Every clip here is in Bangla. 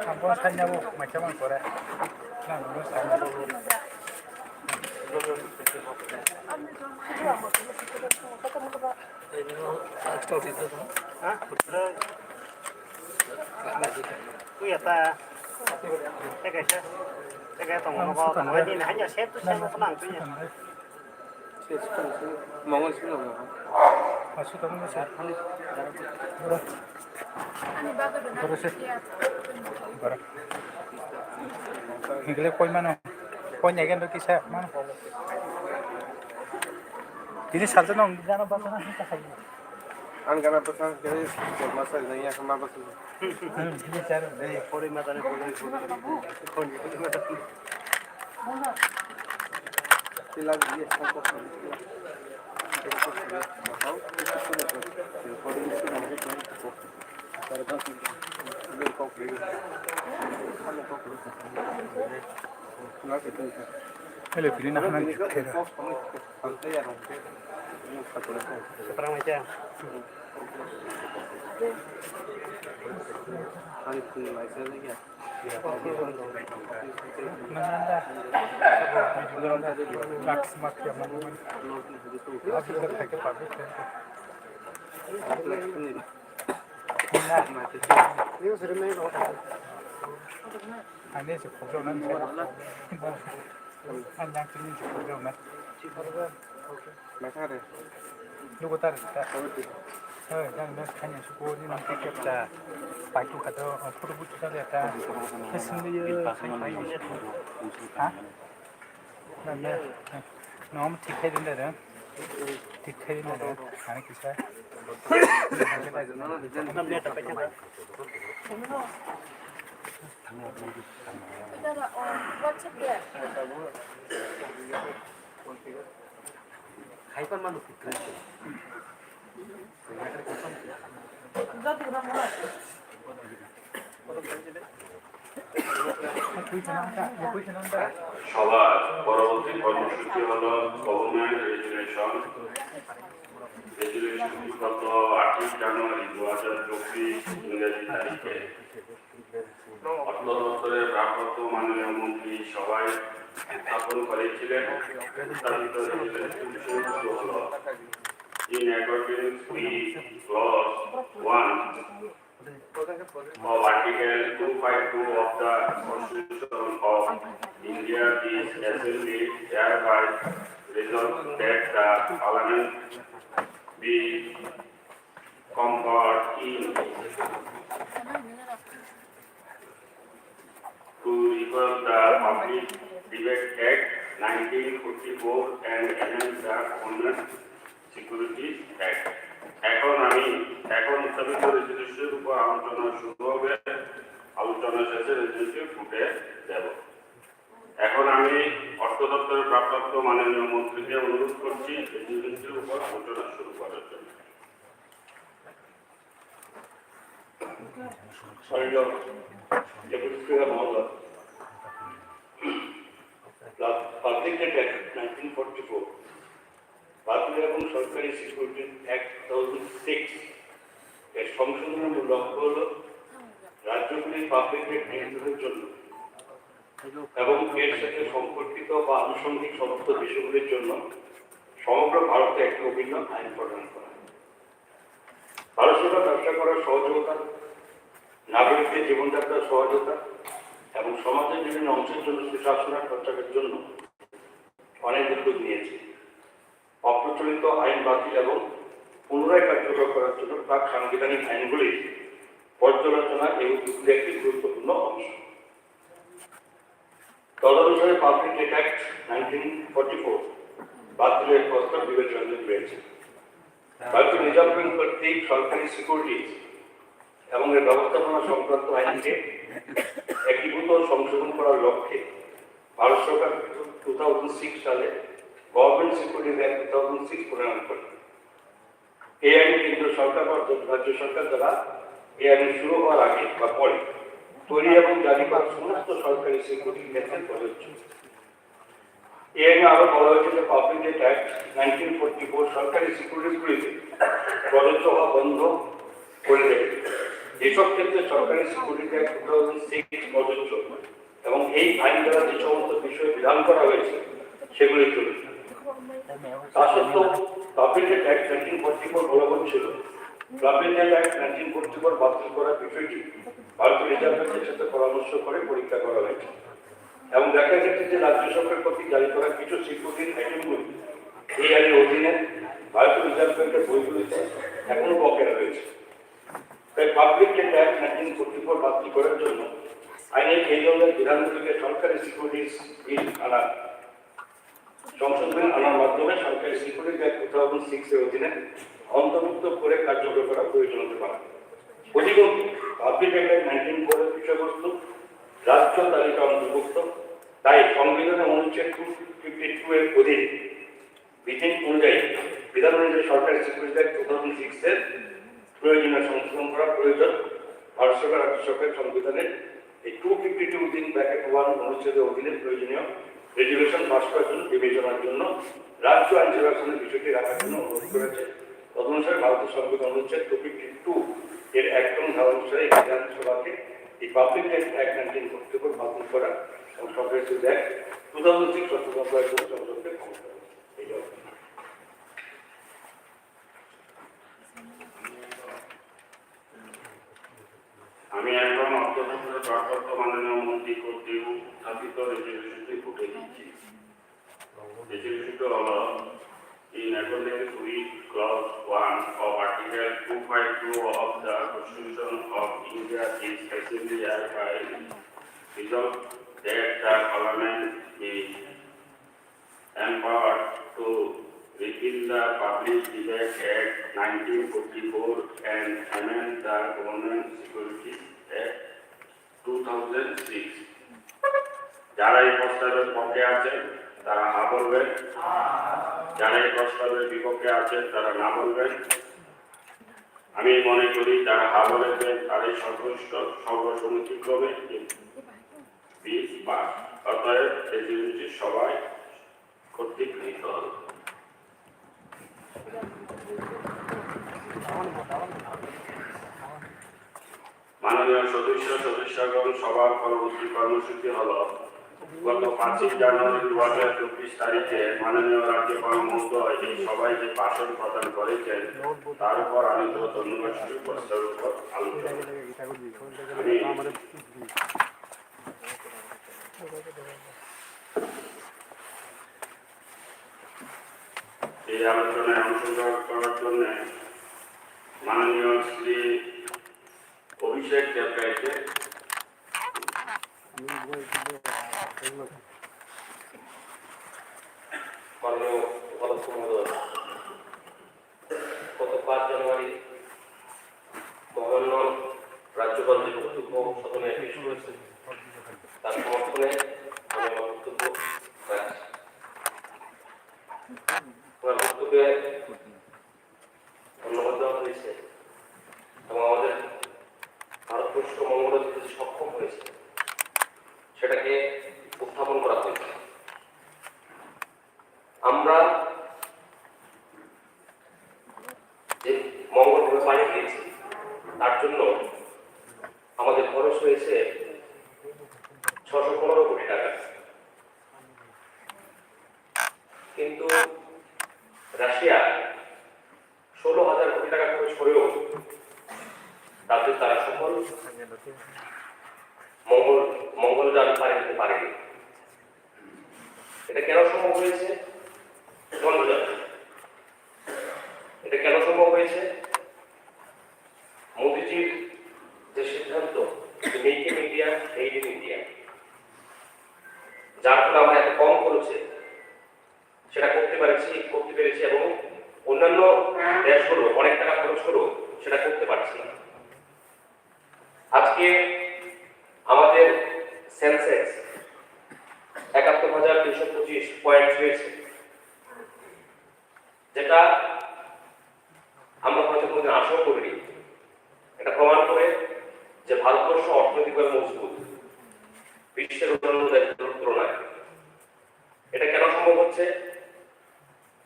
한번 샀냐고 맞자만 거래. 난 이거 샀냐고. cái tổng nó tổng cái gì này nhà xếp tôi xem nó có nặng tôi nhỉ mong xin lỗi 맛이 너무 맛있어. 그래. 이글레 꼴만은 꼴 얘기한 거 기사 많아. ini salto nong jana basa na kita kali. An kana pasan ke masa nahi hai kama bas. Ini cara deh. थोड़ी मत आने कौन Sila ye sampo. Ele pilih nak nanti kira. sekarang aja Nanda. Laks mak ya mana. Aku dah pakai pabrik. ini sering main Ani sekolah nanti. Anjang sini sekolah nanti. Macam Lu kata tak? Yang dah hanya sekolah ni nanti kita pakai kata perlu saja tak. Kesendia. Hah? Nanda. Nom tikai dinda dah. Tikai dinda dah. Ani kisah. namanya apa aja Hyper mana fikir itu? সবার পরবর্তী কর্মসূচি হলো গভর্নমেন্ট রেজুলেশন গত 8 জানুয়ারি 2024 ইংরেজি তারিখে অর্থ দপ্তরের ভারপ্রাপ্ত মাননীয় মন্ত্রী সভায় স্থাপন করেছিলেন। প্রস্তাবিত রেজুলেশন বিষয়বস্তু হলো in accordance with clause 1 of Article 252 of the Constitution of India, this Assembly hereby resolves that the Parliament be conferred in to repeal the Public Debate Act 1944 and enhance the Homeland Security Act. এখন উত্থাপিত রেজুলেশনের উপর আলোচনা শুরু হবে। আলোচনা শেষে রেজুলেশন ফুটে দেব। এখন আমি অর্থ দপ্তরের ভারপ্রাপ্ত মাননীয় মন্ত্রীকে অনুরোধ করছি রেজুলেশনের উপর আলোচনা শুরু করার জন্য। Public Debt Act 1944 বাতিল এবং সরকারি সিকিউরিটি অ্যাক্ট 2006 এর সংশোধনের মূল লক্ষ্য হল রাজ্যগুলির পাবলিক ডেট নিয়ন্ত্রণের জন্য এবং এর সাথে সম্পর্কিত বা আনুষঙ্গিক সমস্ত বিষয়গুলির জন্য সমগ্র ভারতে একটি অভিন্ন আইন প্রণয়ন করা। ভারত সরকার ব্যবসা করার সহযোগিতা, নাগরিকদের জীবনযাত্রার সহযোগিতা এবং সমাজের বিভিন্ন অংশের জন্য সুশাসনের প্রচারের জন্য অনেক উদ্যোগ নিয়েছে। অপ্রচলিত আইন বাতিল এবং পুনরায় কার্যকর করার জন্য প্রাক সাংবিধানিক আইনগুলির পর্যালোচনা এই উদ্যোগের একটি গুরুত্বপূর্ণ অংশ। তদনুসারে পাবলিক ডেট অ্যাক্ট 1944 বাতিলের প্রস্তাব বিবেচনাধীন রয়েছে। ভারতীয় রিজার্ভ ব্যাংক কর্তৃক সরকারি সিকিউরিটিজ এবং এর ব্যবস্থাপনা সংক্রান্ত আইনকে একীভূত সংশোধন করার লক্ষ্যে ভারত সরকার 2006 সালে গভর্নমেন্ট সিকিউরিটিজ অ্যাক্ট 2006 প্রণয়ন করে। এই আইন কেন্দ্র সরকার বা রাজ্য সরকার দ্বারা এই আইন শুরু হওয়ার আগে বা পরে তৈরি এবং জারি করা সমস্ত সরকারি সিকিউরিটি ক্ষেত্রে প্রযোজ্য। এই আইনে আরো বলা হয়েছে যে পাবলিক ডেট অ্যাক্ট 1944 সরকারি সিকিউরিটিগুলিতে প্রযোজ্য হওয়া বন্ধ করে দেবে। যেসব ক্ষেত্রে সরকারি সিকিউরিটি অ্যাক্ট 2006 প্রযোজ্য এবং এই আইন দ্বারা যে সমস্ত বিষয় বিধান করা হয়েছে সেগুলি চলবে। তা সত্ত্বেও পাবলিক অ্যাক্ট 1944 বলবৎ ছিল। পাবলিক অ্যাক্ট 1944 বাতিল করার বিষয়টি ভারতীয় রিজার্ভ ব্যাংকের সাথে পরামর্শ করে পরীক্ষা করা হয়েছে এবং দেখা গেছে যে রাজ্য সরকার কর্তৃক জারি করা কিছু সিকিউরিটির আইটেমগুলি এই আইনের অধীনে ভারতীয় রিজার্ভ ব্যাংকের বইগুলিতে এখনো বকেয়া রয়েছে। তাই পাবলিক অ্যাক্ট 1944 বাতিল করার জন্য আইনের এই ধরনের বিধানগুলিকে সরকারি সিকিউরিটিজ বিল সংশোধন আনার মাধ্যমে সরকারি সিকিউরিটি অ্যাক্ট 2006 এর অধীনে অন্তর্ভুক্ত করে কার্যকর করা প্রয়োজন হতে পারে। অধিকন্তু পাবলিক অ্যাক্ট 1904 এর বিষয়বস্তু রাজ্য তালিকা অন্তর্ভুক্ত, তাই সংবিধানের অনুচ্ছেদ 252 এর অধীন বিধি অনুযায়ী বিধান অনুযায়ী সরকারি সিকিউরিটি অ্যাক্ট 2006 এর প্রয়োজনীয় সংশোধন করা প্রয়োজন। ভারত সরকার রাজ্য সরকারের সংবিধানের এই 252(1) অনুচ্ছেদের অধীনে প্রয়োজনীয় রেজুলেশন পাস করার জন্য বিবেচনার জন্য রাজ্য আইন সেবাসনের বিষয়টি রাখার জন্য অনুরোধ করেছে। তদনুসারে ভারতের সংবিধান অনুচ্ছেদ 252 এর 1 নং ধারা অনুসারে বিধানসভাকে এই পাবলিক অ্যাক্ট 1944 বাতিল করা এবং সরকারি সিকিউরিটি অ্যাক্ট 2006 সংশোধন করার জন্য সংসদকে ক্ষমতা দেওয়া। আমি এখন অর্থদপ্তরের ভারপ্রাপ্ত মাননীয় মন্ত্রী কর্তৃক উত্থাপিত রেজলিউশনটি ফুটে দিচ্ছি। রেজলিউশনটি হল in accordance with clause 1 of article 252 of the Constitution of India is assembly hereby resolved that the Parliament is empowered to repeal the Public Debate Act 1944 and amend the Government Security Act 2006. যারা এই প্রস্তাবের পক্ষে আছেন তারা হা বলবেন, যারা এই প্রস্তাবের বিপক্ষে আছেন তারা না বলবেন। আমি মনে করি যারা হা বলেছেন তারাই সর্বসম্মতিক্রমে বিল পাস। অতএব রেজলিউশনটি সবাই কর্তৃক গৃহীত হবে। মাননীয় সদস্যগণ, সবার পরবর্তী কর্মসূচি হল গত 5 জানুয়ারি 2024 তারিখে মাননীয় রাজ্যপাল মহোদয় এই সবাইকে ভাষণ প্রদান করেছেন। তার উপর আমি ধন্যবাদ প্রস্তাবের উপর আলোচনা এই আলোচনায় অংশগ্রহণ করার জন্য মাননীয় শ্রী অভিষেক দেবরায়কে মাননীয় উপাধ্যক্ষ মহোদয়, গত 5 জানুয়ারি মহামান্য রাজ্যপাল যে বক্তব্য সদনে পেশ করেছে তার সমর্থনে আমি আমার বক্তব্য রাখছি। ওনার বক্তব্যে ধন্যবাদ দেওয়া হয়েছে এবং আমাদের ভারতবর্ষ মঙ্গল দিতে সক্ষম হয়েছে সেটাকে উত্থাপন করা হয়েছে। আমরা যে মঙ্গল গ্রহে পাড়ি দিয়েছি তার জন্য আমাদের খরচ হয়েছে 615 কোটি টাকা, কিন্তু রাশিয়া 16,000 কোটি টাকা খরচ করেও তাদের তারা সফল মঙ্গলযান পাড়ি দিতে পারেনি। এটা কেন সম্ভব হয়েছে? চন্দ্রযান। এটা কেন সম্ভব হয়েছে? মোদীজির যে সিদ্ধান্ত make in India, made in India, যার ফলে আমরা এত কম খরচে সেটা করতে পেরেছি এবং অন্যান্য দেশগুলো অনেক টাকা খরচ করেও সেটা করতে পারছে না। আজকে আমাদের সেন্সেক্স 71,325 পয়েন্ট হয়েছে, যেটা আমরা হয়তো কোনোদিন আশাও করিনি। এটা প্রমাণ করে যে ভারতবর্ষ অর্থনৈতিকভাবে মজবুত বিশ্বের অন্যান্য দেশগুলোর তুলনায়। এটা কেন সম্ভব হচ্ছে?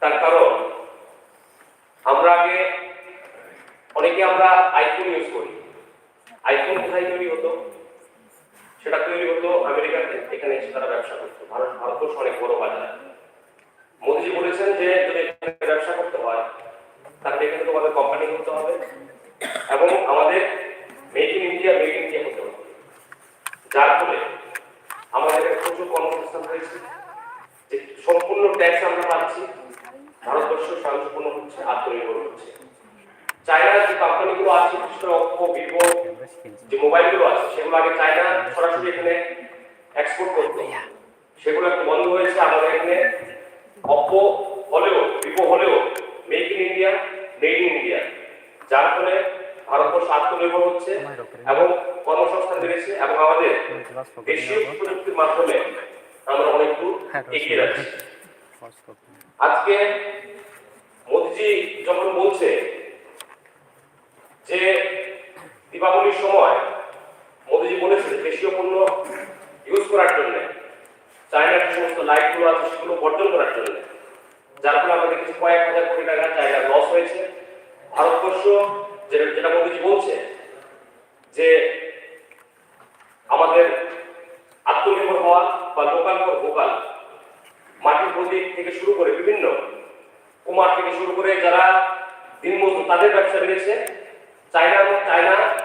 তার কারণ আমরা আগে অনেকে আমরা আইফোন ইউজ করি। আইফোন কোথায় তৈরি হতো? সেটা তৈরি হতো আমেরিকাতে, এখানে এসে তারা ব্যবসা করতো। ভারতবর্ষ অনেক বড় বাজার। মোদীজি বলেছেন যে যদি ব্যবসা করতে হয় তাহলে এখানে তোমাদের কোম্পানি করতে হবে এবং আমাদের মেক ইন ইন্ডিয়া করতে হবে, যার ফলে আমাদের প্রচুর কর্মসংস্থান হয়েছে, যে সম্পূর্ণ ট্যাক্স আমরা পাচ্ছি, ভারতবর্ষ স্বয়ংসম্পূর্ণ হচ্ছে, আত্মনির্ভর হচ্ছে। চায়নার যে কোম্পানিগুলো আছে, বিশেষ করে অপ্পো, ভিভো, যে মোবাইলগুলো আছে, সেগুলো আগে চায়না সরাসরি এখানে এক্সপোর্ট করতো, সেগুলো একটু বন্ধ হয়েছে। আমাদের এখানে অপ্পো হলেও, ভিভো হলেও make in India, made in India, যার ফলে ভারতবর্ষ আত্মনির্ভর হচ্ছে এবং কর্মসংস্থান বেড়েছে এবং আমাদের দেশীয় প্রযুক্তির মাধ্যমে আমরা অনেক দূর এগিয়ে যাচ্ছি। আজকে মোদীজি যখন বলছে যে দীপাবলির সময় মোদীজি বলেছেন দেশীয় পণ্য ইউজ করার জন্য, চায়নার যে সমস্ত লাইটগুলো আছে সেগুলো বর্জন করার জন্য, যার ফলে আমাদের কিছু কয়েক হাজার কোটি টাকা চায়নার লস হয়েছে। ভারতবর্ষ যেটা মোদীজি বলছে যে আমাদের আত্মনির্ভর হওয়া বা লোকাল ফর ভোকাল, মাটির প্রতীক থেকে শুরু করে বিভিন্ন কুমার থেকে শুরু করে যারা দিনমজুর তাদের ব্যবসা বেড়েছে। চায়না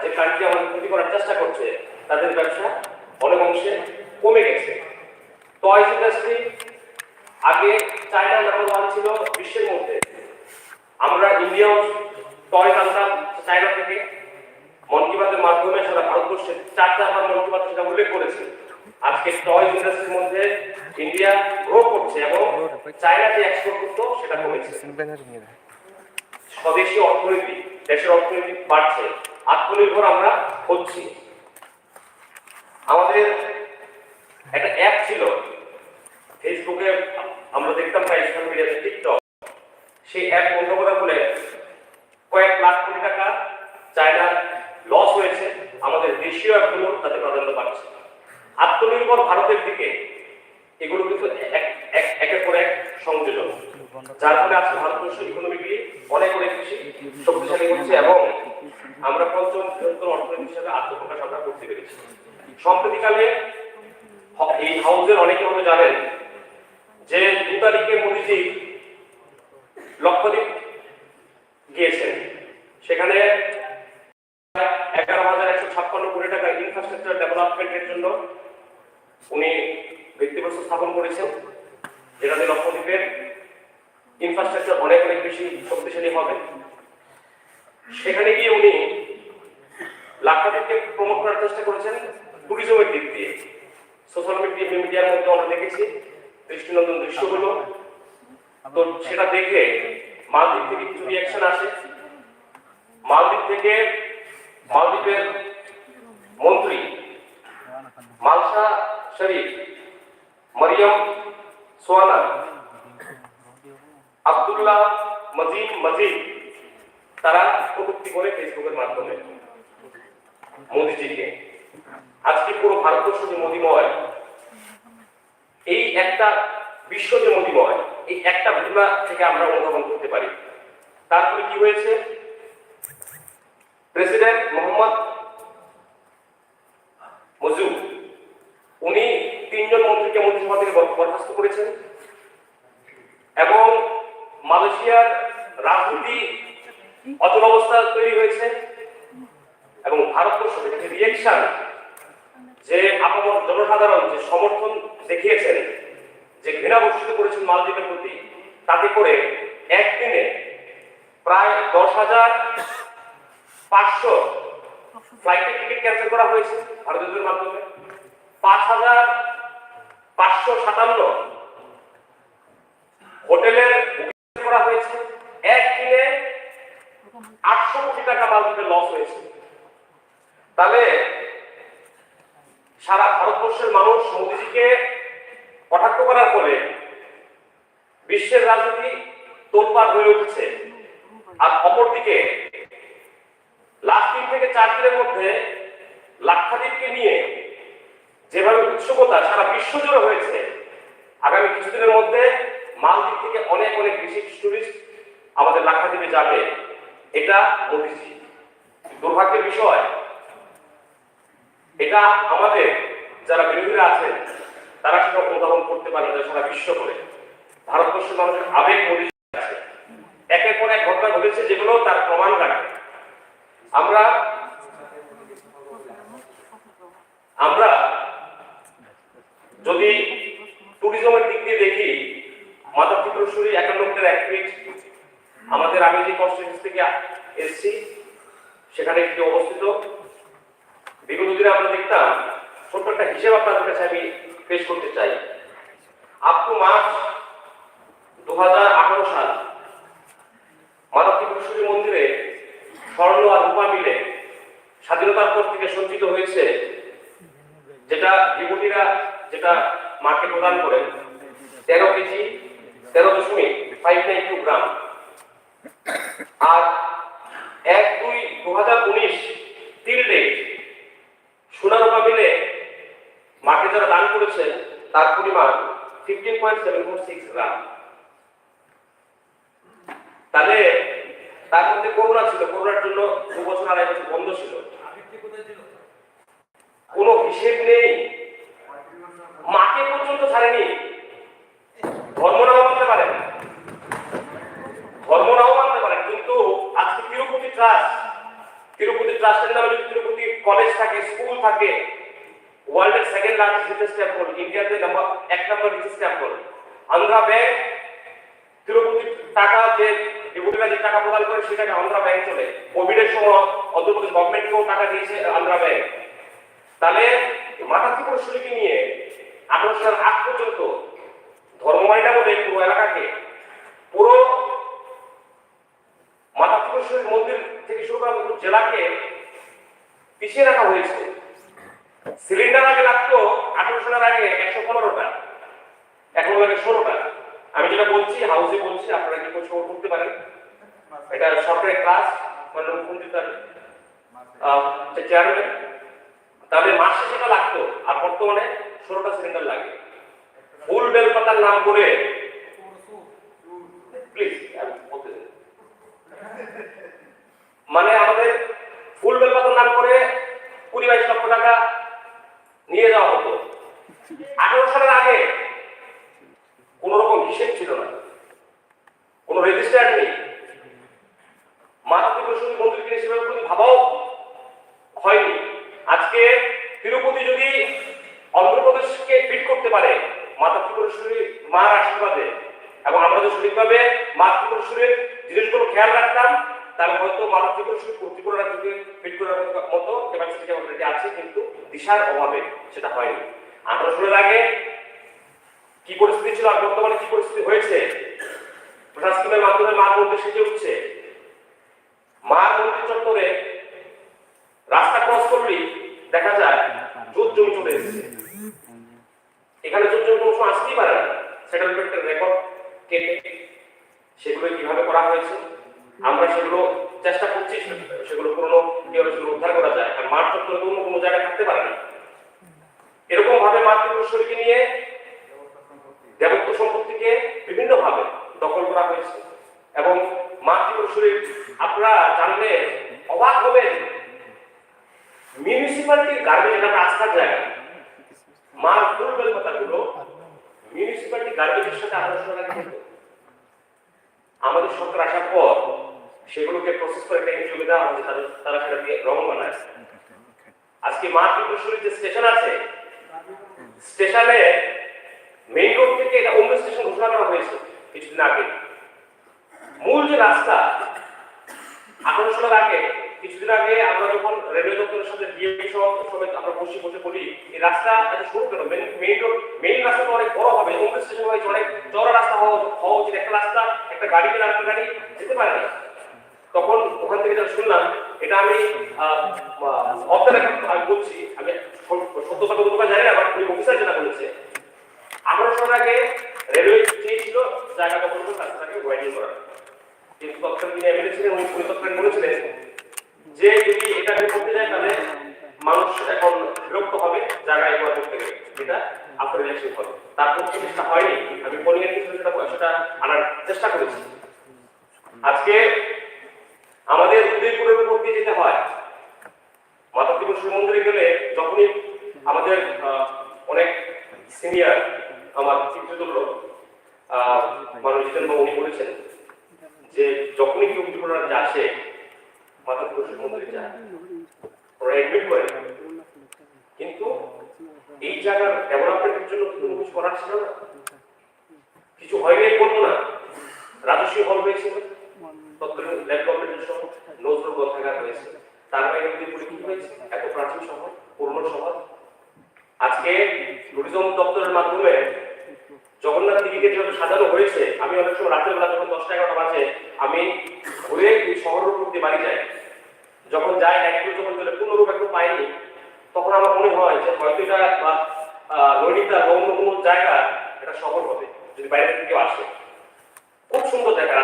যে কান্ট্রি আমাদের ক্ষতি করার চেষ্টা করছে তাদের ব্যবসা অনেক অংশে কমে গেছে। টয়স ইন্ডাস্ট্রি আগে চায়না নাম্বার 1 ছিল বিশ্বের মধ্যে, আমরা ইন্ডিয়াও টয় আনতাম চায়না থেকে। মন কি বাতের মাধ্যমে সারা ভারতবর্ষে 4বার মন কি বাত সেটা উল্লেখ করেছে। আজকে টয় ইন্ডাস্ট্রির মধ্যে ইন্ডিয়া গ্রো করছে এবং চায়না যে এক্সপোর্ট করতো সেটা কমেছে। স্বদেশী অর্থনীতি, দেশের অর্থনীতি বাড়ছে, আত্মনির্ভর আমরা হচ্ছি। আমাদের একটা অ্যাপ ছিল ফেসবুকে, আমরা দেখতাম প্রায় সোশ্যাল মিডিয়াতে, টিকটক, সেই অ্যাপ বন্ধ করার ফলে কয়েক লাখ কোটি টাকা চায়নার লস হয়েছে। আমাদের দেশীয় অ্যাপগুলো তাতে প্রাধান্য পাচ্ছে। আত্মনির্ভর ভারতের দিকে এগুলো কিন্তু একের পর এক সংযোজন, যার ফলে আজকে ভারতবর্ষ ইকোনমিক্যালি অনেক বেশি শক্তিশালী হচ্ছে এবং আমরা পঞ্চম বৃহত্তম অর্থনীতি হিসেবে আত্মপ্রকাশ আমরা করতে পেরেছি। সম্প্রতিকালে এই হাউসের অনেকে হয়তো জানেন যে 2 তারিখে মোদীজি লক্ষদ্বীপ গিয়েছেন, সেখানে 11,156 কোটি টাকা ইনফ্রাস্ট্রাকচার ডেভেলপমেন্টের জন্য উনি ভিত্তিপ্রস্তর স্থাপন করেছেন, যেটাতে লক্ষদ্বীপের ইনফ্রাস্ট্রাকচার অনেক বেশি শক্তিশালী হবে। সেখানে গিয়ে উনি লাক্ষাদ্বীপকে প্রমোট করার চেষ্টা করেছেন ট্যুরিজমের দিক দিয়ে। সোশ্যাল মিডিয়ার মধ্যে আমরা দেখেছি দৃষ্টিনন্দন দৃশ্যগুলো। তো সেটা দেখে মালদ্বীপ থেকে কিছু রিয়াকশন আসে। মালদ্বীপের মন্ত্রী মালসা শরীফ, মরিয়ম সোয়ানা, আব্দুল্লাহ মজিদ তারা প্রযুক্তি করে ফেসবুকের মাধ্যমে মোদীজিকে, আজকে পুরো ভারতবর্ষ যে মোদীময়, এই একটা বিশ্ব যে মোদীময়, এই একটা ঘটনা থেকে আমরা অনুধাবন করতে পারি। তারপরে কি হয়েছে, প্রেসিডেন্ট মোহাম্মদ মুজু উনি 3 জন মন্ত্রীকে মন্ত্রিসভা থেকে বরখাস্ত করেছেন এবং মালয়েশিয়ার রাজনীতি অচল অবস্থা তৈরি হয়েছে এবং ভারতবর্ষ থেকে যে রিয়েকশন, যে আপামর জনসাধারণ যে সমর্থন দেখিয়েছেন, যে ঘৃণা বর্ষিত করেছেন মালদ্বীপের প্রতি, তাতে করে একদিনে প্রায় 10,500 ফ্লাইটের টিকিট ক্যান্সেল করা হয়েছে ভারতীয়দের মাধ্যমে। 5,557 হোটেলের বুকিং করা হয়েছে। একদিনে 800 কোটি টাকা মালদ্বীপের লস হয়েছে। তাহলে সারা ভারতবর্ষের মানুষ মোদীজিকে কটাক্ষ করার ফলে বিশ্বের রাজনীতি তোলপাড় হয়ে উঠেছে। আর অপরদিকে লাস্ট 3 থেকে 4 দিনের মধ্যে লাক্ষাদ্বীপকে নিয়ে যেভাবে উৎসুকতা সারা বিশ্ব জুড়ে হয়েছে, আগামী কিছুদিনের মধ্যে মালদ্বীপ থেকে অনেক বেশি টুরিস্ট আমাদের লাক্ষাদ্বীপে যাবে। এটা মোদীজি বিষয়, এটা আমাদের যারা বিরোধীরা আছেন তারা সেটা অনুধাবন করতে পারে না। সারা বিশ্ব করে ভারতবর্ষের মানুষের আবেগ মরিয়া আছে, একের পর এক ঘটনা ঘটেছে যেগুলো তার প্রমাণ রাখে। আমরা যদি ট্যুরিজমের দিক দিয়ে দেখি, মাতা ত্রিপুরেশ্বরী 91 এক ফিট, আমাদের আমি যে কনস্টিটিউয়েন্সি থেকে এসেছি সেখানে একটি অবস্থিত। বিগত দিনে আমরা দেখতাম, ছোট্ট একটা হিসেব আপনাদের কাছে আমি পেশ করতে চাই। আপ টু মার্চ 2018 সাল মাতা ত্রিপুরেশ্বরী মন্দিরে স্বর্ণ আর রূপা মিলে স্বাধীনতার পর থেকে সঞ্চিত হয়েছে, যেটা বিভূতিরা যেটা মাকে প্রদান করেন 13 কেজি 13.592 গ্রাম। আর 1/2/2019 তিল ডেট সোনা রূপা মিলে মাকে যারা দান করেছে তার পরিমাণ 15.746 গ্রাম। তাহলে তার মধ্যে করোনা ছিল, করোনার জন্য 2 বছর 2.5 বছর বন্ধ ছিল, কোনো হিসেব নেই, মাকে পর্যন্ত ছাড়েনি। ধর্ম নাও মানতে পারেন, কিন্তু আজকে তিরুপতি ট্রাস্টের নামে যদি তিরুপতি কলেজ থাকে, স্কুল থাকে, ওয়ার্ল্ডের সেকেন্ড লার্জেস্ট রিচার্জ টেম্পল, ইন্ডিয়াতে এক নম্বর richest temple, Andhra bank Tirupati টাকা যে ডিপুটিরা যে টাকা প্রদান করে সেটাকে আন্ধ্রা ব্যাংক চলে। কোভিডের সময় অন্ধ্রপ্রদেশ গভর্নমেন্টকেও টাকা দিয়েছে আন্ধ্রা ব্যাংক। তাহলে মাতা ত্রিপুরেশ্বরীকে নিয়ে 18 সাল আগ পর্যন্ত ধর্মমাইনা বলে পুরো এলাকাকে, পুরো মাতা ত্রিপুরেশ্বরীর মন্দির থেকে শুরু করে পুরো জেলাকে পিছিয়ে রাখা হয়েছে। সিলিন্ডার আগে লাগতো 18 সালের আগে 115টা, এখন লাগে 16টা। আমি যেটা বলছি হাউসে বলছি, আপনারা কি খোঁজ করতে পারেন, এটা সরকারি ক্লাস মানে মুখ্যমন্ত্রী তার চেয়ারম্যান। তাহলে মাসে সেটা লাগতো, আর বর্তমানে 16টা সিলিন্ডার লাগে। ফুল বেলপাতার নাম করে, প্লিজ বলতে দিন, মানে আমাদের ফুল বেলপাতার নাম করে 20-22 লক্ষ টাকা নিয়ে যাওয়া হতো। 18 সালের আগে কোন রকম হিসেব ছিল না, কোন রেজিস্টার নেই। মাতা ত্রিপুরেশ্বরী মন্দিরকে সেভাবে কোনো ভাবাও হয়নি। আজকে তিরুপতি যদি অন্ধ্রপ্রদেশকে ফিট করতে পারে মাতা ত্রিপুরেশ্বরী মার আশীর্বাদে, এবং আমরা যদি সঠিকভাবে মা ত্রিপুরেশ্বরীর জিনিসগুলো খেয়াল রাখতাম, তাহলে হয়তো মাতা ত্রিপুরেশ্বরী ত্রিপুরা রাজ্যকে ফিট করার মতো ক্যাপাসিটি অলরেডি আছে, কিন্তু দিশার অভাবে সেটা হয়নি। 18 সালের আগে কি পরিস্থিতি ছিল আর বর্তমানে কি পরিস্থিতি হয়েছে, প্রশাসনের মাধ্যমে মা মন্দির সেজে উঠছে। মা মন্দির চত্বরে রাস্তা ক্রস করলেই দেখা যায় জোট জমি চলে এসেছে। এখানে জোট জমি কোনো সময় আসতেই পারে না। সেটেলমেন্টের রেকর্ড কেটে সেগুলো কিভাবে করা হয়েছে আমরা সেগুলো চেষ্টা করছি, সেগুলো পুরনো কিভাবে সেগুলো উদ্ধার করা যায়। আর মাঠ চত্বরে অন্য কোনো জায়গায় থাকতে পারে না। এরকম ভাবে মা ত্রিপুরেশ্বরীকে নিয়ে দেবত্ব সম্পত্তিকে বিভিন্ন ভাবে দখল করা হয়েছে। এবং মা ত্রিপুরেশ্বরীর আপনারা জানলে অবাক হবেন, মিউনিসিপ্যালিটির গার্বেজ, এটা রাস্তার জায়গা, মার ফুল বেলপাতাগুলো মিউনিসিপ্যালিটি গার্বেজের সাথে 18 সাল আগে হতো। আমাদের সরকার আসার পর সেগুলোকে প্রসেস করে একটা এনজিও দেওয়া হয়েছে, তারা সেটা দিয়ে রং বানায়। আজকে মা ত্রিপুরেশ্বরীর যে স্টেশন আছে, স্টেশনে মেইন রোড থেকে এটা অন্য স্টেশন ঘোষণা করা হয়েছে কিছুদিন আগে। মূল যে রাস্তা 18 সালের আগে, কিছুদিন আগে আমরা যখন রেলওয়ে দপ্তরের সাথে ডিএমপি সমেত আমরা বসে বলি এই রাস্তা এত সরু কেন, মেইন রাস্তা তো অনেক বড় হবে, অন্য স্টেশন হয়েছে, অনেক চওড়া রাস্তা হওয়া উচিত। একটা রাস্তা একটা গাড়ি গেলে আরেকটা গাড়ি যেতে পারে না। তখন ওখান থেকে যেটা শুনলাম, এটা আমি আমি বলছি, আমি সত্যতা কতটা জানি না, বাট ওই অফিসার যেটা বলেছে 18 সালের আগে রেলওয়ে চেয়েছিল জায়গা দখল করে রাস্তাটাকে ওয়াইডিং করা, কিন্তু তৎকালীন যিনি এমএলএ ছিলেন উনি তৎকালীন বলেছিলেন যে যদি এটা করতে যায় তাহলে মানুষ এখন বিরক্ত হবে জায়গা একবার করতে গেলে, যেটা আফটার ইলেকশন হবে। তারপর চেষ্টা হয়নি, আমি পলিংয়ের কিছু সেটা আনার চেষ্টা করেছি। আজকে আমাদের উদয়পুরের উপর দিয়ে যেতে হয়, মন্দিরে গেলে যখনই আমাদের অনেক সিনিয়র আমার চিত্রদুল্য মানুষ জিতেনবাবু উনি বলেছেন যে যখনই কেউ জীবনে আসে মাতাপুর মন্দিরে যায় ওরা এডমিট করে, কিন্তু এই জায়গার ডেভেলপমেন্টের জন্য কিন্তু কিছু করার ছিল না, কিছু হয়নি বলবো না। রাজস্বী হল হয়েছিল, তৎকালীন ল্যাব গভর্নমেন্টের সহ নজরুল গ্রন্থাগার হয়েছে, তার বাইরে উদয়পুরে কি হয়েছে, এত প্রাচীন শহর, পুরনো শহর। আজকে ট্যুরিজম দপ্তরের মাধ্যমে জগন্নাথ দিঘিকে যেভাবে সাজানো হয়েছে, আমি অনেক সময় রাতের বেলা যখন 10টা-11টা বাজে আমি ঘুরে এই শহরের উপর দিয়ে বাড়ি যাই, যখন যাই একটু যখন গেলে পূর্ণরূপ একটু পাইনি, তখন আমার মনে হয় যে হয়তো এটা নৈনিতাল বা অন্য কোনো জায়গা এটা শহর হবে যদি বাইরে থেকে কেউ আসে। খুব সুন্দর জায়গা,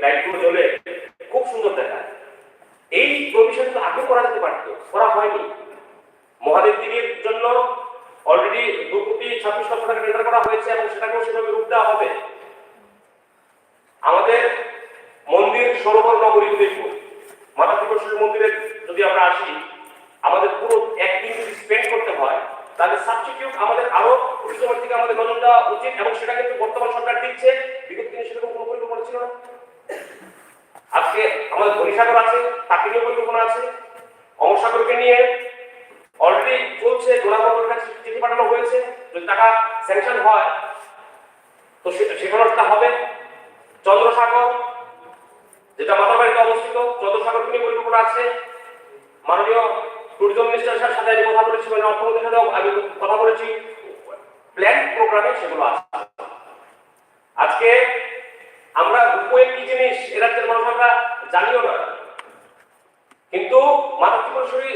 লাইটগুলো জ্বলে খুব সুন্দর দেখা। এই প্রভিশন তো আগে করা যেতে পারত, করা হয়নি। মহাদেব দিঘির জন্য অলরেডি 2,26,00,000 টাকা টেন্ডার করা হয়েছে এবং সেটাকেও সেভাবে রূপ দেওয়া হবে। আমাদের মন্দির সরোবর নগরী উদয়পুর, মাতা ত্রিপুরেশ্বরী মন্দিরে যদি আমরা আসি, আমাদের পুরো একদিন যদি স্পেন্ড করতে হয় তাহলে সাবস্টিটিউট আমাদের আরো টুরিজমের থেকে আমাদের নজর দেওয়া উচিত, এবং সেটা কিন্তু বর্তমান সরকার দিচ্ছে। বিগত দিনে সেরকম কোনো পরিকল্পনা ছিল না। আজকে আমাদের বরিশাগর আছে, তাকে নিয়ে পরিকল্পনা আছে, অমরসাগরকে নিয়ে অলরেডি চলছে, জোড়াবন্দের কাছে চিঠি পাঠানো হয়েছে, যদি টাকা স্যাংশন হয় তো সেখানে হবে। চন্দ্রসাগর যেটা মাতাবাড়িতে অবস্থিত, চন্দ্রসাগরকে নিয়ে পরিকল্পনা আছে। মাননীয় ট্যুরিজম মিনিস্টারের সাথে আমি কথা বলেছি, মানে অর্থমন্ত্রীর সাথে আমি কথা বলেছি, প্ল্যান প্রোগ্রামে সেগুলো আছে। আজকে আমরা রূপওয়ে কি জিনিস এ রাজ্যের মানুষ আমরা জানিও না, কিন্তু মাতা ত্রিপুরেশ্বরী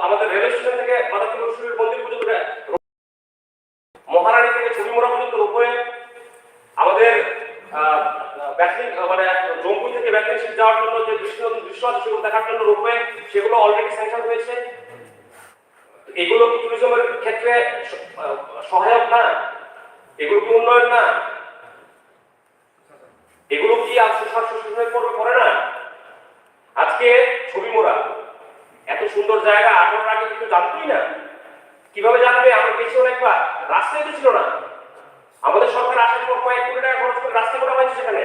আমাদের রেল স্টেশন থেকে মাতা ত্রিপুরেশ্বরীর মন্দির পর্যন্ত, মহারানী থেকে ছবিমোড়া পর্যন্ত রূপওয়ে, আমাদের মানে জম্মু থেকে ব্যাকলিং শিপ যাওয়ার জন্য যে দৃশ্য আছে সেগুলো দেখার জন্য রূপওয়ে, সেগুলো অলরেডি স্যাংশন হয়েছে। এগুলো কি ট্যুরিজমের ক্ষেত্রে সহায়ক না? এগুলো কি উন্নয়ন না? এগুলো কি করে না? আজকে ছবিমোড়া এত সুন্দর জায়গা, 18 আগে কিন্তু জানতোই না। কিভাবে জানবে? আমরা গেছি অনেকবার, রাস্তায় তো ছিল না। আমাদের সরকার আসার পর কয়েক কোটি টাকা খরচ করে রাস্তা করা হয়েছে, সেখানে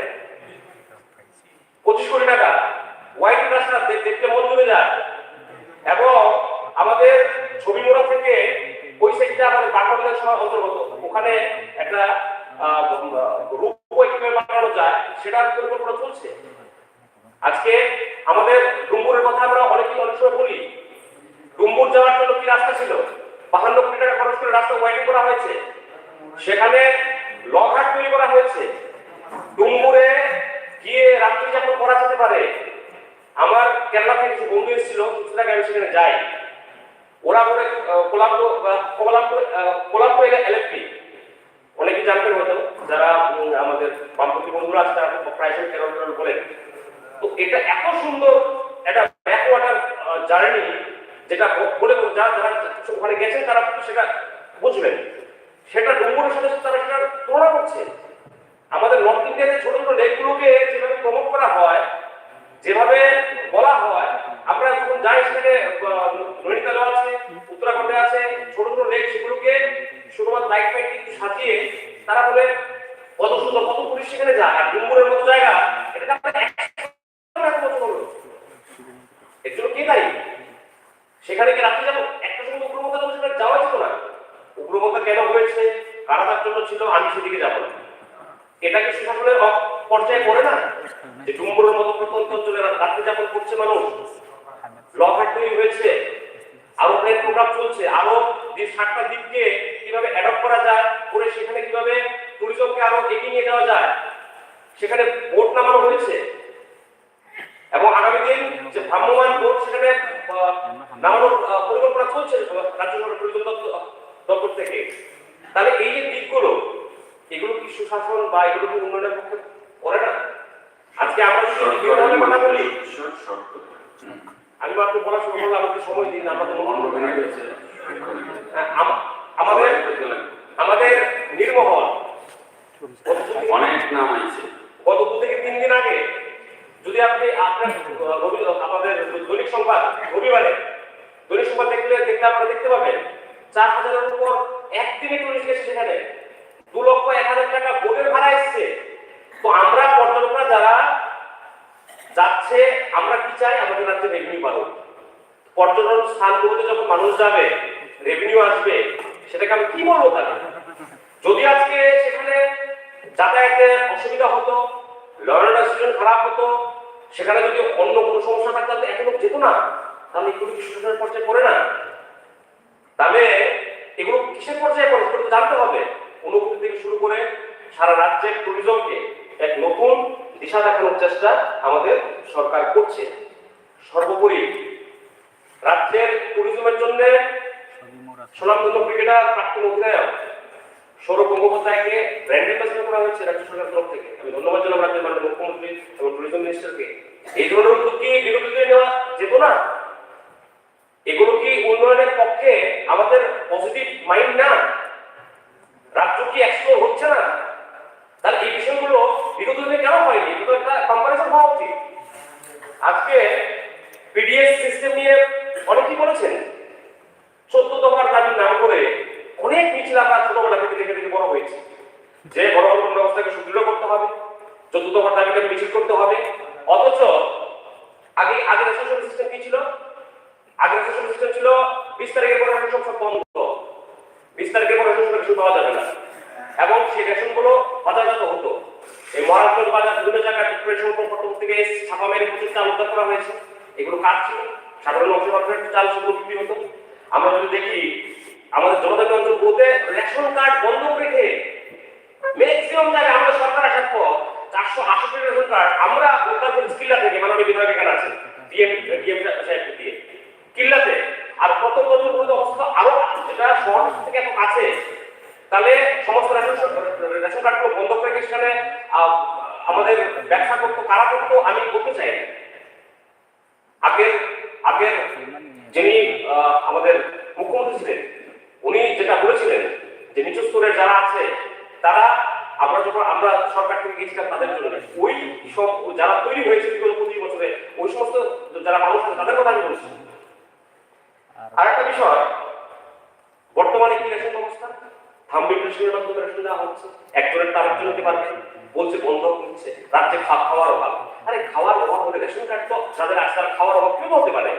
25 কোটি টাকা ওয়াইড রাস্তা দেখতে মন জমে যায়। এবং আমাদের ছবিমোড়া থেকে ওই সাইডটা আমাদের বাঁকুড়া বিধানসভার অন্তর্গত, ওখানে একটা রূপওয়ে কিভাবে বানানো যায় সেটার পরিকল্পনা চলছে। আজকে আমাদের ডুম্বুরের কথা আমরা অনেকেই অনেক সময় বলি, ডুম্বুর যাওয়ার জন্য কি রাস্তা ছিল? 52 কোটি টাকা খরচ করে রাস্তা ওয়াইডিং করা হয়েছে, সেখানে লঘাট তৈরি করা হয়েছে। ডুম্বুরে গিয়ে রাত্রি যাপন করা যেতে পারে। আমার কেরালা থেকে কিছু বন্ধু এসেছিল, কিছুদিন আগে আমি সেখানে যাই। ওরা করে কোলাম্বো এলএফপি, অনেকেই জানতেন হয়তো, যারা আমাদের বামপন্থী বন্ধুরা আছে তারা প্রায় সময় কেরল বলেন। তো এটা এত সুন্দর একটা ব্যাকওয়াটার জার্নি, যেটা বলে যারা ওখানে গেছেন তারা সেটা বুঝবেন। সেটা ডুম্বুরের সাথে তারা সেটা তুলনা করছে। আমাদের নর্থ ইন্ডিয়াতে ছোট ছোট লেকগুলোকে যেভাবে প্রমোট করা হয়, যেভাবে বলা হয়, আমরা যখন যাই সেখানে নৈনিতালে আছে, উত্তরাখণ্ডে আছে ছোট ছোট লেক, সেগুলোকে শুধুমাত্র লাইট ফাইট একটু সাজিয়ে তারা বলে কত সুন্দর, কত পুলিশ সেখানে যায়। আর ডুম্বুরের মতো জায়গা, এটা এর জন্য কে দায়ী? সেখানে কি রাত্রি যাবো? একটা সময় উগ্রমতা যখন সেখানে যাওয়া যেত না। উগ্রমতা কেন হয়েছে, কারা তার জন্য ছিল, আমি সেদিকে যাবো না। এটা কি সুশাসনের পর্যায়ে পড়ে না? যে ডুম্বুরের মতো প্রত্যন্ত অঞ্চলে রাত্রি যাপন করছে মানুষ, লঘাট তৈরি হয়েছে, আরো অনেক প্রোগ্রাম চলছে, আরো যে 7টা দ্বীপকে কিভাবে অ্যাডপ্ট করা যায়, করে সেখানে কিভাবে ট্যুরিজমকে আরো এগিয়ে নিয়ে যাওয়া যায়, সেখানে বোট নামানো হয়েছে। এবং আগামী দিন যে ভ্রাম্যমাণ বোট সেখানে নামানোর পরিকল্পনা চলছে রাজ্য সরকার ট্যুরিজম দপ্তর থেকে। তাহলে এই যে দিকগুলো, এগুলো কি সুশাসন বা এগুলো কি উন্নয়নের পক্ষে করে না? আজকে আমরা যদি কথা বলি, আমি মাত্র বলা শুরু করলাম, আমাকে সময় দিন। আমাদের নির্মহল অনেক নাম আছে। গত 2 থেকে 3 দিন আগে যদি আপনি আপনার আমাদের দৈনিক সংবাদ রবিবারে দৈনিক সংবাদ দেখলে আপনারা দেখতে পাবেন 4,000-এর উপর একদিনে টুরিস্ট গেছে সেখানে, 2,01,000 টাকা বোটের ভাড়া এসছে। তো আমরা পর্যটকরা যারা যাচ্ছে আমরা কি চাই? আমাদের রাজ্যে রেভিনিউ বাড়ুক। পর্যটন স্থানগুলোতে যখন মানুষ যাবে, রেভিনিউ আসবে, সেটাকে আমি কি বলবো তাহলে? যদি আজকে সেখানে যাতায়াতে অসুবিধা হতো, লরেন্স খারাপ হতো, সেখানে যদি অন্য কোনো সমস্যা থাকতো এখনো যেত না, তাহলে এগুলো কি শোষণের পর্যায়ে পড়ে না? তাহলে এগুলো কিসের পর্যায়ে পড়ে সেটা তো জানতে হবে। অনুভূতি থেকে শুরু করে সারা রাজ্যের ট্যুরিজমকে এক নতুন দিশা দেখানোর চেষ্টা আমাদের সরকার করছে। সর্বোপরি রাজ্যের ট্যুরিজমের জন্য সুনামধন্য ক্রিকেটার প্রাক্তন অধিনায়ক সৌরভ গঙ্গোপাধ্যায়কে ব্র্যান্ড অ্যাম্বাসেডর করা হয়েছে রাজ্য সরকারের তরফ থেকে। আমি ধন্যবাদ জানাব রাজ্যের মাননীয় মুখ্যমন্ত্রী এবং ট্যুরিজম মিনিস্টারকে। এই ধরনের উদ্যোগ কি বিরোধীদের নেওয়া যেত না? এগুলো কি উন্নয়নের পক্ষে আমাদের পজিটিভ মাইন্ড না? রাজ্য কি এক্সপ্লোর হচ্ছে না? তাহলে এই বিষয়গুলো বিগত দিনে কেন হয়নি? এগুলো একটা কম্পারিজন হওয়া উচিত। আজকে পিডিএস সিস্টেম নিয়ে অনেকেই বলেছেন, 14 দফার দাবির নাম করে অনেক মিছিল আমরা ছোটবেলা থেকে দেখে দেখে বড় হয়েছে, যে গণতন্ত্র ব্যবস্থাকে সুদৃঢ় করতে হবে, 14 দফার দাবিকে মিছিল করতে হবে। অথচ আগে রেশন সিস্টেম কি ছিল? আগে রেশন সিস্টেম ছিল 20 তারিখের পরে রেশন সব বন্ধ, 20 তারিখের পরে রেশন শুরু পাওয়া যাবে না, এবং সেই রেশনগুলো বাজারজাত হতো। এই মহারাষ্ট্র বাজার বিভিন্ন জায়গায় ডিপ্রেশন প্রকল্প থেকে ছাপা মেরে প্রচুর চাল উদ্ধার করা হয়েছে। এগুলো কাজ ছিল, সাধারণ মানুষের চাল সেগুলো বিক্রি হতো। আমরা যদি দেখি আমাদের জনজাতি অঞ্চলগুলোতে রেশন কার্ড বন্ধ রেখে ম্যাক্সিমাম জায়গায় আমাদের সরকার আসার পর 468 রেশন কার্ড আমরা উদ্ধার করি কিল্লা থেকে, মাননীয় বিধায়ক এখানে আছে ডিএম সাহেবকে দিয়ে কিল্লাতে। আর কত অবস্থা আরো যেটা শহর থেকে এত কাছে, তাহলে সমস্ত রেশন কার্ডগুলো বন্ধ করে সেখানে আমাদের ব্যবসা করতো, কারা করতো আমি বলতে চাই। আগের যিনি আমাদের মুখ্যমন্ত্রী ছিলেন, উনি যেটা বলেছিলেন যে নিচু স্তরের যারা আছে তারা, আমরা সরকার থেকে গেছিলাম তাদের জন্য, ওই সব যারা তৈরি হয়েছে বিগত 25 বছরে ওই সমস্ত যারা মানুষ আছে তাদের কথা আমি বলছি। আর একটা বিষয়, বর্তমানে কি রেশন ব্যবস্থা? থাম্বিল রেশনের মাধ্যমে রেশন দেওয়া হচ্ছে, একজনের তার একজন হতে পারবে, বলছে বন্ধ হচ্ছে, রাজ্যে খাওয়ার অভাব। আরে খাওয়ার অভাব হলে রেশন কার্ড তো যাদের আছে তারা খাওয়ার অভাব কেউ হতে পারে।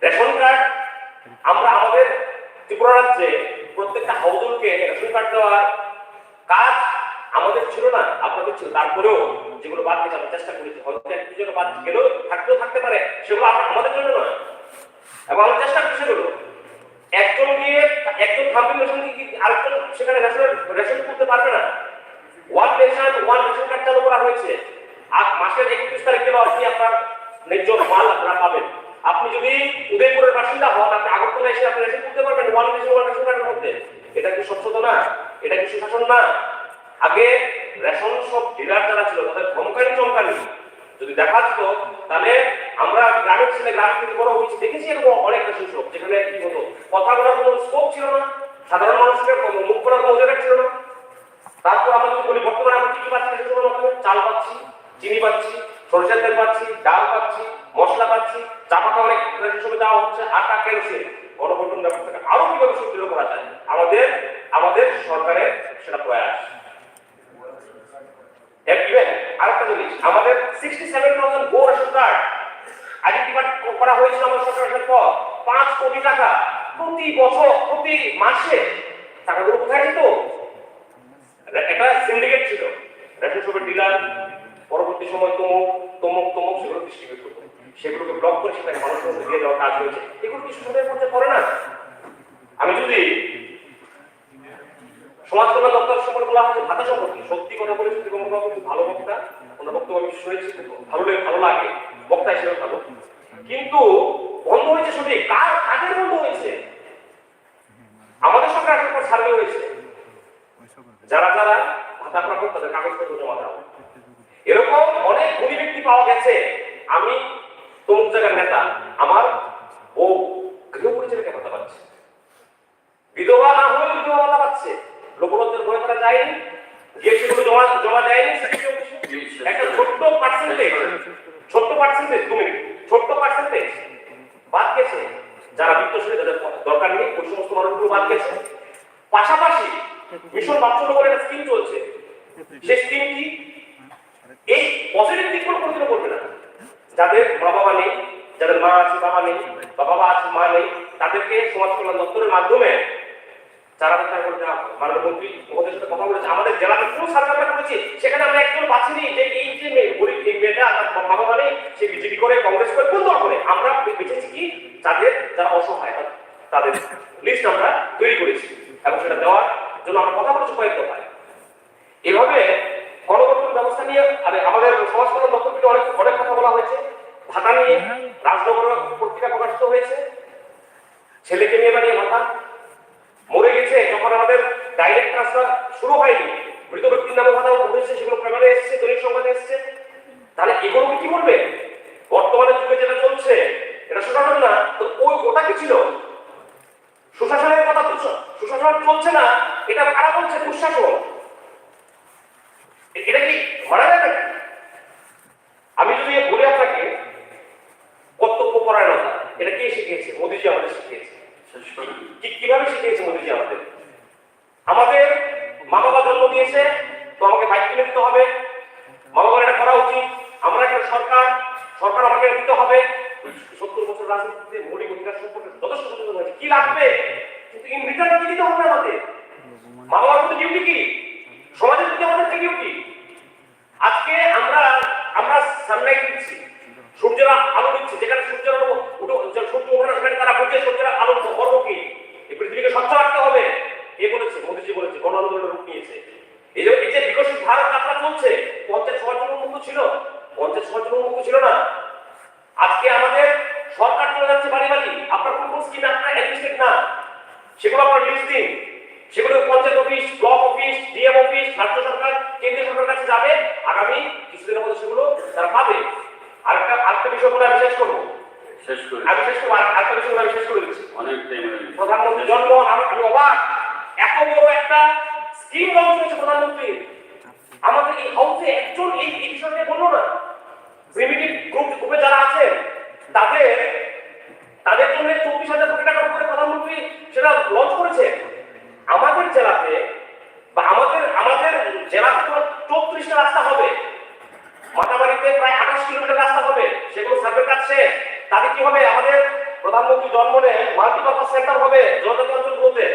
রেশন কার্ড আমরা আমাদের ত্রিপুরা রাজ্যে প্রত্যেকটা হাউজকে রেশন কার্ড দেওয়ার কাজ আমাদের ছিল না, আপনাদের ছিল। তারপরেও যেগুলো বাদ থেকে আমরা চেষ্টা করেছি, হয়তো একটু যেন বাদ গেলেও থাকতে পারে, সেগুলো আমাদের জন্য নয়, এবং আমরা চেষ্টা করছি সেগুলো। একজন থাম্বিল রেশন কি আরেকজন সেখানে রেশন করতে পারবে না। One nation one ration card চালু করা হয়েছে। আর মাসের 31 তারিখ গেলে আপনি আপনার ন্যায্য মাল আপনারা পাবেন। আপনি যদি উদয়পুরের বাসিন্দা হন, আপনি আগরতলা এসে আপনি রেশন করতে পারবেন ওয়ান নেশন ওয়ান রেশন কার্ডের মধ্যে। এটা কি স্বচ্ছতা না? এটা কি সুশাসন না? আগে রেশন সব ডিলার যারা ছিল তাদের ধমকানি চমকানি যদি দেখা যেত, তাহলে আমরা গ্রামের ছেলে গ্রাম থেকে বড় হয়েছি, দেখেছি এরকম অনেক রেশন শপ যেখানে কি হতো, কথা বলার কোনো স্কোপ ছিল না, সাধারণ মানুষের মুখ করার কোনো অধিকার ছিল না। তারপর আমরা যদি বলি বর্তমানে আমরা কি পাচ্ছি রেশনের মাধ্যমে? চাল পাচ্ছি, চিনি পাচ্ছি, সরষের তেল পাচ্ছি, ডাল পাচ্ছি, মশলা পাচ্ছি, চা পাতা অনেক রেশন শপে দেওয়া হচ্ছে, আটা, কেরোসিন। গণবন্টন ব্যবস্থাকে আরো কিভাবে সুদৃঢ় করা যায়, আমাদের সরকারের সেটা প্রয়াস। আরেকটা জিনিস, আমাদের 67,000 গো রেশন কার্ড আইডেন্টিফাই করা হয়েছিল আমাদের সরকারের পর। 5 কোটি টাকা প্রতি বছর, প্রতি মাসে টাকাগুলো কোথায় যেত? একটা সিন্ডিকেট ছিল, রেশন শপের ডিলার পরবর্তী সময় তমুক সেগুলো ডিস্ট্রিবিউট করতো, সেগুলোকে ব্লক করে সেখানে মানুষের মধ্যে দিয়ে দেওয়ার কাজ হয়েছে। এগুলো কি সুযোগের মধ্যে পড়ে না? আমি যদি সমাজ কল্যাণ দপ্তর সম্পর্কে বলা হচ্ছে ভাতা সম্পর্কে, সত্যি কথা বলে সত্যি কর্মকর্তা খুব ভালো বক্তা, ওনার বক্তব্য আমি শুনেছি, ভালো লাগে, বক্তা হিসেবে ভালো। কিন্তু বন্ধ হয়েছে সঠিক, কাদের বন্ধ হয়েছে? আমাদের সরকার আসার পর সার্ভে হয়েছে, যারা ভাতা প্রাপক তাদের কাগজপত্র জমা দেওয়া। এরকম অনেক ধনী ব্যক্তি পাওয়া গেছে, আমি তমুক জায়গার নেতা, আমার বউ গৃহ পরিচালকের ভাতা পাচ্ছে, বিধবা না হলেও বিধবা ভাতা পাচ্ছে, লোকলজ্জার ভয় করা যায়নি, গিয়ে সেগুলো জমা দেয়নি। একটা ছোট্ট পার্সেন্টেজ বাদ গেছে যারা বিত্তশালী যাদের দরকার নেই ওই সমস্ত মানুষগুলো বাদ গেছে। পাশাপাশি মিশন বাৎসল্য বলে একটা স্কিম চলছে, সেই স্কিম কি এই পজিটিভ দিকগুলো কোনোদিনও করবে না। যাদের মা বাবা নেই, যাদের মা আছে বাবা নেই, বা বাবা আছে মা নেই, তাদেরকে সমাজ কল্যাণ দপ্তরের মাধ্যমে 4,000 টাকা করে দেওয়া হয়। মাননীয় মন্ত্রী মহোদয়ের সাথে কথা বলেছে, আমাদের জেলাতে পুরো সার্ভে আমরা করেছি, সেখানে আমরা একজন বাছিনি যে এই যে গরিব এই মেয়েটা তার মা বাবা নেই, সে বিজেপি করে কংগ্রেস করে কোন দল করে, আমরা বেছেছি কি যারা অসহায় তাদের লিস্ট আমরা তৈরি করেছি এবং সেটা দেওয়ার জন্য আমরা কথা বলেছি কয়েক দফায়। এভাবে গণবন্টন ব্যবস্থা নিয়ে আমাদের সমাজ কল্যাণ দপ্তর থেকে অনেক কথা বলা হয়েছে। ভাতা নিয়ে রাজনগর পত্রিকা প্রকাশিত হয়েছে, ছেলেকে নিয়ে বানিয়ে ভাতা মরে গেছে যখন আমাদের ডাইরেক্ট ট্রান্সফার শুরু হয়নি, মৃত ব্যক্তির নামে ভাতা উঠেছে, সেগুলো পেপারে এসছে, দৈনিক সংবাদে এসছে। তাহলে এগুলো কি বলবে? বর্তমানে যুগে যেটা চলছে এটা সুশাসন না, তো ওটা কি ছিল? সুশাসনের কথা সুশাসন চলছে না, এটা কারা বলছে? দুঃশাসন। এটা কি মারা যায় নাকি? আমি যদি বলি আপনাকে কর্তব্য পরায়ণতা, এটা কে শিখিয়েছে? মোদীজি আমাদের শিখিয়েছে। কিভাবে শিখিয়েছে মোদীজি আমাদের? আমাদের মা বাবা জন্ম দিয়েছে, তো আমাকে বাইক কিনে দিতে হবে, মা বাবার এটা করা উচিত। আমরা একটা সরকার আমাকে দিতে হবে। 70 বছর রাজনীতিতে মৌলিক অধিকার সম্পর্কে যথেষ্ট সচেতন হয়েছে, কি লাগবে, কিন্তু ইন রিটার্ন কি দিতে হবে আমাদের? মা বাবার মতো ডিউটি কি? সমাজের প্রতি আমাদের ডিউটি। আজকে আমরা সানলাইট দিচ্ছি, সূর্যের আলো দিচ্ছি, যেখানে সূর্যের আলো সূর্য ওঠে না সেখানে তারা বুঝে সূর্যের আলো করবো কি? এই পৃথিবীকে স্বচ্ছ রাখতে হবে। কে বলেছে? মোদীজি বলেছে, গণ আন্দোলনের রূপ নিয়েছে। এই যে বিকশিত ভারত যাত্রা চলছে, 50 জন উন্মুক্ত ছিল, 50 জন উন্মুক্ত ছিল না। আজকে আমাদের সরকার চলে যাচ্ছে বাড়ি বাড়ি, আপনার কোন কোন স্কিম আপনার অ্যাডমিনিস্ট্রেট না, সেগুলো আপনার লিস্ট দিন। সেগুলো panchayat office, block office, DM office, রাজ্য সরকার, কেন্দ্রীয় সরকারের কাছে যাবে। আগামী কিছুদিনের মধ্যে সেগুলো তারা পাবে। আরেকটা বিষয় বলে আমি শেষ করবো। আরেকটা বিষয় বলে আমি শেষ করে দিচ্ছি। প্রধানমন্ত্রী জন্মদিন, আমি অবাক, এত বড় একটা স্কিম লঞ্চ হয়েছে প্রধানমন্ত্রী, আমাদের এই হাউসে একজন এই বিষয় নিয়ে বললো না। প্রিমিটিভ গ্রুপে যারা আছেন তাদের জন্য 24,000 কোটি টাকার উপরে প্রধানমন্ত্রী সেটা লঞ্চ করেছে। আমাদের জেলাতে বা আমাদের জেলাতে 34টা রাস্তা হবে, মাতাবাড়িতে প্রায় 28 কিলোমিটার রাস্তা হবে, সেগুলো সার্ভে কাজ শেষ। তাতে কি হবে? আমাদের প্রধানমন্ত্রী জন্মদিনে মাল্টিপারপাস সেন্টার হবে জনজাতি অঞ্চলগুলোতে,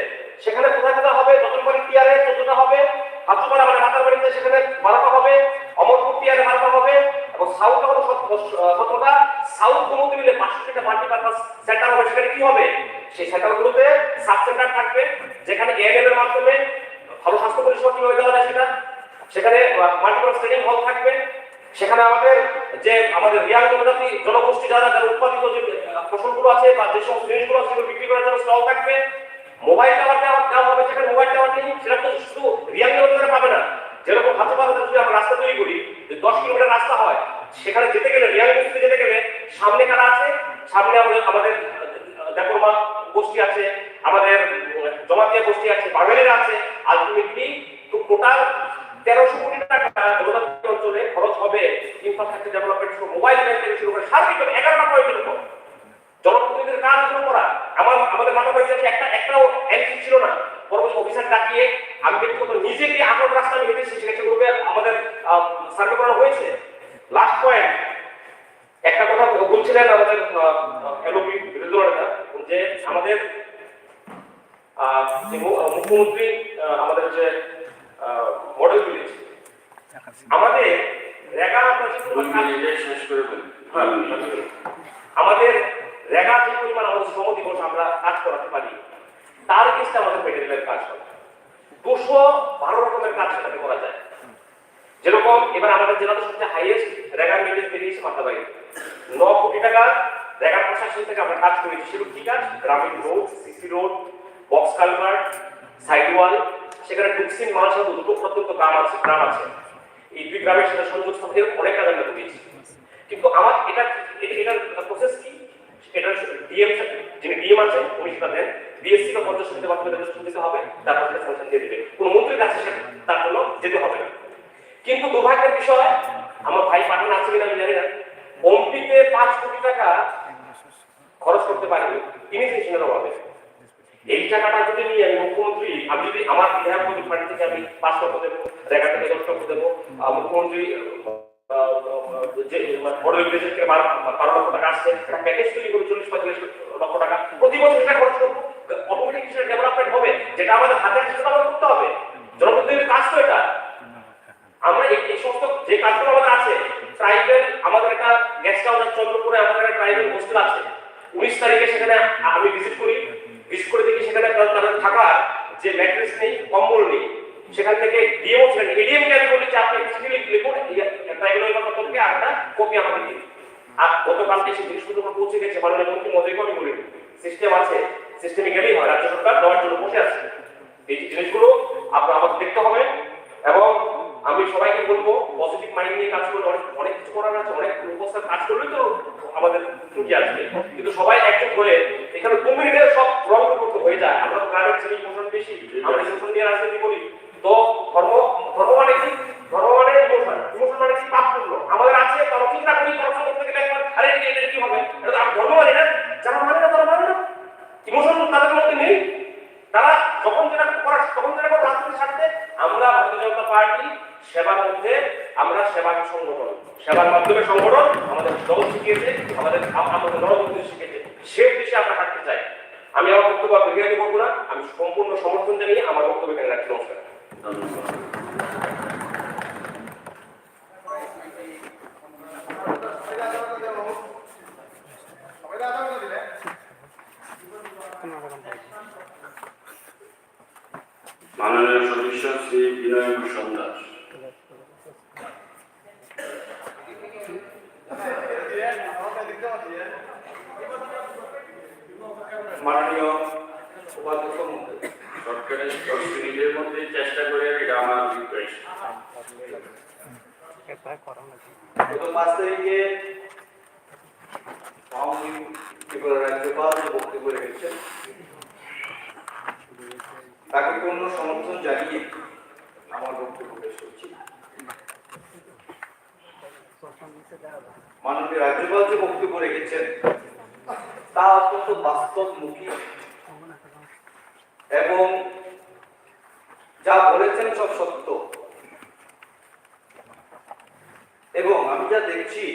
সেখানে কোথায় হবে? যতনবাড়ি টিয়ারে 14টা হবে, হাতুপাড়া মানে মাতাবাড়িতে সেখানে 12টা হবে, অমরপুর টিয়ারে 12টা হবে, এবং সাউথে হবে 17টা। সাউথ গুলোতে মিলে 500টা মাল্টিপারপাস সেন্টার হবে। সেখানে কি হবে? সেই সেন্টারগুলোতে সাব সেন্টার থাকবে, যেখানে এএনএম এর মাধ্যমে ভালো স্বাস্থ্য পরিষেবা কিভাবে দেওয়া যায় সেখানে মাল্টিপারপাস ট্রেনিং হল থাকবে। সেখানে আমাদের রিয়াল জনগোষ্ঠী যারা উৎপাদিত যে ফসলগুলো আছে বা যে সমস্ত জিনিসগুলো আছে সেগুলো বিক্রি করার জন্য স্টল থাকবে। মোবাইল টাওয়ার দেওয়া হবে, যেখানে মোবাইল টাওয়ার নেই সেটা তো শুধু রিয়াল জনগোষ্ঠী পাবে না। যেরকম হাতিপাড়া যদি আমরা রাস্তা তৈরি করি, 10 কিলোমিটার রাস্তা হয়, সেখানে যেতে গেলে রিয়াল জনগোষ্ঠী যেতে গেলে সামনে কারা আছে? সামনে আমাদের দেবরমা গোষ্ঠী আছে, আমাদের জমাতিয়া গোষ্ঠী আছে, বাঙালিরা আছে। আলটিমেটলি টোটাল 1300 কোটি টাকা অঞ্চলে খরচ হবে ইনফ্রাস্ট্রাকচার ডেভেলপমেন্ট, মোবাইল ব্যাংক থেকে শুরু করে সার্বিক 11টা পয়েন্টের উপর জনপ্রতিনিধিদের কাজ শুরু করা। আমাদের মাথাবাড়ি কাছে একটাও এনসি ছিল না। পরবর্তী অফিসার ডাকিয়ে আমি ব্যক্তিগত নিজে গিয়ে 8 রাস্তা আমি হেঁটেছি, সেগুলোকে আমাদের সার্ভে করা হয়েছে। লাস্ট পয়েন্ট, একটা কথা বলছিলেন আমাদের এলওপি রেজুলেটর যে আমাদের মুখ্যমন্ত্রী আমাদের যে মডেল ভিলেজ, আমাদের রেগা আমাদের রেগা যে পরিমাণ আমাদের শ্রম দিবস আমরা কাজ করাতে পারি, তার ক্ষেত্রে আমাদের মেটেরিয়ালের কাজ করে 212 রকমের কাজ সেটাতে করা যায়। যেরকম এবার আমাদের জেলাতে সবচেয়ে হাইয়েস্ট রেগার মেটেরিয়াল বেরিয়েছে মাথাবাড়ি, 9 কোটি টাকা রেগার প্রশাসন থেকে আমরা কাজ করেছি। সেগুলো কি কাজ? গ্রামীণ road, CC road, box culvert, side ওয়াল, সেখানে ডুকসিন মালসা দুটো প্রত্যন্ত গ্রাম আছে। এই দুই গ্রামের সাথে সংযোগ স্থাপনে অনেক কাজ আমরা করেছি। কিন্তু আমার এটার প্রসেস কি? এটা ডিএম যিনি ডিএম আছে উনি সেটা দেন, বিএসসি বা পঞ্চায়েত সমিতির মাধ্যমে রেজিস্ট্রেশন দিতে হবে, তারপর সেটা স্যাংশন দিয়ে দিবে। কোনো মন্ত্রীর কাছে তার জন্য যেতে হবে না। কিন্তু দুর্ভাগ্যের বিষয়, আমার ভাই পাঠান আছে কিনা আমি জানি না, ওমপিতে 5 কোটি টাকা খরচ করতে করতে পারিনি ইনিশিয়েশনের অভাবে। এই টাকাটা যদি নিয়ে আমি মুখ্যমন্ত্রী, আমি যদি আমার বিধায়ক ফান্ড থেকে আমি 5 লক্ষ দেবো, রেখা থেকে 10 লক্ষ দেবো, মুখ্যমন্ত্রী যে বড় বিদেশ থেকে 12 লক্ষ টাকা আসছে, একটা প্যাকেজ তৈরি করে 40-45 লক্ষ টাকা প্রতি বছর সেটা খরচ করবো, অটোমেটিক সেটা ডেভেলপমেন্ট হবে, যেটা আমাদের হাতে আছে সেটা আমাদের করতে হবে। জনপ্রতিনিধির কাজ তো এটা। আমরা এই সমস্ত যে কাজগুলো আমাদের আছে, ট্রাইবেল আমাদের একটা গেস্ট হাউস চন্দ্রপুরে আমাদের একটা ট্রাইবেল হোস্টেল আছে, 19 তারিখে সেখানে আমি ভিজিট করে দেখি সেখানে তাদের থাকার যে ম্যাট্রেস নেই, কম্বল নেই। সেখান থেকে ডিএমও ছিলেন, এডিএম কে আমি বলি যে আপনি চিঠি লিখুন ট্রাইবেল কর্তৃপক্ষকে একটা কপি আমাকে দিন। আর গতকালকে সেই জিনিসগুলো পৌঁছে গেছে, মাননীয় মন্ত্রী মহোদয়কে আমি বলি সিস্টেম আছে, সিস্টেমে গেলেই হয়, রাজ্য সরকার দেওয়ার জন্য বসে আছে। এই জিনিসগুলো আপনার আমাকে দেখতে হবে। এবং আমি সবাইকে বলবো পজিটিভ মাইন্ড নিয়ে কাজ করলে অনেক কিছু করার আছে, অনেক উপস্থান কাজ করলে তো আমাদের ত্রুটি আসবে, কিন্তু সবাই একজোট হয়ে এখানে কমিউনিটির সব রং পরিবর্তন হয়ে যায়। আমরা তো গ্রামের ছেলে ইমোশন বেশি, আমরা ইমোশন নিয়ে রাজনীতি করি। তো ধর্ম মানে কি? ধর্ম মানে ইমোশন মানে কি? পাপ পূর্ণ আমাদের আছে, তারা চিন্তা করি করতে গেলে একবার আরে এটা কি হবে, এটা তো আমি ধর্ম মানে না, যারা মানে না তারা মানে না, ইমোশন তাদের মধ্যে নেই। তারা যখন যেটা করার তখন যেটা করে রাজনীতির স্বার্থে। আমরা ভারতীয় জনতা পার্টি সেবার মধ্যে, আমরা সেবার সংগঠন, সেবার মাধ্যমে সংগঠন আমাদের দল শিখিয়েছে, আমাদের নরবন্ধু শিখিয়েছে, সে উদ্দেশ্যে আমরা হাঁটতে চাই। আমি আমার বক্তব্য দীর্ঘায়িত করবো না, আমি সম্পূর্ণ সমর্থন জানিয়ে আমার বক্তব্য এখানে রাখছি। নমস্কার। মাননীয় সদস্য শ্রী বিনয় ভূষণ দাস। মাননীয় উপাধ্যক্ষ মহোদয়, সরকারের 10 মিনিটের মধ্যে চেষ্টা করে, এটা আমার রিকোয়েস্ট। গত 5 তারিখে ত্রিপুরা রাজ্যপাল যে বক্তব্য রেখেছেন তাকে পূর্ণ সমর্থন জানিয়ে আমার বক্তব্য পেশ করছি। মাননীয় রাজ্যপাল যে বক্তব্য রেখেছেন তা অত্যন্ত বাস্তবমুখী এবং যা বলেছেন সব সত্য। এবং আমি যা দেখছি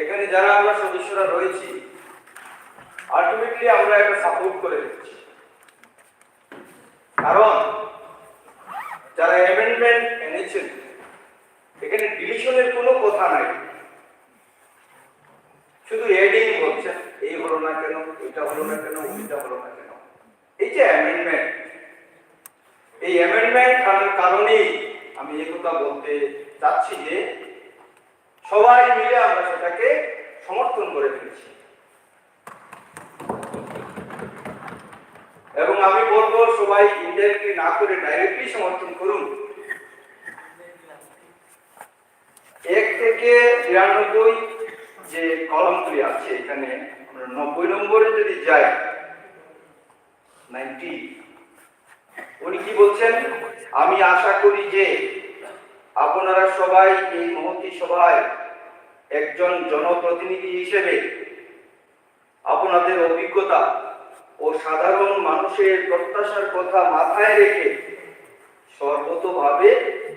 এখানে যারা আমরা সদস্যরা রয়েছি আলটিমেটলি আমরা একটা সাপোর্ট করে দিচ্ছি, কারণ যারা অ্যামেন্ডমেন্ট এনেছেন এখানে ডিলিশনের কোনো কথা নাই, শুধু এডিং হচ্ছেন, এই হলো না কেন, এটা হলো না কেন, ওইটা হলো না কেন। এই যে অ্যামেন্ডমেন্ট, এই অ্যামেন্ডমেন্ট কারণেই আমি এই কথা বলতে চাচ্ছি যে সবাই মিলে আমরা সেটাকে সমর্থন করে দিচ্ছি। এবং আমি বলবো সবাই ইনডাইরেক্টলি না করে ডাইরেক্টলি সমর্থন করুন। 1 থেকে 93 যে কলামগুলি আছে এখানে আমরা 90 নম্বরে যদি যাই 90, উনি কি বলছেন? আমি আশা করি যে আপনারা সবাই এই মহতী সভায় একজন জনপ্রতিনিধি হিসেবে আপনাদের অভিজ্ঞতা ও সাধারণ মানুষের প্রত্যাশার কথা মাথায় রেখে সর্বতোভাবে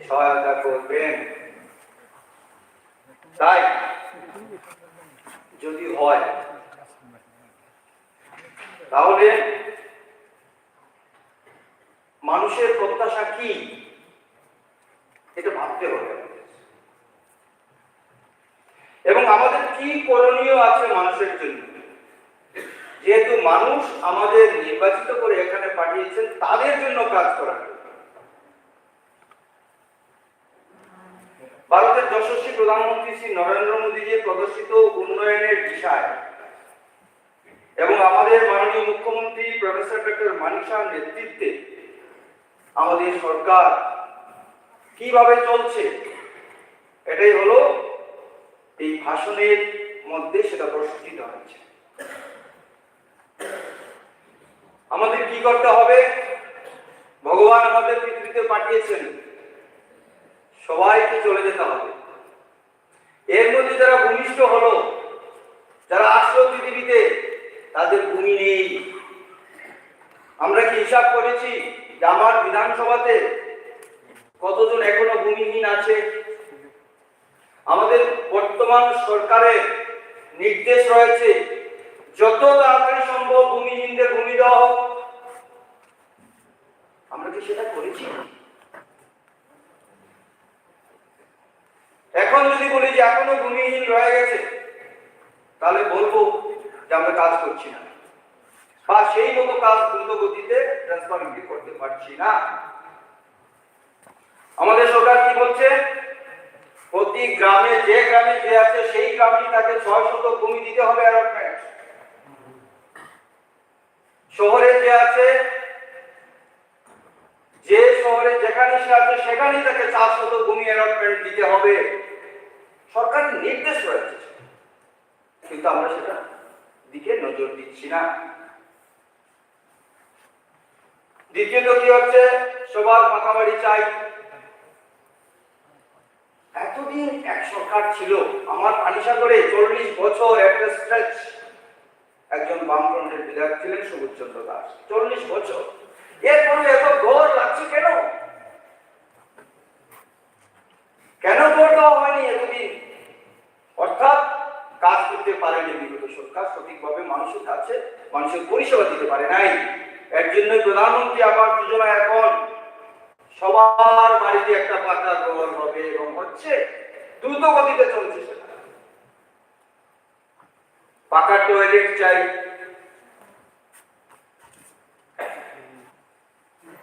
সহায়তা করবেন। তাই যদি হয় তাহলে মানুষের প্রত্যাশা কি এটা ভাবতে হবে এবং আমাদের কি করণীয় আছে মানুষের জন্য। যেহেতু মানুষ আমাদের নির্বাচিত করে এখানে পাঠিয়েছেন তাদের জন্য কাজ করা। ভারতের যশস্বী প্রধানমন্ত্রী শ্রী নরেন্দ্র মোদী যে প্রদর্শিত উন্নয়নের দিশায় এবং আমাদের মাননীয় মুখ্যমন্ত্রী প্রফেসর ডক্টর মানিক সাহার নেতৃত্বে আমাদের সরকার কিভাবে চলছে এটাই হলো এই ভাষণের মধ্যে সেটা প্রস্ফুটিত হচ্ছে। আমাদের কি করতে হবে? ভগবান আমাদের পৃথিবীতে পাঠিয়েছেন, সবাইকে চলে যেতে হবে। এর মধ্যে যারা ভূমিষ্ঠ হলো, যারা আসলো পৃথিবীতে, তাদের ভূমি নেই। আমরা কি হিসাব করেছি যে আমার বিধানসভাতে কতজন এখনো ভূমিহীন আছে? আমাদের বর্তমান সরকারের নির্দেশ রয়েছে যত তাড়াতাড়ি সম্ভব ভূমিহীনদের ভূমি দেওয়া হোক। আমরা কি সেটা করেছি? এখন যদি বলি যে এখনো ভূমিহীন রয়ে গেছে, তাহলে বলবো যে আমরা কাজ করছি না, বা সেই মতো কাজ দ্রুত গতিতে ট্রান্সপারেন্টলি করতে পারছি না। আমাদের সরকার কি বলছে? প্রতি গ্রামে যে আছে সেই গ্রামে তাকে 600 ভূমি দিতে হবে অ্যালটমেন্ট। শহরে যে আছে, যে শহরে যেখানে সে আছে সেখানেই তাকে 400 ভূমি অ্যালটমেন্ট দিতে হবে। সরকারের নির্দেশ রয়েছে, কিন্তু আমরা সেটা দিকে নজর দিচ্ছি না। দ্বিতীয়ত কি হচ্ছে? সবার পাকা বাড়ি চাই। এতদিন এক সরকার ছিল, আমার পানিসাগরে 40 বছর একটা স্ট্রেচ একজন বামফ্রন্টের বিধায়ক ছিলেন সুবোধ চন্দ্র দাস। 40 বছর, এরপরে এত ঘোর লাগছে কেন? কেন ভোট দেওয়া হয়নি এতদিন? অর্থাৎ কাজ করতে পারেনি বিগত সরকার, সঠিকভাবে মানুষের কাছে মানুষের পরিষেবা দিতে পারে নাই। এর জন্য প্রধানমন্ত্রী আবাস যোজনা এখন সবার বাড়িতে একটা পাকা ঘর হবে এবং হচ্ছে, দ্রুত গতিতে চলছে সেটা। পাকা টয়লেট চাই।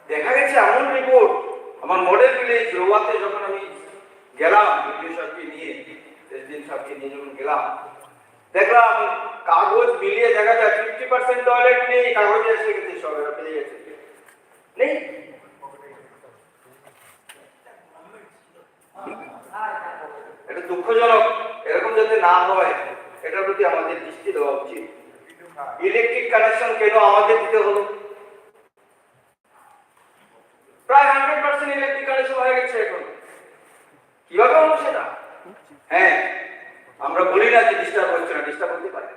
দেখা গেছে এমন রিপোর্ট, আমার মডেল ভিলেজ রোয়াতে যখন আমি গেলাম বিডিও সাহেবকে নিয়ে, প্রেসিডেন্ট সাহেবকে নিয়ে যখন গেলাম, দেখলাম কাগজ মিলিয়ে দেখা যায় 50% টয়লেট নেই, কাগজে এসে গেছে, সব পেয়ে গেছে নেই। এটা দুঃখজনক, এরকম যাতে না হয় এটার প্রতি আমাদের দৃষ্টি দেওয়া উচিত। ইলেকট্রিক কানেকশন কেন আমাদের দিতে হলো? প্রায় 100% ইলেকট্রিক কানেকশন হয়ে গেছে এখন, কিভাবে হলো সেটা? হ্যাঁ, আমরা বলি না যে ডিস্টার্ব হচ্ছে না, ডিস্টার্ব হতে পারে।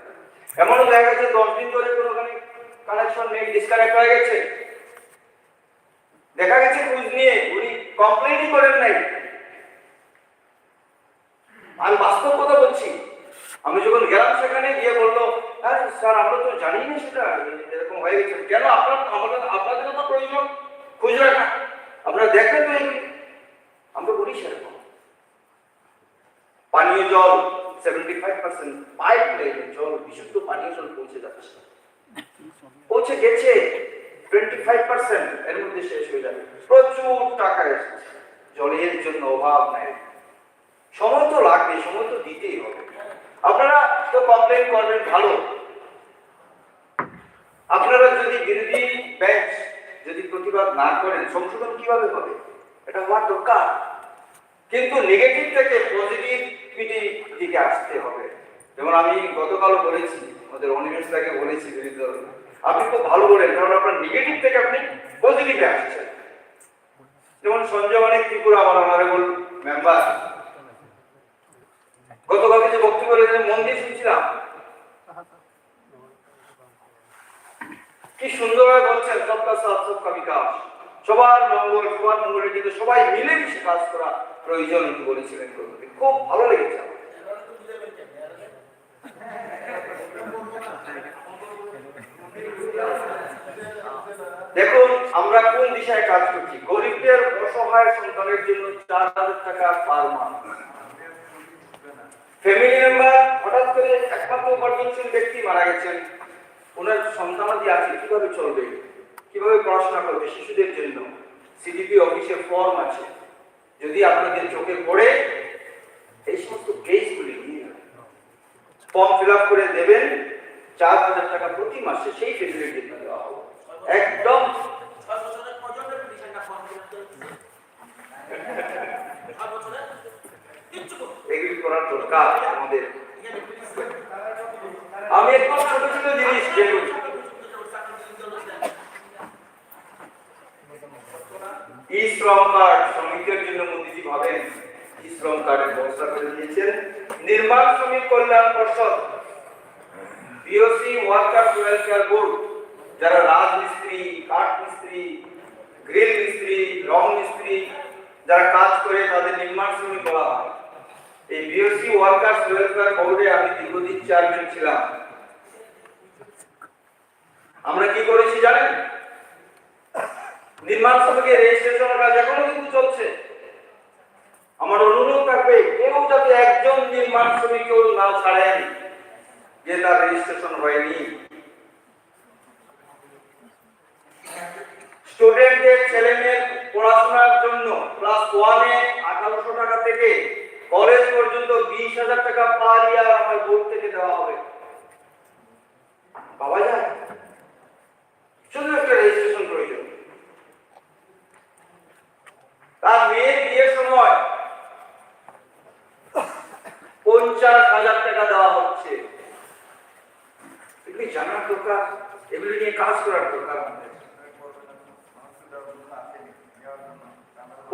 এমনও দেখা গেছে 10 দিন ধরে কোনো কানেকশন নেই, ডিসকানেক্ট হয়ে গেছে। দেখা গেছে খোঁজ নিয়ে উনি কমপ্লেইনই করেন নাই। আমি বাস্তব কথা বলছি, আমি যখন গেলাম সেখানে গিয়ে বললো, হ্যাঁ স্যার আমরা তো জানি না সেটা এরকম হয়ে গেছে। কেন? আপনাদের তো প্রয়োজন খোঁজ রাখা, আপনারা দেখবেন তো। আমরা বলি সেরকম। পানীয় জল 75% পাইপ লাইনের জল, বিশুদ্ধ পানীয় জল পৌঁছে যাচ্ছে, পৌঁছে গেছে 25%, এর মধ্যে শেষ হয়ে যাবে। প্রচুর টাকা এসেছে, জলের জন্য অভাব নাই। সময় তো লাগবে, সময় তো দিতেই হবে। আপনারা তো কমপ্লেন করবেন, ভালো। আপনারা যদি বিরোধী বেঞ্চ যদি প্রতিবাদ না করেন, সংশোধন কিভাবে হবে? এটা হওয়ার দরকার। কিন্তু নেগেটিভ থেকে পজিটিভিটি দিকে আসতে হবে। যেমন আমি গতকালও বলেছি, আমাদের অনিমেষটাকে বলেছি, বিরোধী দল আপনি তো ভালো বলেন, কারণ আপনার নেগেটিভ থেকে আপনি পজিটিভে আসছেন। যেমন সঞ্জয় অনেক ত্রিপুরা, আমার অনারেবল মেম্বার, গতকালকে যে বক্তব্য রয়েছে মন দিয়ে শুনছিলাম, কি সুন্দরভাবে বলছেন সবকা সাথ সবকা বিকাশ, সবার মঙ্গল, সবার মঙ্গলের জন্য সবাই মিলেমিশে কাজ করা প্রয়োজন বলেছিলেন। খুব ভালো লেগেছে। দেখুন আমরা কোন দিশায় কাজ করছি। গরিবদের অসহায় সন্তানের জন্য 4000 টাকা পার মাস। ফ্যামিলি মেম্বার হঠাৎ করে একমাত্র উপার্জনশীল ব্যক্তি মারা গেছেন, ওনার সন্তানাদি আছে, কিভাবে চলবে, কিভাবে পড়াশোনা করবে? শিশুদের জন্য সিডিপি অফিসে ফর্ম আছে, যদি আপনাদের চোখে পড়ে এই সমস্ত কেসগুলি নিয়ে ফর্ম ফিল আপ করে দেবেন। 4000 টাকা প্রতি মাসে সেই ফেসিলিটি দেওয়া হবে। একদম এগুলি করার দরকার আমাদের। আমি একদম ছোট ছোট জিনিস যেগুলি ই শ্রম কার্ড শ্রমিকদের জন্য মোদীজি ভাবেন, ই শ্রম কার্ডের ব্যবস্থা করে দিয়েছেন। নির্মাণ শ্রমিক কল্যাণ পর্ষদ বিওসি ওয়ার্কার্স ওয়েলফেয়ার বোর্ড, যারা রাজমিস্ত্রি, কাঠ মিস্ত্রি, গ্রিল মিস্ত্রি, রং মিস্ত্রি যারা কাজ করে তাদের নির্মাণ শ্রমিক বলা হয়। এই বিওসি ওয়ার্কার্স ওয়েলফেয়ার বোর্ডে আমি দীর্ঘদিন চেয়ারম্যান ছিলাম। আমরা কি করেছি জানেন? নির্মাণ শ্রমিকের রেজিস্ট্রেশনের কাজ এখনো কিন্তু চলছে। আমার অনুরোধ থাকবে, কেউ যাতে একজন নির্মাণ শ্রমিককেও না ছাড়েন যে তার রেজিস্ট্রেশন হয়নি। স্টুডেন্টদের ছেলেমেয়ের পড়াশোনার জন্য ক্লাস 1 এ 1800 টাকা থেকে কলেজ পর্যন্ত 20,000 টাকা পার ইয়ার আমার বোর্ড থেকে দেওয়া হবে। বাবা যায়, শুধু একটা রেজিস্ট্রেশন প্রয়োজন। তার মেয়ের বিয়ের সময় 50,000 টাকা দেওয়া হচ্ছে। এগুলি জানার দরকার, এগুলি নিয়ে কাজ করার দরকার।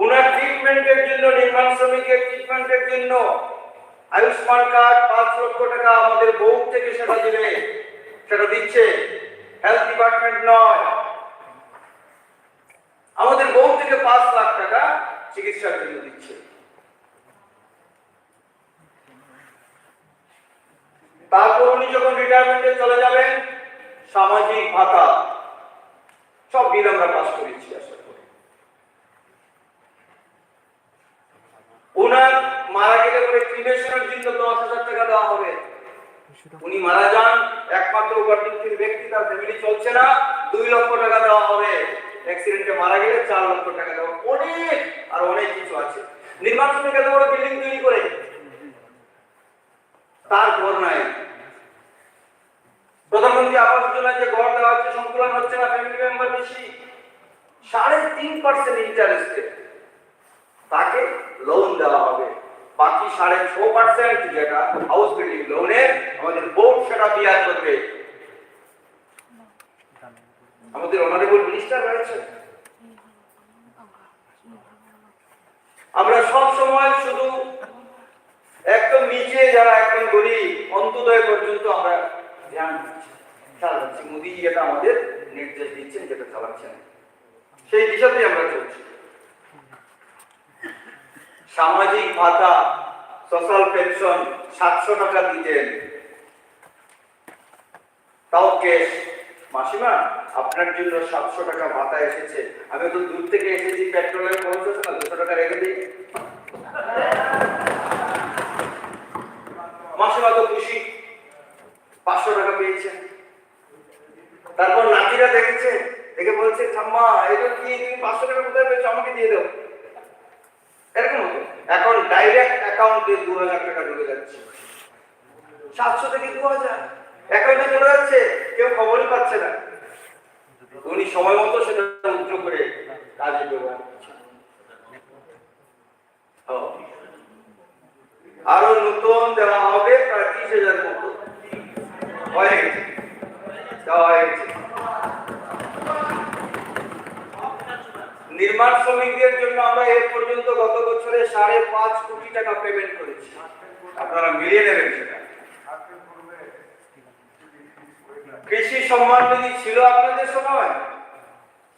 ওনার ট্রিটমেন্টের জন্য, নির্মাণ শ্রমিকের ট্রিটমেন্টের জন্য আয়ুষ্মান কার্ড 5 লক্ষ টাকা আমাদের বোর্ড থেকে সেটা দিবে, সেটা দিচ্ছে, হেলথ ডিপার্টমেন্ট নয়। আমাদের বোর্ড থেকে 5 লাখ টাকা চিকিৎসার জন্য দিচ্ছে। তারপর উনি যখন রিটায়ারমেন্টে চলে যাবেন, সামাজিক ভাতা সব বিল আমরা পাস করেছি। আশা করি ওনার মারা গেলে পরে ক্রিমেশনের জন্য 10,000 টাকা দেওয়া হবে। উনি মারা যান, একমাত্র উপার্জনশীল ব্যক্তি, তার ফ্যামিলি চলছে না, 2 লক্ষ টাকা দেওয়া হবে। অ্যাক্সিডেন্টে মারা গেলে 4 লক্ষ টাকা দেওয়া। অনেক আর অনেক কিছু আছে। নির্মাণ শ্রমিক এত বড় বিল্ডিং তৈরি করে তার ঘর নাই। প্রধানমন্ত্রী আবাস যোজনায় যে ঘর দেওয়া হচ্ছে সংকুলন হচ্ছে না, ফ্যামিলি মেম্বার বেশি, 3.5% ইন্টারেস্টে তাকে লোন দেওয়া হবে। বাকি 6.5% যেটা হাউস বিল্ডিং লোনের আমাদের বোর্ড সেটা বিয়ার করবে। আমাদের অনারেবল মিনিস্টার রয়েছে। আমরা সব সময় শুধু একদম নিচে যারা একদম গরিব, অন্তোদয় পর্যন্ত আমরা ধ্যান দিচ্ছি, খেয়াল রাখছি। মোদীজি এটা আমাদের নির্দেশ দিচ্ছেন, যেটা চালাচ্ছেন, সেই দিশাতেই আমরা চলছি। সামাজিক ভাতা, সোশ্যাল পেনশন 700 টাকা দিতেন, তাও ক্যাশ। মাসিমা, আপনার জন্য 700 টাকা ভাতা এসেছে। আমি তো দূর থেকে এসেছি, পেট্রোলের খরচ আছে না, 200 টাকা রেখে দিই। মাসিমা তো খুশি, 500 টাকা পেয়েছেন। তারপর নাতিরা দেখেছে, দেখে বলছে, ঠাম্মা এটা কি, তুমি 500 টাকা কোথায় পেয়েছো, আমাকে দিয়ে দাও। এরকম হতো। এখন ডাইরেক্ট অ্যাকাউন্টে 2,000 টাকা ঢুকে যাচ্ছে। 700 থেকে 2,000 অ্যাকাউন্টে চলে যাচ্ছে, কেউ খবরই পাচ্ছে না। উনি সময় মতো সেটা উদ্যোগ করে কাজে ব্যবহার করছেন। আরো নতুন দেওয়া হবে প্রায় 30,000 মতো হয়ে গেছে, দেওয়া হয়ে গেছে। নির্মাণ শ্রমিকদের জন্য আমরা এর পর্যন্ত গত বছরে 5.5 কোটি টাকা পেমেন্ট করেছি। আপনারা মিলিয়ে নেবেন সেটা। কৃষি সম্মান নিধি ছিল আপনাদের সময়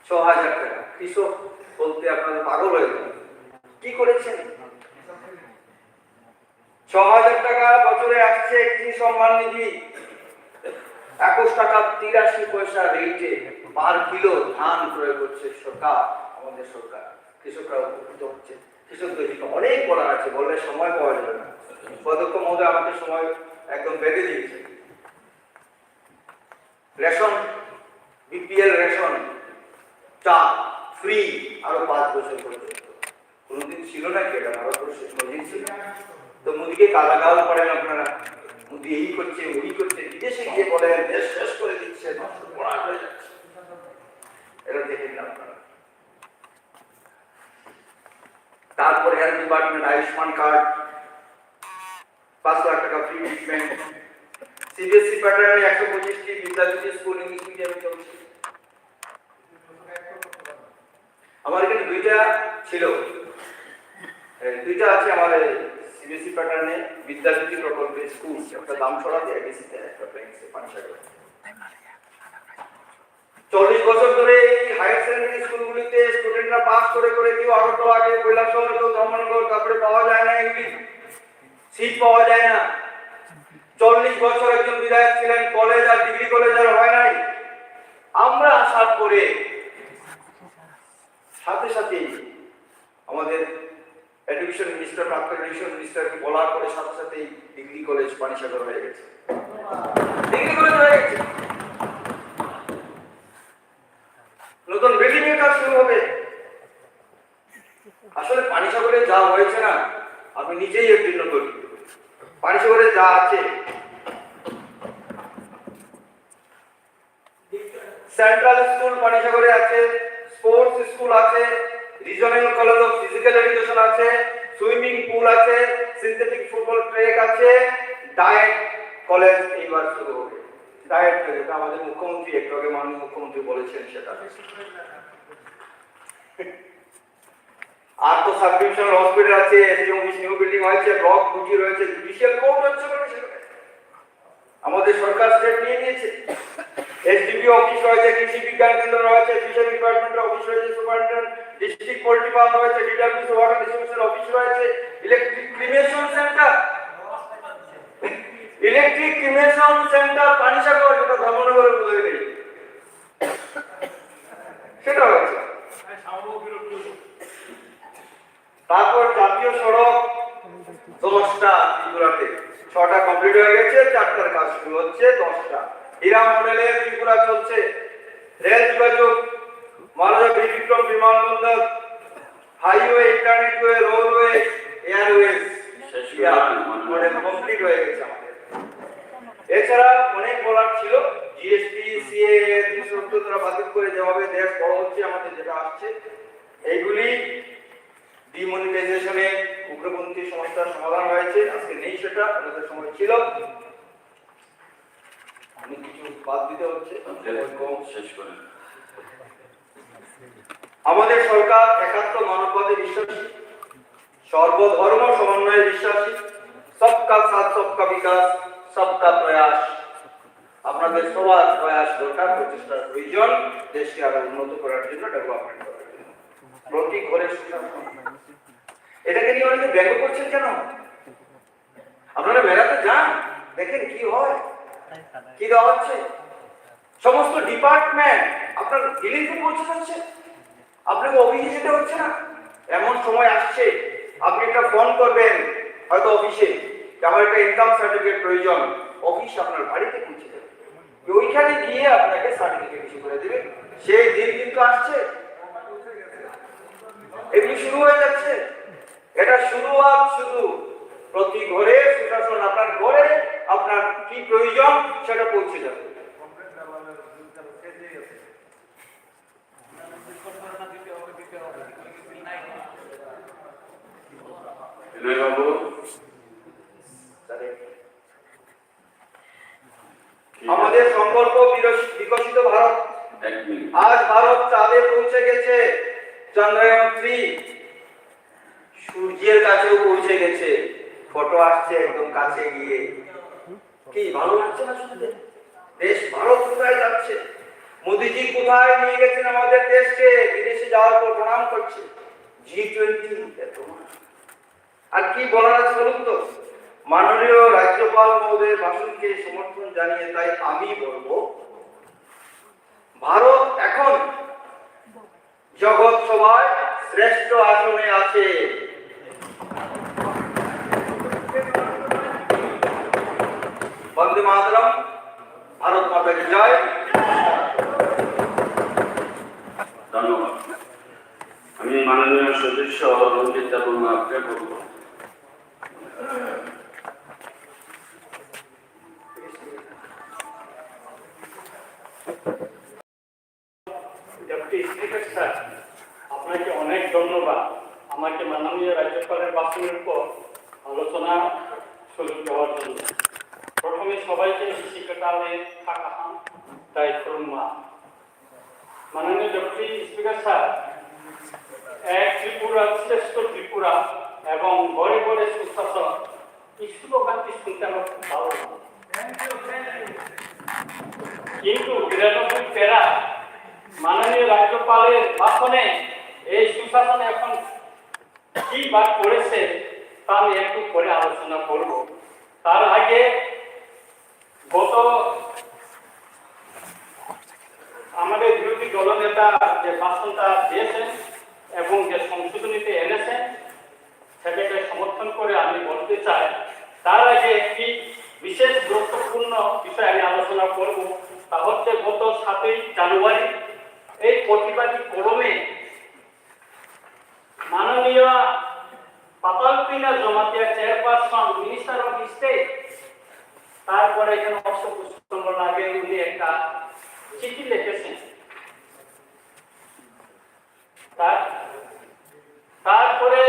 6,000 টাকা। কৃষক বলতে আপনাদের পাগল হয়ে যাবে। কি করেছেন? 6,000 টাকা বছরে আসছে কৃষি সম্মান নিধি। 21 টাকা 83 পয়সা রেটে পার কিলো ধান ক্রয় করছে সরকার, আমাদের সরকার। কৃষকরা উপকৃত হচ্ছে। কৃষকদের অনেক বলার আছে, বললে সময় পাওয়া যাবে না। অধ্যক্ষ মহোদয় আমাকে সময় একদম বেঁধে দিয়েছে। রেশন, বিপিএল রেশন, চা ফ্রি আরো 5 বছর পর্যন্ত। কোনদিন ছিল নাকি এটা ভারতবর্ষে? কোনদিন ছিল? তো মোদীকে কালাগাল করেন আপনারা, মোদী এই করছে ওই করছে, বিদেশে গিয়ে বলেন দেশ শেষ করে দিচ্ছে, নষ্টপড়া হয়ে যাচ্ছে। এটা দেখেন না আপনারা। তারপরে health department, Ayushman card, 5 lakh টাকা ফ্রি ট্রিটমেন্ট। সিবিএসসি প্যাটার্নে 125টি বিদ্যাপীঠে স্কুল ইংলিশ মিডিয়ামে চলছে। আমার এখানে 2টা ছিল, 2টা আছে আমাদের সিবিএসসি প্যাটার্নে বিদ্যাপীঠি প্রকল্পের স্কুল। একটা দামছড়াতে, এডিসিতে, একটা প্লেন্সে, 5 পানিসাগর। 40 বছর ধরে এই হায়ার সেকেন্ডারি স্কুলগুলিতে স্টুডেন্টরা পাস করে করে কেউ আগরতলা, কেউ কৈলাসহর, কেউ ধর্মনগর, তারপরে পাওয়া যায় না, এগুলি সিট পাওয়া যায় না। 40 বছর একজন বিধায়ক ছিলেন, কলেজ আর ডিগ্রি কলেজ আর হয় নাই। আমরা আসার পরে সাথে সাথে আমাদের এডুকেশন মিনিস্টার, প্রাক্তন এডুকেশন মিনিস্টারকে বলার পরে সাথে সাথে ডিগ্রি কলেজ পানিসাগর হয়ে গেছে, ডিগ্রি কলেজ হয়ে গেছে। নতুন বিল্ডিং এর কাজ শুরু হবে। আসলে পানিসাগরে যা হয়েছে না, আমি নিজেই এর জন্য করি। পানিসাগরে যা আছে, সেন্ট্রাল স্কুল পানিসাগরে আছে, স্পোর্টস স্কুল আছে, regional college of physical education আছে, সুইমিং পুল আছে, সিনথেটিক ফুটবল ট্র্যাক আছে, ডায়েট কলেজ এইবার শুরু হবে। ডায়েট কলেজ আমাদের মুখ্যমন্ত্রী একটু আগে মাননীয় মুখ্যমন্ত্রী বলেছেন সেটা। আর তো সাব ডিভিশনাল হসপিটাল আছে, এসডি অফিস নিউ বিল্ডিং হয়েছে, ব্লক দুটি রয়েছে, জুডিশিয়াল কোর্ট হচ্ছে পানিসাগরে। আমাদের সরকার স্টেপ নিয়ে নিয়েছে। এসডিপি অফিস রয়েছে, কৃষি বিজ্ঞান কেন্দ্র রয়েছে, ফিশারি ডিপার্টমেন্টের অফিস রয়েছে, সুপারিনটেন্ডেন্ট ডিস্ট্রিক্ট পোল্ট্রি ফার্ম রয়েছে, ডিডব্লিউসি ওয়াটার ডিস্ট্রিবিউশন অফিস রয়েছে, electric cremation centre, electric cremation centre Panisagar, যেটা ধর্মনগরের মধ্যে নেই, সেটা হয়েছে। তারপর জাতীয় সড়ক 10টা ত্রিপুরাতে, 6টা কমপ্লিট হয়ে গেছে, 4টার কাজ শুরু হচ্ছে, 10টা। হীরা মডেলের ত্রিপুরা চলছে। রেল যোগাযোগ, মালদা বিক্রম বিমানবন্দর, highway, internet way, roadway, airways model complete হয়ে গেছে আমাদের। এছাড়া অনেক বলার ছিল, জিএসটি, সিএ, 270 দ্বারা বাতিল করে যেভাবে দেশ বড় হচ্ছে, আমাদের যেটা আসছে, এইগুলি ডিমনিটাইজেশনে উগ্রপন্থী সমস্যার সমাধান হয়েছে। আজকে নেই সেটা, আমাদের সময় ছিল, অনেক কিছু বাদ দিতে হচ্ছে। শেষ করে আমাদের সরকার একাত্ম মানববাদে বিশ্বাসী, সর্বধর্ম সমন্বয়ে বিশ্বাসী, সবকা সাথ সবকা বিকাশ, সবকা প্রয়াস। আপনাদের সবার প্রয়াস দরকার, প্রচেষ্টার প্রয়োজন, দেশকে আরো উন্নত করার জন্য, ডেভেলপমেন্ট করার জন্য। প্রতি ঘরে সুশাসন, এটাকে নিয়ে অনেকে ব্যঙ্গ করছেন কেন? আপনারা মেলাতে যান, দেখেন কি হয়, কি দেওয়া হচ্ছে। সমস্ত ডিপার্টমেন্ট আপনার ডিলিংকে পৌঁছে যাচ্ছে, আপনাকে অফিসে যেতে হচ্ছে না। এমন সময় আসছে, আপনি একটা ফোন করবেন হয়তো অফিসে, আমার একটা ইনকাম সার্টিফিকেট প্রয়োজন, অফিস আপনার বাড়িতে পৌঁছে যাবে, ওইখানে গিয়ে আপনাকে সার্টিফিকেট ইস্যু করে দেবে। সেই দিন কিন্তু আসছে, এগুলি শুরু হয়ে যাচ্ছে। এটা শুরুয়াত শুধু। প্রতি ঘরে সুশাসন, আপনার ঘরে আপনার কি প্রয়োজন সেটা পৌঁছে যাবে। আমাদের সংকল্প বিকশিত ভারত। আজ ভারত চাঁদে পৌঁছে গেছে, চন্দ্রায়ন 3 সূর্যের কাছেও পৌঁছে গেছে। ফটো আসছে একদম কাছে গিয়ে, কি ভালো লাগছে না শুনতে? দেশ ভারত কোথায় যাচ্ছে, মোদিজি কোথায় নিয়ে গেছেন আমাদের দেশকে, বিদেশে যাওয়ার পর প্রণাম করছে। G20 আর কি বলার আছে বলুন তো? মাননীয় রাজ্যপাল মহোদয়ের ভাষণকে সমর্থন জানিয়ে তাই আমি বলবো, ভারত এখন জগৎ সভায় শ্রেষ্ঠ আসনে আছে। বন্দে মাতরম, ভারত মাতা কি জয়। ধন্যবাদ। আমি মাননীয় সদস্য রঞ্জিত বর্মাকে বলব। ডেপুটি স্পিকার স্যার, আপনাকে অনেক ধন্যবাদ আমাকে মাননীয় রাজ্যপালের ভাষণের উপর আলোচনা সুযোগ দেওয়ার জন্য। প্রথমে সবাইকে শিক্ষাকালে থাকা তাই করুণা। মাননীয় ডেপুটি স্পিকার স্যার, এক ত্রিপুরা শ্রেষ্ঠ ত্রিপুরা এবং ঘরে ঘরে সুশাসন, এই স্লোগানটি শুনতে আমার খুব ভালো লাগে। কিন্তু 92 প্যারা মাননীয় রাজ্যপালের ভাষণে এই সুশাসন এখন কি বাদ করেছে তা আমি একটু পরে আলোচনা করব। তার আগে গত আমাদের বিরোধী দলনেতা যে ভাষণটা দিয়েছেন এবং যে সংশোধনীতে এনেছেন সেটাকে সমর্থন করে আমি বলতে চাই। তার আগে একটি বিশেষ গুরুত্বপূর্ণ বিষয় আমি আলোচনা করব, তা হচ্ছে গত 7ই জানুয়ারি এই প্রতিবাদী ফোরামে মাননীয় পাতালপিনা Jamatia chairperson minister of state, তারপরে এখানে অশোক স্তম্ভ লাগে উনি একটা চিঠি লিখেছেন। তারপরে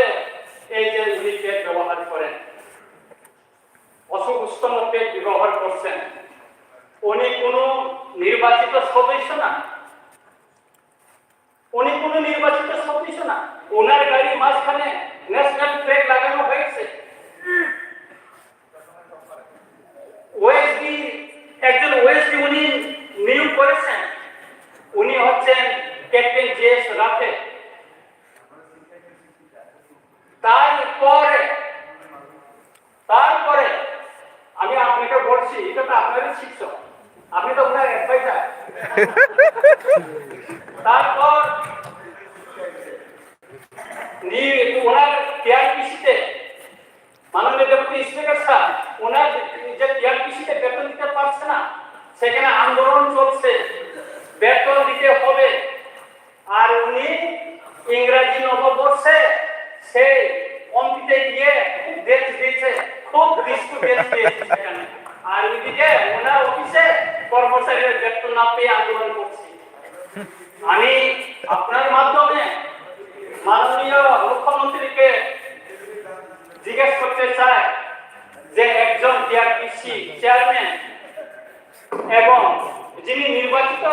এই যে উনি পেট ব্যবহার করেন, অশোক স্তম্ভ পেট ব্যবহার করছেন, উনি কোনো নির্বাচিত সদস্য না, উনি কোনো নির্বাচিত সদস্য না। ওনার গাড়ির মাঝখানে ন্যাশনাল ফ্ল্যাগ লাগানো হয়েছে। ওএসডি একজন ওএসডি উনি নিয়োগ করেছেন, উনি হচ্ছেন ক্যাপ্টেন জেএস রাফে। তারপরে আমি আপনাকে বলছি, এটা তো আপনারই শিক্ষক, আপনি তো ওনার অ্যাডভাইজার। তারপর ওনার টিআরপিসিতে মাননীয় ডেপুটি স্পিকার স্যার ওনার যে টিআরপিসিতে বেতন দিতে পারছে না, সেখানে আন্দোলন চলছে, বেতন দিতে হবে। আর উনি ইংরেজি নববর্ষে সেই কম্পিতে গিয়ে দেশ দিয়েছে, খুব রিস্ক দেশ দিয়েছে সেখানে। আর ওইদিকে ওনার অফিসে কর্মচারীরা বেতন না পেয়ে আন্দোলন করছে। আমি আপনার মাধ্যমে মাননীয় মুখ্যমন্ত্রীকে জিজ্ঞেস করতে চাই যে একজন টিআরপিসি চেয়ারম্যান এবং যিনি নির্বাচিত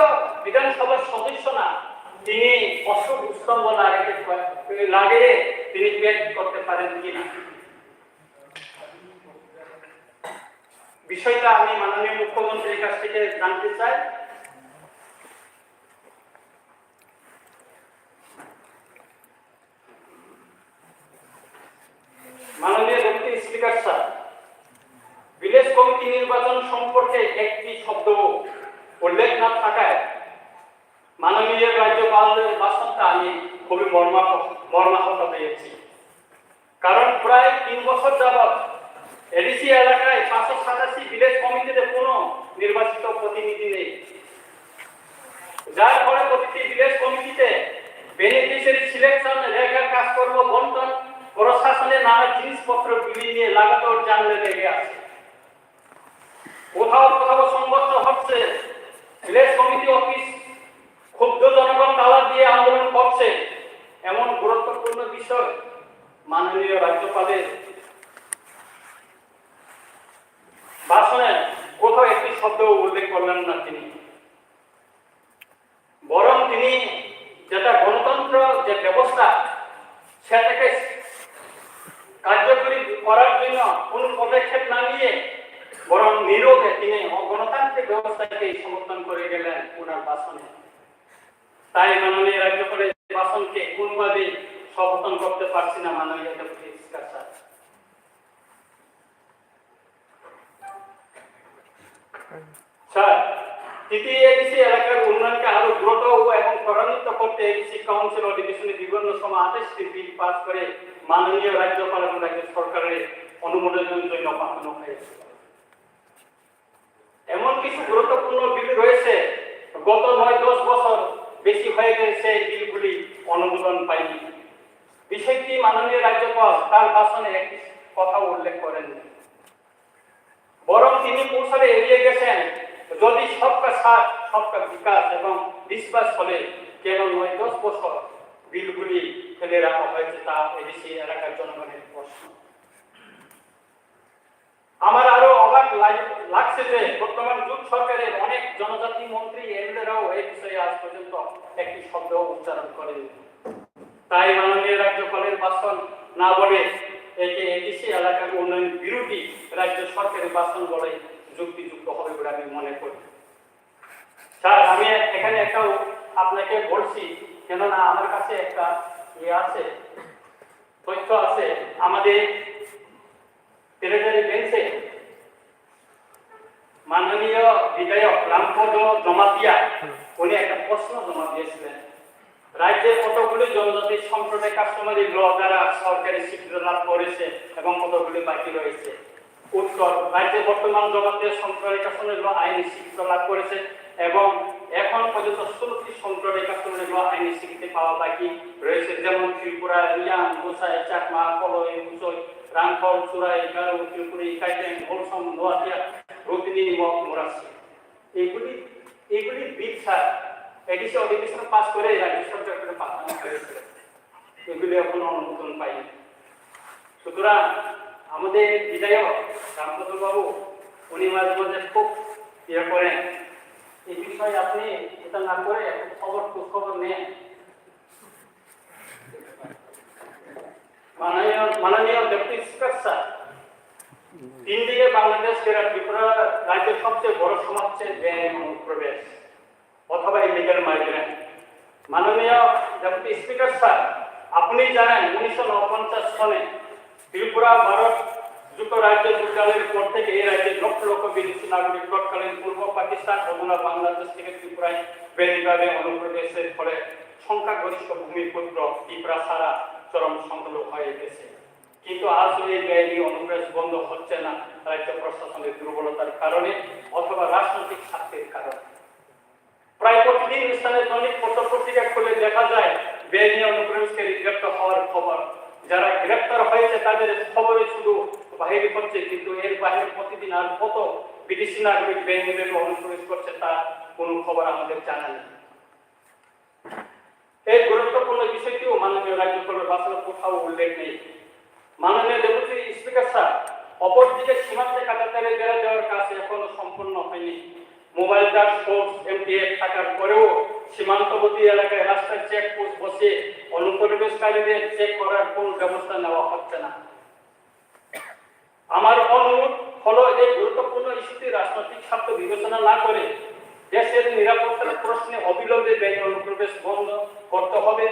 বিধানসভার সদস্য না, তিনি অশোক স্তম্ভ লাগিয়ে তিনি পেট করতে পারেন কিনা, বিষয়টা আমি মাননীয় মুখ্যমন্ত্রীর কাছ থেকে জানতে চাই। মাননীয় deputy speaker sir, village committee নির্বাচন সম্পর্কে একটি শব্দ উল্লেখ না থাকায় মাননীয় রাজ্যপালের ভাষণটা আমি খুবই মর্মাহত পেয়েছি। কারণ প্রায় 3 বছর যাবৎ এডিসি এলাকায় 587 ভিলেজ কমিটিতে কোনো নির্বাচিত প্রতিনিধি নেই, যার ফলে প্রতিটি ভিলেজ কমিটিতে বেনিফিশিয়ারি সিলেকশন, রেখার কাজকর্ম বন্টন, প্রশাসনের নানা জিনিসপত্র বিলি নিয়ে লাগাতার জানলে লেগে আছে। কোথাও কোথাও সংঘর্ষ হচ্ছে, ভিলেজ কমিটি অফিস ক্ষুব্ধ জনগণ তালা দিয়ে আন্দোলন করছে। এমন গুরুত্বপূর্ণ বিষয় মাননীয় রাজ্যপালের ভাষণে কোথাও একটি শব্দ উল্লেখ করলেন না তিনি, বরং তিনি যেটা গণতন্ত্র যে ব্যবস্থা সেটাকে কার্যকরী করার জন্য কোন পদক্ষেপ না নিয়ে বরং নীরবে তিনি গণতান্ত্রিক ব্যবস্থাকে সমর্থন করে গেলেন ওনার ভাষণে। তাই মাননীয় রাজ্যপালের ভাষণকে কোনোভাবে সমর্থন করতে পারছি না মাননীয় ডেপুটি স্পিকার স্যার। স্যার, তৃতীয় এডিসি এলাকার উন্নয়নকে আরো দ্রুত এবং ত্বরান্বিত করতে এডিসি কাউন্সিল অধিবেশনে বিভিন্ন সময় 28টি বিল পাস করে মাননীয় রাজ্যপাল এবং রাজ্য সরকারের অনুমোদনের জন্য পাঠানো হয়েছে। এমন কিছু গুরুত্বপূর্ণ বিল রয়েছে গত 9-10 বছর বেশি হয়ে গেছে এই বিলগুলি অনুমোদন পায়নি। বিষয়টি মাননীয় রাজ্যপাল তার ভাষণে একটি কথা উল্লেখ করেননি, বরং তিনি কৌশলে এড়িয়ে গেছেন যদি সবকা সাথ সবকা বিকাশ এবং বিশ্বাস হলে কেন 9-10 বছর বিলগুলি ফেলে রাখা হয়েছে তা এডিসি এলাকার জনগণের প্রশ্ন। আমার আরো অবাক লাগছে যে বর্তমান জোট সরকারের অনেক জনজাতি মন্ত্রী এমএলএরাও এই বিষয়ে আজ পর্যন্ত একটি শব্দ উচ্চারণ করেনি। তাই মাননীয় রাজ্যপালের ভাষণ না বলে একে এডিসি এলাকার উন্নয়ন বিরোধী রাজ্য সরকারের ভাষণ বলে যুক্তিযুক্ত হবে বলে আমি মনে করি। স্যার আমি এখানে একটা আপনাকে বলছি, কেননা আমার কাছে একটা আছে, তথ্য আছে। আমাদের ট্রেজারি বেঞ্চে মাননীয় বিধায়ক রামপদ জমাতিয়া উনি একটা প্রশ্ন জমা দিয়েছিলেন, রাজ্যের কতগুলি জনজাতি সম্প্রদায় কাস্টমারি ল দ্বারা সরকারি স্বীকৃতি লাভ করেছে এবং কতগুলি বাকি রয়েছে। উত্তর, রাজ্যে বর্তমান জনজাতীয় সম্প্রদায় কাস্টমারি ল আইনি স্বীকৃতি লাভ করেছে এবং এখন পর্যন্ত 16টি সম্প্রদায় কাস্টমারি ল আইনি স্বীকৃতি পাওয়া বাকি রয়েছে, যেমন ত্রিপুরা, রিয়াং, গোসাই, চাকমা, কলই, মুসই, রাংখল, চুরাই, গারো, ত্রিপুরি, কাইটেন, হোলসম, নোয়াতিয়া, রতিনি, মোরাসি। এইগুলি বিল স্যার এডিশন অধিবেশন পাস করে রাজ্য সরকারকে পাঠানো হয়েছে, এগুলি এখনো অনুমোদন পাইনি। সুতরাং আমাদের বিধায়ক রামপদ বাবু উনি মাঝে মাঝে খুব ইয়ে করেন, এই বিষয়ে আপনি এটা না করে খবর নেন। মাননীয় ডেপুটি স্পিকার স্যার, 3 দিকে বাংলাদেশ ত্রিপুরা রাজ্যের সবচেয়ে বড় সমস্যা বেআইনি অনুপ্রবেশ অথবা ইলিগাল মাইগ্রেন্ট। মাননীয় ডেপুটি স্পিকার স্যার, আপনি জানেন 1949 সনে ত্রিপুরা ভারত যুক্তরাজ্য যুদ্ধের পর থেকে এই রাজ্যের লক্ষ লক্ষ বিদেশি নাগরিক তৎকালীন পূর্ব পাকিস্তান অধুনা বাংলাদেশ থেকে ত্রিপুরায় বেআইনিভাবে অনুপ্রবেশের ফলে সংখ্যাগরিষ্ঠ ভূমিপুত্র ত্রিপুরা ছাড়া চরম সংকট হয়ে গেছে। কিন্তু আজ এই বেআইনি অনুপ্রবেশ বন্ধ হচ্ছে না রাজ্য প্রশাসনের দুর্বলতার কারণে অথবা রাজনৈতিক স্বার্থের কারণে। প্রায় প্রতিদিন স্থানে দৈনিক পত্রিকা খুলে দেখা যায় বেআইনি অনুপ্রবেশকারী গ্রেপ্তার হওয়ার খবর। যারা গ্রেপ্তার হয়েছে তাদের খবরে শুধু বাহির হচ্ছে, কিন্তু এর বাইরে প্রতিদিন আর কত বিদেশি নাগরিক বেআইনিভাবে অনুপ্রবেশ করছে তার কোনো খবর আমাদের জানা নেই। এই গুরুত্বপূর্ণ বিষয়টিও মাননীয় রাজ্যপালের ভাষণে কোথাও উল্লেখ নেই। মাননীয় ডেপুটি স্পিকার স্যার, অপরদিকে সীমান্তে কাটাতারে বেড়া দেওয়ার কাজ এখনো সম্পূর্ণ হয়নি। মোবাইল ডাক ফোর্স এমটিএফ থাকার পরেও সীমান্তবর্তী এলাকায় রাস্তায় চেকপোস্ট বসে অনুপ্রবেশকারীদের চেক করার কোন ব্যবস্থা নেওয়া হচ্ছে না। আমার অনুরোধ হলো এই গুরুত্বপূর্ণ ইস্যুটি রাজনৈতিক স্বার্থ বিবেচনা না করে দেশের নিরাপত্তার প্রশ্নে অবিলম্বে বেআইনি অনুপ্রবেশ বন্ধ করতে হবে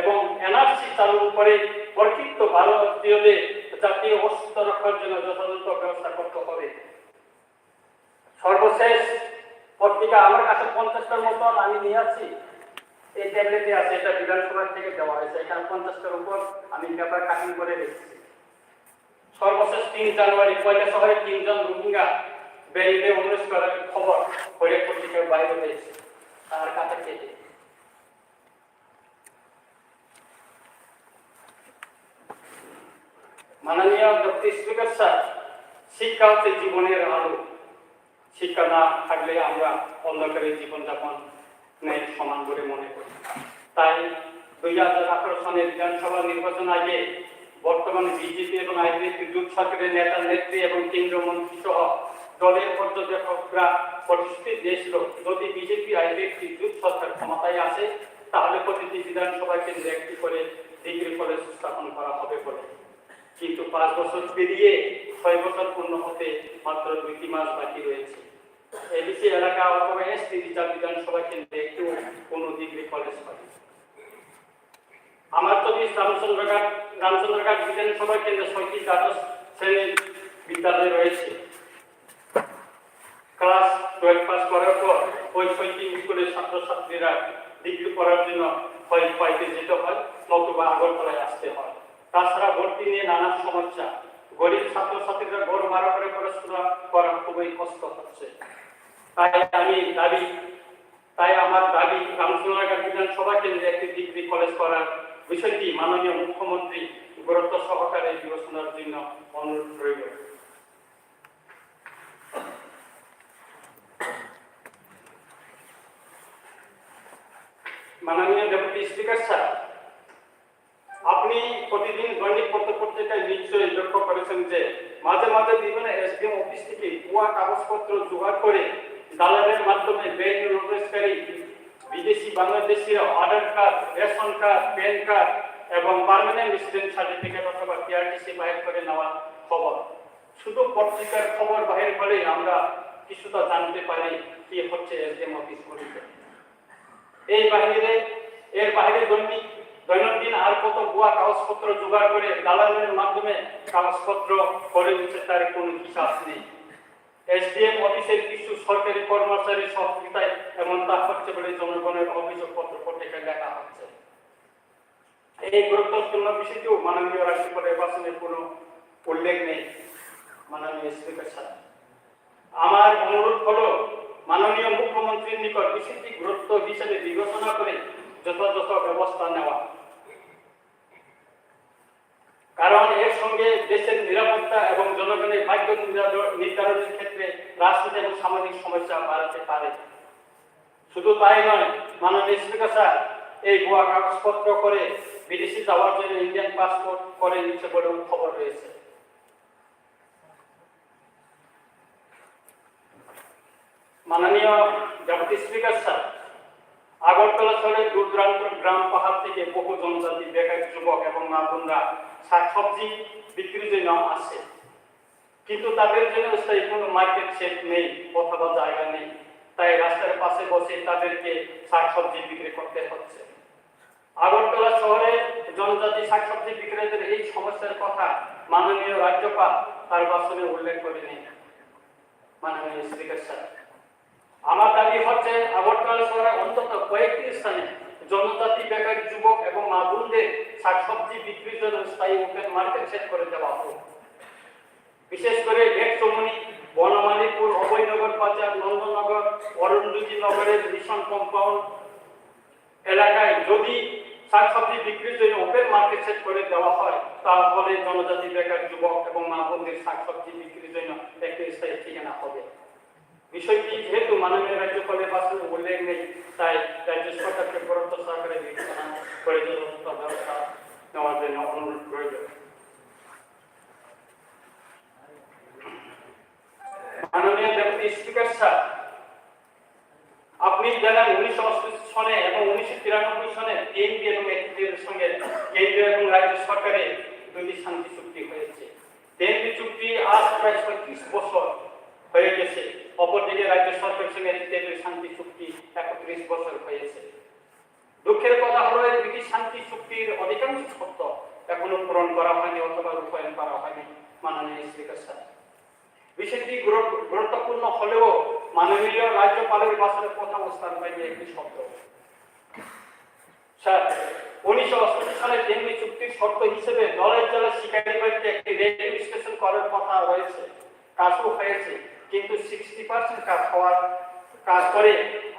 এবং এনআরসি চালু করে প্রকৃত ভারতীয়দের জাতীয় অস্তিত্ব রক্ষার জন্য যথাযথ ব্যবস্থা করতে হবে। সর্বশেষ পত্রিকা আমার কাছে 50টার মতন আমি নিয়ে আসছি, এই ট্যাবলেটে আছে, এটা বিধানসভা থেকে দেওয়া হয়েছে, এখানে 50টার উপর আমি পেপার কাটিং করে রেখেছি। সর্বশেষ 3 জানুয়ারি কয়লা শহরে 3 জন রোহিঙ্গা বেআইনিভাবে অনুপ্রবেশ করার খবর হয়ে পত্রিকার বাইরে হয়েছে তার কাছে কেটে। মাননীয় ডেপুটি স্পিকার স্যার, শিক্ষা হচ্ছে জীবনের আলো। শিক্ষা না থাকলে আমরা অন্ধকারে জীবনযাপন সমান বলে মনে করি। তাই 2018 সনের বিধানসভা নির্বাচন আগে বর্তমানে বিজেপি এবং আইপিএফ জোট সরকারের নেতা নেত্রী এবং কেন্দ্রীয় মন্ত্রী সহ দলের পর্যবেক্ষকরা প্রতিশ্রুতি দিয়েছিল, যদি বিজেপি আইপিএফ জোট সরকার ক্ষমতায় আসে তাহলে প্রতিটি বিধানসভা কেন্দ্রে একটি করে ডিগ্রি কলেজ স্থাপন করা হবে বলে। কিন্তু 5 বছর পেরিয়ে 6 বছর পূর্ণ হতে মাত্র 2 মাস বাকি রয়েছে। এবিসি এলাকা অথবা এসটি রিজার্ভ বিধানসভা কেন্দ্রে একটিও কোনো ডিগ্রি কলেজ হয়। আমার তো রামচন্দ্রঘাট বিধানসভা কেন্দ্রে 6টি দ্বাদশ শ্রেণীর বিদ্যালয় রয়েছে। ক্লাস 12 পাস করার পর ওই 6টি স্কুলের ছাত্রছাত্রীরা ডিগ্রি করার জন্য হয় পাইতে যেতে হয় নতুবা আগরতলায় আসতে হয়। তাছাড়া ভর্তি নিয়ে নানা সমস্যা, গরিব ছাত্রছাত্রীরা ঘর ভাড়া করে পড়াশোনা করা খুবই কষ্ট হচ্ছে। তাই আমার দাবি রামচন্দ্রঘাট বিধানসভা কেন্দ্রে একটি ডিগ্রি কলেজ করার বিষয়টি মাননীয় মুখ্যমন্ত্রী গুরুত্ব সহকারে বিবেচনার জন্য অনুরোধ রইল। মাননীয় ডেপুটি স্পিকার স্যার, আপনি প্রতিদিন দৈনিক পত্রিকায় নিশ্চয়ই লক্ষ্য করেছেন যে মাঝে মাঝে বিভিন্ন এসডিএম অফিস থেকে ভুয়া কাগজপত্র জোগাড় করে দালালের মাধ্যমে বেআইনি অনুপ্রবেশকারী বিদেশি বাংলাদেশিরা Aadhaar card, ration card, PAN card এবং পার্মানেন্ট রেসিডেন্ট সার্টিফিকেট অথবা পিআরটিসি বাহির করে নেওয়া খবর। শুধু পত্রিকার খবর বাহির হলে আমরা কিছুটা জানতে পারি কি হচ্ছে এসডিএম অফিসগুলিতে। এর বাইরে দৈনন্দিন আর কত ভুয়া কাগজপত্র জোগাড় করে দালালের মাধ্যমে কাগজপত্র করে দিচ্ছে তার কোনো হিসাব নেই। এসডিএম অফিসের কিছু সরকারি কর্মচারীর সহযোগিতায় এমন তা হচ্ছে বলে জনগণের অভিযোগপত্র পত্রিকায় লেখা হচ্ছে। এই গুরুত্বপূর্ণ বিষয়টিও মাননীয় রাষ্ট্রপতির ভাষণের কোনো উল্লেখ নেই। মাননীয় স্পিকার স্যার, আমার অনুরোধ হলো মাননীয় মুখ্যমন্ত্রীর নিকট বিষয়টি গুরুত্ব হিসেবে বিবেচনা করে যথাযথ ব্যবস্থা নেওয়া, কারণ এর সঙ্গে দেশের নিরাপত্তা এবং জনগণের ভাগ্য নির্ধারণের ক্ষেত্রে রাজনীতি এবং সামাজিক সমস্যা বাড়াতে পারে। শুধু তাই নয়, মাননীয় স্পিকার স্যার, এই ভুয়া কাগজপত্র করে বিদেশি যাওয়ার জন্য ইন্ডিয়ান পাসপোর্ট করে নিচ্ছে বলেও খবর রয়েছে। মাননীয় ডেপুটি স্পিকার স্যার, আগরতলা শহরের দূর দূরান্ত গ্রাম পাহাড় থেকে বহু জনজাতি বেকার যুবক এবং মা বোনরা শাকসবজি বিক্রির জন্য আসে, কিন্তু তাদের জন্য স্থায়ী কোনো মার্কেট সেট নেই অথবা জায়গা নেই, তাই রাস্তার পাশে বসে তাদেরকে শাকসবজি বিক্রি করতে হচ্ছে। আগরতলা শহরে জনজাতি শাকসবজি বিক্রেতাদের এই সমস্যার কথা মাননীয় রাজ্যপাল তার ভাষণে উল্লেখ করেনি। মাননীয় স্পিকার স্যার, আমার দাবি হচ্ছে আগরতলা শহরে অন্তত কয়েকটি স্থানে জনজাতি বেকার যুবক এবং মা বোনদের শাকসবজি বিক্রির জন্য স্থায়ী ওপেন মার্কেট সেট করে দেওয়া হোক। বিশেষ করে ভেটচমনি, বনমালীপুর, অভয়নগর বাজার, নন্দনগর, অরুন্ধতী নগরের মিশন কম্পাউন্ড এলাকায় যদি শাকসবজি বিক্রির জন্য ওপেন মার্কেট সেট করে দেওয়া হয়, তাহলে জনজাতি বেকার যুবক এবং মা বোনদের শাকসবজি বিক্রির জন্য একটি স্থায়ী ঠিকানা হবে। বিষয়টি যেহেতু মাননীয় রাজ্যপালের ভাষণে উল্লেখ নেই, তাই রাজ্য সরকারকে গুরুত্ব সহকারে বিবেচনা করে যথাযথ ব্যবস্থা নেওয়ার জন্য অনুরোধ রইল। মাননীয় ডেপুটি স্পিকার স্যার, আপনি জানেন 1988 সনে এবং 1993 সনে বিএনপি এবং এনডিএর সঙ্গে কেন্দ্রীয় এবং রাজ্য সরকারের দুটি শান্তি চুক্তি হয়েছে। বিএনপি চুক্তি আজ প্রায় 36 বছর হয়ে গেছে, অপরদিকে রাজ্য সরকারের সঙ্গে এনডিএর শান্তি চুক্তি 31 বছর হয়েছে। দুঃখের কথা হলো এই দুটি শান্তি চুক্তির অধিকাংশ শর্ত এখনো পূরণ করা হয়নি অথবা রূপায়ণ করা হয়নি। মাননীয় স্পিকার স্যার, বিষয়টি গুরুত্বপূর্ণ হলেও মাননীয় রাজ্যপালের ভাষণে প্রথম স্থান পায়নি একটি শব্দ। স্যার, 1988 সালে বিএনপি চুক্তির শর্ত হিসেবে দলের জেলা শিকারীবাড়িতে একটি রেডিও স্টেশন করার কথা রয়েছে, কাজও হয়েছে, কিন্তু 60% কাজ করে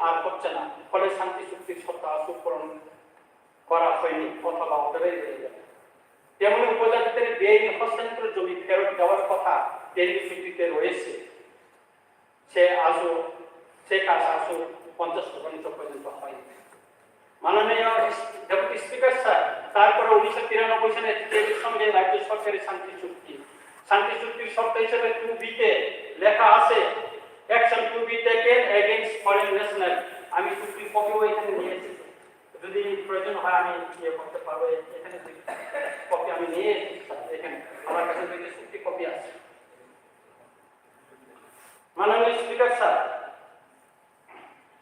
আর হচ্ছে না, ফলে শান্তি চুক্তির শর্ত আজও পূরণ করা হয়নি অথবা অবহেলাই রয়ে যাবে। তেমনি উপজাতিদের বেআইনি হস্তান্তর জমি ফেরত দেওয়ার কথা বিএনপি চুক্তিতে রয়েছে, সে কাজ আজও 50% পর্যন্ত হয়নি। মাননীয় ডেপুটি স্পিকার স্যার, তারপরে 1993 সালে টিএর সঙ্গে রাজ্য সরকারের শান্তি চুক্তির শর্ত হিসেবে 2B-তে লেখা আছে action to be taken against foreign national. আমি চুক্তির কপিও এখানে নিয়ে এসেছি, যদি প্রয়োজন হয় আমি ইয়ে করতে পারবো। এখানে কপি আমি নিয়ে এসেছি, এখানে আমার কাছে দুইটা চুক্তি কপি আছে। মাননীয় স্পিকার স্যার,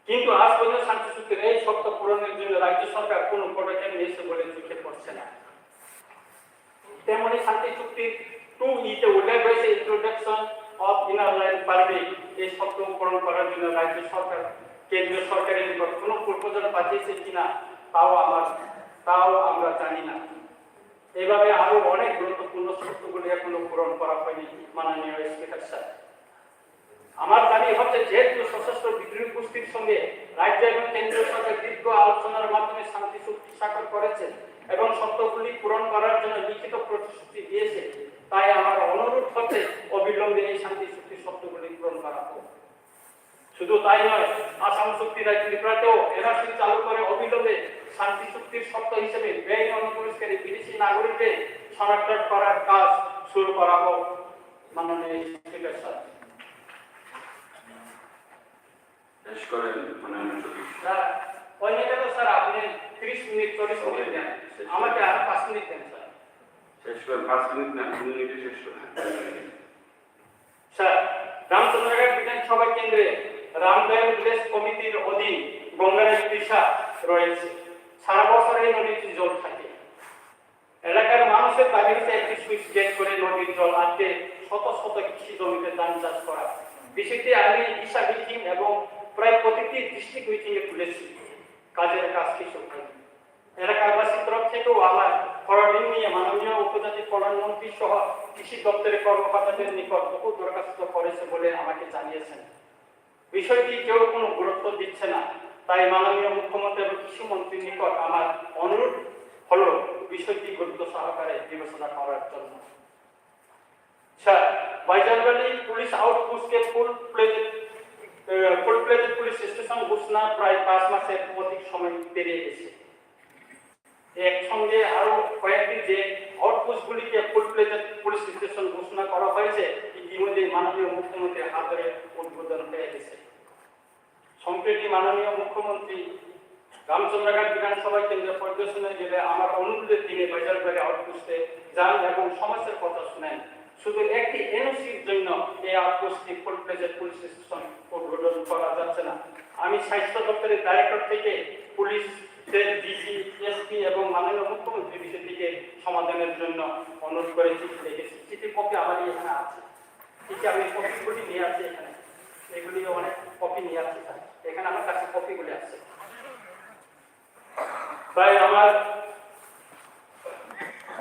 কিন্তু আজ পর্যন্ত শান্তি চুক্তির এই শর্ত পূরণের জন্য রাজ্য সরকার কোনো পদক্ষেপ নিয়েছে বলে চোখে পড়ছে না। তেমনি শান্তি চুক্তির 2E-তে উল্লেখ রয়েছে introduction of inner line permit. এই শর্ত পূরণ করার জন্য রাজ্য সরকার কেন্দ্রীয় সরকারের নিকট কোনো প্রপোজাল পাঠিয়েছে কিনা তাও আমরা জানি না। এইভাবে আরো অনেক গুরুত্বপূর্ণ শর্তগুলি এখনো পূরণ করা হয়নি। মাননীয় স্পিকার স্যার, আমার দাবি হচ্ছে যেহেতু সশস্ত্র বিদ্রোহী গোষ্ঠীর সঙ্গে রাজ্য এবং কেন্দ্রীয় সরকার দীর্ঘ আলোচনার মাধ্যমে শান্তি চুক্তি স্বাক্ষর করেছে এবং শর্তগুলি পূরণ করার জন্য লিখিত প্রতিশ্রুতি দিয়েছে, তাই আমার অনুরোধ হচ্ছে অবিলম্বে এই শান্তি চুক্তির শর্তগুলি পূরণ করা হোক। শুধু তাই নয়, আসাম চুক্তি রাজ্য ত্রিপুরাতেও এনআরসি চালু করে অবিলম্বে শান্তি চুক্তির শর্ত হিসেবে বেআইনি অনুপ্রবেশকারী বিদেশি নাগরিকদের শনাক্ত করার কাজ শুরু করা হোক। মাননীয় স্পিকার স্যার, স্যার আপনি 30 মিনিট 40 মিনিট দেন, আমাকে আর 5 মিনিট দেন স্যার। শেষ করে 5 মিনিট না 2 মিনিটে শেষ করে। স্যার, রামচন্দ্রঘাট বিধানসভা কেন্দ্রে রামদয়াল ভিলেজ কমিটির অধীন গঙ্গারাজ তৃষা রয়েছে। সারা বছর এই নদীতে জল থাকে। এলাকার মানুষের দাবি হচ্ছে একটি সুইচ গেট করে নদীর জল আটকে শত শত কৃষি জমিতে ধান চাষ করা। বিষয়টি আমি দিশাবিহীন এবং প্রায় প্রতিটি ডিস্ট্রিক্ট মিটিংয়ে তুলেছি। কাজের কাজ কিছু হয়নি। এলাকাবাসীর তরফ থেকেও আমার ফরওয়ার্ডিং নিয়ে মাননীয় উপজাতি প্রধানমন্ত্রী সহ কৃষি দপ্তরের কর্মকর্তাদের নিকট বহু দরখাস্ত করেছে বলে আমাকে জানিয়েছেন। বিষয়টি কেউ কোনো গুরুত্ব দিচ্ছে না। তাই মাননীয় মুখ্যমন্ত্রী এবং কৃষিমন্ত্রীর নিকট আমার অনুরোধ হলো বিষয়টি গুরুত্ব সহকারে বিবেচনা করার জন্য। স্যার, বাইজারবাড়ি পুলিশ আউটপোস্টকে ফুল প্লেজ পুলিশ স্টেশন ঘোষণা প্রায় 5 মাসের অধিক সময় পেরিয়ে গেছে। একসঙ্গে আরো কয়েকটি যে আউটপোস্টগুলিকে ফুল প্লেজ পুলিশ স্টেশন ঘোষণা করা হয়েছে ইতিমধ্যে মাননীয় মুখ্যমন্ত্রীর হাত ধরে উদ্বোধন হয়ে গেছে। সম্প্রতি মাননীয় মুখ্যমন্ত্রী রামচন্দ্রঘাট বিধানসভা কেন্দ্র পরিদর্শনে গেলে আমার অনুরোধে তিনি বাজারবাড়ি আউটপোস্টে যান এবং সমস্যার কথা শুনেন। শুধু একটি এনওসির জন্য এই আউটপোস্টটি ফুল প্লেজের পুলিশ স্টেশন উদ্বোধন করা যাচ্ছে না। আমি স্বাস্থ্য দপ্তরের ডাইরেক্টর থেকে পুলিশ ডিসি এসপি এবং মাননীয় মুখ্যমন্ত্রী বিষয়টিকে সমাধানের জন্য অনুরোধ করে চিঠি লিখেছি। চিঠির কপি আমার এখানে আছে। চিঠি আমি কপিগুলি নিয়ে আসি এখানে, এগুলি অনেক কপি নিয়ে আসছি। এখানে আমার কাছে কপিগুলি আছে। তাই আমার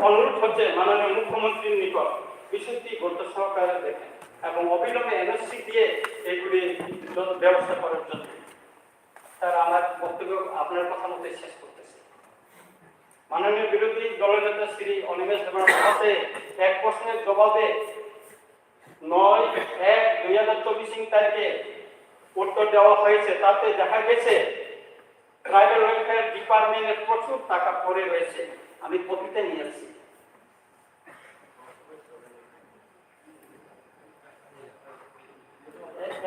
অনুরোধ হচ্ছে মাননীয় মুখ্যমন্ত্রীর নিকট বিষয়টি গুরুত্ব সহকারে দেখেন এবং অবিলম্বে এনওসি দিয়ে এগুলি ব্যবস্থা করার জন্য। স্যার, আমার বক্তব্য আপনার কথা মতো শেষ করতেছি। মাননীয় বিরোধী দলনেতা শ্রী অনিমেষ দেবনাথ হাতে এক প্রশ্নের জবাবে 9/1/2024 তারিখে উত্তর দেওয়া হয়েছে। তাতে দেখা গেছে ট্রাইবাল ওয়েলফেয়ার ডিপার্টমেন্টের প্রচুর টাকা পড়ে রয়েছে। আমি কপিতে নিয়েছি।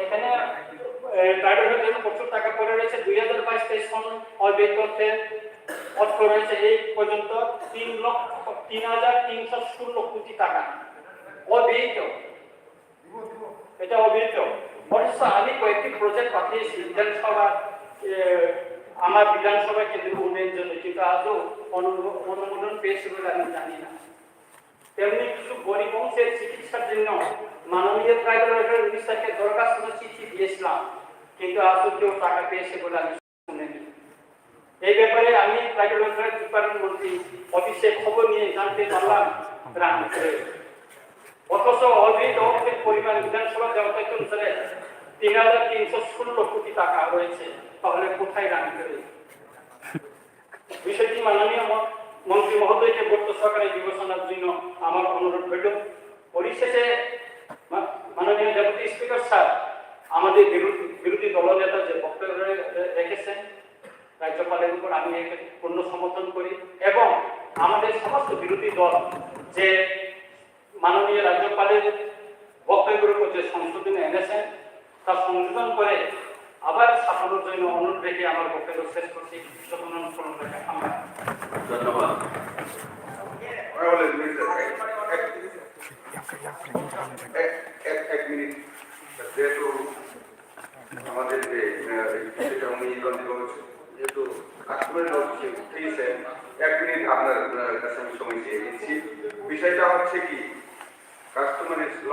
এখানে ট্রাইবাল ওয়েলফেয়ার প্রচুর টাকা পড়ে রয়েছে। 2022-23 সন অব্যক্ত অর্থ রয়েছে এই পর্যন্ত 3,316 কোটি টাকা অব্যক্ত। এটা অব্যক্ত। অবশ্য আমি কয়েকটি প্রজেক্ট পাঠিয়েছি বিধানসভা, আমার বিধানসভা কেন্দ্র উন্নয়নের জন্য, কিন্তু আজও অনুমোদন পেয়েছে বলে আমি জানি না। তেমনি কিছু গরিব অংশের চিকিৎসার জন্য মাননীয় ট্রাইবাল ওয়েলফেয়ার মিনিস্টারকে দরখাস্ত চিঠি দিয়েছিলাম, কিন্তু আজও কেউ টাকা পেয়েছে বলে আমি শুনিনি। এই ব্যাপারে আমি ট্রাইবাল ওয়েলফেয়ার ডিপার্টমেন্ট মন্ত্রী অফিসে খবর নিয়ে জানতে পারলাম অথচ অবৈধ অর্থের পরিমাণ বিধানসভা দেওয়া অনুসারে 3,316 কোটি টাকা রয়েছে। তাহলে কোথায় রাখি করে? বিষয়টি মাননীয় মন্ত্রী মহোদয়কে গুরুত্ব সহকারে বিবেচনার জন্য আমার অনুরোধ রইল। পরিশেষে মাননীয় ডেপুটি স্পিকার স্যার, আমাদের বিরোধী দলনেতা যে বক্তব্য রেখেছেন রাজ্যপালের উপর আমি একে পূর্ণ সমর্থন করি এবং আমাদের সমস্ত বিরোধী দল যে মাননীয় রাজ্যপালের বক্তব্যের উপর যে সংশোধন এনেছেন তা সংশোধন করে আবার ছাপানোর জন্য অনুরোধ রেখে আমার বক্তব্য শেষ করছি। ধন্যবাদ। এক মিনিট, যেহেতু আমাদের যে বিষয়টা উনি যেহেতু কাশ্মীরের উঠেছেন, 1 মিনিট আপনার কাছে আমি সময় দিয়ে দিচ্ছি। বিষয়টা হচ্ছে কি, কাস্টমারিজ ল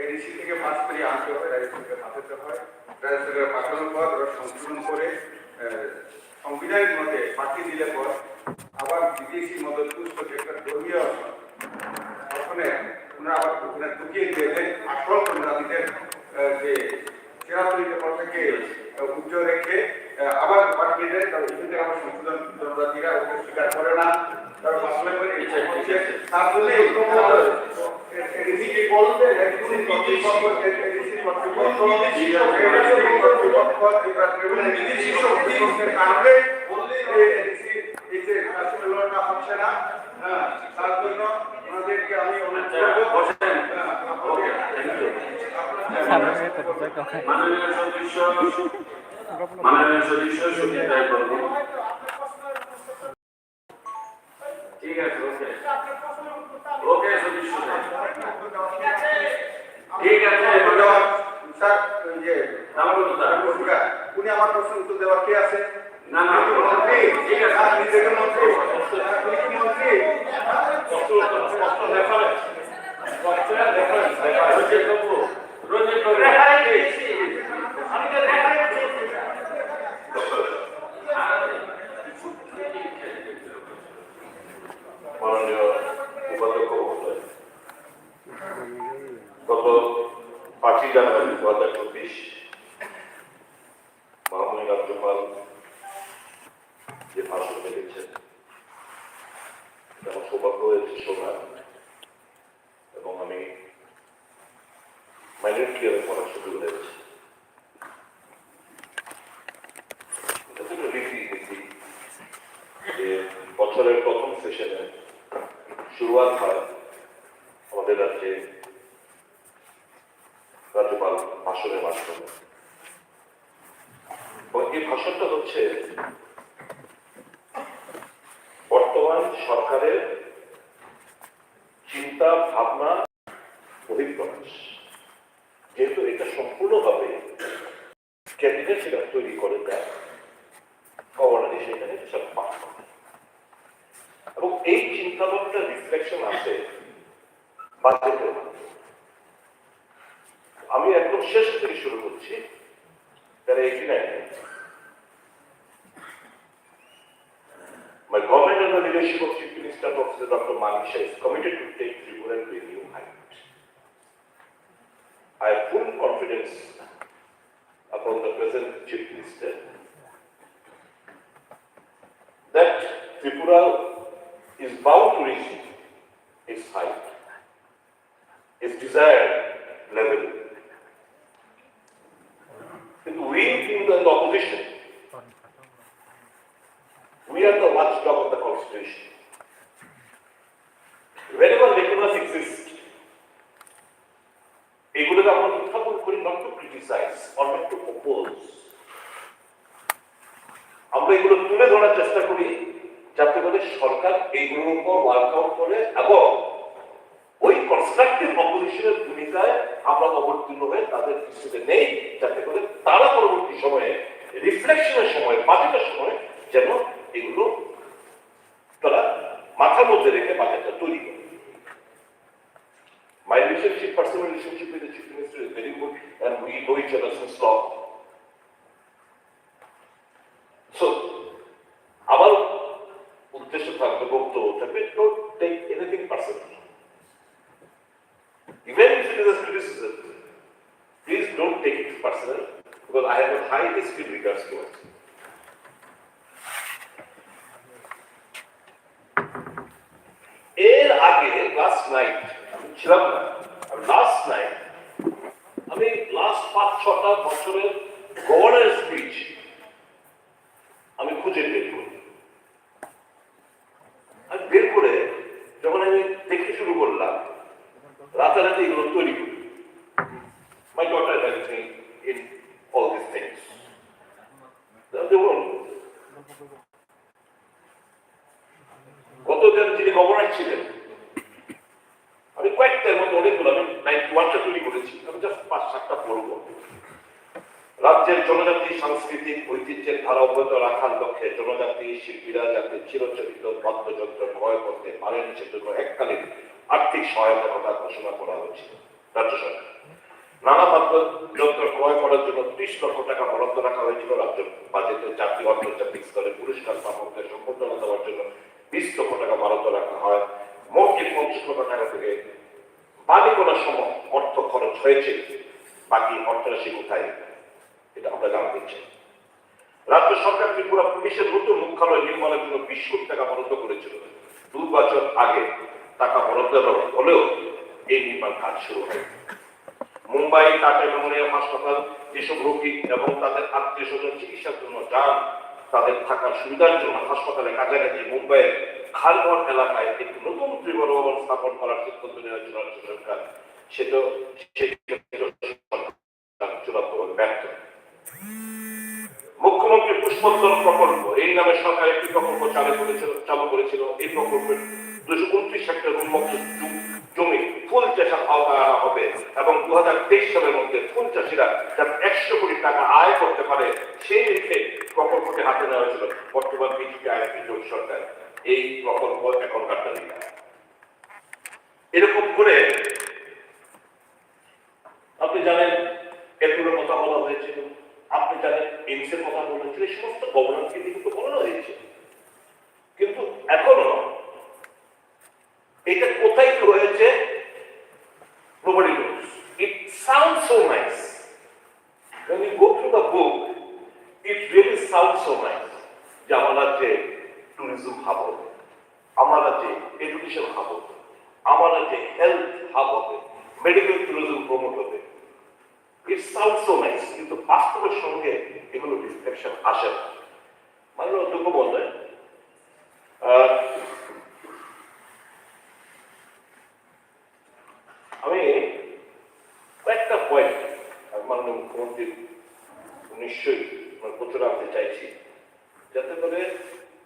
এডিসি থেকে পাস করে আনতে হয়, রাজ্য থেকে পাঠাতে হয়, রাজ্য থেকে পাঠানোর পর ওরা সংশোধন করে সংবিধানের মধ্যে পাঠিয়ে দিলে পর আবার বিদেশি মদত পুষ্পকে একটা ধর্মীয় ওখানে ওনারা আবার ওখানে ঢুকিয়ে দিয়ে দেন। আসল জাতিদের যে চেরাতরিতে থেকে উজ্জ্বল রেখে আবার পাঠিয়ে দেয়। তার এখান থেকে আবার সংশোধন জনজাতিরা ওকে স্বীকার করে না, তারা বাসলে করে তার জন্য হচ্ছে না। তার জন্য ওনাদেরকে আমি মাননীয় সদস্য সুবিধায় করব। ঠিক আছে, ওকে ওকে সদস্য ঠিক আছে। স্যার, উনি আমার প্রশ্নের উত্তর দেওয়ার কে আছে? না না মন্ত্রী, ঠিক আছে আপনি নিজেকে মন্ত্রী, উনি কি মন্ত্রী? মাননীয় উপাধ্যক্ষ মহোদয়, গত 5ই জানুয়ারি 2024 মাননীয় রাজ্যপাল যে ভাষণ রেখেছেন আমার সৌভাগ্য হয়েছে শোনার, এবং আমি মাইনর ক্লিয়ারে পড়ার সুযোগ হয়েছে। এটা তো রীতি যে বছরের প্রথম সেশনে শুরুয়াত হয় আমাদের রাজ্যে রাজ্যপাল ভাষণের মাধ্যমে, এবং এই ভাষণটা হচ্ছে বর্তমান সরকারের চিন্তা ভাবনা বহিঃপ্রকাশ। যেহেতু এটা সম্পূর্ণভাবে ক্যাবিনেটরা তৈরি করে দেয়, গভর্নর সেখানে সব পাঠ করে, এবং এই চিন্তা ভাবনার রিফ্লেকশন আছে বাজেটের মাধ্যমে। আমি একদম শেষ থেকে শুরু করছি। তারা 89 My government under the leadership of Chief Minister Professor Dr. Manisha is committed to take Tripura to a new height. I have full confidence upon the present Chief Minister that Tripura is bound to reach its height, its desired level. And we in the opposition, we are the watchdog of the Constitution. Wherever lacunas exist, এগুলোকে আমরা উত্থাপন করি not to criticize or not to oppose. আমরা এগুলো তুলে ধরার চেষ্টা করি যাতে করে সরকার এইগুলোর উপর ওয়ার্কআউট করে, এবং ওই কনস্ট্রাকটিভ অপোজিশনের ভূমিকায় আমরা অবতীর্ণ হয়ে তাদের দৃষ্টিতে নেই, যাতে করে তারা পরবর্তী সময়ে রিফ্লেকশনের সময়, বাজেটের সময় যেন এগুলো তারা মাথার মধ্যে রেখে বাজেটটা তৈরি করে। My relationship, personal relationship with the Chief Minister is very good, and we know each other since long. So, our উদ্দেশ্য থাকবে, বক্তব্য থাকবে, don't take anything personal. Even if it is a criticism, please don't take it personal, because I have a high esteem regards to it. এর আগে লাস্ট নাইট আমি ছিলাম না, লাস্ট নাইট আমি লাস্ট 5-6টা বছরের গভর্নর স্পিচ আমি খুঁজে বের করি। আমি বের করে যখন আমি দেখতে শুরু করলাম, রাতারাতি এগুলো তৈরি করি। My daughter helped me in all these things. গত যিনি গভর্নর ছিলেন, আমি কয়েকটার মধ্যে অনেকগুলো, আমি 91টা তৈরি করেছি, আমি জাস্ট 5-7টা পড়ব। রাজ্যের জনজাতি সাংস্কৃতিক ঐতিহ্যের ধারা অব্যাহত রাখার লক্ষ্যে জনজাতি শিল্পীরা যাতে চিরচরিত বাদ্যযন্ত্র ক্রয় করতে পারেন সেজন্য এককালীন আর্থিক সহায়তার কথা ঘোষণা করা হয়েছিল রাজ্য সরকার। নানা বাদ্যযন্ত্র ক্রয় করার জন্য 30 লক্ষ টাকা বরাদ্দ রাখা হয়েছিল রাজ্য বাজেটে। জাতীয় আন্তর্জাতিক স্তরে পুরস্কার প্রাপকদের সম্বর্ধনা দেওয়ার জন্য 20 লক্ষ টাকা বরাদ্দ রাখা হয়। মোট 50 লক্ষ টাকা থেকে বাকি করার সময় অর্থ খরচ হয়েছে, বাকি অর্থরাশি কোথায় এটা আমরা জানতে চাই। রাজ্য সরকার ত্রিপুরা পুলিশের নতুন মুখ্যালয় নির্মাণের জন্য 20 কোটি টাকা বরাদ্দ করেছিল। 2 বছর আগে টাকা বরাদ্দ হলেও এই নির্মাণ কাজ শুরু হয়। মুম্বাই টাটা মেমোরিয়াল হাসপাতাল যেসব রোগী এবং তাদের আত্মীয় স্বজন চিকিৎসার জন্য যান, তাদের থাকার সুবিধার জন্য হাসপাতালে কাছাকাছি মুম্বাইয়ের খালঘর এলাকায় একটি নতুন ত্রিভুবন ভবন স্থাপন করার সিদ্ধান্ত নিয়েছিল রাজ্য সরকার। সেটা চূড়ান্তভাবে ব্যর্থ। মুখ্যমন্ত্রী পুষ্পোদ্যম প্রকল্প, এই নামে সরকার একটি প্রকল্প চালু করেছিল। এই প্রকল্পের 229 হেক্টর উন্মুক্ত জমি ফুল চাষের আওতায় আনা হবে এবং 2023 সালের মধ্যে ফুল চাষিরা যাতে 100 কোটি টাকা আয় করতে পারে সেই লক্ষ্যে প্রকল্পটি হাতে নেওয়া হয়েছিল বর্তমান বিজেপি আইএসপি জোট সরকার। এই প্রকল্প এখন কার্যকরী। এরকম করে আপনি জানেন এগুলোর কথা বলা হয়েছিল, আপনি জানেন এমসের কথা বলা হয়েছিল, এই সমস্ত গভর্নমেন্টকে কিন্তু বলা হয়েছে, কিন্তু এখনো এটা কোথায় কি হয়েছে nobody knows. It sounds so nice. When you go through the book, it really sounds so nice. যে আমার রাজ্যে ট্যুরিজম হাব হবে, আমার রাজ্যে এডুকেশন হাব হবে, আমার রাজ্যে হেলথ হাব হবে, মেডিকেল ট্যুরিজম প্রমোট হবে। It sounds so nice, কিন্তু বাস্তবের সঙ্গে এগুলো রিফ্লেকশন আসে না। মাননীয় অধ্যক্ষ মহোদয়, আমি কয়েকটা পয়েন্ট মাননীয় মুখ্যমন্ত্রী নিশ্চয়ই প্রচুর রাখতে চাইছি, যাতে করে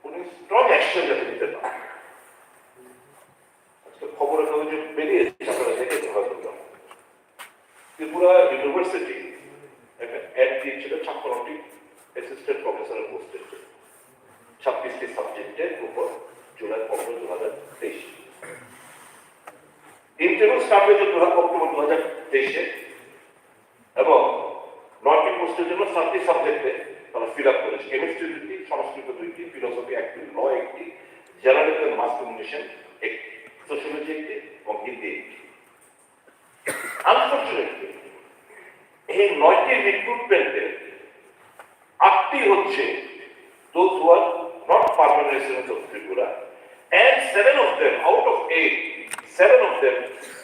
উনি স্ট্রং অ্যাকশন যাতে নিতে পারেন। আজকে খবরের কাগজে বেরিয়েছে, আপনারা দেখেছেন হয়তো, ত্রিপুরা ইউনিভার্সিটি একটা অ্যাড দিয়েছিল 56টি অ্যাসিস্ট্যান্ট প্রফেসরের পোস্টের জন্য 26টি সাবজেক্টের উপর জুলাই 15, 2023। ইন্টারভিউ স্টার্ট হয়েছে অক্টোবর 2023 এবং 9টি পোস্টের জন্য 7টি সাবজেক্টে তারা ফিল আপ করেছে। কেমিস্ট্রি 2টি, সংস্কৃত 2টি, ফিলোসফি 1টি, ল 1টি, জার্নালিজম মাস কমিউনিকেশন 1টি, সোশিয়োলজি 1টি এবং হিন্দি 1টি। আনফরচুনেটলি এই 9টি রিক্রুটমেন্টে 8টি হচ্ছে those who are not permanent residents of Tripura, and 7 of them out of 8, 7 of them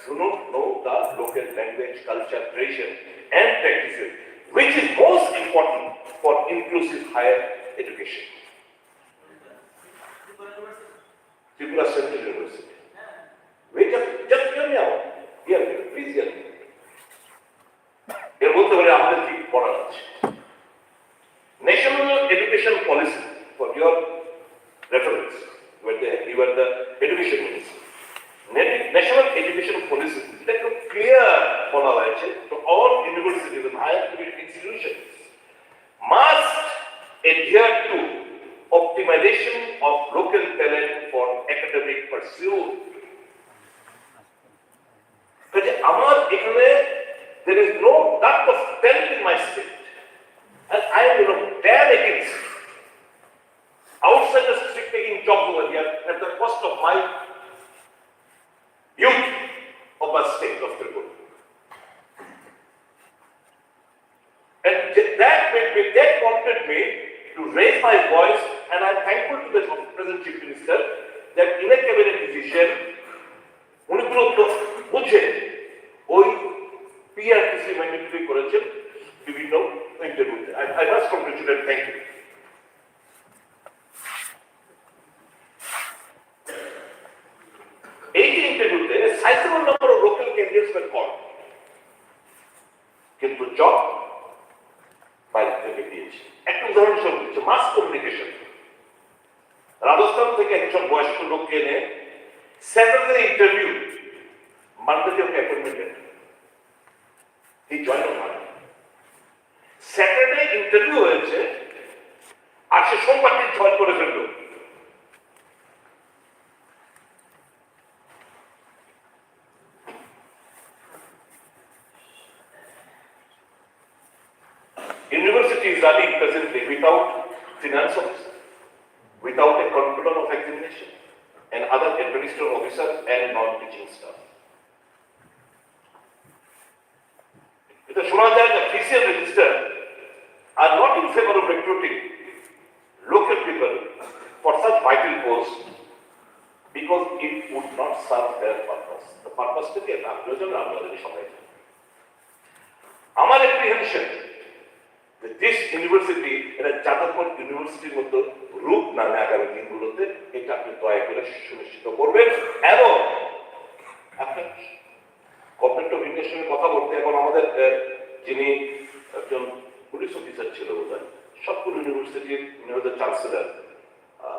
do not know the local language, culture, tradition and practices, which is most important for inclusive higher education. Tripura Central University. Wait, just hear me out. Hear me, please hear me. এর মধ্যে বলে আমাদের কি পড়া আছে। National Education Policy, for your reference, you are the education minister. National Education Policy, that is clear বলা হয়েছে to all universities and higher education institutions must adhere to optimization of local talent for academic pursuit. কাজে আমার এখানে there is no dearth of talent in my state, and I am damn against outsiders taking jobs over here at the cost of my youth of my state of Tripura. And that prompted me to raise my voice, and I am thankful to the present Chief Minister that in a cabinet decision, উনি গুরুত্ব বুঝে ওই PRTC ম্যান্ডেটরি করেছেন বিভিন্ন ইন্টারভিউতে। I must congratulate, thank you. এই যে ইন্টারভিউতে sizeable number of local candidates were called, কিন্তু জব বাইরে থেকে দিয়েছে। একটা উদাহরণ স্বরূপ দিচ্ছে, মাস কমিউনিকেশন। রাজস্থান থেকে একজন বয়স্ক লোককে এনে স্যাটারডে ইন্টারভিউ, মানডেতে ওকে অ্যাপয়েন্টমেন্ট দেন। এই জয়েন হয় স্যাটারডে ইন্টারভিউ হয়েছে, আর সে সোমবার দিন জয়েন করে ফেলল। University is running presently without finance officer, without a controller of examination, and other administrative officer and non-teaching staff. It is শোনা যায় that official register are not in favor of recruiting local people for such vital posts because it would not serve their purpose. The purpose to be a প্রয়োজন আমরা যদি সবাই জানি। আমার apprehension that this university এটা যাদবপুর ইউনিভার্সিটির মতো রূপ নামে আগামী দিনগুলোতে এটা আপনি দয়া করে সুনিশ্চিত করবেন। এবং আপনার গভর্নমেন্ট অফ ইন্ডিয়ার সঙ্গে কথা বলতে এখন আমাদের যিনি একজন পুলিশ অফিসার ছিল বোধহয় সবগুলো ইউনিভার্সিটির চ্যান্সেলর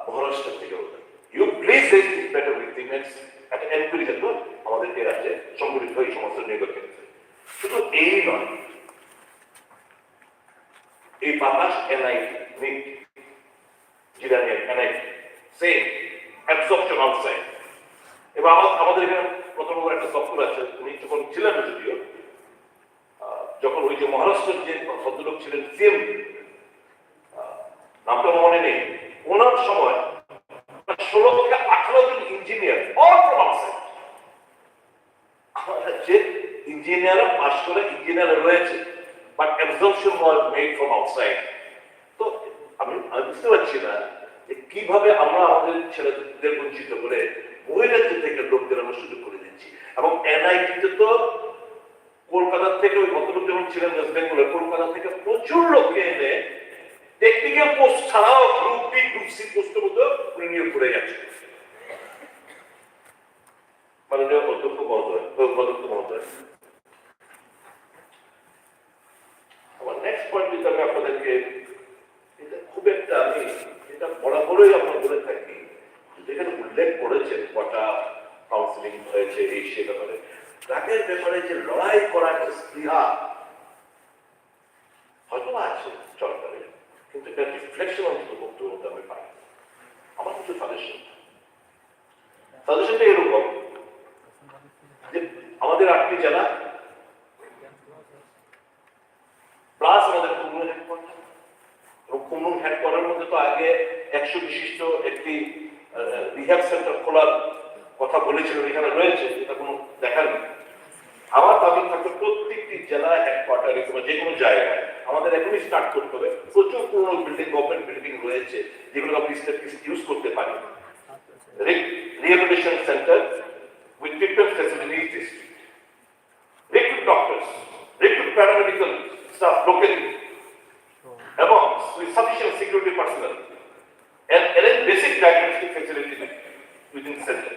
মহারাষ্ট্র থেকে বোধহয়, you please raise this matter with him একটা এনকোয়ারি হতো আমাদের এই রাজ্যে সংগঠিত এই সমস্ত নিয়োগের ক্ষেত্রে। শুধু এই নয়, এই বাতাস এনআইটি নিট জিরানিয়ান এনআইটি সেম অ্যাবসর্পশন আউটসাইড। এবার আমাদের এখানে প্রথম একটা দপ্তর আছে, উনি যখন ছিলেন যদিও, যখন ওই যে মহারাষ্ট্রের যে ভদ্রলোক ছিলেন সিএম, নামটা মনে নেই, ওনার সময় 16 থেকে 18 জন ইঞ্জিনিয়ার অল ফ্রম আউটসাইড। যে ইঞ্জিনিয়াররা পাস করে ইঞ্জিনিয়ার রয়েছে, but absorption was made from outside. তো আমি বুঝতে পারছি না যে কিভাবে আমরা আমাদের ছেলেদের বঞ্চিত করে বহিরাজ্য থেকে লোকদের আমরা সুযোগ করে দিচ্ছি। এবং এনআইটিতে তো কলকাতা থেকে ওই ভদ্রলোক যখন ছিলেন ওয়েস্ট বেঙ্গলে, কলকাতা থেকে প্রচুর লোককে এনে টেকনিক্যাল পোস্ট ছাড়াও গ্রুপ বি গ্রুপ সি পোস্টের মধ্যে উনি নিয়োগ করে গেছেন। মাননীয় অধ্যক্ষ মহোদয়, আমার নেক্সট পয়েন্ট যেটা আমি আপনাদেরকে, এটা খুব একটা আমি এটা বরাবরই আমরা বলে থাকি, যেখানে উল্লেখ করেছেন কটা কাউন্সিলিং হয়েছে এই সে ব্যাপারে, ড্রাগের ব্যাপারে যে লড়াই করার একটা স্পৃহা হয়তো আছে সরকারের, কিন্তু এটা রিফ্লেকশন অন্তত বক্তব্য মধ্যে আমি পাই। আমার কিছু সাজেশনটা এরকম যে আমাদের 8টি জেলা প্লাস আমাদের কুমরুং হেডকোয়ার্টার, এবং কুমরুং হেডকোয়ার্টার মধ্যে তো আগে 100 বিশিষ্ট একটি রিহ্যাব সেন্টার খোলার কথা বলেছিল, এখানে রয়েছে, এটা কোনো দেখার নেই। আমার দাবি থাকবে প্রত্যেকটি জেলা হেডকোয়ার্টারে কিংবা যে কোনো জায়গায় আমাদের এখনই স্টার্ট করতে হবে। প্রচুর পুরনো বিল্ডিং, গভর্নমেন্ট বিল্ডিং রয়েছে যেগুলো আপনি ইউজ করতে পারেন। Rehabilitation centre with treatment facilities district, recruit doctors, recruit paramedical staff locally, এবং with sufficient security personnel and arrange basic diagnostic facility within the center.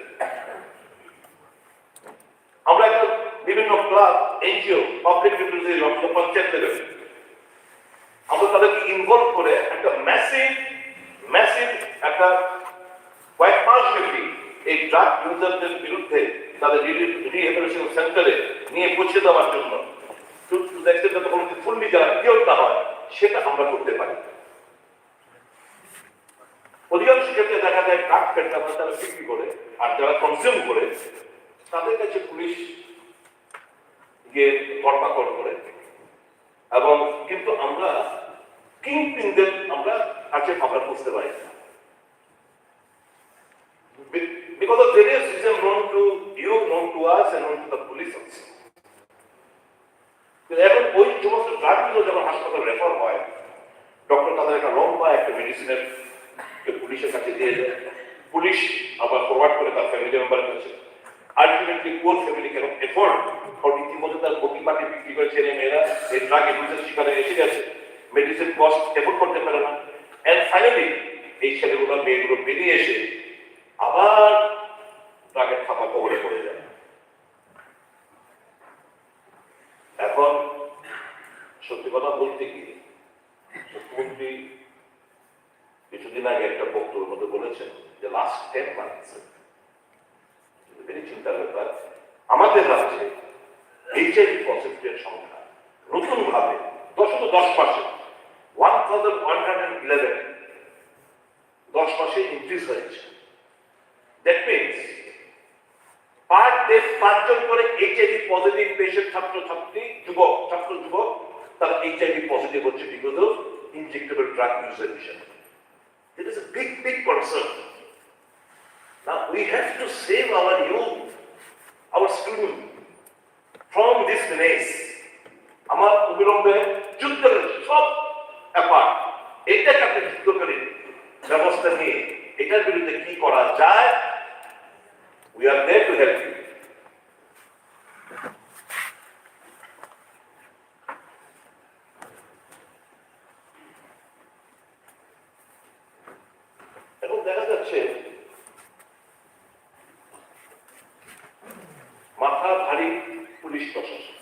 আমরা একটা বিভিন্ন club, NGO, public representative of panchayat level, আমরা তাদেরকে ইনভলভ করে একটা ম্যাসিভ একটা কয়েক মাস ব্যাপী এই ড্রাগ ইউজারদের বিরুদ্ধে তাদের রিহ্যাবিলিটেশন সেন্টারে নিয়ে পৌঁছে দেওয়ার জন্য ফুললি যারা কিওর না হয় সেটা আমরা করতে পারি। অধিকাংশ ক্ষেত্রে দেখা যায় ড্রাগ পেটটা তারা বিক্রি করে, আর যারা কনজিউম করে তাদের কাছে পুলিশ গিয়ে ধরপাকড় করে, এবং কিন্তু আমরা কিংপিনদের আমরা কাছে আমরা বুঝতে পারি না। Because of various reasons known to you, known to us, and known to the police also. এখন ওই সমস্ত ড্রাগগুলো যখন হাসপাতাল রেফার হয়, ডক্টর তাদের একটা লম্বা একটা মেডিসিনের পুলিশের কাছে দিয়ে দেয়, পুলিশ আবার ফরওয়ার্ড করে তার ফ্যামিলি মেম্বারের কাছে। আলটিমেটলি কোর ফ্যামিলি কেন এফোর্ড, কারণ ইতিমধ্যে তার কোটি পাটি বিক্রি করে ছেলে মেয়েরা এই ড্রাগ এবিউজের শিকারে এসে গেছে, মেডিসিন কস্ট এফোর্ড করতে পারে না, এন্ড ফাইনালি এই ছেলেগুলো মেয়েগুলো বেরিয়ে এসে আবার ড্রাগের থাপা কবরে পড়ে যায়। এখন সত্যি কথা বলতে কি, মুখ্যমন্ত্রী কিছুদিন আগে একটা বক্তব্যের মধ্যে বলেছেন যে লাস্ট 10 মান্থস ভেরি চিন্তার ব্যাপার, আমাদের রাজ্যে এইচআইভি পজিটিভের সংখ্যা নতুন ভাবে 10 মাসে 1111 10 মাসে ইনক্রিজ হয়েছে। দ্যাট মিনস পার ডে 5 জন করে এইচআইভি পজিটিভ পেশেন্ট ছাত্র-ছাত্রী যুবক তারা এইচআইভি পজিটিভ হচ্ছে because of injectable drug usage. It is a big concern. Now we have to save our youth, our students from this menace. আমার অবিলম্বে যুদ্ধের সব অ্যাপার্ট এটা একটা যুদ্ধকারী ব্যবস্থা নিয়ে এটার বিরুদ্ধে কি করা যায়, we are there to help you. এবং দেখা যাচ্ছে মাথা ভারী পুলিশ প্রশাসন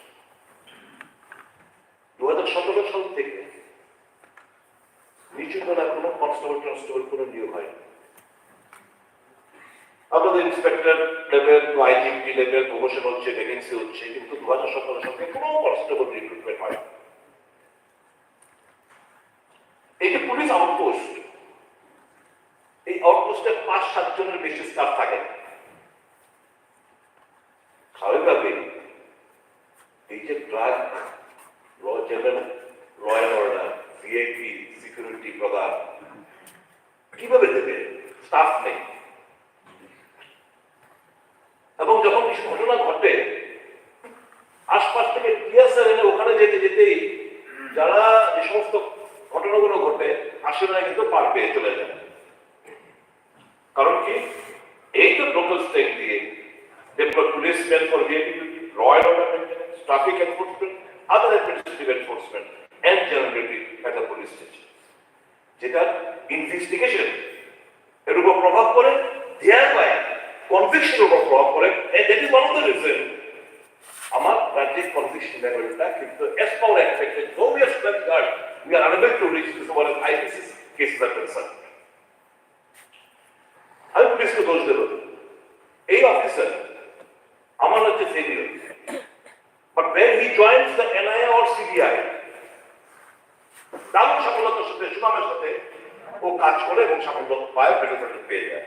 2017 সাল থেকে নিচু তলার কোনো কনস্টেবল কোনো নিয়োগ হয়। আপনাদের inspector level to IGP level promotion হচ্ছে, ভ্যাকেন্সি হচ্ছে, কিন্তু 2017 সালে কোনো কনস্টেবল রিক্রুটমেন্ট হয় না। এই যে পুলিশ আউটপোস্ট, এই আউটপোস্টে 5-7 জনের বেশি স্টাফ থাকে। স্বাভাবিকভাবে এই যে drug general law and order, VIP security প্রদান কিভাবে দেবে? স্টাফ নেই। এবং যখন কিছু ঘটনা ঘটে, আশপাশ থেকে টিয়ারশেল এনে ওখানে যেতে যেতেই যারা যে সমস্ত ঘটনাগুলো ঘটে আসলে কিন্তু পার পেয়ে চলে যায়। কারণ কি? এই তো লোকাল স্টেট দিয়ে develop policeman for VIP duty, law and order maintenance, traffic enforcement, other administrative enforcement and generally at the police station, যেটা ইনভেস্টিগেশন এর উপর প্রভাব পড়ে, দেয়ার বাই কনভিকশনের উপর প্রভাব পড়ে। That is one of the reason আমার রাজ্যের কনভিকশন লেভেলটা কিন্তু as per expected, though we are studying hard, we are unable to reach this over IPC cases are concerned. আমি পুলিশকে দোষ দেব, এই অফিসার আমার হচ্ছে failure, but when he joins the NIA or CBI, দারুণ সফলতার সাথে, সুনামের সাথে ও কাজ করে এবং সাফল্য পায়, বেনিফিট পেয়ে যায়।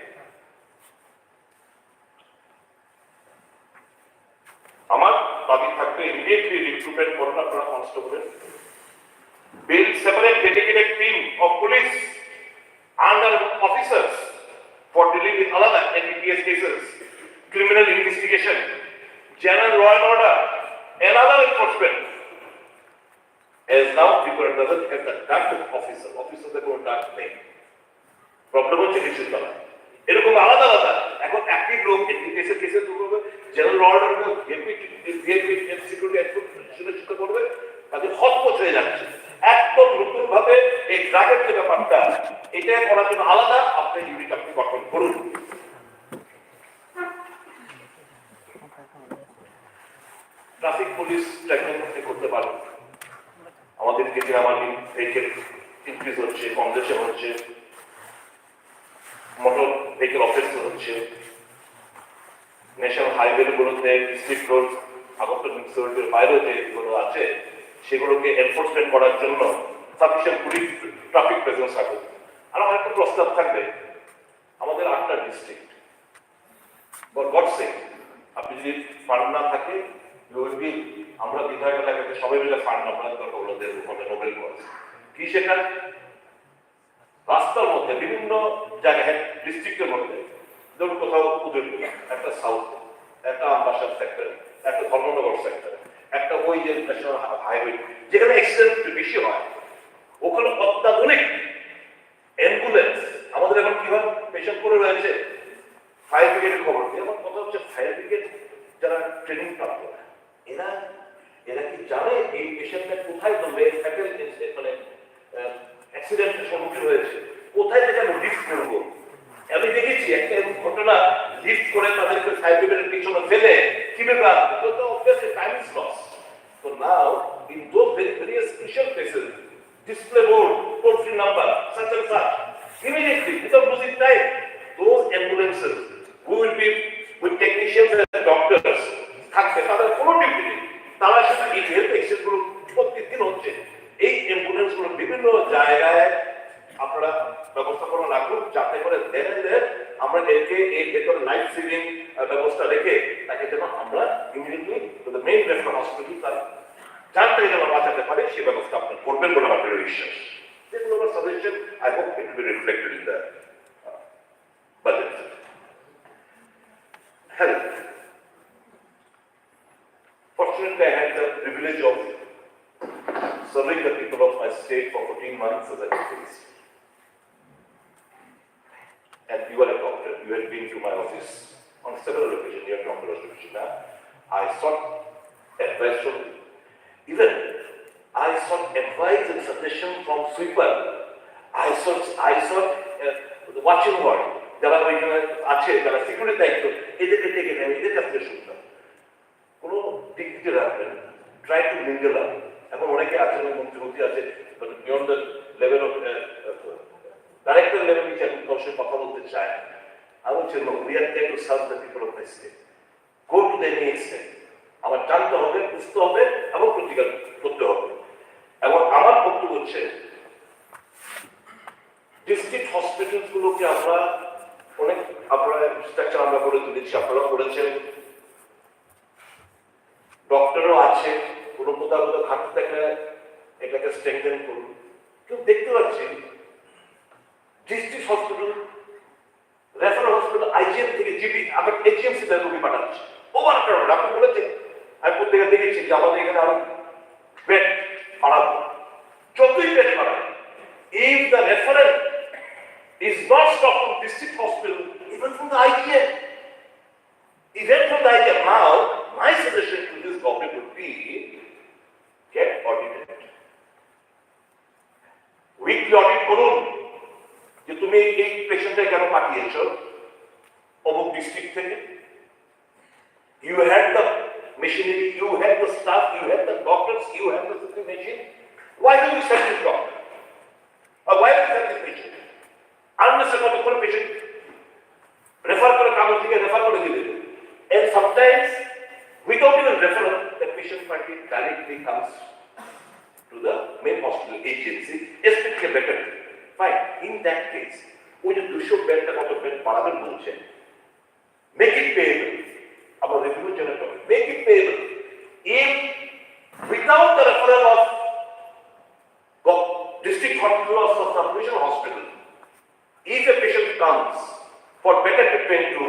আমার দাবি থাকবে ইমিডিয়েটলি রিক্রুটমেন্ট করুন আপনারা কনস্টেবলের, build separate dedicated team of police under officers for dealing with other NDPS cases, criminal investigation, general law and order, and other enforcement. As now people doesn't have the tact of officers এর কোনো tact নেই। প্রবলেম হচ্ছে কিছু দ্বারা এরকম আলাদা আলাদা এখন একই লোক কেসের জেনারেল ল অর্ডার সিকিউরিটি করবে, তাদের হতপথ হয়ে যাচ্ছে। একদম নতুন ভাবে এই ড্রাগের যে ব্যাপারটা, এটা করার জন্য আলাদা আপনি ইউনিট আপনি গঠন করুন। ট্রাফিক পুলিশ ট্র্যাকিং করতে পারবে, আমাদের ক্ষেত্রে আমাদের ভেহিকেল ইনক্রিজ হচ্ছে, কনজেশন হচ্ছে, মোটর ভেহিকেল অফেন্স হচ্ছে, ন্যাশনাল হাইওয়ে গুলোতে ডিস্ট্রিক্ট রোড, আগরতলা মিউনিসিপ্যালিটির বাইরে যেগুলো আছে সেগুলোকে এনফোর্সমেন্ট করার জন্য সাফিসিয়েন্ট পুলিশ ট্রাফিক প্রেজেন্স থাকবে। আর আমার একটা প্রস্তাব থাকবে, আমাদের 8টা ডিস্ট্রিক্ট, গডসে আপনি যদি ফান্ড না থাকে, আমরা বিধায়ক এলাকাতে সবাই মিলে ফান্ড আমরা দরকার হলো নোবেল কজ কি, সেটা রাস্তার মধ্যে বিভিন্ন জায়গায় ডিস্ট্রিক্টের মধ্যে, ধরুন কোথাও উদয়পুর, একটা সাউথ, একটা আমবাসার সেক্টর, একটা ধর্মনগর সেক্টর, একটা ওই যে ন্যাশনাল হাইওয়ে যেখানে অ্যাক্সিডেন্ট বেশি হয়, ওখানে অত্যাধুনিক অ্যাম্বুলেন্স। আমাদের এখন কি হয়, পেশেন্ট করে রয়েছে, ফায়ার ব্রিগেডের খবর দিয়ে আমার কথা হচ্ছে, ফায়ার ব্রিগেড যারা ট্রেনিং প্রাপ্ত এরা এরা কি জানে এই পেশেন্টটা কোথায় ধরবে, মানে অ্যাক্সিডেন্টের সম্মুখীন হয়েছে, কোথায় থেকে আমি লিফট করবো। আমি দেখেছি একটা ঘটনা, লিফট করে তাদেরকে ফায়ার ব্রিগেডের পিছনে ফেলে কিভাবে আসবে, তো obviously time is loss. So now in those various crucial cases, display board, toll free number, such and such, immediately without losing time, those ambulances who will be with technicians and doctors থাকবে, তাদের কোনো ডিউটি নেই, তারা শুধু এই হেলথ এক্সিডেন্ট গুলো প্রতিদিন হচ্ছে। এই অ্যাম্বুলেন্স গুলো বিভিন্ন জায়গায় আপনারা ব্যবস্থাপনা রাখুন, যাতে করে আমরা একে এই ভেতরে লাইফ সেভিং ব্যবস্থা রেখে তাকে যেন আমরা ইমিডিয়েটলি মেইন রেফারেল হসপিটাল তার যানটাকে যেন বাঁচাতে পারে, সে ব্যবস্থা আপনি করবেন বলে আমার বিশ্বাস। এগুলো আমার suggestion, I hope it will be reflected in the budget. Health. Fortunately, I had the privilege of serving the people of my state for 14 months as a deputy. And you are a doctor. You had been to my office on several occasions. You are Dr. Rashid. I sought advice from you. Even I sought advice and suggestion from sweeper. I sought watching ward. যারা ওইখানে আছে, যারা সিকিউরিটি দায়িত্ব, এদেরকে ডেকে নেন, এদের কাছ থেকে শুনতাম। কোনো ডিগ্রিতে রাখবেন, ট্রাই টু মিঙ্গল আপ। এখন অনেকে আছেন, মন্ত্রী আছে, beyond the level of director level নিচে এখন কারোর সাথে কথা বলতে চায়। I would say, no, we are there to serve the people of the state. Go to the any extent. আমার জানতে হবে, বুঝতে হবে এবং প্রতিকার করতে হবে। এবং আমার বক্তব্য হচ্ছে ডিস্ট্রিক্ট হসপিটালগুলোকে আমরা অনেক আপনারা স্ট্রাকচার আমরা করে তুলেছি, আপনারা করেছেন, ডক্টরও আছে, কোনো কোথাও কোথাও ঘাটতি থাকলে এটাকে স্ট্রেংথেন করুন। কিন্তু দেখতে পাচ্ছি district hospital, referral hospital, IgM থেকে জিবি আবার এইচএমসি তে রোগী পাঠাচ্ছে। ওভার ক্রাউড, আপনি বলেছেন, আমি প্রত্যেকে দেখেছি যে আমাদের এখানে আরো বেড বাড়াবো, যতই বেড বাড়ায়, if the referral is not stopped from district hospital, even from the IGM, now, my suggestion to this government would be, get audited. Weekly audit করুন যে তুমি এই পেশেন্টটা কেন পাঠিয়েছো অমুক ডিস্ট্রিক্ট থেকে। You had the machinery, you had the staff, you had the doctors, you had the system machine. Why do you send this doctor? Or why do you send this patient? Unless about the patient, refer করে কাগজ থেকে রেফার করে দিলে। And sometimes, without even referral, the patient party directly comes to the main hospital agency, especially better. Fine. In that case, we just do show better about the bed paraben bolche. Make it payable. Our revenue generator. Make it payable. If without the referral of district hospital or sub-regional hospital, if a patient comes for better treatment to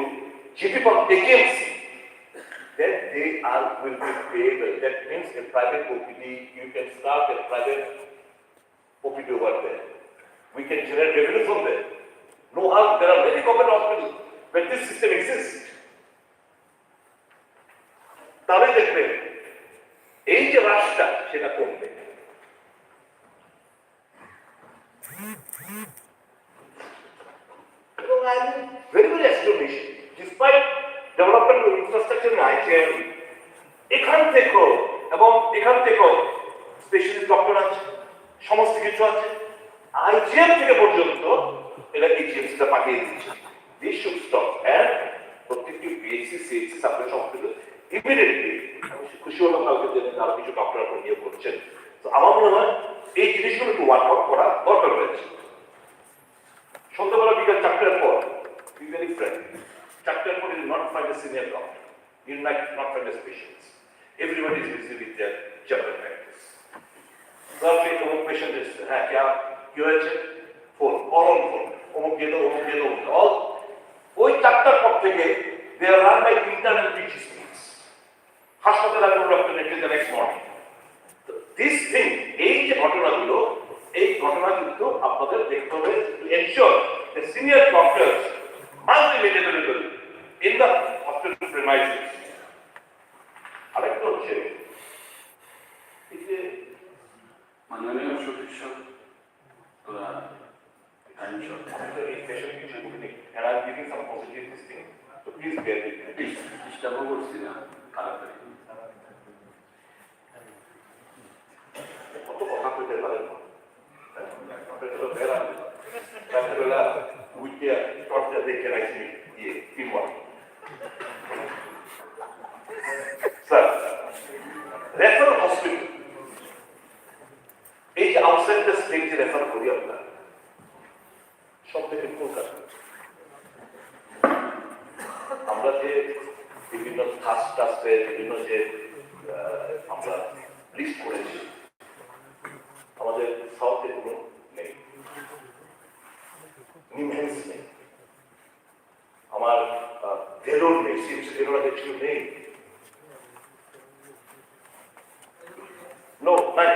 GP from AKMC, then they will be payable. That means a private OPD, you can start a private OPD over there. We can generate revenue from there. No harm. There are many government hospitals where this system exists. তাহলে দেখবেন এই যে রাশটা সেটা কমবে। এবং I am very very astonished, despite development of infrastructure in IGM, এখান থেকেও স্পেশালিস্ট ডক্টর আছে, সমস্ত কিছু আছে, IGM থেকে পর্যন্ত এরা এইচএমসি তে পাঠিয়ে দিচ্ছে। This should stop. And প্রত্যেকটি BSc CSC subject hospital immediately, আমি খুশি হলাম কালকে যে আরো কিছু ডক্টর আপনারা নিয়োগ করছেন। তো আমার মনে হয় এই জিনিসগুলো একটু ওয়ার্কআউট করা দরকার রয়েছে। সন্ধ্যাবেলা বিকাল 4টার পর, be very frank, 4টার পর you will not find a senior doctor, you will not find a specialist. Everybody is busy with their general practice. Roughly অমুক পেশেন্ট এসছে, হ্যাঁ কি হয়েছে, ফোন, অল ফোন, অমুক গেল, অল। ওই 4টার পর থেকে they are run by internal PGs. হাসপাতালে কোনো ডক্টর নেই the next morning. This thing, এই যে ঘটনাগুলো, এই ঘটনা কিন্তু আপনাদের দেখতে হবে to ensure the senior doctors must be made available in the hospital premises. আরেকটা হচ্ছে এই যে মাননীয় সদস্য তোরা এই পেশেন্ট কিছু বলি, and I'm giving some positive this thing, so please bear with me. Disturb করছি না, তাড়াতাড়ি কত কথা কইতে পারেন না, বেড়া রাত্রেবেলা উইকে টর্চটা দেখে রাখছি ইয়ে টিমওয়ার্ক। স্যার, রেফারেল হসপিটাল, এই যে আউটসাইড দ্য স্টেট যে রেফার করি আমরা, সব থেকে কলকাতা। আমরা যে বিভিন্ন ট্রাস্টে বিভিন্ন যে আমরা লিস্ট করেছি, আমাদের সাউথে কোনো নেই, নিমহ্যান্স নেই, আমার ভেলোর নেই, ভেলোর আগে ছিল নেই, no, none.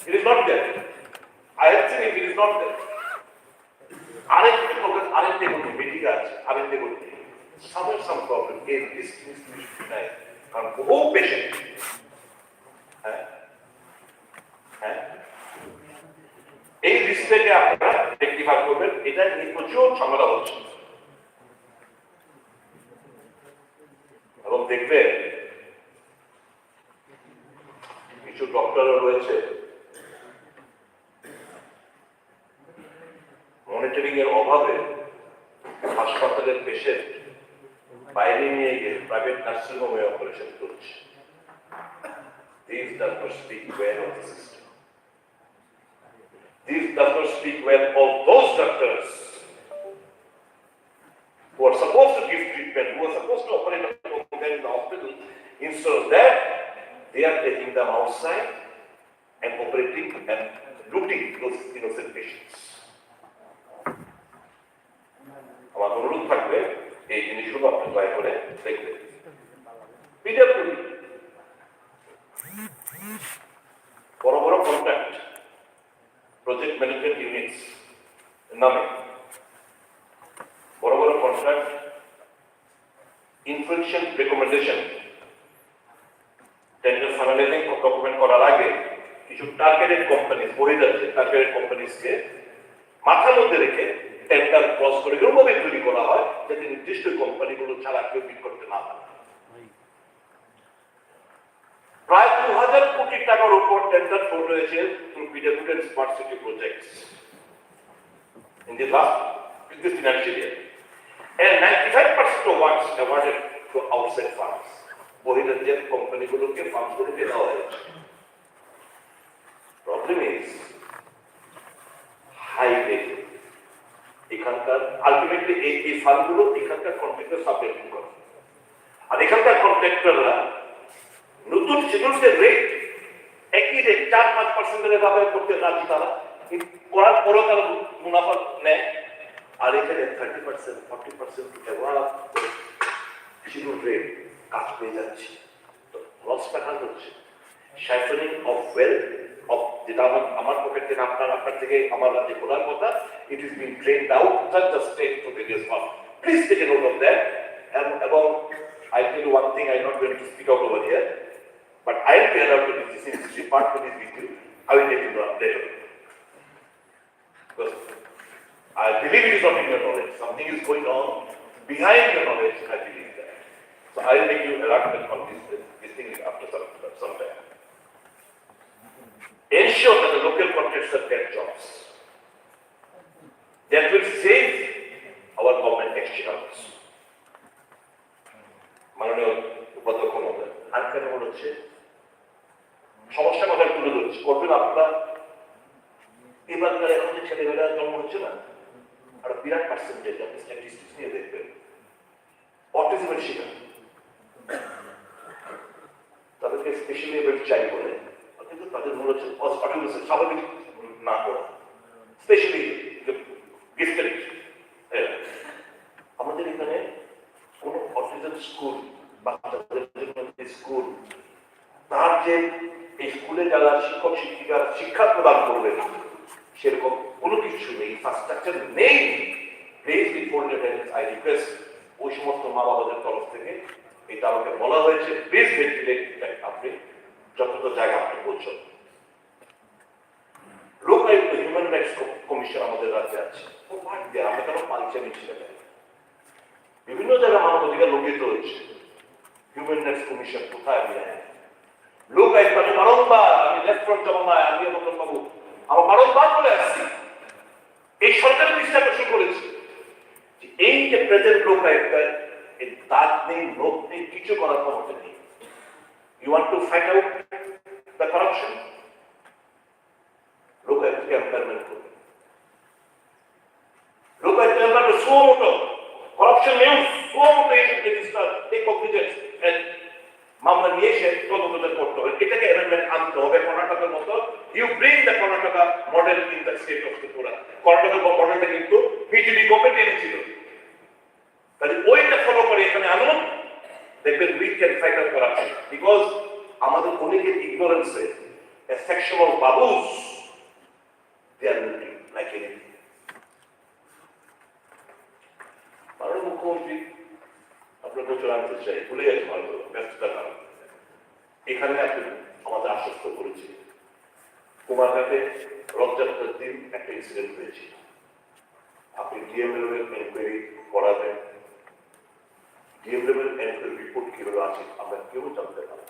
It is not there. I have seen it is not there. আরেকটা প্রকার, আরেকটা বলতে মেডিকা আছে, আরেকটা বলতে some problem in this institution, কারণ বহু পেশেন্ট, এই রিস্কটাকে আপনারা রেকটিফাই করবেন। এটা নিয়ে প্রচুর ঝামেলা হচ্ছে এবং দেখবেন কিছু ডক্টরও রয়েছে মনিটরিং এর অভাবে হাসপাতালের পেশেন্ট বাইরে নিয়ে গিয়ে প্রাইভেট নার্সিং হোমে অপারেশন করছে। This does not speak well of the system. This does not speak well of those doctors who are supposed to give treatment, who are supposed to operate on them in the hospital. Instead of that, they are taking them outside and operating and looting those innocent patients. আমার অনুরোধ থাকবে এই জিনিসগুলো আপনি দয়া করে দেখবেন। পিডব্লিউডি বড় বড় কন্ট্রাক্ট প্রজেক্ট ম্যানেজমেন্ট ইউনিটস নামে বড় বড় contract inflection recommendation tender finalising document করার আগে কিছু টার্গেটেড কোম্পানি বহিরাজ্যে টার্গেটেড কোম্পানিজকে মাথার মধ্যে রেখে টেন্ডার ক্রস করে এরকমভাবে তৈরি করা হয় যাতে নির্দিষ্ট কোম্পানিগুলো ছাড়া কেউ বিড করতে না পারে। প্রায় 2000 কোটি টাকার উপর টেন্ডার ফ্লোট হয়েছে through PWD and smart city projects in the last this financial year, and 95% of what's awarded to outside funds. বহিরাজ্যের কোম্পানিগুলোকে ফান্ডগুলোকে দেওয়া হয়েছে। Problem is high rate. এখানকার আলটিমেটলি এই ফান্ডগুলো এখানকার কন্ট্রাক্টর সাবমিট করে, আর এখানকার কন্ট্রাক্টররা নতুন শিডিউলের রেট একই রেট 4-5% ব্যবহার করতে রাজি তারা, করার পরেও তারা মুনাফা নেয়। আর এখানে 30%, 40% শিডিউল রেট কাজ পেয়ে যাচ্ছে। তো লস প্যাটার্ন হচ্ছে সাইফারিং অফ ওয়েলথ অফ, যেটা আমার পকেট থেকে আপনার থেকে আমার রাজ্যে খোলার কথা, it is being drained out just the state to various farm. Please take a note of that. এবং I tell you one thing, I'm not going to speak out over here, but I'll be allowed to this in this department is with you. I will let you know later. Because I believe it is not in your knowledge. Something is going on behind your knowledge, I believe that. So I will make you alert on this thing after some time. Ensure that the local contractors get jobs. That will save our government exchequers. মাননীয় উপাধ্যক্ষ মহোদয়, আর কেন হচ্ছে সমস্যা কথা তুলে ধরছে করবেন আপনারা। এবার এখন যে ছেলেমেয়েরা জন্ম হচ্ছে না, আর বিরাট পার্সেন্টেজ আপনি স্ট্যাটিস্টিক্স নিয়ে দেখবেন অটিজমের শিকার, তাদেরকে স্পেশালি এবার চাই বলে, কিন্তু তাদের মূল হচ্ছে অটিজম স্বাভাবিক না করা, স্পেশালি গিফটেড। আমাদের এখানে কোন অটিজম স্কুল বাচ্চাদের জন্য স্কুল, তার যে এই স্কুলে যারা শিক্ষক শিক্ষিকা শিক্ষা প্রদান করবেন সেরকম কোনো কিছু নেই, ইনফ্রাস্ট্রাকচার নেই। প্লিজ বিফোর আই রিকোয়েস্ট ওই সমস্ত মা বাবাদের তরফ থেকে এটা আমাকে বলা হয়েছে, প্লিজ ভেন্টিলেট আপনি যতটা জায়গা আপনি বলছেন। লোকায়ুক্ত হিউম্যান রাইটস কমিশন আমাদের রাজ্যে আছে, আমরা কেন পালিয়ে নিচ্ছি না? বিভিন্ন জায়গায় মানবাধিকার লঙ্ঘিত হয়েছে, হিউম্যান রাইটস কমিশন কোথায়? লোকায়ুক্ত আমি বারংবার, আমি লেফট ফ্রন্ট জমানায় আমি মতন বাবু আমার বারংবার বলে আসছি, এই সরকারের দৃষ্টি আকর্ষণ করেছে যে এই যে প্রেজেন্ট লোকায়ুক্ত দাঁত নেই, লোক নেই, কিছু করার ক্ষমতা নেই। You want to fight out the corruption, লোকায়ুক্তকে এম্পাওয়ারমেন্ট করবে। Lokayukta empowerment so motto corruption news, so many register, take cognizance and মামলা নিয়ে এসে তদন্ত করতে হবে। এটাকে অ্যামেন্ডমেন্ট আনতে হবে কর্ণাটকের মতো। You bring the Karnataka model in the state of Tripura. কর্ণাটকের মডেলটা কিন্তু বিজেপি গভর্নমেন্ট এনেছিল, তাহলে ওইটা ফলো করে এখানে আনুন, দেখবেন we can fight out corruption. Because আমাদের অনেকের ইগনোরেন্সে a section of babus they are looking like anything. মাননীয় মুখ্যমন্ত্রী আপনার প্রচুর আনতে চাই, ভুলে গেছে হয়তো ব্যস্ততার কারণে। এখানে আপনি আমাদের আশ্বস্ত করেছি, কুমারঘাটে রথযাত্রার দিন একটা ইনসিডেন্ট হয়েছে, আপনি ডিএমএল এর এনকোয়ারি করাবেন। ডিএমএল এর এনকোয়ারি রিপোর্ট কিভাবে আছে আমরা কেউ জানতে পারি,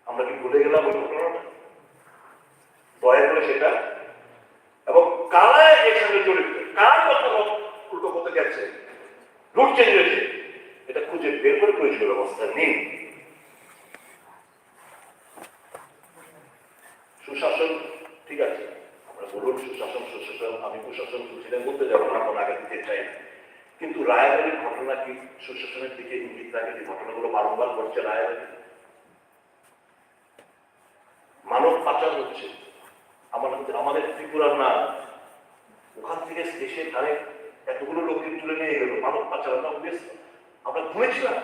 আমরা কি ভুলে গেলাম ওই ঘটনাটা? দয়া করে সেটা, এবং কারা এখানে জড়িত, কার কথা উল্টো হতে গেছে, রুট চেঞ্জ হয়েছে, এটা খুঁজে বের করে প্রয়োজনীয় ব্যবস্থা নিন। সুশাসন ঠিক আছে, আমরা বলুন সুশাসন সুশাসন, আমি কুশাসন সুশীলের বলতে যাবো না, আপনার আগে দিতে চাই না, কিন্তু রায়বাড়ির ঘটনা কি সুশাসনের দিকে ইঙ্গিত রাখে? যে ঘটনাগুলো বারংবার ঘটছে রায়বাড়ি, মানব পাচার হচ্ছে, আমাদের ত্রিপুরার না ওখান থেকে দেশের ধারে এতগুলো লোককে তুলে নিয়ে গেল, মানব পাচার না আমরা ঘুরেছিলাম।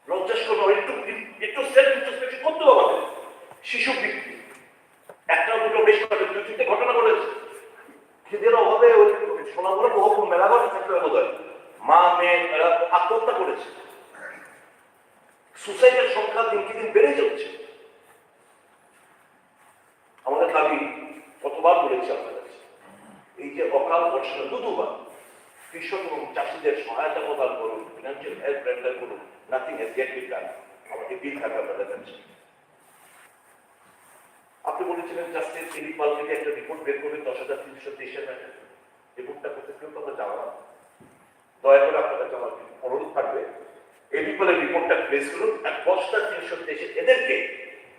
লজ্জাস্কর একটু একটু সেলফ ইন্ট্রোস্পেকশন করতে হবে আমাদের। শিশু বৃত্তি একটা দুটো বেশ করে 2-3টে ঘটনা ঘটেছে, খিদের অভাবে ওই সোনাগুলো বহু মেলাঘর থাকতে বোধ হয় মা মেয়ে এরা আত্মহত্যা করেছে। সুসাইডের সংখ্যা দিনকে দিন বেড়ে যাচ্ছে। আমাদের দাবি কতবার বলেছি আপনার কাছে, এই যে অকাল বর্ষণে দুবার কৃষক এবং চাষিদের সহায়তা প্রদান করুন, ফিনান্সিয়াল হেল্প রেন্ডার করুন, নাথিং হ্যাজ ইয়েট বিন ডান। আমাকে বিল থাকবে আপনাদের কাছে। আপনি বলেছিলেন জাস্টিস এলিপাল থেকে একটা রিপোর্ট বের করবে 10,323 ম্যাটার। রিপোর্টটা করতে কেউ কথা জানা না, দয়া করে আপনার কাছে আমার অনুরোধ থাকবে এলিপালের রিপোর্টটা প্লেস করুন আর 10,323 এদেরকে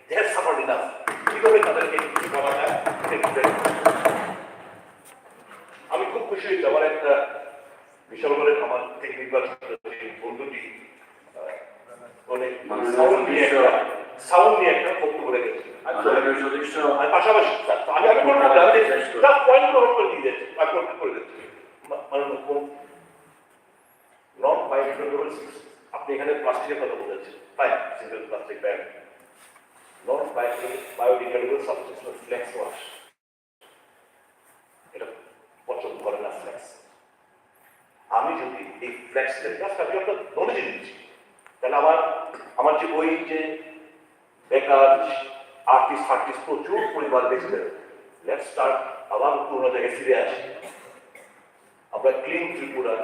দেয়ার সাবঅর্ডিনাস কিভাবে তাদেরকে কি করা যায়। আমি খুব খুশি হয়েছি, আমার একটা বিশাল করে আমার টেকনিক্যাল বন্ধুটি অনেক সাউন্ড নিয়ে একটা বক্তব্য রেখেছে। পাশাপাশি আমি বলবো তার পয়েন্ট করে দিয়ে যাচ্ছি করে দিচ্ছি। নন বায়োডিগ্রেডেবল, আপনি এখানে প্লাস্টিকের কথা বলেছেন, fine, single plastic bag. Non biodegradable substance flex wash, এটা পছন্দ করে না ফ্লেক্স। আমি যদি এই ফ্লেক্সের কাজটা আমি একটা নলেজে দিচ্ছি, তাহলে আমার যে ওই যে বেকার আর্টিস্ট প্রচুর পরিবার দেখতে, লেটস স্টার্ট আবার পুরোনো জায়গায় ফিরে আসি। আমরা ক্লিন ত্রিপুরা,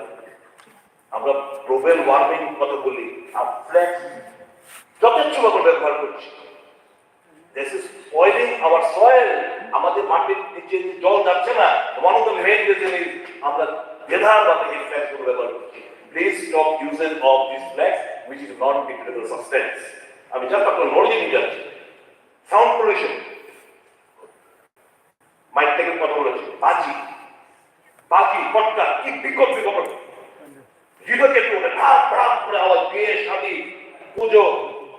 আমরা গ্লোবাল ওয়ার্মিং কথা বলি, আর ফ্লেক্স যথেচ্ছ ভাবে ব্যবহার করছি। This is spoiling our soil. আমাদের মাটির নিচে জল যাচ্ছে না, one of the main reason is আমরা বেধারভাবে এই ফ্লেক্স গুলো ব্যবহার করছি। Please stop usages of this flex which is non-degradable substance. আমি জাস্ট আপনার নলেজ নিয়ে যাচ্ছি। সাউন্ড পলিউশন, মাইক থেকে কথা বলেছি, বাজি পটকা, কি বিকট হৃদয়কে ওঠে ভাব ভাব করে আওয়াজ, বিয়ে শাদী পুজো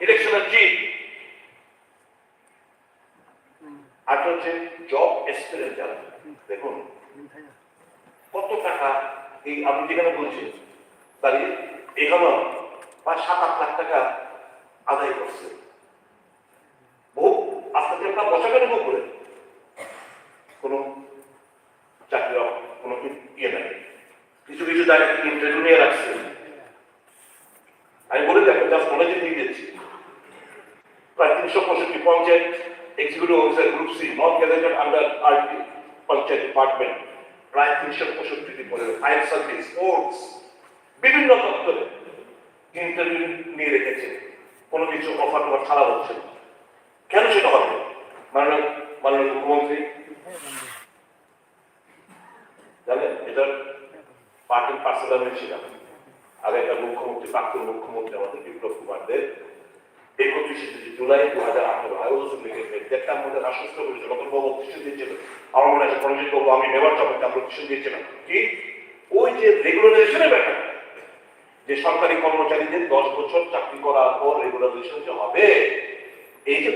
ইলেকশনের জিত। আর হচ্ছে জব এক্সপিরিয়েন্স, দেখুন কত টাকা এই আমি যেখানে বলছি দাঁড়িয়ে এখানে 5-7-8 লাখ টাকা আদায় করছে। বহু আস্তে আপনার বসাকে নেব করে কোনো চাকরি কোনো ইয়ে নাই, কিছু জায়গায় থেকে ইন্টারভিউ নিয়ে রাখছে। আমি বলে দেখো জাস্ট নলেজে দিয়ে দিচ্ছি, প্রায় 365 panchayat executive officer group C non gazetted under RT panchayat department, প্রায় 365টি পদে, ফায়ার সার্ভিস, স্পোর্টস, বিভিন্ন দপ্তরে ইন্টারভিউ নিয়ে রেখেছে। কোনো কিছু অফার টফার ছাড়া হচ্ছে, কেন সেটা হবে? মাননীয় মুখ্যমন্ত্রী জানেন, এটার পার্টির পার্সেল আমি ছিলাম। আগেকার মুখ্যমন্ত্রী, প্রাক্তন মুখ্যমন্ত্রী আমাদের বিপ্লব কুমার দেব 31 জুলাই 2018 আয়োজন লিখেছে, যেটা আমাদের আশ্বস্ত করেছিল, নতুন বাবু প্রতিষ্ঠান দিয়েছিল, আমার মনে আছে পরমজিৎ বাবু, আমি মেবার চক্রকে আমরা প্রতিষ্ঠান দিয়েছিলাম কি ওই যে রেগুলারাইজেশনের ব্যাপার, যে সরকারি কর্মচারীদের 10 বছর চাকরি করার পর রেগুলারাইজেশন যে হবে, এই যে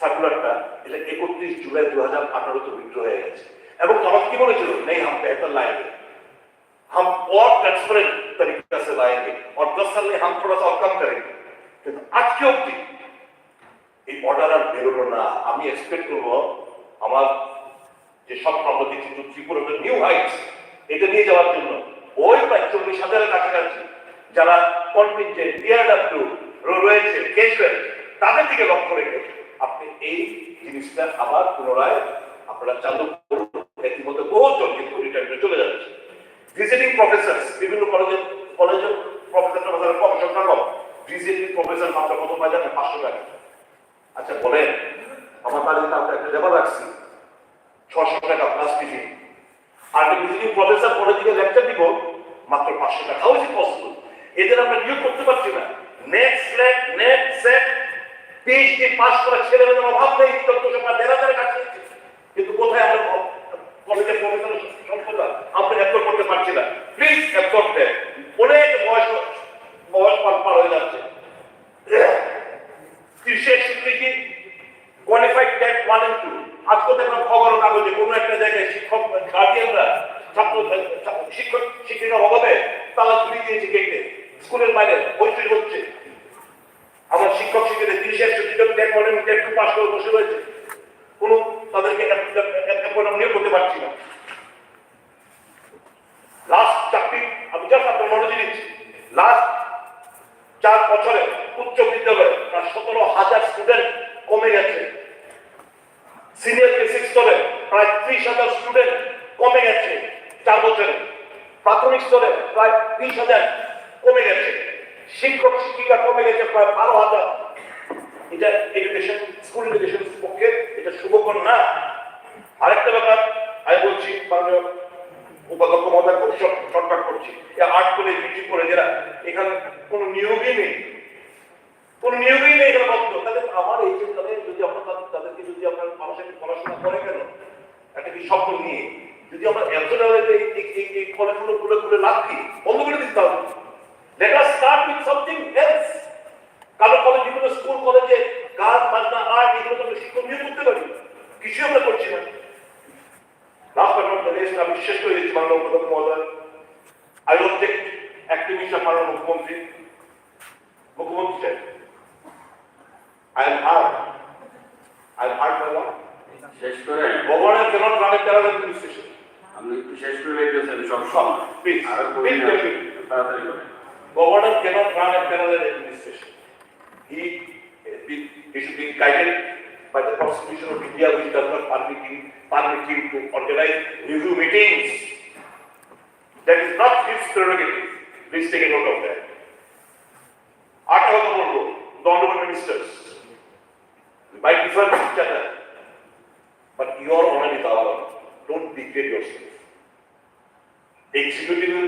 সার্কুলারটা, এটা 31 জুলাই 2018 বিদ্রোহ হয়ে গেছে। এবং আমাকে কি বলেছিল, নেই হাম বেহতর লাएंगे, हम और ट्रांसपेरेंट तरीके से लाएंगे और 10 साल में हम थोड़ा सा और कम करेंगे। কিন্তু আজকে অবধি এই অর্ডার আর বেরোলো না। আমি এক্সপেক্ট করবো আমার যে স্বপ্ন আমরা দেখছি ত্রিপুরার নিউ হাইটস, এটা নিয়ে যাওয়ার জন্য ওই প্রায় 40,000-এর কাছাকাছি যারা কন্টিনজেন্ট টিআরডব্লিউ রয়েছে কেশওয়েল, তাদের দিকে লক্ষ্য রেখে আপনি এই জিনিসটা আবার পুনরায় আপনারা চালু করুন। ইতিমধ্যে বহুজন কিন্তু রিটায়ারমেন্টে চলে যাচ্ছে। ভিজিটিং প্রফেসর, বিভিন্ন কলেজে প্রফেসর কম, সংখ্যা কম, ভিজিটিং প্রফেসর মাত্র কত পায় জানেন? 500 টাকা। আচ্ছা বলেন, আমার বাড়িতে আমরা একটা লেবার রাখছি 600 টাকা প্লাস টিফিন, আর ভিজিটিং প্রফেসর পরে দিকে লেকচার দিব মাত্র 500 টাকা। How is it possible? এদের আমরা নিয়োগ করতে পারছি না। NET SLET NET SET PhD pass করা ছেলেমেয়েদের অভাব নেই, 14,000 কাছে, কিন্তু কোথায় আমরা কলেজের প্রফেসর সম্পদা আমরা অ্যাপ্লাই করতে পারছি না। প্লিজ অ্যাপ্লাই দেন, অনেক বয়স পার হয়ে যাচ্ছে। 361 কি কোয়ালিফাইড টেট 1 and 2 আজকে দেখলাম খবর কাগজে কোনো একটা জায়গায় শিক্ষক গার্ডিয়ানরা শিক্ষিকার অভাবে তালা তুলে দিয়েছে গেটে, স্কুলের বাইরে বৈঠক হচ্ছে। আমার শিক্ষক শিক্ষিকা 361 টেট 1 and টেট 2 পাস করে বসে রয়েছে, কোনো তাদেরকে নিয়োগ করতে পারছি না। লাস্ট চাকরি আমি জাস্ট আপনার মনোযোগ দিচ্ছি, লাস্ট 4 বছরে উচ্চ বিদ্যালয়ে প্রায় 17,000 স্টুডেন্ট কমে গেছে। সিনিয়র বেসিক স্তরে প্রায় 30,000 স্টুডেন্ট কমে গেছে 4 বছরে। প্রাথমিক স্তরে প্রায় 30,000 কমে গেছে। শিক্ষক শিক্ষিকা কমে গেছে প্রায় 12,000। এটা এডুকেশন, স্কুল এডুকেশন পক্ষে এটা শুভকর না। আরেকটা ব্যাপার আমি বলছি, মাননীয় উপাধ্যক্ষ মহোদয় খুব শর্টকাট করছি, আর্ট কলেজ বিটি কলেজ এরা এখানে কোনো নিয়োগই নেই, কোনো নিয়োগই নেই এখানে বন্ধ। তাহলে আমার এই যে যদি আমরা তাদেরকে যদি আপনার মানুষের পড়াশোনা করে কেন একটা কি স্বপ্ন নিয়ে যদি আমরা এই কলেজগুলো খুলে লাভ কি বন্ধ করে দিতে হবে। Let us start with something else. কারণ কলেজ বিভিন্ন স্কুল কলেজে গান বাজনা আর্ট এগুলো তো শিক্ষক নিয়োগ করতে পারি, কিছু আমরা করছি না। লাস্ট বাট নট লিস্ট, আমি শেষ করে দিচ্ছি মাননীয় উপাধ্যক্ষ মহোদয়। আই উইল টেক অ্যাক্টিভিশন মাননীয় মুখ্যমন্ত্রী সাহেব, I am hard by what? শেষ করে Governor cannot run a terror administration. আমি একটু শেষ করে রেখেছেন সব Please, আর তাড়াতাড়ি করে। Governor cannot run a terror administration. He should be guided by the Constitution of India, which does not permit him to organize review meetings. That is not his prerogative. Please take a note of that. After the honorable ministers, we might differ with each other, but your honor is our honor. Don't degrade yourself. Executive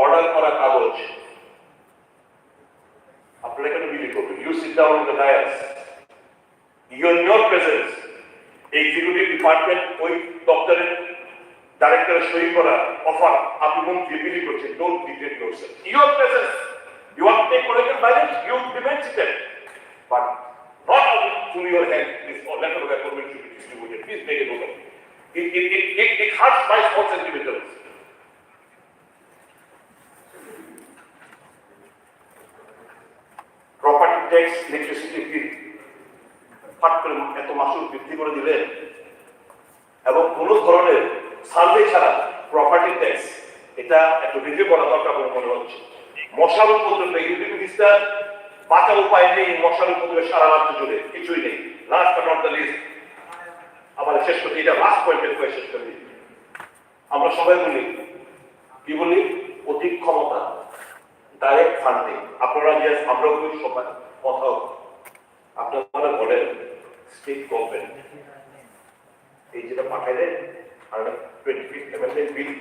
order for a কাগজ আপনারা কেন বিলি করবেন? You sit down in the dais. You in your presence, executive department ওই দপ্তরের ডাইরেক্টরের সই করা অফার আপনি মন্ত্রী বিলি করছেন। Don't degrade yourself. Your presence. You want to take political violence? You demand it. But not through your hand. This letter of appointment should be distributed. Please take a note of it. It hurts my small sensibilities. Property tax, electricity bill, ফাট করে এত মাসুল বৃদ্ধি করে দিলেন এবং কোনো ধরনের সার্ভে ছাড়া প্রপার্টি ট্যাক্স এটা একটু রিভিউ করা দরকার বলে মনে হচ্ছে। মশার উপদ্রব ইউপি মিনিস্টার বাঁচার উপায় নেই, মশার উপদ্রবে সারা রাজ্য জুড়ে কিছুই নেই। Last but not the least, আবার শেষ করতে এটা লাস্ট পয়েন্টের করে শেষ করে দিই। আমরা সবাই বলি কি বলি, অধিক ক্ষমতা, ডাইরেক্ট ফান্ডিং। আপনারা যে আমরা সবাই কথা আপনারা বলেন স্টেট গভর্নমেন্ট এই যেটা পাঠাইলেন 25th amendment bill,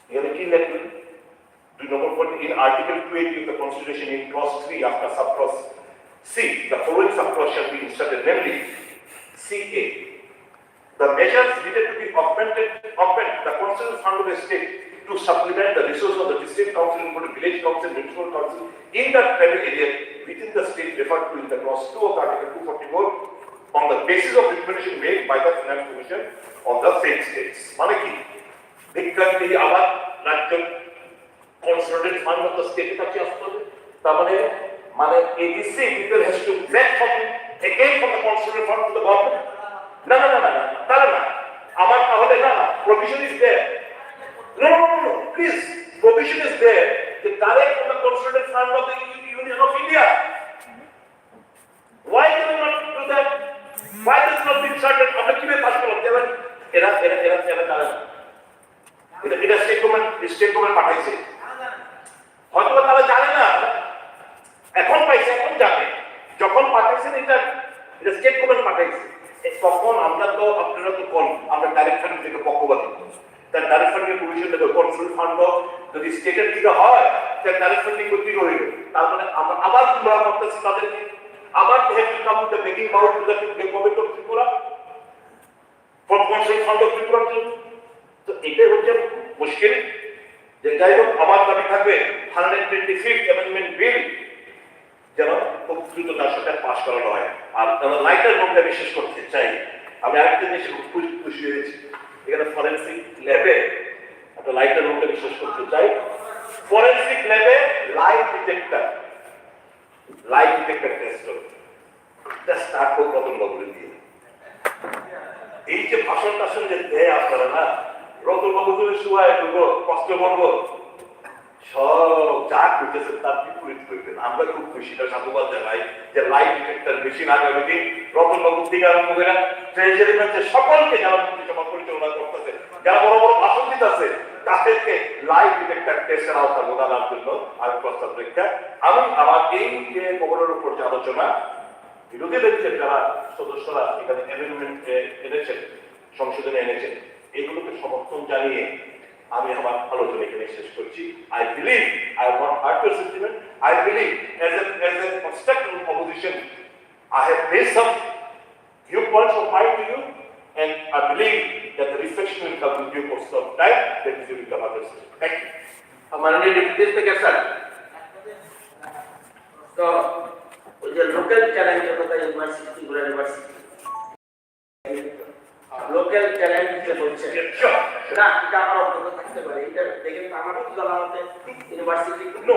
এখানে কি লেখলেন? 2 number point in Article 280 of the Constitution in clause 3 after subclause C, the following subclause shall be inserted, namely CA. The measures needed to be augment the constitutional fund of the state to supplement the resources of the district council, including village council, municipal council in the tribal area within the state referred to in the clause 2 of Article 244 on the basis of recommendation made by the Finance Commission of the same states. মানে কি? বিজ্ঞানটি আবার রাজ্য consolidated fund of the state কাছে আসতে হবে। তার মানে ADC people has to get from again from the consolidated fund to the government. না তাহলে না আমার তাহলে না provision is there. No, please, provision is there. The direct from the consolidated fund of the Union of India. Why do you not do that? Why does it not be inserted? আমরা কিভাবে পাস করলাম? এরা এটা স্টেট গভর্নমেন্ট পাঠাইছে, হয়তো তারা জানে না, এখন পাইছে, এখন জানে। যখন পাঠাইছেন এটা স্টেট গভর্নমেন্ট পাঠাইছে, তখন আমরা তো আপনারা তো কোন আমরা ডাইরেক্ট ফান্ড থেকে পক্ষপাতী, তার ডাইরেক্ট ফান্ডের প্রভিশন দেবে। কন্ট্রোল ফান্ড যদি স্টেটের দিকে হয় তাদের ফান্ডিং করতে রইল, তার মানে আমরা আবার আমরা করতেছি তাদেরকে আবার come with the making power to the government of Tripura for consent fund of Tripura. তো এটাই হচ্ছে মুশকিল। যে যাই হোক আমার দাবি থাকবে 126th অ্যামেন্ডমেন্ট বিল যেন খুব দ্রুত তার সাথে পাস করানো হয়। আর লাইটার রুমটা বিশেষ করতে চাই, আমি আরেকটা জিনিস খুব খুশি হয়েছি, এখানে ফরেন্সিক ল্যাবে একটা লাইটার রুমটা বিশেষ করতে চাই। ফরেন্সিক ল্যাবে লাইট ডিটেক্টর টেস্ট হবে, এটা স্টার্ট হোক রতনবাবুর দিয়ে। এই যে ভাষণ টাষণ যে দেয় আপনারা না, রতনবাবু যদি শুয়ায় করবো কষ্ট করবো সব যা করতেছেন তার বিপরীত করবেন। আমরা খুব খুশি, সাধুবাদ জানাই যে লাইট ডিটেক্টর মেশিন আগামী দিন রতনবাবুর দিকে আরম্ভ করে ট্রেজারি ব্রাঞ্চের সকলকে যারা মন্ত্রিসভা পরিচালনা করতেছে, যারা বড় বড় ভাষণ দিতেছে তাদেরকে লাইট ডিটেক্টর টেস্টের আওতা মোদানার জন্য আমি প্রস্তাব রেখা। আমি আমার এই যে খবরের উপর যে আলোচনা বিরোধী দলের যারা সদস্যরা এখানে অ্যামেন্ডমেন্ট এনেছেন, সংশোধনে এনেছেন, এগুলোকে সমর্থন জানিয়ে আমি আমার আলোচনা এখানে শেষ করছি। I believe, I want to hurt your sentiment. I believe as a constructive opposition, I have raised some viewpoints of mine to you, and I believe that the reflection will come in due course of time. That is during the other session. Thank you. माननीय डिप्टी स्पीकर सर, तो जो लोकल चैलेंज होता है यूनिवर्सिटी गुरा यूनिवर्सिटी লোকাল চ্যালেঞ্জ যে বলছে না, এটা আমার অন্তত থাকতে পারে। এটা দেখেন আমারও তো জানা মতে ইউনিভার্সিটি No,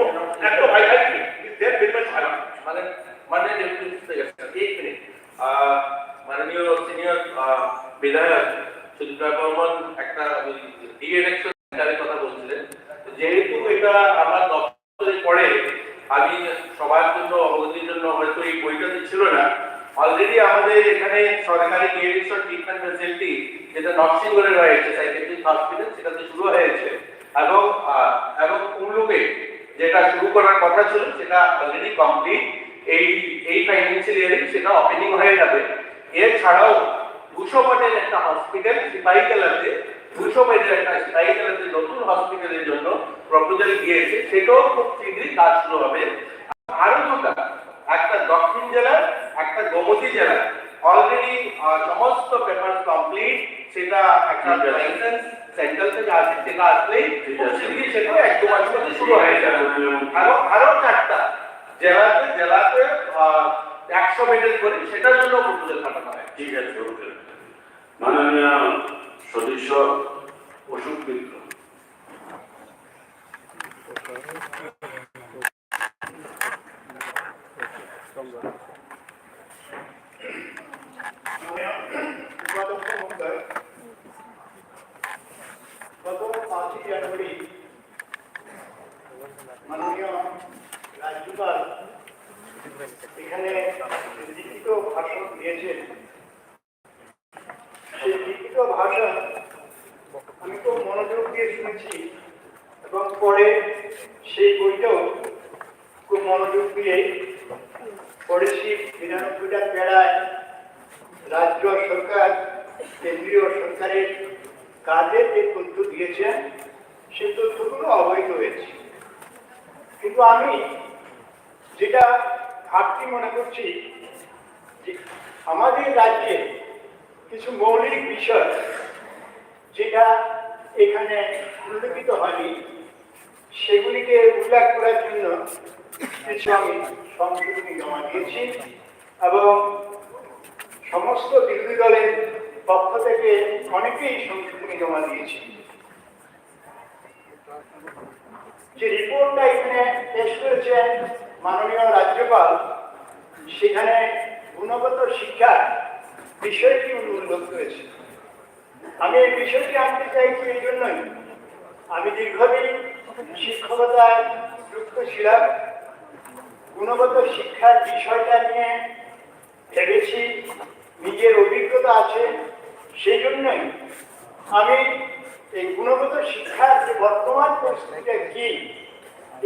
একদম I agree. There very much I মানে মানে ডেপুটি স্পিকার স্যার, এক মিনিট। মাননীয় সিনিয়র বিধায়ক সুদীপ্তা বর্মন একটা রি-ইলেকশন এর কথা বলছিলেন। যেহেতু এটা আমার দপ্তরে পড়ে, আমি সবার জন্য অবগতির জন্য হয়তো এই বইটাতে ছিল না। অলরেডি আমাদের এখানে সরকারি রি-ইলেকশন ট্রিটমেন্ট ফ্যাসিলিটি যেটা নরসিংগড়ে রয়েছে সাইকেট্রিক হসপিটাল, সেটাতে শুরু হয়েছে এবং কুমলুকে যেটা শুরু করার কথা ছিল সেটা অলরেডি কমপ্লিট। এই ফাইন্যান্সিয়াল ইয়ারে সেটা ওপেনিং হয়ে যাবে। এছাড়াও 200 বেডের একটা হসপিটাল সিপাহীজলাতে, 200 বেডের একটা সিপাহীজলাতে নতুন হসপিটালের জন্য প্রপোজাল গিয়েছে, সেটাও খুব শীঘ্রই কাজ শুরু হবে। আরো দুটা, একটা দক্ষিণ জেলা, একটা গোমতী জেলা, অলরেডি সমস্ত পেপার কমপ্লিট। সেটা একটা লাইসেন্স সেন্ট্রাল থেকে আসছে, সেটা আসলেই শীঘ্রই সেটা 1-2 মাসের মধ্যে শুরু হয়ে যাবে। আরো 4টা জেলাতে 100 বেডের করে সেটার জন্য প্রপোজাল পাঠানো হয়। ঠিক আছে, ওকে। মাননীয় সদস্য অশোক মিত্র। গত 5 জানুয়ারি মাননীয় রাজ্যপাল এখানে লিখিত ভাষণ দিয়েছেন। সেই লিখিত ভাষণ আমি খুব মনোযোগ দিয়ে শুনেছি এবং পরে সেই বইটাও খুব মনোযোগ দিয়ে পড়েছি। 99টা প্যারায় রাজ্য সরকার কেন্দ্রীয় সরকারের কাজের যে তথ্য দিয়েছেন সেই তথ্যগুলো অবহিত হয়েছে। কিন্তু আমি যেটা ঘাটতি মনে করছি যে আমাদের রাজ্যে কিছু মৌলিক বিষয় যেটা এখানে উল্লেখিত হয়নি, সেগুলিকে উল্লেখ করার জন্য কিছু আমি সংশোধনী জমা দিয়েছি এবং সমস্ত বিরোধী দলের পক্ষ থেকে অনেকেই সংশোধনী জমা দিয়েছি। যে রিপোর্টটা এখানে পেশ করেছেন মাননীয় রাজ্যপাল, সেখানে গুণগত শিক্ষার বিষয়টি উল্লেখ করেছে। আমি এই বিষয়টি আনতে চাইছি এই জন্যই, আমি দীর্ঘদিন শিক্ষকতায় যুক্ত ছিলাম। গুণগত শিক্ষার বিষয়টা নিয়ে ভেবেছি, নিজের অভিজ্ঞতা আছে, সেই জন্যই আমি এই গুণগত শিক্ষার যে বর্তমান পরিস্থিতিটা কি,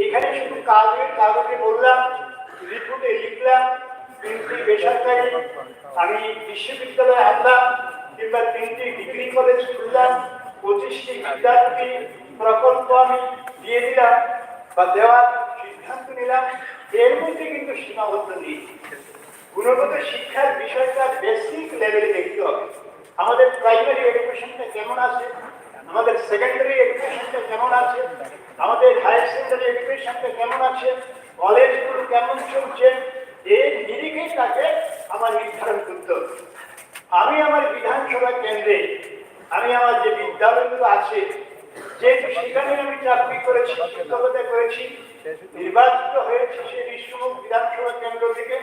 এখানে শুধু কাগজে বললাম, রিপোর্টে লিখলাম, 3টি বেসরকারি আমি বিশ্ববিদ্যালয়ে আনলাম কিংবা 3টি ডিগ্রি কলেজ খুললাম, 25টি বিদ্যার্থী প্রকল্প আমি দিয়ে দিলাম, বা দেওয়ার সিদ্ধান্ত নিলাম, এর মধ্যে কিন্তু সীমাবদ্ধ নেই। গুণগত শিক্ষার বিষয়টা বেসিক লেভেলে দেখতে হবে। আমাদের প্রাইমারি এডুকেশনটা কেমন আছে, আমাদের সেকেন্ডারি এডুকেশনটা কেমন আছে, আমাদের হায়ার সেকেন্ডারি এডুকেশনটা কেমন আছে, কলেজগুলো কেমন চলছে, এর নিরিখে তাকে আমার নির্ধারণ করতে হবে। আমি আমার বিধানসভা কেন্দ্রে আমি আমার যে বিদ্যালয়গুলো আছে, যেহেতু সেখানে আমি চাকরি করেছি, শিক্ষকতা করেছি, নির্বাচিত হয়েছি সেই বিশ্বমুখ বিধানসভা কেন্দ্র থেকে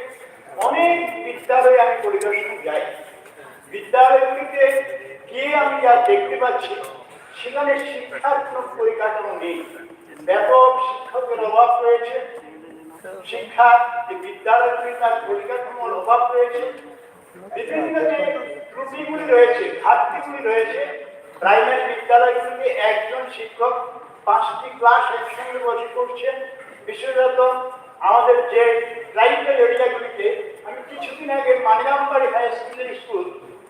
অনেক বিদ্যালয়ে আমি পরিদর্শন যাই। বিদ্যালয়গুলিতে গিয়ে আমি যা দেখতে পাচ্ছি, সেখানে শিক্ষার কোনো পরিকাঠামো নেই। ব্যাপক শিক্ষকের অভাব রয়েছে, শিক্ষা যে বিদ্যালয়গুলি তার পরিকাঠামোর অভাব রয়েছে, বিভিন্ন যে ত্রুটিগুলি রয়েছে, ঘাটতিগুলি রয়েছে। প্রাইমারি বিদ্যালয়গুলিতে একজন শিক্ষক 5টি ক্লাস একসঙ্গে বসে করছেন। বিশেষত আমাদের যে ট্রাইবাল এরিয়াগুলিতে, আমি কিছুদিন আগে মানিরামবাড়ি হায়ার সেকেন্ডারি স্কুল,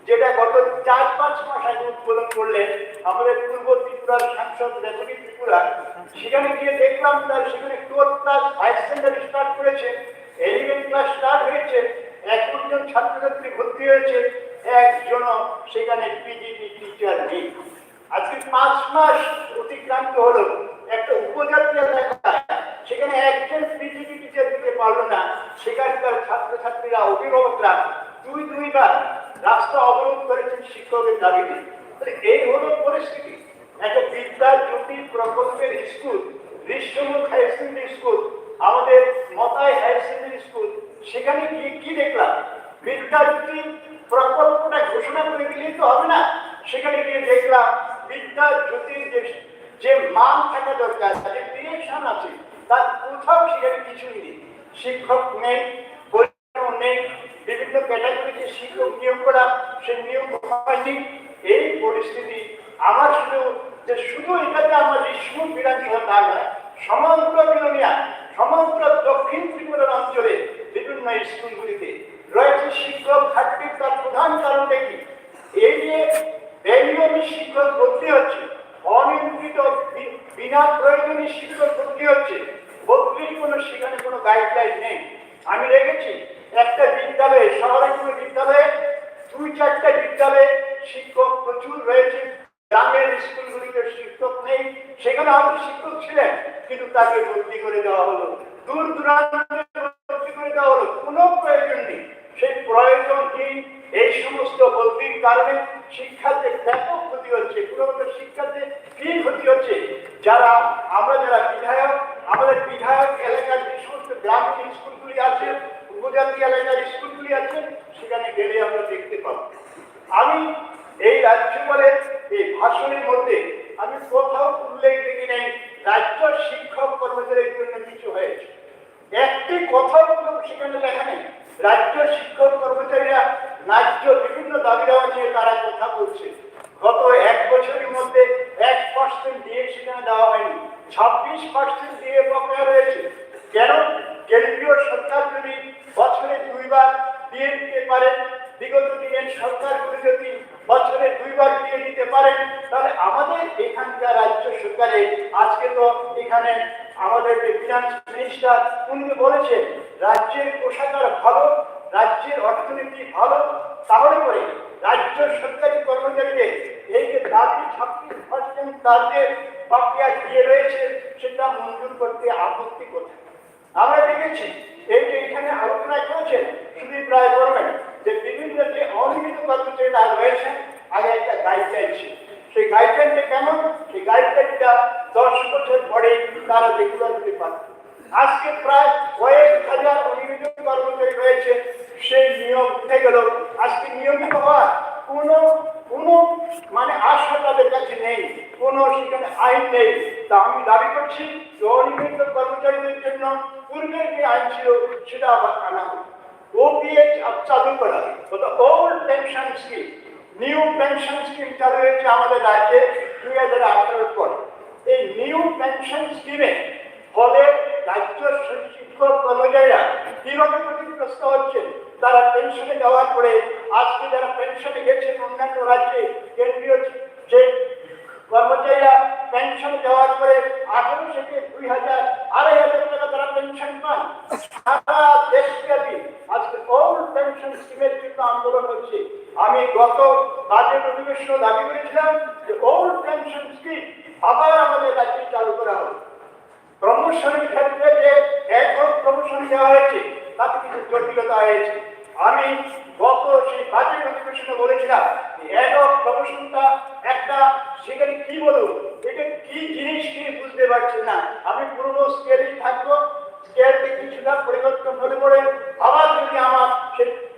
যেটা গত 4-5 মাস আগে উদ্বোধন করলেন আমাদের পূর্ব ত্রিপুরার সাংসদ রেবতী ত্রিপুরা, সেখানে গিয়ে দেখলাম তার সেখানে 12 ক্লাস হায়ার সেকেন্ডারি স্টার্ট করেছে, 11 ক্লাস স্টার্ট হয়েছে, 21 জন ছাত্রছাত্রী ভর্তি হয়েছে, একজনও সেখানে পিজিটি টিচার নেই। আজকে 5 মাস অতিক্রান্ত হলো, একটা উপজাতি এলাকায় সেখানে একজন পিজিটি টিচার দিতে পারলো না। সেখানকার ছাত্রছাত্রীরা, অভিভাবকরা দুইবার রাস্তা অবরোধ করেছেন শিক্ষকের দাবিতে। এই হলো পরিস্থিতি। একটা বিদ্যা জ্যোতি প্রকল্পের স্কুল, বিশ্বমুখ হায়ার সেকেন্ডারি স্কুল, আমাদের মতাই হায়ার সেকেন্ডারি স্কুল, সেখানে গিয়ে কি দেখলাম, বিদ্যা জ্যোতি প্রকল্পটা ঘোষণা করে দিলেই তো হবে না। সেখানে গিয়ে দেখলাম বিদ্যা জ্যোতির যে মান থাকা দরকার, যে ডিরেকশন আছে, তার কোথাও সেখানে কিছুই নেই। শিক্ষক নেই, পরিকাঠামো নেই, বিভিন্ন ক্যাটাগরিতে শিক্ষক নিয়োগ করা, সেই নিয়োগ হয়নি। এই পরিস্থিতি আমার শুধু এটাতে আমার বিশ্বমুখ বিধানসভা তা নয়, সমগ্র বিলোনিয়া, সমগ্র দক্ষিণ ত্রিপুরার অঞ্চলে বিভিন্ন স্কুলগুলিতে রয়েছে শিক্ষক ঘাটতির। তার প্রধান কারণ দেখি এই যে বেনিয়মী শিক্ষক ভর্তি হচ্ছে, অনিয়ন্ত্রিত বিনা প্রয়োজনীয় শিক্ষক ভর্তি হচ্ছে, বদলির সেখানে কোনো গাইডলাইন নেই। আমি দেখেছি একটা বিদ্যালয়ে, শহরের কোনো বিদ্যালয়ে 2-4টা বিদ্যালয়ে শিক্ষক প্রচুর রয়েছে, গ্রামের স্কুলগুলিতে শিক্ষক নেই, সেখানে আমাদের শিক্ষক ছিলেন কিন্তু তাকে ভর্তি করে দেওয়া হলো, দূর দূরান্তে ভর্তি করে দেওয়া হলো, কোনো প্রয়োজন নেই। সেই প্রয়োজনহীন এই সমস্ত বদলির কারণে শিক্ষাতে ব্যাপক ক্ষতি হচ্ছে। পুরোনো শিক্ষাতে কি ক্ষতি হচ্ছে, আমরা যারা বিধায়ক, আমাদের বিধায়ক এলাকার যে সমস্ত গ্রামীণ স্কুলগুলি আছে, উপজাতি এলাকার স্কুলগুলি আছে, সেখানে গেলে আমরা দেখতে পাবো। আমি এই রাজ্যপালের এই ভাষণের মধ্যে আমি কোথাও উল্লেখ দেখি নাই রাজ্য শিক্ষক কর্মচারীর জন্য কিছু হয়েছে। একটি কথা সেখানে লেখা নেই। রাজ্য শিক্ষক কর্মচারীরা ন্যায্য বিভিন্ন দাবি দাওয়া নিয়ে তারা কথা বলছে। গত 1 বছরের মধ্যে 1% দিয়ে সেখানে দেওয়া হয়নি, 26% দিয়ে বকেয়া রয়েছে। কেন? কেন্দ্রীয় সরকার যদি বছরে 2বার দিয়ে দিতে পারেন, বিগত দিনের সরকারগুলি যদি বছরে 2বার দিয়ে দিতে পারেন, তাহলে আমাদের এখানকার রাজ্য সরকারে আজকে তো এখানে আমাদের যে ফিনান্স মিনিস্টার উনি বলেছেন রাজ্যের কোষাগার ভালো, রাজ্যের অর্থনীতি ভালো, তাহলে করে রাজ্য সরকারি কর্মচারীদের এই যে দাবি 26% তার যে বকেয়া দিয়ে রয়েছে সেটা মঞ্জুর করতে আপত্তি কোথায়? আমরা দেখেছি এই যে এখানে আলোচনা করেছেন সুদীপ রায় বলবেন যে বিভিন্ন যে অনিয়মিত কর্মচারীরা রয়েছেন, আগে একটা গাইডলাইন ছিল। সেই গাইডলাইনটা কেমন? সেই গাইডলাইনটা 10 বছর পরে তারা রেগুলার হতে পারত। আজকে প্রায় কয়েক হাজার অনিয়মিত কর্মচারী রয়েছে, সেই নিয়ম উঠে গেল। আজকে নিয়মিত হওয়ার কোনো মানে আশা তাদের কাছে নেই, কোনো সেখানে আইন নেই। তা আমি দাবি করছি যে অনিয়মিত কর্মচারীদের জন্য পূর্বের যে আইন ছিল সেটা আবার আনা হোক। ওপিএস চালু করা, old pension scheme, new pension scheme চালু হয়েছে আমাদের রাজ্যে 2018 পর। এই নিউ পেনশন স্কিমে ফলে রাজ্য শিক্ষক কর্মচারীরা কিভাবে ক্ষতিগ্রস্ত হচ্ছে। তারা পেনশনে যাওয়ার পরে আজকে যারা পেনশনে গেছেন অন্যান্য রাজ্যে, কেন্দ্রীয় যে কর্মচারীরা পেনশনে যাওয়ার পরে 18 থেকে 2000 2,500 টাকা তারা পেনশন পান। সারা দেশব্যাপী আজকে ওল্ড পেনশন স্কিমের জন্য আন্দোলন হচ্ছে। আমি গত বাজেট অধিবেশনে দাবি করেছিলাম যে ওল্ড পেনশন স্কিম আবার আমাদের রাজ্যে চালু করা হবে। প্রমোশনের ক্ষেত্রে যে একক প্রমোশন দেওয়া হয়েছে তাতে কিছু জটিলতা হয়েছে। আমি গত সেই বাজেট অধিবেশনে বলেছিলাম যে একক প্রমোশনটা একটা, সেখানে কি বলবো, এটা কি জিনিস কি বুঝতে পারছি না। আমি পুরোনো স্কেলেই থাকবো, স্কেলটি কিছুটা পরিবর্তন হলে পরে আবার যদি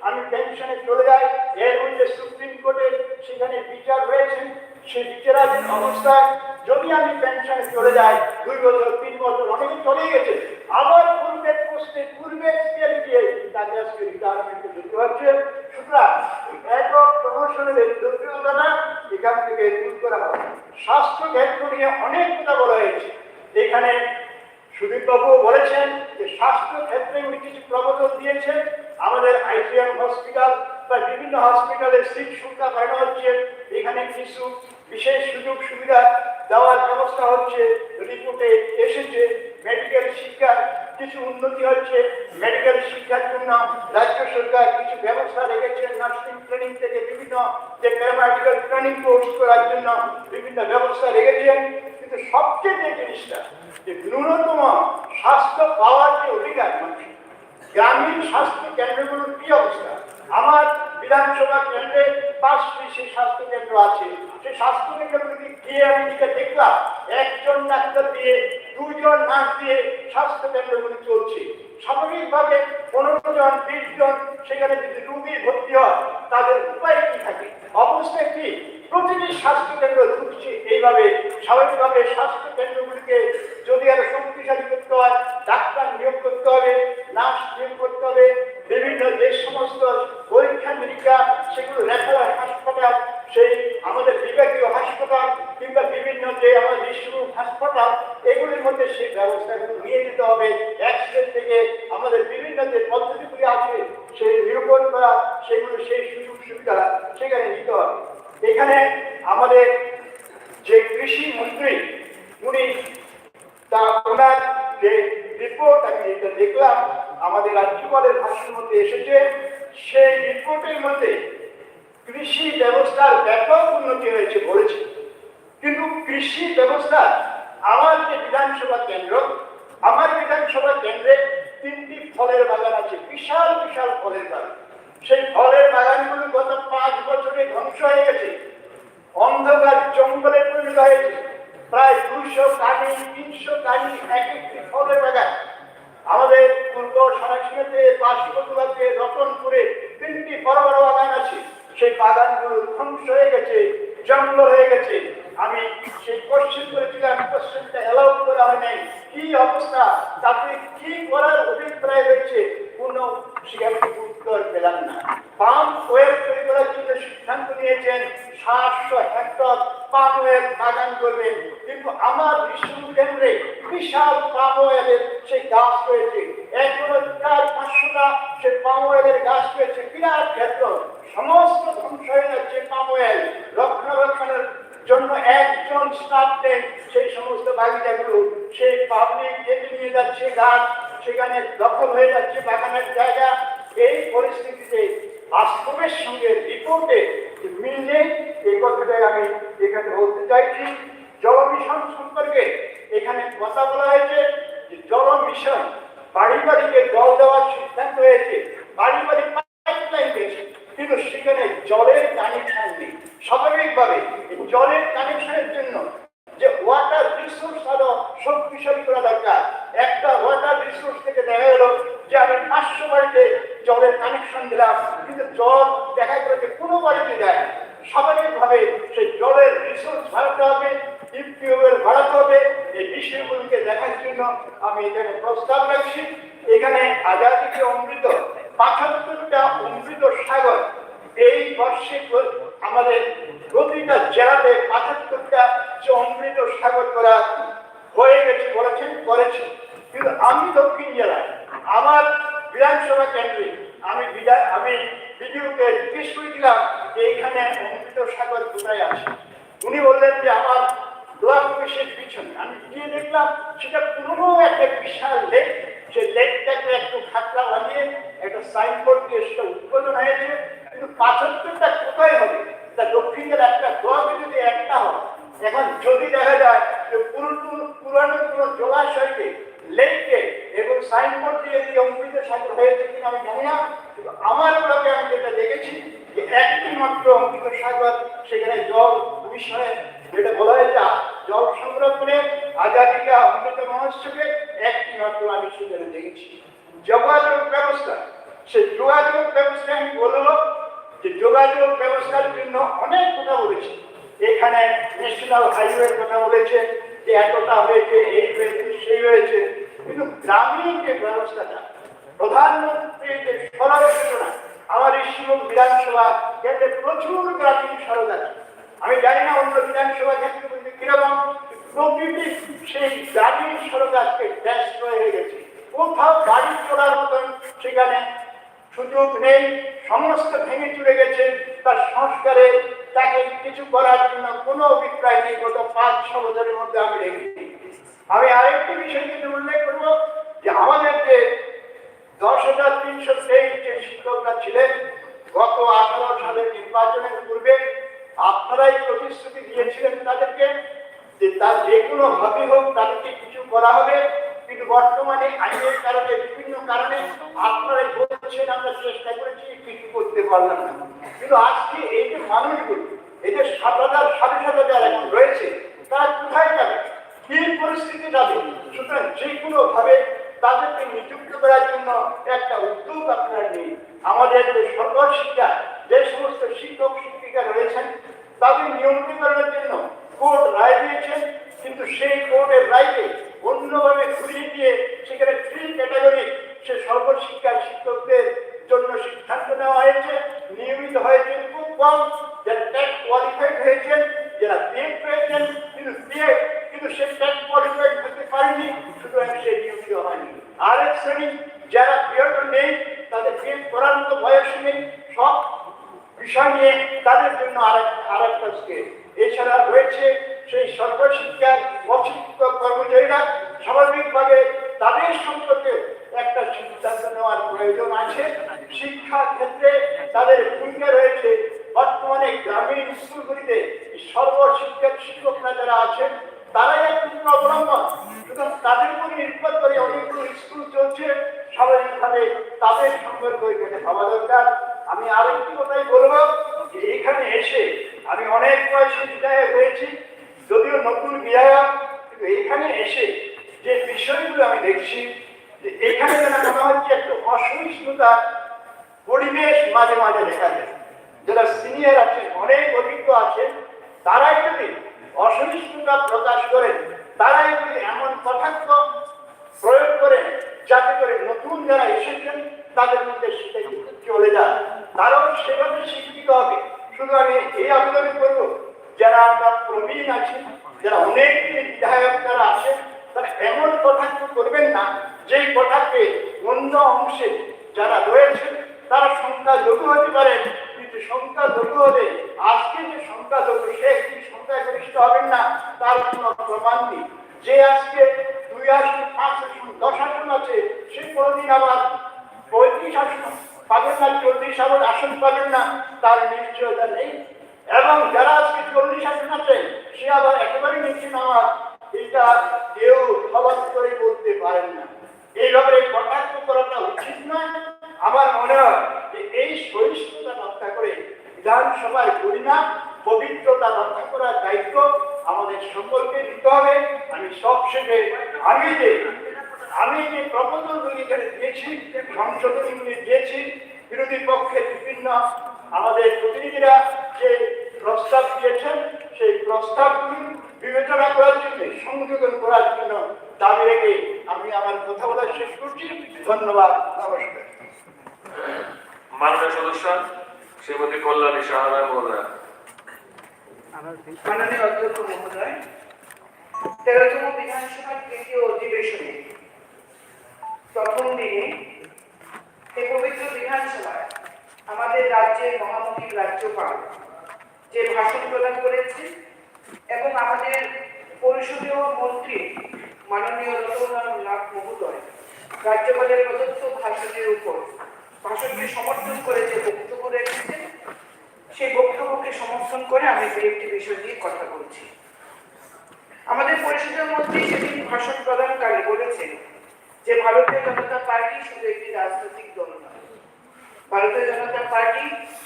আমি পেনশনে চলে যাই, এর মধ্যে সুপ্রিম কোর্টের সেখানে বিচার রয়েছে, সেই বিচারাধীন অবস্থায় যদি আমি পেনশনে চলে যাই 2 বছর 3 বছর অনেকে চলে গেছে, আবার পূর্বের পোস্টে পূর্বের স্কেল দিয়ে তাকে আজকে রিটায়ারমেন্টে যেতে হচ্ছে। সুতরাং একক প্রমোশনের এই জটিলতাটা এখান থেকে দূর করা হবে। স্বাস্থ্য ক্ষেত্র নিয়ে অনেক কথা বলা হয়েছে। এখানে সুদীপবাবু বলেছেন যে স্বাস্থ্য ক্ষেত্রে উনি কিছু প্রবর্তন দিয়েছেন। আমাদের আইজিএম হসপিটাল বা বিভিন্ন হসপিটালের সিট সংখ্যা বাড়ানো হচ্ছে, এখানে কিছু বিশেষ সুযোগ সুবিধা দেওয়ার ব্যবস্থা হচ্ছে, রিপোর্টে এসেছে। মেডিকেল শিক্ষার কিছু উন্নতি হচ্ছে, মেডিকেল শিক্ষার জন্য রাজ্য সরকার কিছু ব্যবস্থা রেখেছেন। নার্সিং ট্রেনিং থেকে বিভিন্ন যে প্যারামেডিক্যাল ট্রেনিং কোর্স করার জন্য বিভিন্ন ব্যবস্থা রেখেছেন। কিন্তু সবচেয়ে যে জিনিসটা, যে ন্যূনতম স্বাস্থ্য পাওয়ার যে অধিকার মানুষের, গ্রামীণ স্বাস্থ্য কেন্দ্রগুলোর কি অবস্থা? আমার বিধানসভা কেন্দ্রে 5টি সেই স্বাস্থ্য কেন্দ্র আছে। সেই স্বাস্থ্য কেন্দ্রগুলিকে গিয়ে আমি যেটা দেখলাম, একজন ডাক্তার দিয়ে 2 জন নার্স দিয়ে স্বাস্থ্য কেন্দ্রগুলি চলছে। স্বাভাবিকভাবে 15 জন 20 জন সেখানে যদি রোগী ভর্তি হয় তাদের উপায় কি থাকে, অবস্থা কি? প্রতিটি স্বাস্থ্য কেন্দ্র ঢুকছে এইভাবে। স্বাভাবিকভাবে স্বাস্থ্য কেন্দ্রগুলিকে যদি আরো শক্তিশালী করতে হয়, ডাক্তার নিয়োগ করতে হবে, নার্স নিয়োগ করতে হবে, বিভিন্ন যে সমস্ত পরীক্ষা নিরীক্ষা সেগুলো রেফারেল হাসপাতাল, সেই আমাদের বিভাগীয় হাসপাতাল কিংবা বিভিন্ন যে আমাদের বিশ্বরূপ হাসপাতাল, এগুলির মধ্যে সেই ব্যবস্থাগুলো নিয়ে যেতে হবে। এক্সরে থেকে আমাদের বিভিন্ন যে পদ্ধতিগুলি আছে সেই নিরূপণ করা, সেগুলো সেই সুযোগ সুবিধা সেখানে নিতে হবে। এখানে আমাদের যে কৃষি মন্ত্রী উনি ওনার যে রিপোর্ট আমি যেটা দেখলাম আমাদের রাজ্যপালের ভাষণের মধ্যে এসেছে, সেই রিপোর্টের মধ্যে কৃষি ব্যবস্থার ব্যাপক উন্নতি হয়েছে বলেছে। কিন্তু কৃষি ব্যবস্থা আমার যে বিধানসভা কেন্দ্র, আমার বিধানসভা কেন্দ্রে 3টি ফলের বাগান আছে, বিশাল বিশাল ফলের বাগান। সেই ফলের বাগানগুলো গত 5 বছরে ধ্বংস হয়ে গেছে, অন্ধকার জঙ্গলে পরিণত হয়েছে। প্রায় 200 কানি 300 কানি এক একটি ফলের বাগান। আমাদের পূর্ব সরাসরিতে বাসপটুয়াতে রতনপুরে 3টি বড় বড় বাগান আছে, সেই বাগানগুলো ধ্বংস হয়ে গেছে, জঙ্গল হয়ে গেছে। আমি সেই কোশ্চেন করেছিলাম, কোশ্চেনটা অ্যালাউ করা হয় নাই। কি অবস্থা, তাতে কি করার অভিপ্রায় রয়েছে, কোনো সেখানে উত্তর পেলাম না। পাম ওয়েল তৈরি করার জন্য সিদ্ধান্ত নিয়েছেন 700 হেক্টর পাম ওয়েল বাগান করবেন, কিন্তু আমার বিশ্ববিদ্যালয়ে বিশাল পাম ওয়েলের সেই গাছ রয়েছে, এখনো 400-500টা সেই পাম ওয়েলের গাছ রয়েছে, বিরাট ক্ষেত্র, সমস্ত ধ্বংস হয়ে যাচ্ছে। পাম ওয়েল রক্ষণাবেক্ষণের জন্য একজন স্টাফ নেই, সেই সমস্ত বাগিচাগুলো সেই পাবলিক কেটে নিয়ে যাচ্ছে গাছ, সেখানে দখল হয়ে যাচ্ছে বাগানের জায়গা। এই পরিস্থিতিতে বাস্তবের সঙ্গে রিপোর্টে মিল নেই, এই কথাটাই আমি এখানে বলতে চাইছি। জল মিশন সম্পর্কে এখানে কথা বলা হয়েছে যে জল মিশন বাড়ি বাড়িতে জল দেওয়ার সিদ্ধান্ত হয়েছে, বাড়ি বাড়ি পাইপলাইন হয়েছে, কিন্তু সেখানে জলের কানেকশন নেই। স্বাভাবিকভাবে জলের কানেকশনের জন্য যে ওয়াটার রিসোর্স আরো শক্তিশালী করা দরকার। একটা ওয়াটার রিসোর্স থেকে দেখা গেল যে আমি 500 বাড়িতে জলের কানেকশন দিলাম, কিন্তু জল দেখা গেল যে কোনো বাড়িতে যায়। স্বাভাবিকভাবে সেই জলের রিসোর্স বাড়াতে হবে, টিউবওয়েল বাড়াতে হবে। এই বিষয়গুলিকে দেখার জন্য আমি এখানে প্রস্তাব রাখছি। এখানে আজাদিকে অমৃত 75টা অমৃত সাগর এই বর্ষে আমাদের প্রতিটা জেলাতে 75টা যে অমৃত সাগর করা হয়ে গেছে বলেছেন, করেছে। কিন্তু আমি দক্ষিণ জেলায় আমার বিধানসভা কেন্দ্রে আমি বিডিওকে জিজ্ঞেস করেছিলাম যে এইখানে অমৃত সাগর কোথায় আছে। উনি বললেন যে আমার দোয়া প্রবেশের পিছনে আমি গিয়ে দেখলাম সেটা পুরনো একটা বিশাল লেক। সেই লেকটাকে একটু খাতলা বানিয়ে একটা সাইনবোর্ড দিয়ে সেটা উদ্বোধন হয়েছে, কিন্তু পাথরটা কোথায় হবে? তা দক্ষিণের একটা দোয়াকে যদি একটা হয়, এখন যদি দেখা যায় যে পুরানো কোনো জলাশয়কে লেককে এবং সাইনবোর্ড দিয়ে দিয়ে অঙ্কিত সাগর হয়েছে কিনা আমি জানি না, কিন্তু আমার ব্লগে আমি যেটা দেখেছি যে একটি মাত্র অঙ্কিত সাগর, সেখানে জল বিষয়ে যেটা বলা হয়েছে জল সংরক্ষণে আজাদিকা অমৃত মহোৎসবে একটি মাত্র আমি সেখানে দেখেছি। যোগাযোগ ব্যবস্থা, সে যোগাযোগ ব্যবস্থা আমি বলবো যে যোগাযোগ ব্যবস্থার জন্য অনেক কথা বলেছি। এখানে ন্যাশনাল হাইওয়ের কথা বলেছে যে এতটা হয়েছে, এই হয়েছে, সেই হয়েছে, কিন্তু গ্রামীণ যে ব্যবস্থাটা, প্রধানমন্ত্রীর যে সড়ক যোজনা, আমার এই শিবক বিধানসভা কেন্দ্রে প্রচুর গ্রামীণ সড়ক আছে। আমি জানি না অন্য বিধানসভা ক্ষেত্রে বলতে কিরকম, প্রকৃতি সেই গ্রামীণ সড়ক আজকে ব্যস্ত হয়ে গেছে। কোথাও গাড়ি চলার মতন সেখানে সুযোগ নেই, সমস্ত ভেঙে চলে গেছে। তার সংস্কারে তাকে কিছু করার জন্য কোনো অভিপ্রায় নেই। গত 5-6 বছরের মধ্যে আমি দেখেছি। আমি আরেকটি বিষয় কিন্তু উল্লেখ করবো যে আমাদের যে 10,323 যে শিক্ষকরা ছিলেন গত 18 সালের নির্বাচনের পূর্বে, আপনারাই প্রতিশ্রুতি দিয়েছিলেন তাদেরকে যে তার যে কোনো ভাবে হোক তাদেরকে কিছু করা হবে, কিন্তু বর্তমানে আইনের কারণে বিভিন্ন কারণে আপনারাই বলছেন আমরা চেষ্টা করেছি কিছু করতে পারলাম না। কিন্তু আজকে এই যে মানুষগুলো, এই যে 7,000 এখন রয়েছে, তারা কোথায় যাবে, কি পরিস্থিতি যাবে? সুতরাং যে কোনো ভাবে তাদেরকে নিযুক্ত করার জন্য একটা উদ্যোগ আপনারা নিন। আমাদের যে সর্বশিক্ষা, যে সমস্ত শিক্ষক শিক্ষিকা রয়েছেন তাদের নিয়মিতকরণের জন্য কোর্ট রায় দিয়েছেন, কিন্তু সেই কোর্টের রায়কে অন্যভাবে ঘুরিয়ে দিয়ে সেখানে 3 ক্যাটাগরি সে সর্বশিক্ষার শিক্ষকদের জন্য সিদ্ধান্ত নেওয়া হয়েছে। নিয়মিত হয়েছে খুব কম, যারা ট্যাক্স কোয়ালিফাইড হয়েছেন, যারা বিএড পেয়েছেন কিন্তু সে ট্যাক্স কোয়ালিফাইড হতে পারেনি, সুতরাং সে নিয়মিত হয়নি। আরেক শ্রেণী যারা বিএড নেই, তাদের বিএড করার মতো বয়স নেই, সব বিষয় নিয়ে তাদের জন্য আরেকটা স্কেল। এছাড়া রয়েছে সেই সর্বশিক্ষার অশিক্ষিত কর্মচারীরা, স্বাভাবিকভাবে তাদের সম্পর্কে একটা সিদ্ধান্ত নেওয়ার প্রয়োজন আছে। শিক্ষা ক্ষেত্রে তাদের ভূমিকা রয়েছে। বর্তমানে গ্রামীণ স্কুলগুলিতে সর্বশিক্ষার শিক্ষকরা যারা আছেন তারাই একমাত্র অবলম্বন, সুতরাং তাদের উপর নির্ভর করে অনেকগুলো স্কুল চলছে। স্বাভাবিকভাবে তাদের সম্পর্ক এখানে ভাবা দরকার। আমি আরেকটি কথাই বলবো যে এখানে এসে আমি অনেক বয়সে বিধায়ক হয়েছি, যদিও নতুন বিধায়ক, কিন্তু এখানে এসে যে বিষয়গুলো আমি দেখছি যে এখানে যেন মনে হচ্ছে একটু অসহিষ্ণুতা পরিবেশ মাঝে মাঝে দেখা যায়। যারা সিনিয়র আছে, অনেক অভিজ্ঞ আছে, তারাই যদি অসহিষ্ণুতা প্রকাশ করেন, তারাই যদি এমন কটাক্ষ প্রয়োগ করেন যাতে করে নতুন যারা এসেছেন তাদের মধ্যে সেটা চলে যায়, তারাও সেভাবে শিক্ষিত হবে। শুধু আমি এই আবেদন করবো যারা আমরা প্রবীণ আছি, যারা অনেক বিধায়ক যারা আছেন, তারা এমন কটাক্ষ করবেন না যেই কটাক্ষে অন্য অংশে যারা রয়েছেন তারা সংখ্যালঘু হতে পারেন, কিন্তু সংখ্যালঘু হলে আজকে যে সংখ্যালঘু সে একটি সংখ্যাগরিষ্ঠ হবেন না তার কোনো প্রমাণ নেই। যে আজকে 2 আসন, 5 আসন, 10 আসন আছে, সে কোনোদিন আবার 35 আসন পাবেন না, 40 আসন পাবেন না, তার নিশ্চয়তা নেই। এবং যারা আজকে 40 আসন আছে সে আবার একেবারে নিচে নামার, এটা কেউ হঠাৎ করে বলতে পারেন না। এইভাবে কটাক্ষ করাটা উচিত নয়। আমার মনে হয় যে এই সহিষ্ণুতা রক্ষা করে বিধানসভার গরিমা পবিত্রতা রক্ষা করার দায়িত্ব আমাদের সকলকে নিতে হবে। আমি সবশেষে আমি যে প্রপোজালগুলি এখানে দিয়েছি, সংশোধনীগুলি দিয়েছি, বিরোধী পক্ষের বিভিন্ন আমাদের প্রতিনিধিরা যে প্রস্তাব দিয়েছেন সেই প্রস্তাবগুলি বিবেচনা করার জন্য, সংযোজন করার জন্য দাবি রেখে আমি আমার কথা বলা শেষ করছি। ধন্যবাদ, নমস্কার। মাননীয় সদস্য শ্রীমতী কল্যাণী সাহারা মহোদয়। মাননীয় অধ্যক্ষ মহোদয়, 13তম বিধানসভার তৃতীয় অধিবেশনে প্রথম দিনে এই পবিত্র বিধানসভায় আমাদের রাজ্যের মহামহিম রাজ্যপাল যে ভাষণ প্রদান করেছে এবং আমাদের পরিষদীয় মন্ত্রী মাননীয় রতনলাল নাথ মহোদয় রাজ্যপালের প্রদত্ত ভাষণের উপর ভাষণকে সমর্থন করে যে বক্তব্য রেখেছেন, সেই বক্তব্যকে সমর্থন করে আমি একটি বিষয় নিয়ে কথা বলছি। আমাদের পরিষদের মধ্যে সেদিন ভাষণ প্রদানকালে বলেছেন যে ভারতীয় জনতা পার্টি শুধু একটি রাজনৈতিক দল নয়। ভারতীয় জনতা পার্টি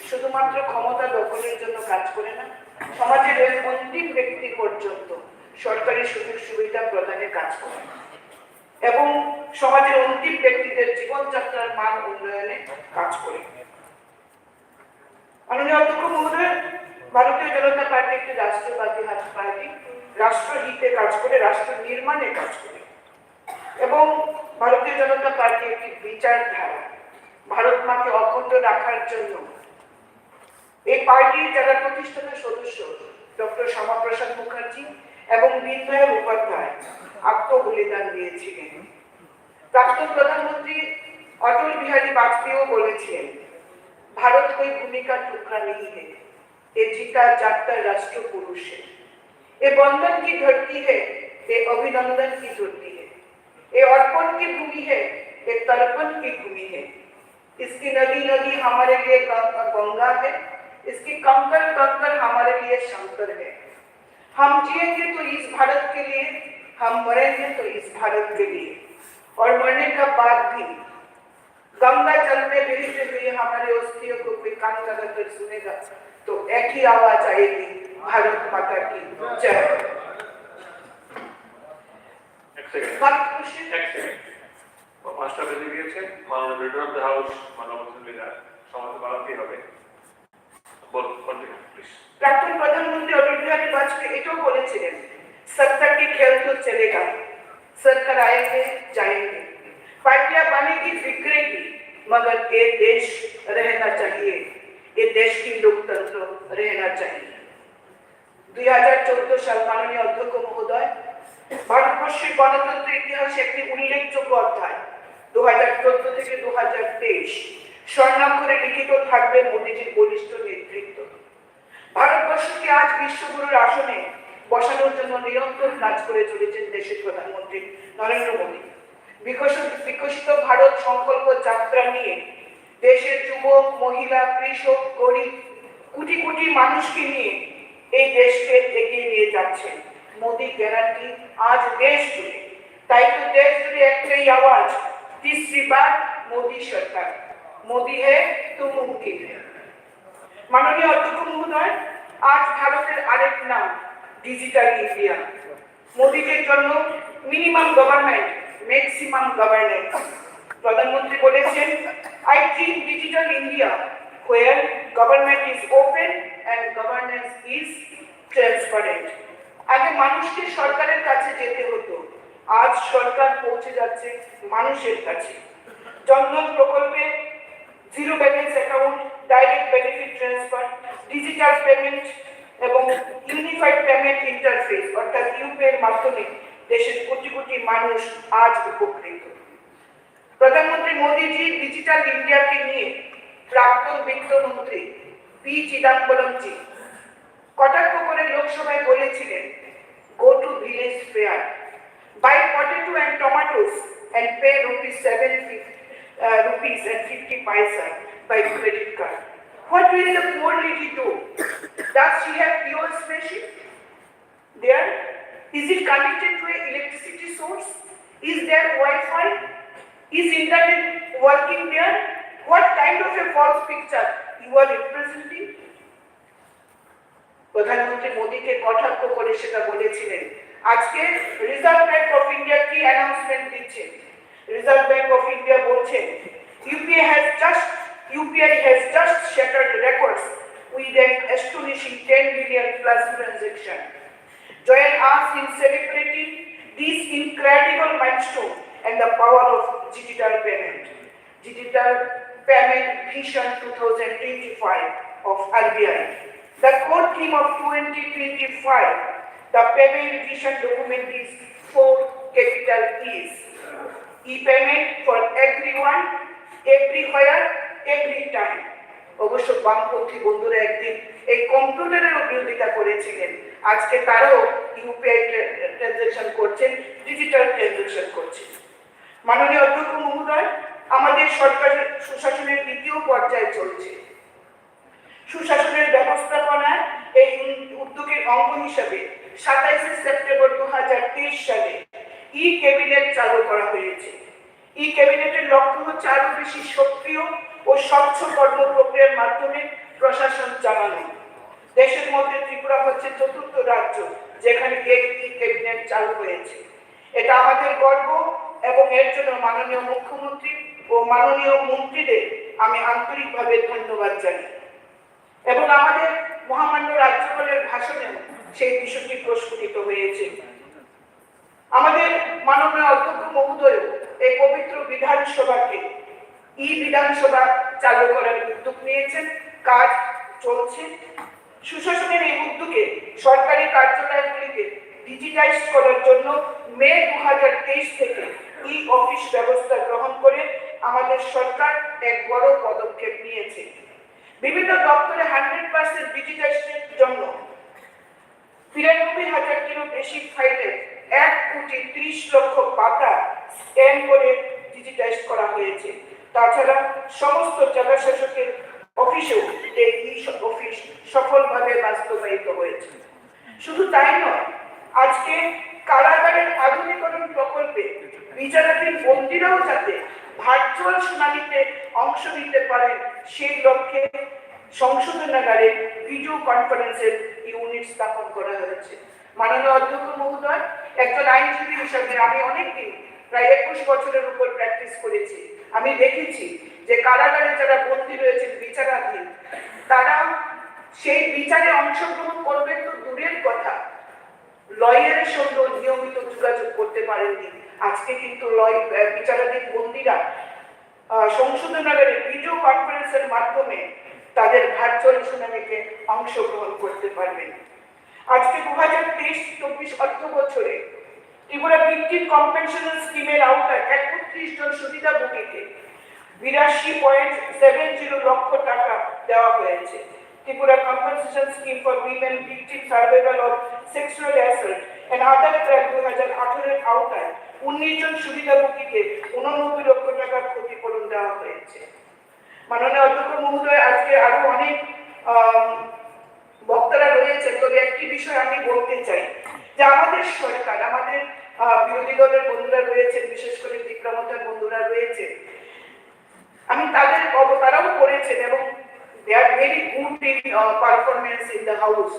শুধুমাত্র ক্ষমতা দখলের জন্য কাজ করে না, সমাজের অন্তিম ব্যক্তি পর্যন্ত সরকারি সুযোগ সুবিধা প্রদানে কাজ করে এবং সমাজের অন্তিম ব্যক্তিদের জীবনযাত্রার মান উন্নয়নে কাজ করে। মাননীয় অধ্যক্ষ মহোদয়, ভারতীয় জনতা পার্টি একটি রাষ্ট্রবাদী পার্টি, রাষ্ট্রহিতে কাজ করে, রাষ্ট্র নির্মাণে কাজ করে এবং ভারতীয় জনতা পার্টি একটি বিচারধারা ভারত মাকে অখণ্ড রাখার জন্য এই পার্টির যারা প্রতিষ্ঠাতা সদস্য ডক্টর শ্যামাপ্রসাদ মুখার্জি এবং দীনদয়াল উপাধ্যায় আত্মবলিদান দিয়েছিলেন। প্রাক্তন প্রধানমন্ত্রী অটল বিহারী বাজপেয়ীও বলেছিলেন, भारत कोई भूमि का टुकड़ा नहीं है, ये जीता जागता राष्ट्र पुरुष है। ये बंधन की धरती है, ये अभिनंदन की धरती है। ये अर्पण की भूमि है, ये तर्पण की भूमि है। इसकी नदी नदी हमारे लिए गंगा है, इसकी कंकर कंकर हमारे लिए शंकर है। हम जिएंगे तो इस भारत के लिए, हम मरेंगे तो इस भारत के लिए, और मरने का बाद भी गंगा जल में बहते हुए हमारे अस्थियों को कोई कान लगाकर सुनेगा तो एक ही आवाज आएगी, भारत माता की जय। পাঁচটা বেজে গিয়েছে, মাননীয় লিডার অফ দ্য হাউস মাননীয় লিডার সমাজে বাড়াতেই হবে। বলুন, কন্টিনিউ প্লিজ। प्राक्तन प्रधानमंत्री अटल बिहारी वाजपेयी एटो बोलेছিলেন, सत्ता की खेल तो चलेगा, सरकार आएंगे जाएंगे, पार्टियां बनेगी बिखरेगी, मगर ये देश रहना चाहिए, ये देश की लोकतंत्र रहना चाहिए। 2014 साल माननीय अध्यक्ष महोदय, ভারতবর্ষের গণতন্ত্রের ইতিহাসে একটি উল্লেখযোগ্য অধ্যায় 2014 থেকে 2023 স্বর্ণাক্ষরে লিখিত থাকবে মোদীজির বলিষ্ঠ নেতৃত্ব। ভারতবর্ষকে আজ বিশ্বগুরুর আসনে বসানোর জন্য নিরন্তর কাজ করে চলেছেন দেশের প্রধানমন্ত্রী নরেন্দ্র মোদী। বিকশিত ভারত সংকল্প যাত্রা নিয়ে দেশের যুবক, মহিলা, কৃষক, গরিব কোটি কোটি মানুষকে নিয়ে এই দেশকে এগিয়ে নিয়ে যাচ্ছেন मोदी ग्यारंटी। आज देश जुड़े, ताई तो देश जुड़े एकटाई आवाज, तीसरी बार मोदी सरकार, मोदी है तो मुमकिन है। माननीय अध्यक्ष महोदय, आज भारतेर आरेक नाम डिजिटल इंडिया। मोदी के জন্য मिनिमाम गवर्नमेंट मैक्सिमाम गवर्नेंस। प्रधानमंत्री बोलेছেন, I dream digital India where government is open and governance is transparent। আগে মানুষকে সরকারের কাছে যেতে হতো, আজ সরকার পৌঁছে যাচ্ছে মানুষের কাছে। জনধন প্রকল্পে zero balance account, direct benefit transfer, digital payment এবং ইউনিফাইড পেমেন্ট ইন্টারফেস অর্থাৎ ইউপি এর মাধ্যমে দেশের কোটি কোটি মানুষ আজ উপকৃত। প্রধানমন্ত্রী মোদীজি ডিজিটাল ইন্ডিয়াকে নিয়ে প্রাক্তন বিত্তমন্ত্রী পি চিদাম্বরমজি কটাক্ষ করে লোকসভায় বলেছিলেন, go to village fair, buy potato and tomatoes and pay ₹7.50 by credit card. What will the poor lady do? Does she have pure spaceship there? Is it connected to an electricity source? Is there Wi-Fi? Is internet working there? What kind of a false picture you are representing? প্রধানমন্ত্রী মোদীকে কটাক্ষ করে সেটা বলেছিলেন। আজকে রিজার্ভ ব্যাংক অফ ইন্ডিয়া কি অ্যানাউন্সমেন্ট দিচ্ছে? রিজার্ভ ব্যাংক অফ ইন্ডিয়া বলছেন, UPI has just shattered records with an astonishing 10 million plus transaction. Join us in celebrating this incredible milestone and the power of digital payment. Digital Payment Vision 2025 of RBI. The core theme of 2025, the payment vision document is 4 capital E's. E-payment for everyone, everywhere, every time. অবশ্য বামপন্থী বন্ধুরা একদিন এই কম্পিউটারের বিরোধিতা করেছিলেন, আজকে তারাও ইউপিআই ট্রানজাকশন করছেন, ডিজিটাল ট্রানজাকশন করছেন। মাননীয় অধ্যক্ষ মহোদয়, আমাদের সরকারের সুশাসনের দ্বিতীয় পর্যায়ে চলছে। সুশাসনের ব্যবস্থাপনায় এই উদ্যোগের অঙ্গ হিসাবে 27 সেপ্টেম্বর 2023 সালে ই ক্যাবিনেট চালু করা হয়েছে। ই ক্যাবিনেটের লক্ষ্য হচ্ছে আরো বেশি সক্রিয় ও স্বচ্ছ কর্মপ্রক্রিয়ার মাধ্যমে প্রশাসন চালানো। দেশের মধ্যে ত্রিপুরা হচ্ছে চতুর্থ রাজ্য যেখানে এই ই ক্যাবিনেট চালু হয়েছে। এটা আমাদের গর্ব এবং এর জন্য মাননীয় মুখ্যমন্ত্রী ও মাননীয় মন্ত্রীদের আমি আন্তরিকভাবে ধন্যবাদ জানাই। এবং আমাদের মহামান্য রাজ্যপালের ভাষণে সেই বিষয়টি প্রস্ফুটিত হয়েছে। আমাদের মাননীয় অধ্যক্ষ মহোদয় এই পবিত্র বিধানসভাকে ই বিধানসভা চালু করার উদ্যোগ নিয়েছেন, কাজ চলছে। সুশাসনের এই উদ্যোগে সরকারি কার্যালয়গুলিকে ডিজিটাইজ করার জন্য মে 2023 থেকে ই অফিস ব্যবস্থা গ্রহণ করে আমাদের সরকার এক বড় পদক্ষেপ নিয়েছে। বিভিন্ন দপ্তরে 100% ডিজিটাইজেশনের জন্য 93,000-টিরও বেশি ফাইলের 1,30,00,000 পাতা স্ক্যান করে ডিজিটাইজ করা হয়েছে। তাছাড়া সমস্ত জেলা শাসকের অফিসেও এই অফিস সফলভাবে বাস্তবায়িত হয়েছে। শুধু তাই নয়, আজকে কারাগারের আধুনিকরণ প্রকল্পে বিচারাধীন বন্দীরাও যাতে ভার্চুয়াল শুনানিতে অংশ নিতে পারেন সেই লক্ষ্যে সংশোধনাগারে ভিডিও কনফারেন্সের ইউনিট স্থাপন করা হয়েছে। মাননীয় অধ্যক্ষ মহোদয়, একজন আইনজীবী হিসাবে আমি অনেকদিন প্রায় 21 বছরের উপর প্র্যাকটিস করেছি। আমি দেখেছি যে কারাগারে যারা বন্দী রয়েছেন বিচারাধীন, তারা সেই বিচারে অংশগ্রহণ করবেন তো দূরের কথা, লয়ারের সঙ্গে নিয়মিত যোগাযোগ করতে পারেননি। আজকে কিন্তু বিচারাধীন বন্দীরা সংশোধনাগারে ভিডিও কনফারেন্সের মাধ্যমে তাদের ভার্চুয়াল শুনানিতে অংশগ্রহণ করতে পারবেন। আজকে 2023-24 অর্থ বছরে ত্রিপুরা ভিক্টিম কম্পেনসেশন স্কিমের আওতায় 31 জন সুবিধাভোগীকে 82.70 লক্ষ টাকা দেওয়া হয়েছে। Tripura compensation scheme for women victim survival of sexual assault and other crime 2018 এর আওতায় 19 জন সুবিধাভোগীকে 89 লক্ষ টাকার ক্ষতিপূরণ দেওয়া হয়েছে। মাননীয় অধ্যক্ষ মহোদয়, আজকে আরো অনেক বক্তারা রয়েছেন, তবে একটি বিষয় আমি বলতে চাই যে আমাদের সরকার, আমাদের বিরোধী দলের বন্ধুরা রয়েছেন, বিশেষ করে বিক্রমতার বন্ধুরা রয়েছে, আমি তারাও করেছেন এবং they are very good in performance in the house.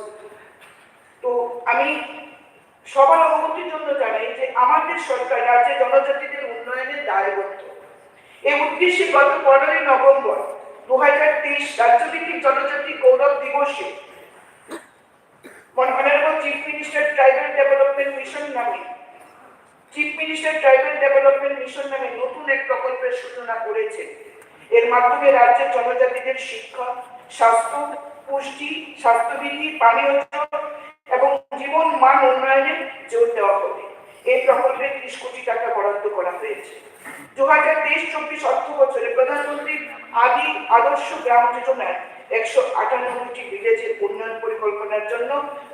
তো আমি সবার অবগতির জন্য জানাই যে আমাদের সরকার রাজ্যে জনজাতিদের উন্নয়নের দায়বদ্ধ। এই উদ্দেশ্যে গত 15 নভেম্বর 2023 রাজ্যভিত্তিক জনজাতি গৌরব দিবসে honourable chief minister tribal development mission নামে নতুন এক প্রকল্পের সূচনা করেছে। এর মাধ্যমে রাজ্যের জনজাতিদের শিক্ষা, স্বাস্থ্য, পুষ্টি, স্বাস্থ্যবিধি, পানীয় জল এবং জীবন মান উন্নয়নে জোর দেওয়া হবে। এই প্রকল্পে 30 কোটি টাকা বরাদ্দ করা হয়েছে। 2023-24 অর্থ বছরে প্রধানমন্ত্রী আদর্শ গ্রাম যোজনায় 198টি ভিলেজের উন্নয়ন পরিকল্পনার জন্য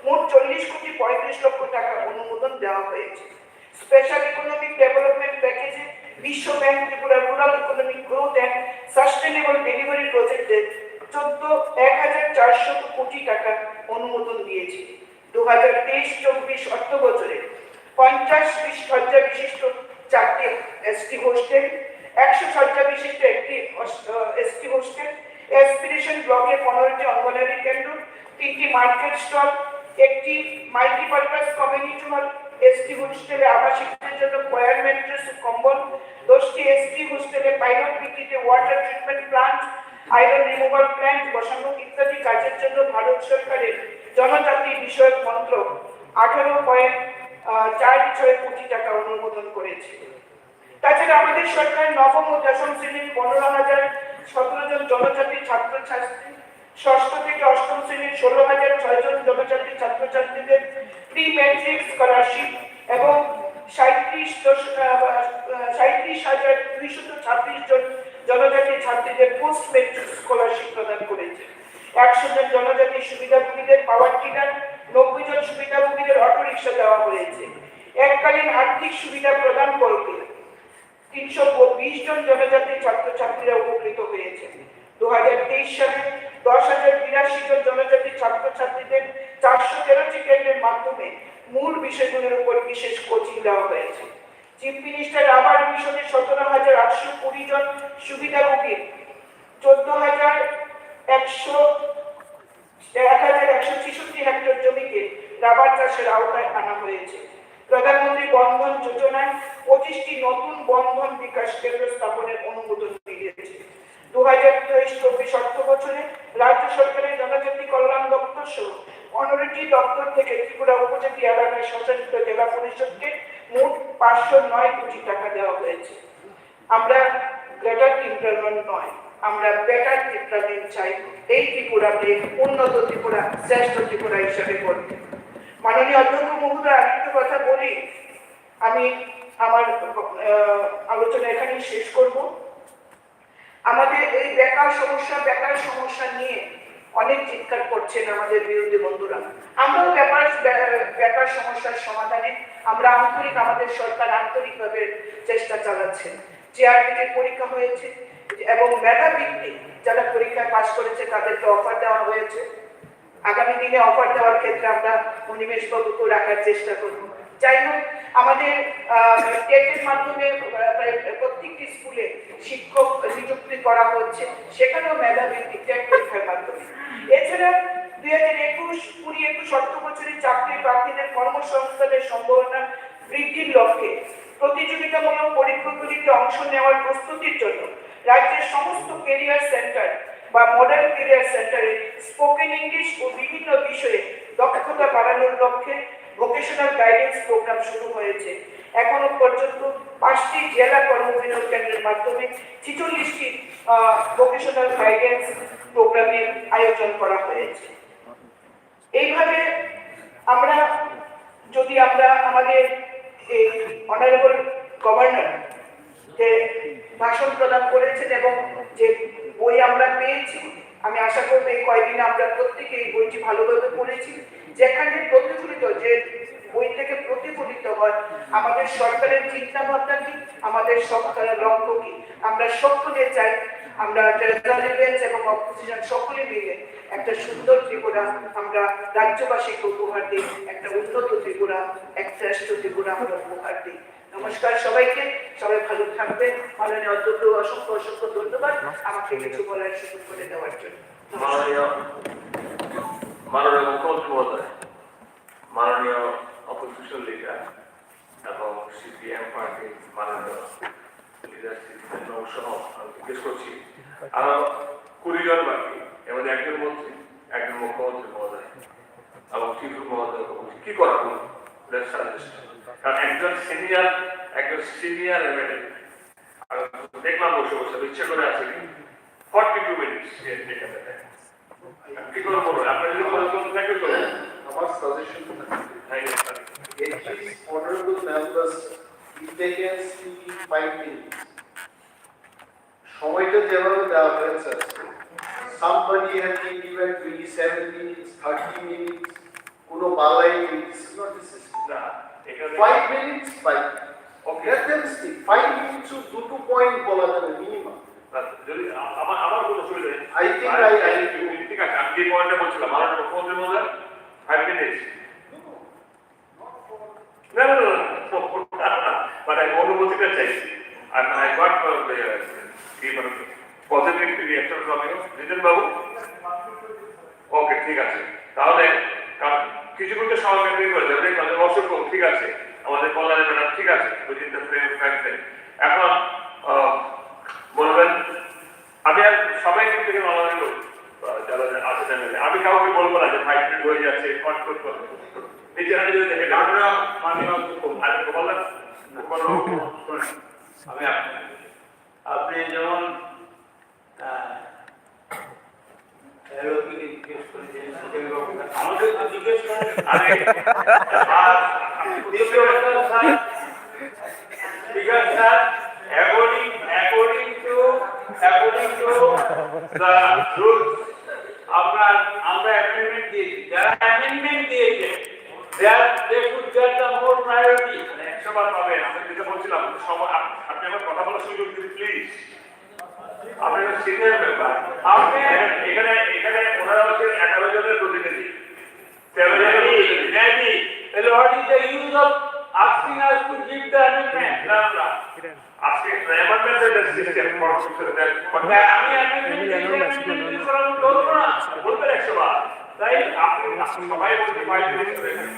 মোট 40.35 লক্ষ টাকা অনুমোদন দেওয়া হয়েছে। স্পেশাল ইকোনমিক ডেভেলপমেন্ট প্যাকেজে বিশ্ব bank Tripura rural economic growth and sustainable delivery প্রজেক্টে 1,400 কোটি টাকা অনুমোদন দিয়েছে। 2023-24 অর্থ বছরে 50 শয্যা বিশিষ্ট 4টি এসটি হোস্টেল, 100 শয্যা বিশিষ্ট একটি এসটি হোস্টেল, এসপিরেশন ব্লকে 15টি অঙ্গনওয়াড়ি কেন্দ্র, 3টি মার্কেট স্টল, একটি মাল্টিপারপাস কমিউনিটি হল, এসটি হোস্টেলে আবাসিকদের জন্য কয়ার ম্যাট্রেস কম্বল, 10টি এসটি হোস্টেলে পাইলট ভিত্তিতে water treatment plant, iron removal plant বসানো ইত্যাদি কাজের জন্য ভারত সরকারের জনজাতি বিষয়ক মন্ত্রক 18.46 কোটি টাকা অনুমোদন করেছে। তাছাড়া আমাদের সরকার নবম ও দশম শ্রেণীর 15,017 জন জনজাতি ছাত্রছাত্রী, ষষ্ঠ থেকে অষ্টম শ্রেণীর 16,006 জন জনজাতি ছাত্রছাত্রীদের প্রি ম্যাট্রিক স্কলারশিপ এবং 37,226 জন জনজাতি ছাত্রীদের পোস্ট মেট্রিক স্কলারশিপ প্রদান করেছে। 100 জন জনজাতি সুবিধাভোগীদের পাওয়ার টিলার, 90 জন সুবিধাভোগীদের অটোরিকশা দেওয়া হয়েছে। এককালীন আর্থিক সুবিধা প্রদান করতে 320 জন জনজাতি ছাত্রছাত্রীরা উপকৃত হয়েছে। 2023 সালে 10,082 জন জনজাতি ছাত্রছাত্রীদের 413টি কেন্দ্রের মাধ্যমে মূল বিষয়গুলোর উপর বিশেষ কোচিং দেওয়া হয়েছে। চিফ মিনিস্টার আবাস মিশনে 17,820 জন সুবিধাভোগীর 1,166 হেক্টর জমিকে রাবার চাষের আওতায় আনা হয়েছে। প্রধানমন্ত্রী বন্ধন যোজনায় 25টি নতুন বন্ধন বিকাশ কেন্দ্র স্থাপনের অনুমোদন মিলেছে। 2023-24 অর্থ বছরে রাজ্য সরকারের জনজাতি কল্যাণ দপ্তর সহ 15টি দপ্তর থেকে ত্রিপুরা উপজাতি এলাকায় স্বশাসিত জেলা পরিষদকে মোট 509 কোটি টাকা দেওয়া হয়েছে। আমরা গ্রেটার ত্রিপুরা নয়, আমরা বেটার ত্রিপুরা চাই। এই ত্রিপুরাকে উন্নত ত্রিপুরা, শ্রেষ্ঠ ত্রিপুরা হিসেবে করতে। মাননীয় অধ্যক্ষ মহোদয়, আরেকটু কথা বলি, আমি আমার আলোচনা এখানেই শেষ করব। আমাদের এই বেকার সমস্যা নিয়ে অনেক চিৎকার করছেন আমাদের বিরোধী বন্ধুরা। আমরাও বেকার সমস্যার সমাধানে আমরা আন্তরিক, আমাদের সরকার আন্তরিকভাবে চেষ্টা চালাচ্ছে। জিআরবিটির পরীক্ষা হয়েছে এবং মেধা ভিত্তিক যারা পরীক্ষায় পাশ করেছে তাদেরকে অফার দেওয়া হয়েছে। আগামী দিনে অফার দেওয়ার ক্ষেত্রে আমরা অনিমেষ বাবুকে রাখার চেষ্টা করব। যাই হোক, আমাদের টেটের মাধ্যমে প্রত্যেকটি স্কুলে শিক্ষক নিযুক্তি করা হচ্ছে, সেখানেও মেধা ভিত্তিক টেট পরীক্ষার মাধ্যমে। এছাড়া 2021 অর্থ বছরে চাকরি প্রার্থীদের কর্মসংস্থানের সম্ভাবনা বৃদ্ধির লক্ষ্যে প্রতিযোগিতামূলক পরীক্ষাগুলিতে অংশ নেওয়ার প্রস্তুতির জন্য রাজ্যের সমস্ত ক্যারিয়ার সেন্টার বা মডেল ক্যারিয়ার সেন্টারে স্পোকেন ইংলিশ ও বিভিন্ন বিষয়ে দক্ষতা বাড়ানোর লক্ষ্যে ভোকেশনাল গাইডেন্স প্রোগ্রাম শুরু হয়েছে। এখনো পর্যন্ত 5টি জেলা কর্মবিনোদ কেন্দ্রের মাধ্যমে 46টি ভোকেশনাল গাইডেন্স প্রোগ্রামের আয়োজন করা হয়েছে। এইভাবে আমরা আমাদের এই অনারেবল গভর্নর যে ভাষণ প্রদান করেছেন এবং যে বই আমরা পেয়েছি, আমি আশা করব এই কয়েকদিনে আমরা প্রত্যেকে এই বইটি ভালোভাবে পড়েছি। যেখানে প্রতিফলিত, যে বই থেকে প্রতিফলিত হয় আমাদের সরকারের চিন্তা ভাবনা কি, আমাদের সরকারের লক্ষ্য কি। আমরা সকলে চাই আমরা বেঞ্চ এবং অপোজিশন সকলে মিলে একটা সুন্দর ত্রিপুরা আমরা রাজ্যবাসীকে উপহার দিই, একটা উন্নত ত্রিপুরা, এক শ্রেষ্ঠ ত্রিপুরা আমরা উপহার দিই। নমস্কার সবাইকে, সবাই ভালো থাকবেন। মাননীয় অধ্যক্ষ অসংখ্য ধন্যবাদ আমাকে কিছু বলার সুযোগ করে দেওয়ার জন্য। মাননীয় মুখ্যমন্ত্রী মহোদয়, মাননীয় অপোজিশন লিডার এবং সিপিএম পার্টির মাননীয় লিডারশিপ সহ আমি জিজ্ঞেস করছি, আরো 20 জন বাকি, এর মধ্যে একজন মন্ত্রী, একজন মুখ্যমন্ত্রী মহোদয় এবং চিফ মহোদয় কি করা উচিত? কারণ একজন সিনিয়র এমএলএ দেখলাম বসে ইচ্ছে করে আছে 42 মিনিটস কি করে বলবো, আপনার যদি আমার suggestion honorable members, if they can speak in 5 minutes, সময়টা যেভাবে দেওয়া হয়েছে, somebody has been given 27 minutes, 30 minutes, কোনো বালাই, this is not the system. 5 minutes, 5. Okay, let them speak. 5 minutes to 2 point বলা যাবে মিনিমাম। যদি আমার কোনো সুবিধা নেই, I think ঠিক আছে, আমি যে পয়েন্টটা বলছিলাম, আমার মুখ্যমন্ত্রী মহোদয় 5 minutes। No, but I অনুমতিটা চাইছি, and I got positive reaction from you, জিতেন বাবু। ওকে, ঠিক আছে, তাহলে কিছু কিছু সময় মেনটেন করে দেবে, অসংখ্য ঠিক আছে, আমাদের কল্যাণী ম্যাডাম ঠিক আছে, এখন বলবেন। আমি আর সবাই থেকে যারা আছে চ্যানেলে, আমি কাউকে বলবো না যে 5 মিনিট হয়ে যাচ্ছে, কন্ট্রোল করবো এই চ্যানেলে যদি দেখে আমরা আমি আপনি যেমন আমাদের জিজ্ঞেস করেন, according to the rules, আমরা অ্যামেন্ডমেন্ট দিয়েছি, যারা অ্যামেন্ডমেন্ট দিয়েছে get the more priority. 100 বার পাবেন। আমি যেটা বলছিলাম সময় আপনি আমার কথা বলার সুযোগ দিন প্লিজ। আপনি সিনিয়র মেম্বার। আপনি এখানে ওনারা হচ্ছেন 11 জনের প্রতিনিধি। 7 জনের প্রতিনিধি। Then what is the use of asking us to give the amendment? No. Asking the amendment is the system for that. আমি amendment বলবো না। বলবেন 100 বার। তাই আপনি সবাই বলতে পারেন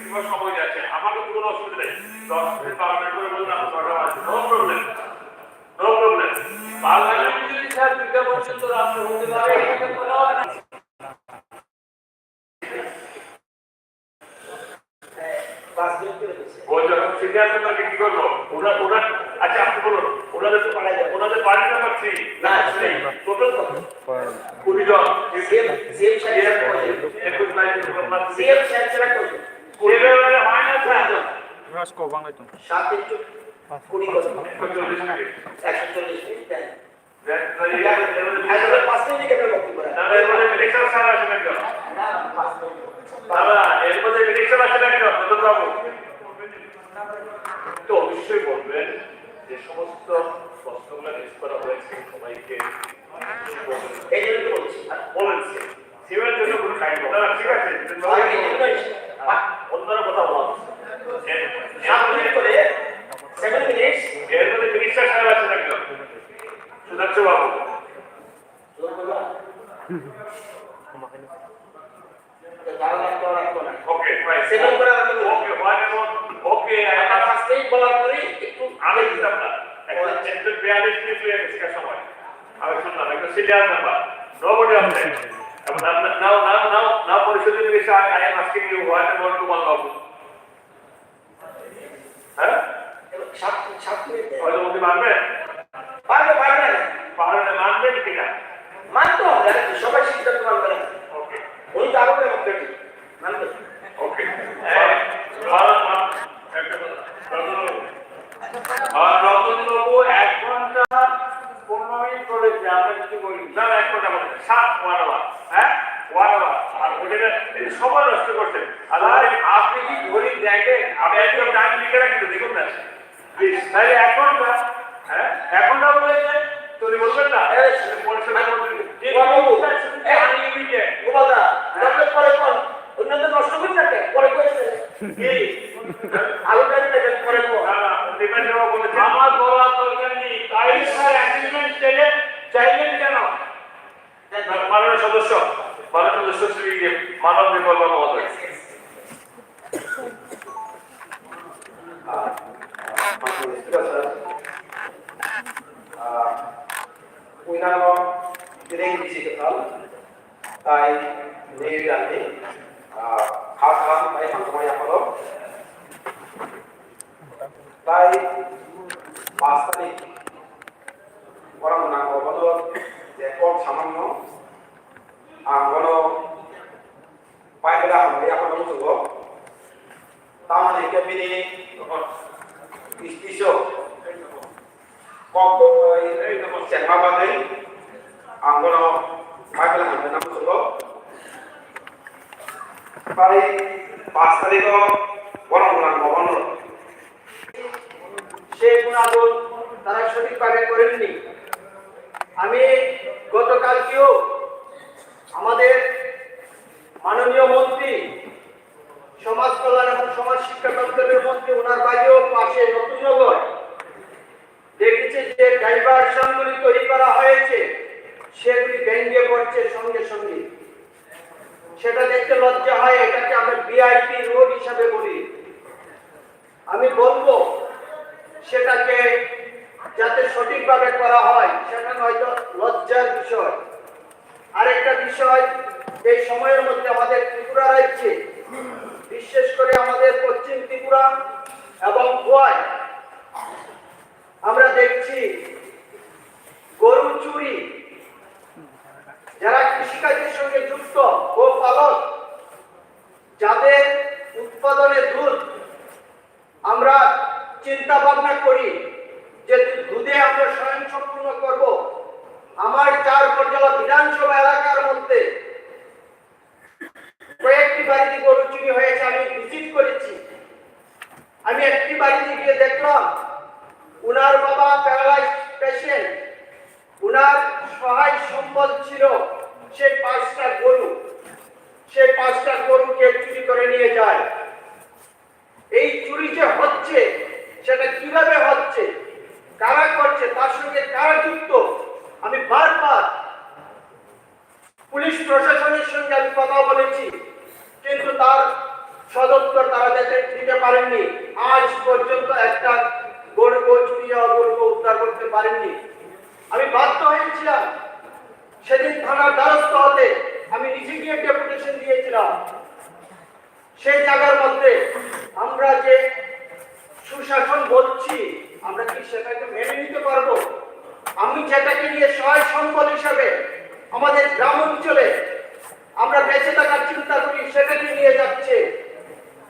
কিংবা সময় যাচ্ছে আমার তো কোনো অসুবিধা নেই 10 মিনিট 12 মিনিট করে বলুন আপনার কথা আছে নো প্রবলেম বাংলাদেশ যদি স্যার বিজ্ঞাপন পর্যন্ত রাষ্ট্র হতে পারে এটা করা হবে না ও যখন সিনিয়র মেম্বারকে কি করলো ওনার আচ্ছা আপনি বলুন ওনাদের পার্টি নাম্বার 3 না টোটাল 20 জন সিএম সাহেব Rasko বাংলায় তো 7 ইনটু 20 কত 140 মিনিট দেন এর 5 মিনিট কেন বক্তব্য করা না এর মধ্যে ইলেকশন স্যার আসেন কেন না 5 মিনিট বাবা এর মধ্যে ইলেকশন আসেন কেন নতুন বাবু তো অবশ্যই বলবেন যে সমস্ত প্রশ্নগুলো রেজ করা হয়েছে সবাইকে এই জন্য বলছি বলেছে সিওর জন্য কোনো টাইম না ঠিক আছে অন্যরা কথা বলা 7 মিনিট করে 7 মিনিট এর মধ্যে মিনিস্টার সাহেব আছে নাকি সুধাংশু বাবু ওকে ফাইন 7 করে ওকে ওকে আমার ফার্স্ট বলার পরে একটু আমি দিতাম না একটা 42 মিনিট হয়ে গেছে সময় আমি শুনলাম একটা senior member nobody of them now পরিষদের বিষয় I am asking you what about to one বাবু হ্যাঁ 7 মিনিট ওই মধ্যে মানবেন পারবে মানবেন কিনা মানতে হবে সবাই সিদ্ধান্ত মানবে না ওকে ওই দাঁড়াবে মধ্যে মানবে ওকে আর নতুন বাবু 1 ঘন্টা 15 মিনিট করেছে আমরা কিছু বলি না 1 ঘন্টা বলে 7 ওয়ার হ্যাঁ ওয়ার আর ওটা সময় নষ্ট করছেন আর আপনি কি ঘড়ি দেখেন আমি একদম টাইম লিখে রাখি দেখুন না প্লিজ তাহলে 1 ঘন্টা হ্যাঁ 1 ঘন্টা বলেছে তুমি বলবেন না পরিষেবা যে বাবু আনলিমিটেড গোপালদা ডক্টর পরে কোন অন্যদের নষ্ট করে থাকে পরে কইছে কি আলোটা দেখেন পরে কোন আমার বলা দরকার নেই তাই স্যার অ্যাগ্রিমেন্ট চাইলেন কেন মাননীয় সদস্য শ্রী মানব বিকল্প মহোদয় Unano direng digital tai neirani khas tai hamai apalo tai pastani orang nang obodo dekok samanno angono paibra hamai apalo tugo tamane kebini istiso kok এই চেকমাবাদে আঙ্গন পাইপেলা হামে নাম সব প্রায় 5 তারিখ বরংলান ভবন সেই গুণাগুণ তারা সঠিকভাবে করেননি আমি গতকালকেও আমাদের মাননীয় মন্ত্রী সমাজ কল্যাণ এবং সমাজ শিক্ষা দপ্তরের মন্ত্রী ওনার বাড়িও পাশে নতুননগর দেখেছে যে ডাইভারশনগুলি তৈরি করা হয়েছে সেগুলি ভেঙে পড়ছে সঙ্গে সঙ্গে সেটা দেখতে লজ্জা হয় এটাকে আমরা ভিআইপি রোড হিসাবে বলি আমি বলবো সেটাকে যাতে সঠিকভাবে করা হয় সেটা হয়তো লজ্জার বিষয় আরেকটা বিষয় এই সময়ের মধ্যে আমাদের ত্রিপুরা রাজ্যে বিশেষ করে আমাদের পশ্চিম ত্রিপুরা এবং গোয়ায় আমরা দেখছি গরু চুরি যারা কৃষিকাজের সঙ্গে যুক্ত গোপালক যাদের উৎপাদনের দুধ আমরা চিন্তা ভাবনা করি যে দুধে আমরা স্বয়ংসম্পূর্ণ করব আমার 4 উপজেলা বিধানসভা এলাকার মধ্যে কয়েকটি বাড়িতে গরু চুরি হয়েছে আমি ভিজিট করেছি আমি একটি বাড়িতে গিয়ে দেখলাম উনার বাবা প্যারালাইজড পেশেন্ট, উনার সহায় সম্বল ছিল সেই 5টা গরু। সেই 5টা গরুকে চুরি করে নিয়ে যায়। এই চুরি যে হচ্ছে সেটা কিভাবে হচ্ছে, কারা করছে, তার সঙ্গে কারা যুক্ত, আমি বারবার পুলিশ প্রশাসনের সঙ্গে আমি কথা বলেছি, কিন্তু তার সদুত্তর তারা দিতে পারেননি। আজ পর্যন্ত একটা গরু চুরি হওয়া গরুকে উদ্ধার করতে পারেননি। আমি বাধ্য হয়েছিলাম সেদিন থানার দ্বারস্থ হতে। আমি নিজে গিয়ে ডেপুটেশন দিয়েছিলাম। সেই জায়গার মধ্যে আমরা যে সুশাসন বলছি, আমরা কি সেটাকে মেনে নিতে পারবো? আমি যেটাকে নিয়ে সহায় সম্বল হিসাবে আমাদের গ্রাম অঞ্চলে আমরা বেঁচে থাকার চিন্তা করি, সেটাকে নিয়ে যাচ্ছে।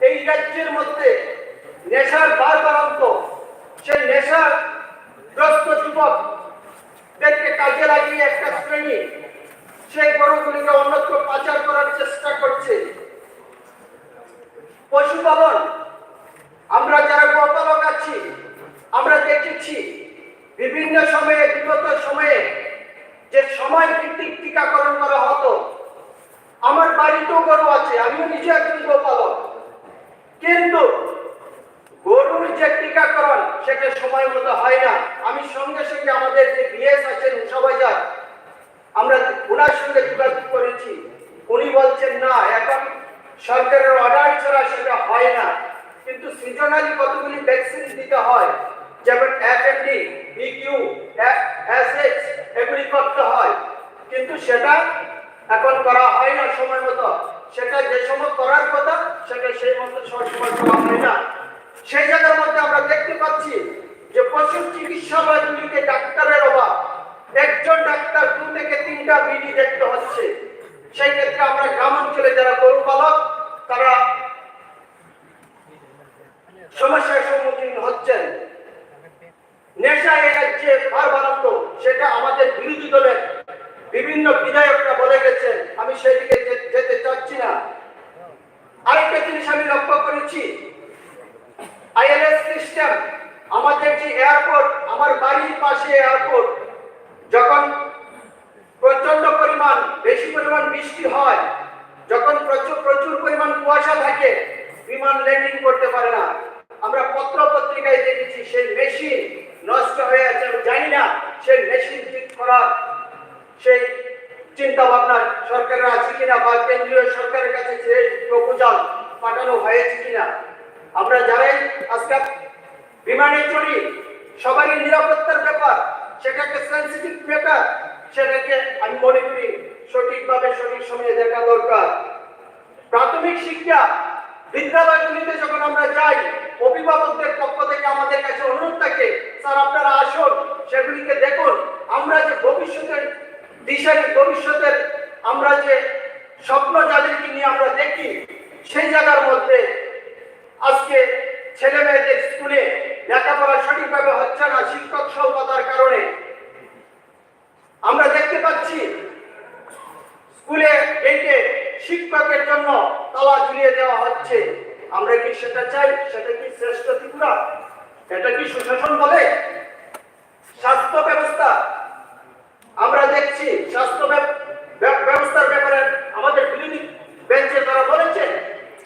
এই রাজ্যের মধ্যে নেশার বারবারান্ত, সেই নেশার গ্রস্ত যুবকদেরকে কাজে লাগিয়ে একটা শ্রেণী সেই গরুগুলিকে অন্যত্র পাচার করার চেষ্টা করছে। পশুপালন, আমরা যারা গোপালক আছি, আমরা দেখেছি বিভিন্ন সময়ে, বিগত সময়ে যে সময় ভিত্তিক টিকাকরণ করা হতো। আমার বাড়িতেও গরু আছে, আমিও নিজে একজন গোপালক, কিন্তু গরুর যে টিকাকরণ সেটা সময় মতো হয় না। আমি সঙ্গে সঙ্গে আমাদের যে বিএস আছেন উষাবাজার, আমরা ওনার সঙ্গে যোগাযোগ করেছি। উনি বলছেন না, এখন সরকারের অর্ডার ছাড়া সেটা হয় না, কিন্তু সিজনালি কতগুলি ভ্যাকসিন দিতে হয়, যেমন এফএমডি, বিকিউ, এসএক্স, এগুলি করতে হয়, কিন্তু সেটা এখন করা হয় না সময় মতো। সেটা যে সময় করার কথা সেটা সেই মতো সময় করা হয় না। সেই জায়গার মধ্যে আমরা দেখতে পাচ্ছি যে পশু চিকিৎসালয়গুলিতে ডাক্তারের অভাব। একজন ডাক্তার 2 থেকে 3টা বিডি দেখতে হচ্ছে। সেই ক্ষেত্রে আমরা গ্রাম অঞ্চলে যারা গরু পালক তারা সমস্যার সম্মুখীন হচ্ছেন। নেশা এই রাজ্যে বারবারান্ত, সেটা আমাদের বিরোধী দলের বিভিন্ন বিধায়করা বলে গেছেন, আমি সেদিকে যেতে চাচ্ছি না। আরেকটা জিনিস আমি লক্ষ্য করেছি, আইএলএস সিস্টেম, আমাদের যে এয়ারপোর্ট, আমার বাড়ির পাশে এয়ারপোর্ট, যখন প্রচন্ড পরিমাণ বেশি পরিমাণ বৃষ্টি হয়, যখন প্রচুর পরিমাণ কুয়াশা থাকে, বিমান ল্যান্ডিং করতে পারে না। আমরা পত্র পত্রিকায় দেখেছি সেই মেশিন নষ্ট হয়ে আছে। আমি জানি না সেই মেশিন ঠিক করার সেই চিন্তা ভাবনা সরকারের আছে কিনা, বা কেন্দ্রীয় সরকারের কাছে যে প্রপোজাল পাঠানো হয়েছে কিনা। আমরা যারাই আজকে বিমানে চড়ি, সবারই নিরাপত্তার ব্যাপার, সেটাকে সেন্সিটিভ ম্যাটার, সেটাকে আমি মনে করি সঠিকভাবে সঠিক সময়ে দেখা দরকার। প্রাথমিক শিক্ষা বিদ্যালয়গুলিতে যখন আমরা যাই, অভিভাবকদের পক্ষ থেকে আমাদের কাছে অনুরোধ থাকে, স্যার আপনারা আসুন, সেগুলিকে দেখুন। আমরা যে ভবিষ্যতের দিশারি, ভবিষ্যতের আমরা যে স্বপ্ন যাদেরকে নিয়ে আমরা দেখি, সেই জায়গার মধ্যে আজকে ছেলে মেয়েদের স্কুলে লেখাপড়া সঠিকভাবে হচ্ছে না শিক্ষক স্বল্পতার কারণে। আমরা দেখতে পাচ্ছি স্কুলে গেটে শিক্ষকের জন্য তালা ঝুলিয়ে দেওয়া হচ্ছে। আমরা কি সেটা চাই? সেটা কি শ্রেষ্ঠ ত্রিপুরা? এটা কি সুশাসন বলে? স্বাস্থ্য ব্যবস্থা, আমরা দেখছি স্বাস্থ্য ব্যবস্থার ব্যাপারে আমাদের বিরোধী বেঞ্চে তারা বলেছে,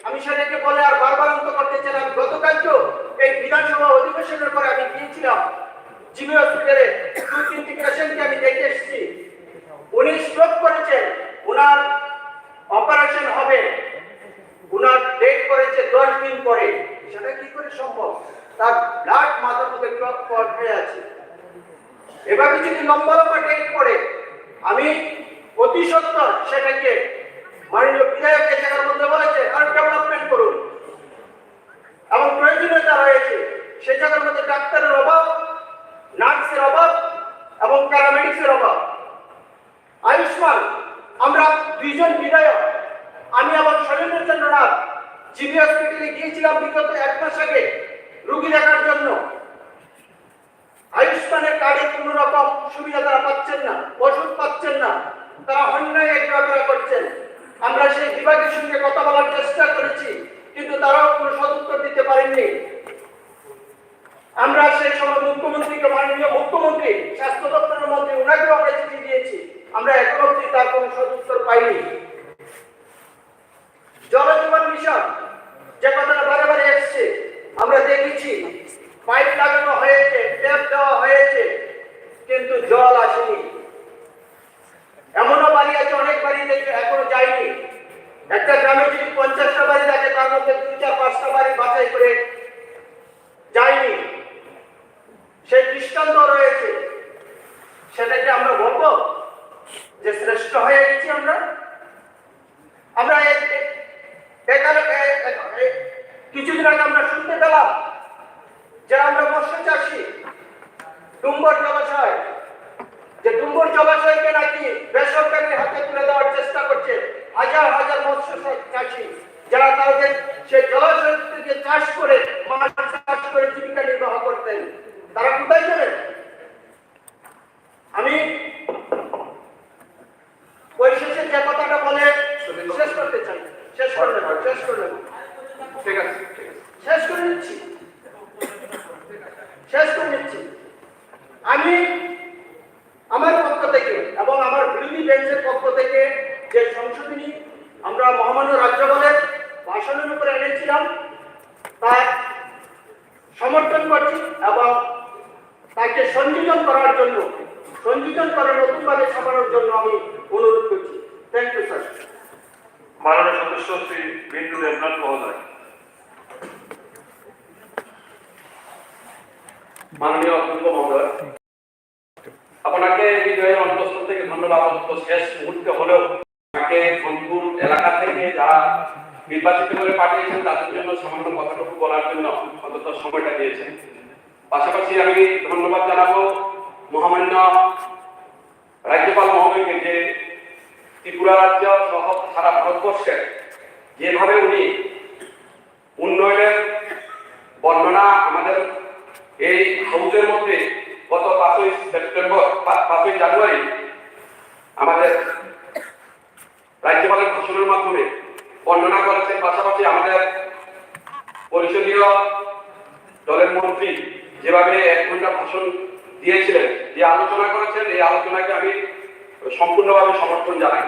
আমি সেটাকে বলে আর বারবারান্ত করতে চাই। আমি গতকালকেও এই বিধানসভা অধিবেশনের পরে আমি গিয়েছিলাম জিবি হসপিটালে, 2-3টি পেশেন্টকে আমি দেখে এসেছি। উনি স্ট্রোক করেছেন, ওনার অপারেশন হবে, ওনার ডেট করেছে 10 দিন পরে। সেটা কি করে সম্ভব? তার ব্লাড মাথার মধ্যে ক্লট হয়ে আছে। এভাবে যদি লম্বা লম্বা ডেট পড়ে, আমি অতি সত্বর সেটাকে মাননীয় বিধায়ক এই জায়গার মধ্যে বলেছে আর ডেভেলপমেন্ট করুন, এবং প্রয়োজনীয়তা রয়েছে সেই জায়গার মধ্যে ডাক্তারের অভাব, নার্সের অভাব এবং প্যারামেডিক্সের অভাব। আয়ুষ্মান, আমরা 2 জন বিধায়ক, আমি এবং শৈলেন্দ্রনাথ জিবি হসপিটালে গিয়েছিলাম বিগত 1 মাস আগে রোগী দেখার জন্য। আয়ুষ্মানের কার্ডের কোন রকম সুবিধা তারা পাচ্ছেন না, ওষুধ পাচ্ছেন না, তারা অন্যায় ঘোরাফেরা করছেন। আমরা সেই বিভাগের সঙ্গে কথা বলার চেষ্টা করেছি, কিন্তু তারাও কোনো সদুত্তর দিতে পারেননি। আমরা সেই সময় মুখ্যমন্ত্রীকে, মাননীয় মুখ্যমন্ত্রী, স্বাস্থ্য দপ্তরের মন্ত্রী, ওনাকেও আমরা চিঠি দিয়েছি, আমরা এখনো অবধি তার কোনো সদুত্তর পাইনি। জল জীবন মিশন যে কথাটা বারে বারে এসছে, আমরা দেখেছি পাইপ লাগানো হয়েছে, ট্যাপ দেওয়া হয়েছে, কিন্তু জল আসেনি। এমনও বাড়ি আছে, অনেক বাড়িতে এখনো যায়নি। একটা গ্রামে যদি 50টা বাড়ি থাকে, তার মধ্যে 2-4-5টা বাড়ি বাছাই করে যায়নি। সেই দৃষ্টান্ত রয়েছে। সেটাকে আমরা বলবো যে শ্রেষ্ঠ হয়ে গেছি আমরা? আমরা কিছুদিন আগে আমরা শুনতে পেলাম যে আমরা মৎস্য চাষী, ডুম্বর জলাশয়, যে ডুম্বর জলাশয়কে নাকি বেসরকারি হাতে তুলে দেওয়ার চেষ্টা করছে হাজার হাজার মৎস্য চাষী, যারা তাদের সেই জলাশয় থেকে চাষ করে, মাছ চাষ করে জীবিকা নির্বাহ করতেন। তারা কোথায় যাবেন? আমি পরিশেষে যে কথাটা বলে শেষ করতে চাই, শেষ করে নেব। ঠিক আছে, শেষ করে নিচ্ছি। আমি আমার পক্ষ থেকে এবং আমার বিরোধী বেঞ্চের পক্ষ থেকে যে সংশোধনী আমরা মহামান্য রাজ্যপালের ভাষণের উপরে এনেছিলাম, তা সমর্থন করছি এবং তাকে সংযোজন করার জন্য, নতুনভাবে ছাপানোর জন্য আমি অনুরোধ করছি। Thank you sir. মাননীয় সদস্য শ্রী বিন্দু দেবনাথ মহোদয়। মাননীয় অধ্যক্ষ মহোদয়, আপনাকে হৃদয়ের অন্তঃস্থল থেকে ধন্যবাদ। শেষ মুহূর্তে হলেও আমাকে সোনপুর এলাকা থেকে যারা নির্বাচিত করে পাঠিয়েছেন তাদের জন্য সামান্য কথাটুকু বলার জন্য অন্তত সময়টা দিয়েছেন। পাশাপাশি আমি ধন্যবাদ জানাবো মহামান্য রাজ্যপাল মহোদয়কে, যে ত্রিপুরা রাজ্য সহ সারা ভারতবর্ষের যেভাবে উনি উন্নয়নের বর্ণনা আমাদের এই হাউসের মধ্যে গত 5ই জানুয়ারি আমাদের রাজ্যপালের ভাষণের মাধ্যমে বর্ণনা করেছেন। পাশাপাশি আমাদের পরিষদীয় দলের মন্ত্রী যেভাবে 1 ঘন্টা ভাষণ দিয়েছিলেন, যে আলোচনা করেছেন, এই আলোচনাকে আমি সম্পূর্ণভাবে সমর্থন জানাই।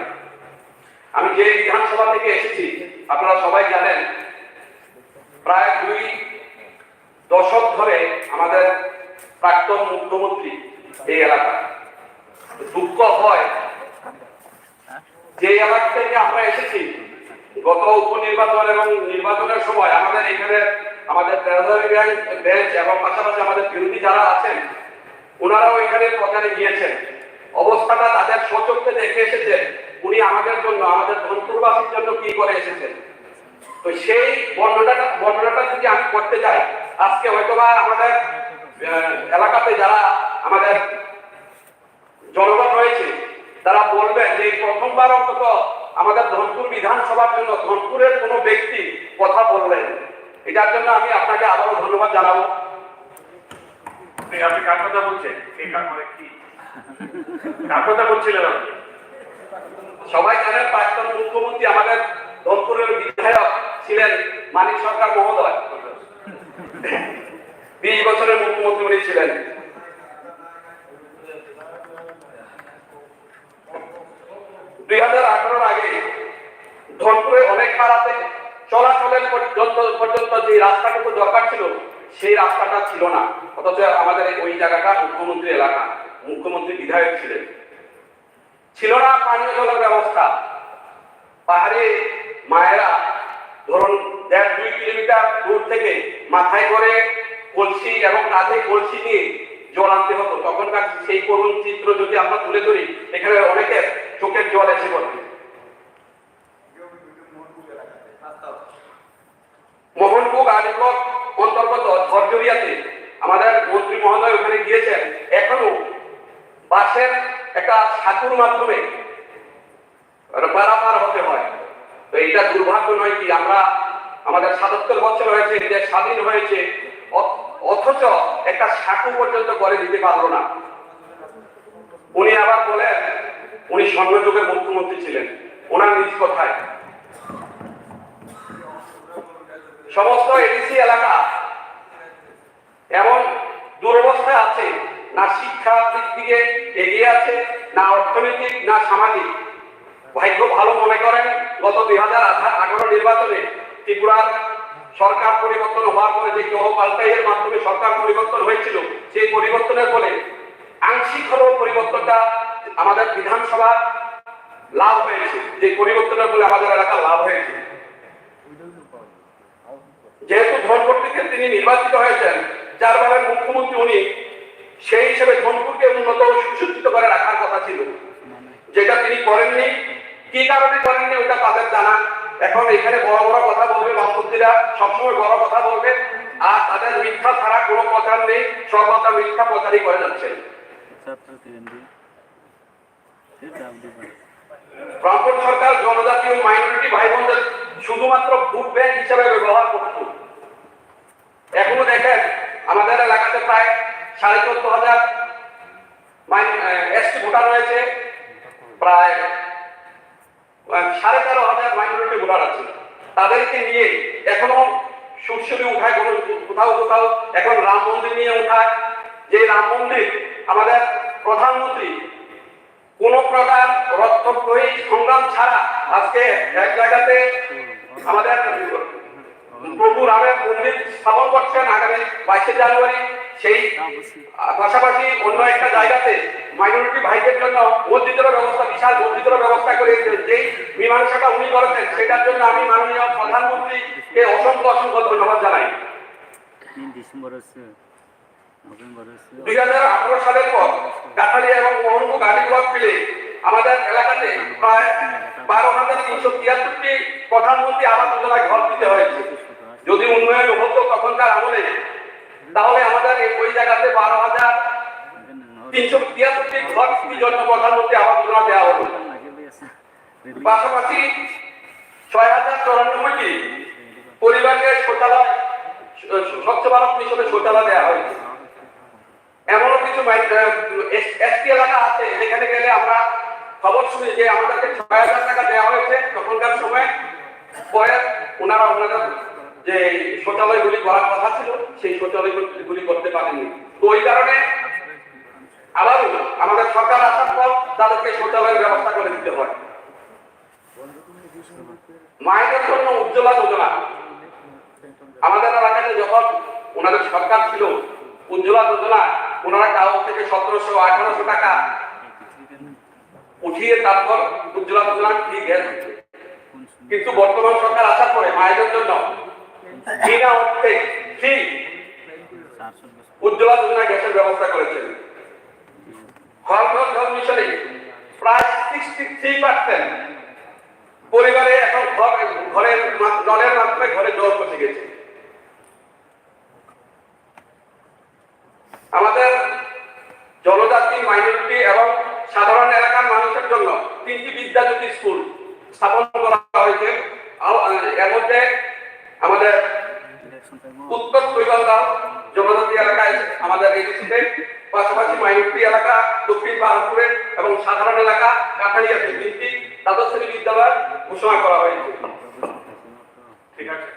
আমি যে বিধানসভা থেকে এসেছি আপনারা সবাই জানেন, প্রায় 2 দশক ধরে আমাদের প্রাক্তন মুখ্যমন্ত্রী এই এলাকা। দুঃখ হয় যে এলাকা থেকে আমরা এসেছি, গত উপনির্বাচন এবং নির্বাচনের সময় আমাদের এখানে আমাদের বেঞ্চ এবং পাশাপাশি আমাদের বিরোধী যারা আছেন ওনারাও এখানে প্রচারে গিয়েছেন। অবস্থাটা তাদের স্বচক্ষে দেখে এসেছেন উনি আমাদের জন্য, আমাদের ধনপুরবাসীর জন্য কি করে এসেছেন। তো সেই বর্ণনাটা যদি আমি করতে যাই, আজকে হয়তোবা আমাদের এলাকাতে যারা আমাদের জনগণ রয়েছে তারা বলবেন যে প্রথমবার অন্তত আমাদের ধনপুর বিধানসভার জন্য ধনপুরের কোনো ব্যক্তি কথা বললেন। এটার জন্য আমি আপনাকে আবারও ধন্যবাদ জানাবো। আপনি কার কথা বলছেন? কার কথা বলছিলেন আপনি? সবাই জানেন প্রাক্তন মুখ্যমন্ত্রী আমাদের ধনপুরের বিধায়ক ছিলেন মানিক সরকার মহোদয়। 20 বছরের মুখ্যমন্ত্রী উনি ছিলেন। 2018 আগে ধনপুরে অনেক পাড়াতে চলাচলের পর্যন্ত যে রাস্তাটুকু দরকার ছিল সেই রাস্তাটা ছিল না, অথচ আমাদের ওই জায়গাটা মুখ্যমন্ত্রী এলাকা, মুখ্যমন্ত্রী বিধায়ক ছিলেন। ছিল না পানীয় জলের ব্যবস্থা। পাহাড়ে মায়েরা ধরুন 1.5-2 কিলোমিটার দূর থেকে মাথায় করে কলসি এবং কাঁধে কলসি নিয়ে জল আনতে হতো। তখনকার সেই করুণ চিত্র যদি আমরা তুলে ধরি, এখানে অনেকের চোখের জল এসে পড়ে। মোহনপুর আদি ব্লক অন্তর্গত ঝরঝরিয়াতে আমাদের মন্ত্রী মহোদয় ওখানে গিয়েছেন। এখনো বাসের একটা সাঁকুর মাধ্যমে পারাপার হতে হয়। তো এটা দুর্ভাগ্য নয় কি? আমরা আমাদের ৭৭ বছর হয়েছে, দেশ স্বাধীন হয়েছে, অথচ একটা সাঁকু পর্যন্ত করে দিতে পারলো না। উনি আবার বলেন উনি স্বর্ণযুগের মুখ্যমন্ত্রী ছিলেন। ওনার নিজ কথায় সমস্ত এডিসি এলাকা এমন অর্থনৈতিক না সামাজিক। ভাগ্য ভালো মনে করেন গত 2018 নির্বাচনে ত্রিপুরার সরকার পরিবর্তন হওয়ার পরে যে পাল্টাইয়ের মাধ্যমে সরকার পরিবর্তন হয়েছিল, সেই পরিবর্তনের ফলে আংশিক হলেও পরিবর্তনটা আমাদের বিধানসভা লাভ হয়েছে, যে পরিবর্তনের ফলে আমাদের এলাকা লাভ হয়েছে। যেহেতু ধনপট্টিতে তিনি নির্বাচিত হয়েছেন, 4 বারের মুখ্যমন্ত্রী উনি, সেই হিসেবে ধনপুরকে উন্নত ও সুসজ্জিত করে রাখার কথা ছিল, যেটা তিনি করেননি। কি কারণে করেননি ওটা তাদের জানা। এখন এখানে বড় বড় কথা বলবে, বামপন্থীরা সবসময় বড় কথা বলবে, আর তাদের মিথ্যা ছাড়া কোনো প্রচার নেই, সর্বদা মিথ্যা প্রচারই করে যাচ্ছেন। বামপন সরকার জনজাতি ও মাইনরিটি ভাই বোনদের শুধুমাত্র ভোট ব্যাংক হিসেবে ব্যবহার করত। এখনো দেখেন আমাদের এলাকাতে প্রায় 14,500 এসটি ভোটার রয়েছে, প্রায় 13,500 মাইনরিটি ভোটার আছে। তাদেরকে নিয়ে এখনো সুরসুরি উঠায় কোথাও কোথাও, এখন রাম মন্দির নিয়ে উঠায়। যে রাম মন্দির আমাদের প্রধানমন্ত্রী কোন প্রকার রক্তক্ষয়ী সংগ্রাম ছাড়া আজকে এক জায়গাতে আমাদের প্রভু রামের মন্দির স্থাপন করছেন আগামী 22 জানুয়ারি। সেই পাশাপাশি অন্য একটা জায়গাতে মাইনরিটি ভাইদের জন্য মসজিদের ব্যবস্থা, বিশাল মসজিদের ব্যবস্থা করে যেই মীমাংসাটা উনি করেছেন, সেটার জন্য আমি মাননীয় প্রধানমন্ত্রীকে অসংখ্য অসংখ্য ধন্যবাদ জানাই। 2018 সালের পর কাঠালিয়া এবং মোহনপুর গাড়ি ব্লক মিলে আমাদের এলাকাতে প্রায় 12,373টি প্রধানমন্ত্রী আবাস যোজনায় ঘর দিতে হয়েছে। যদি উন্নয়ন হতো তখনকার আমলে, তাহলে আমাদের ওই জায়গাতে 12,373টি ঘর জন্য প্রধানমন্ত্রী আবাস যোজনা দেওয়া হতো। পাশাপাশি 6,094টি পরিবারকে শৌচালয়, স্বচ্ছ ভারত মিশনে শৌচালয় দেওয়া হয়েছে। এমনও কিছু এসটি এলাকা আছে যেখানে গেলে আমরা খবর শুনি যে আমাদেরকে 6,000 টাকা দেওয়া হয়েছে তখনকার সময়, পরে ওনারা ওনাদের যে শৌচালয়গুলি করার কথা ছিল সেই শৌচালয়গুলি করতে পারেননি। তো ওই কারণে আবারও আমাদের সরকার আসার পর তাদেরকে শৌচালয়ের ব্যবস্থা করে দিতে হয়। মায়েদের জন্য উজ্জ্বলা যোজনা আমাদের এলাকাতে যখন ওনাদের সরকার ছিল, উজ্জ্বলা যোজনা ওনারা কাউ থেকে 1700-1800 টাকা উঠিয়ে তারপর উজ্জ্বলা যোজনা ফ্রি গ্যাস দিচ্ছে। কিন্তু বর্তমান সরকার আসার পরে মায়েদের জন্য বিনা অর্থে ফ্রি উজ্জ্বলা যোজনা গ্যাসের ব্যবস্থা করেছেন। ঘর ঘর জল মিশনে প্রায় 63% পরিবারে এখন ঘরের জলের মাধ্যমে ঘরে জল পৌঁছে গেছে। আমাদের জনজাতি, মাইনরিটি এবং সাধারণ এলাকার মানুষের জন্য 3টি বিদ্যাজ্যোতি স্কুল স্থাপন করা হয়েছে। এর মধ্যে আমাদের উত্তর কৈলাসগাঁও জনজাতি এলাকায় আমাদের এডিসিতে, পাশাপাশি মাইনরিটি এলাকা দক্ষিণ বাহাদুরে এবং সাধারণ এলাকা কাঠালিয়াতে 3টি দ্বাদশ শ্রেণী বিদ্যালয় ঘোষণা করা হয়েছে। ঠিক আছে,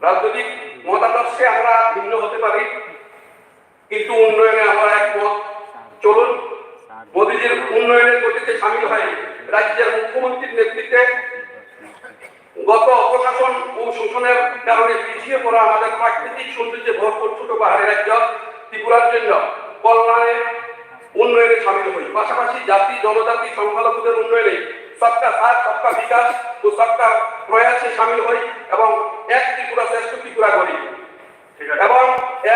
রাজনৈতিক মতাদর্শে আমরা ভিন্ন হতে পারি, কিন্তু উন্নয়নে আমরা একমত। চলুন মোদীজির উন্নয়নের গতিতে সামিল হয় রাজ্যের মুখ্যমন্ত্রীর নেতৃত্বে গত অপশাসন ও শোষণের কারণে পিছিয়ে পড়া আমাদের প্রাকৃতিক সৌন্দর্যে ভরপুর ছোট পাহাড়ি রাজ্য ত্রিপুরার জন্য কল্যাণে উন্নয়নে সামিল হই। পাশাপাশি জাতি, জনজাতি, সংখ্যালঘুদের উন্নয়নে সবকা সাথ, সবকা বিকাশ ও সবকা প্রয়াসে সামিল হই এবং এক ত্রিপুরা শ্রেষ্ঠ ত্রিপুরা গড়ি এবং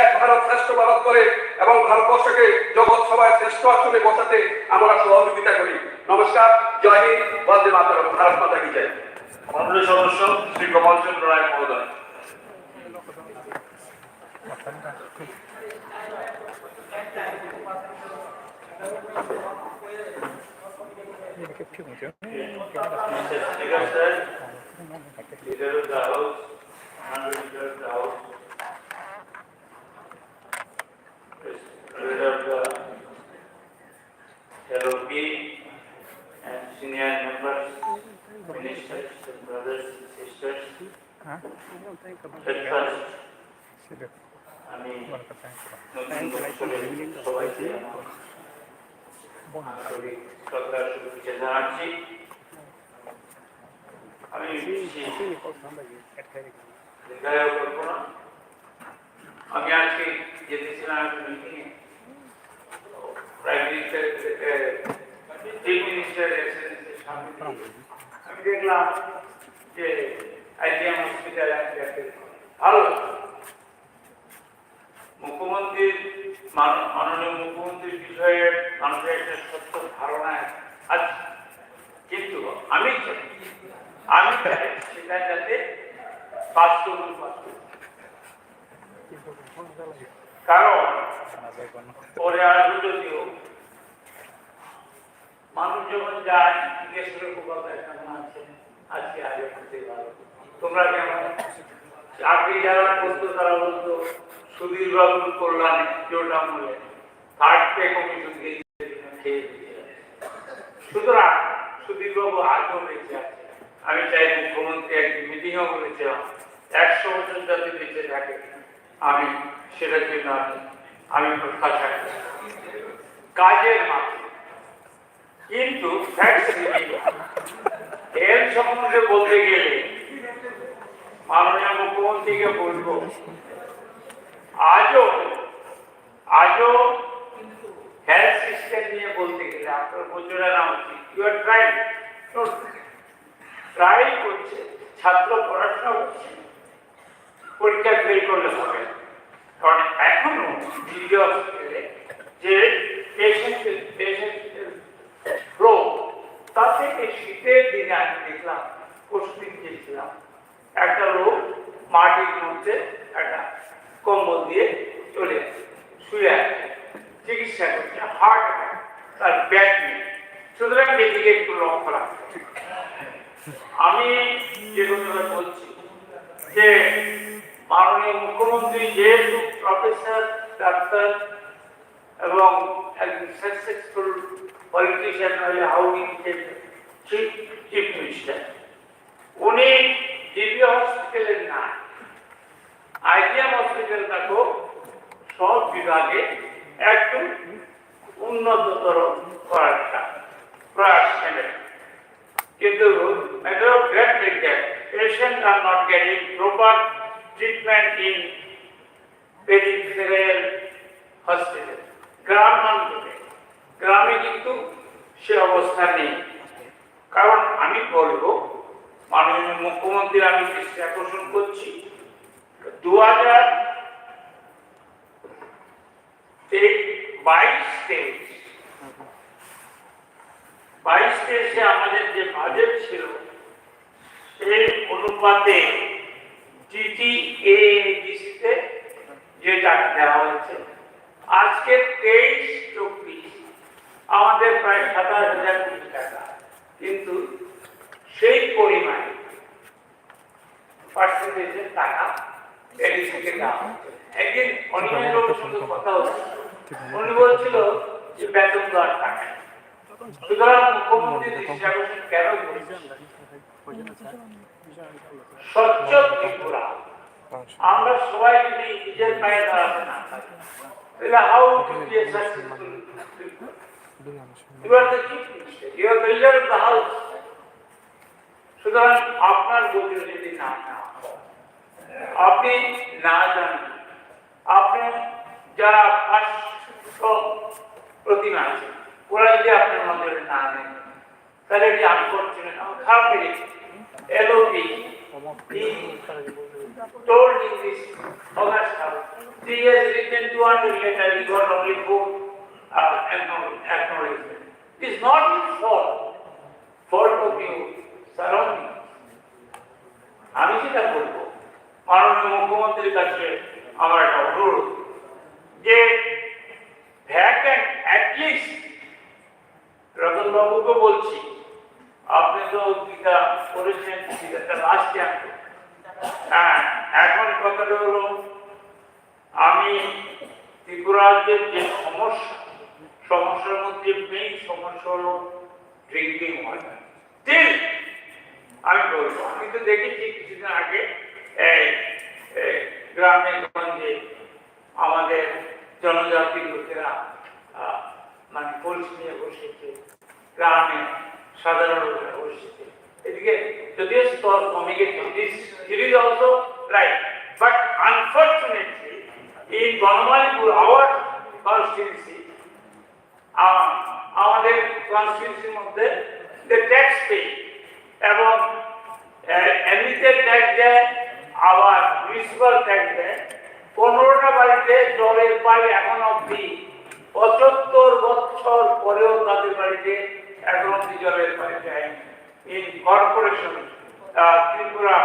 এক ভারত শ্রেষ্ঠ ভারত করে এবং ভারতবর্ষকে জগৎ সভায় শ্রেষ্ঠ আসনে বসাতে আমরা সহযোগিতা করি। নমস্কার, জয় হিন্দ, বন্দে মাতরম, ভারত মাতা কি জয়। মাননীয় সদস্য শ্রী গোপাল চন্দ্র রায় মহোদয়। Leader of the House, Honorable Leader of the House, Leader of the LOP, and senior members, ministers, and brothers and sisters. At first, আমি নতুন বছরের সবাইকে আন্তরিক শ্রদ্ধা শুভেচ্ছা জানাচ্ছি। আমি দীর্ঘায়ু করবো না। আমি আজকে যেতেছিলাম একটা মিটিংয়ে, প্রাইম মিনিস্টার চিফ মিনিস্টার এক্সেলেন্সের সামনে আমি দেখলাম যে আইজিএম হসপিটাল ভালো মুখ্যমন্ত্রীর মাননীয় মুখ্যমন্ত্রীর বিষয়ে মানুষের একটা সত্য ধারণা আছে, কিন্তু আমি চাই সেটা যাতে বাস্তব, কারণ পরে আসবো যদিও মানুষ যখন যায় জিজ্ঞেস করে কেমন আছে, আজকে আগে করতে পারো তোমরা কেমন, চাকরি যারা করতো তারা বলতো সুধীর বাবুর কল্যাণে জোটা মূলে থার্ড পে কমিশন খেয়ে দিয়েছে। সুতরাং সুধীর বাবু আজও বেঁচে আছে। আমি চাই মুখ্যমন্ত্রী একটি মিটিংও বলেছিলাম 100 বছর যাতে বেঁচে থাকে, আমি সেটার জন্য আমি প্রত্যাশা করি কাজের মাধ্যমে। কিন্তু এর সম্বন্ধে বলতে গেলে মাননীয় মুখ্যমন্ত্রীকে বলবো, আজও হেলথ সিস্টেম নিয়ে বলতে গেলে আপনার বোঝা না উচিত। ইউ আর ট্রাই করছে, ছাত্র পড়াশোনা করছে, পরীক্ষা ফেল করলে হবে। কারণ এখনো দ্বিতীয় হসপিটালে যে পেশেন্টের ফ্লো, তা থেকে শীতের দিনে আমি দেখলাম, পশ্চিম গিয়েছিলাম, একটা লোক মাটির মধ্যে একটা কম্বল দিয়ে চলে শুয়ে আছে, চিকিৎসা করছে, হার্ট অ্যাটাক, তার ব্যাগ নেই। সুতরাং এদিকে একটু লক্ষ্য রাখতে। আমি যে কথাটা বলছি যে মাননীয় মুখ্যমন্ত্রী যেহেতু প্রফেসর, ডাক্তার এবং একজন সাকসেসফুল পলিটিশিয়ান হলে হাউডিং চিফ মিনিস্টার, উনি দিল্লি হসপিটালের না, আইজিএম হসপিটালটাকেও সব বিভাগে একটু উন্নততর করার প্রয়াস নেবেন। কিন্তু matter of great regret, patients are not getting proper treatment in peripheral hospital. গ্রামে কিন্তু সে অবস্থা নেই। কারণ আমি বলবো মাননীয় মুখ্যমন্ত্রী, আমি দৃষ্টি আকর্ষণ করছি, 2022-23 আমাদের যে বাজেট ছিল সেই অনুপাতে TTADC-তে যে টাকা দেওয়া হয়েছে, আজকে 23-24 আমাদের প্রায় 27,000 কোটি টাকা, কিন্তু সেই পরিমাণে পার্সেন্টেজের টাকা এডিসিকে দেওয়া হচ্ছে। একদিন অনিমেষ বাবুর সঙ্গে কথা হচ্ছে, উনি বলছিল যে বেতন দেওয়ার টাকা। সুতরাং মুখ্যমন্ত্রী দৃষ্টি আকর্ষণ কেন করছেন, স্বচ্ছ ত্রিপুরা আমরা সবাই যদি নিজের পায়ে দাঁড়াতে না পারি, তাহলে how to be a successful Tripura? You are the chief minister, you are the leader of the house. সুতরাং আপনার বোঝা যদি না আপনি না জানেন, আপনি যারা 500 প্রতিমা আছে ওরা যদি আপনার মধ্যে না নেন, তাহলে এটি আনফরচুনেট, আমার খারাপ লেগেছে। LOP told in this August house, he has written 200 letters, he got only 4 acknowledgement. It is not his fault of you surrounding. আমি যেটা বলবো মাননীয় মুখ্যমন্ত্রীর কাছে আমার একটা অনুরোধ, যে ভ্যাকেন্ট অ্যাটলিস্ট রতন বাবুকে বলছি, আপনি তো গীতা করেছেন, গীতাটা লাস্ট চ্যাপ্টার। হ্যাঁ, এখন কথাটা হলো, আমি ত্রিপুরাজ্যের যে সমস্যার মধ্যে মেইন সমস্যা হলো ড্রিঙ্কিং ওয়াটার। স্টিল আমি বলবো, আমি তো দেখেছি কিছুদিন আগে গ্রামে গঞ্জে আমাদের জনজাতির লোকেরা মানে পুলিশ নিয়ে বসেছে, গ্রামে সাধারণ লোকেরা বসেছে। এদিকে যদিও স্তর কমে গেছে, it is also right, but unfortunately in Banamalipur, our constituency, আমাদের কনস্টিটিউশনের মধ্যে ট্যাক্স পে এবং এমনিতে ট্যাক্স দেয়, আবার মিউনিসিপাল ট্যাক্স দেয়। 15টা বাড়িতে জলের পাইপ এখন অব্দি 75 বছর পরেও তাদের বাড়িতে এখন অব্দি জলের পাইপ দেয়। In corporation Tripura,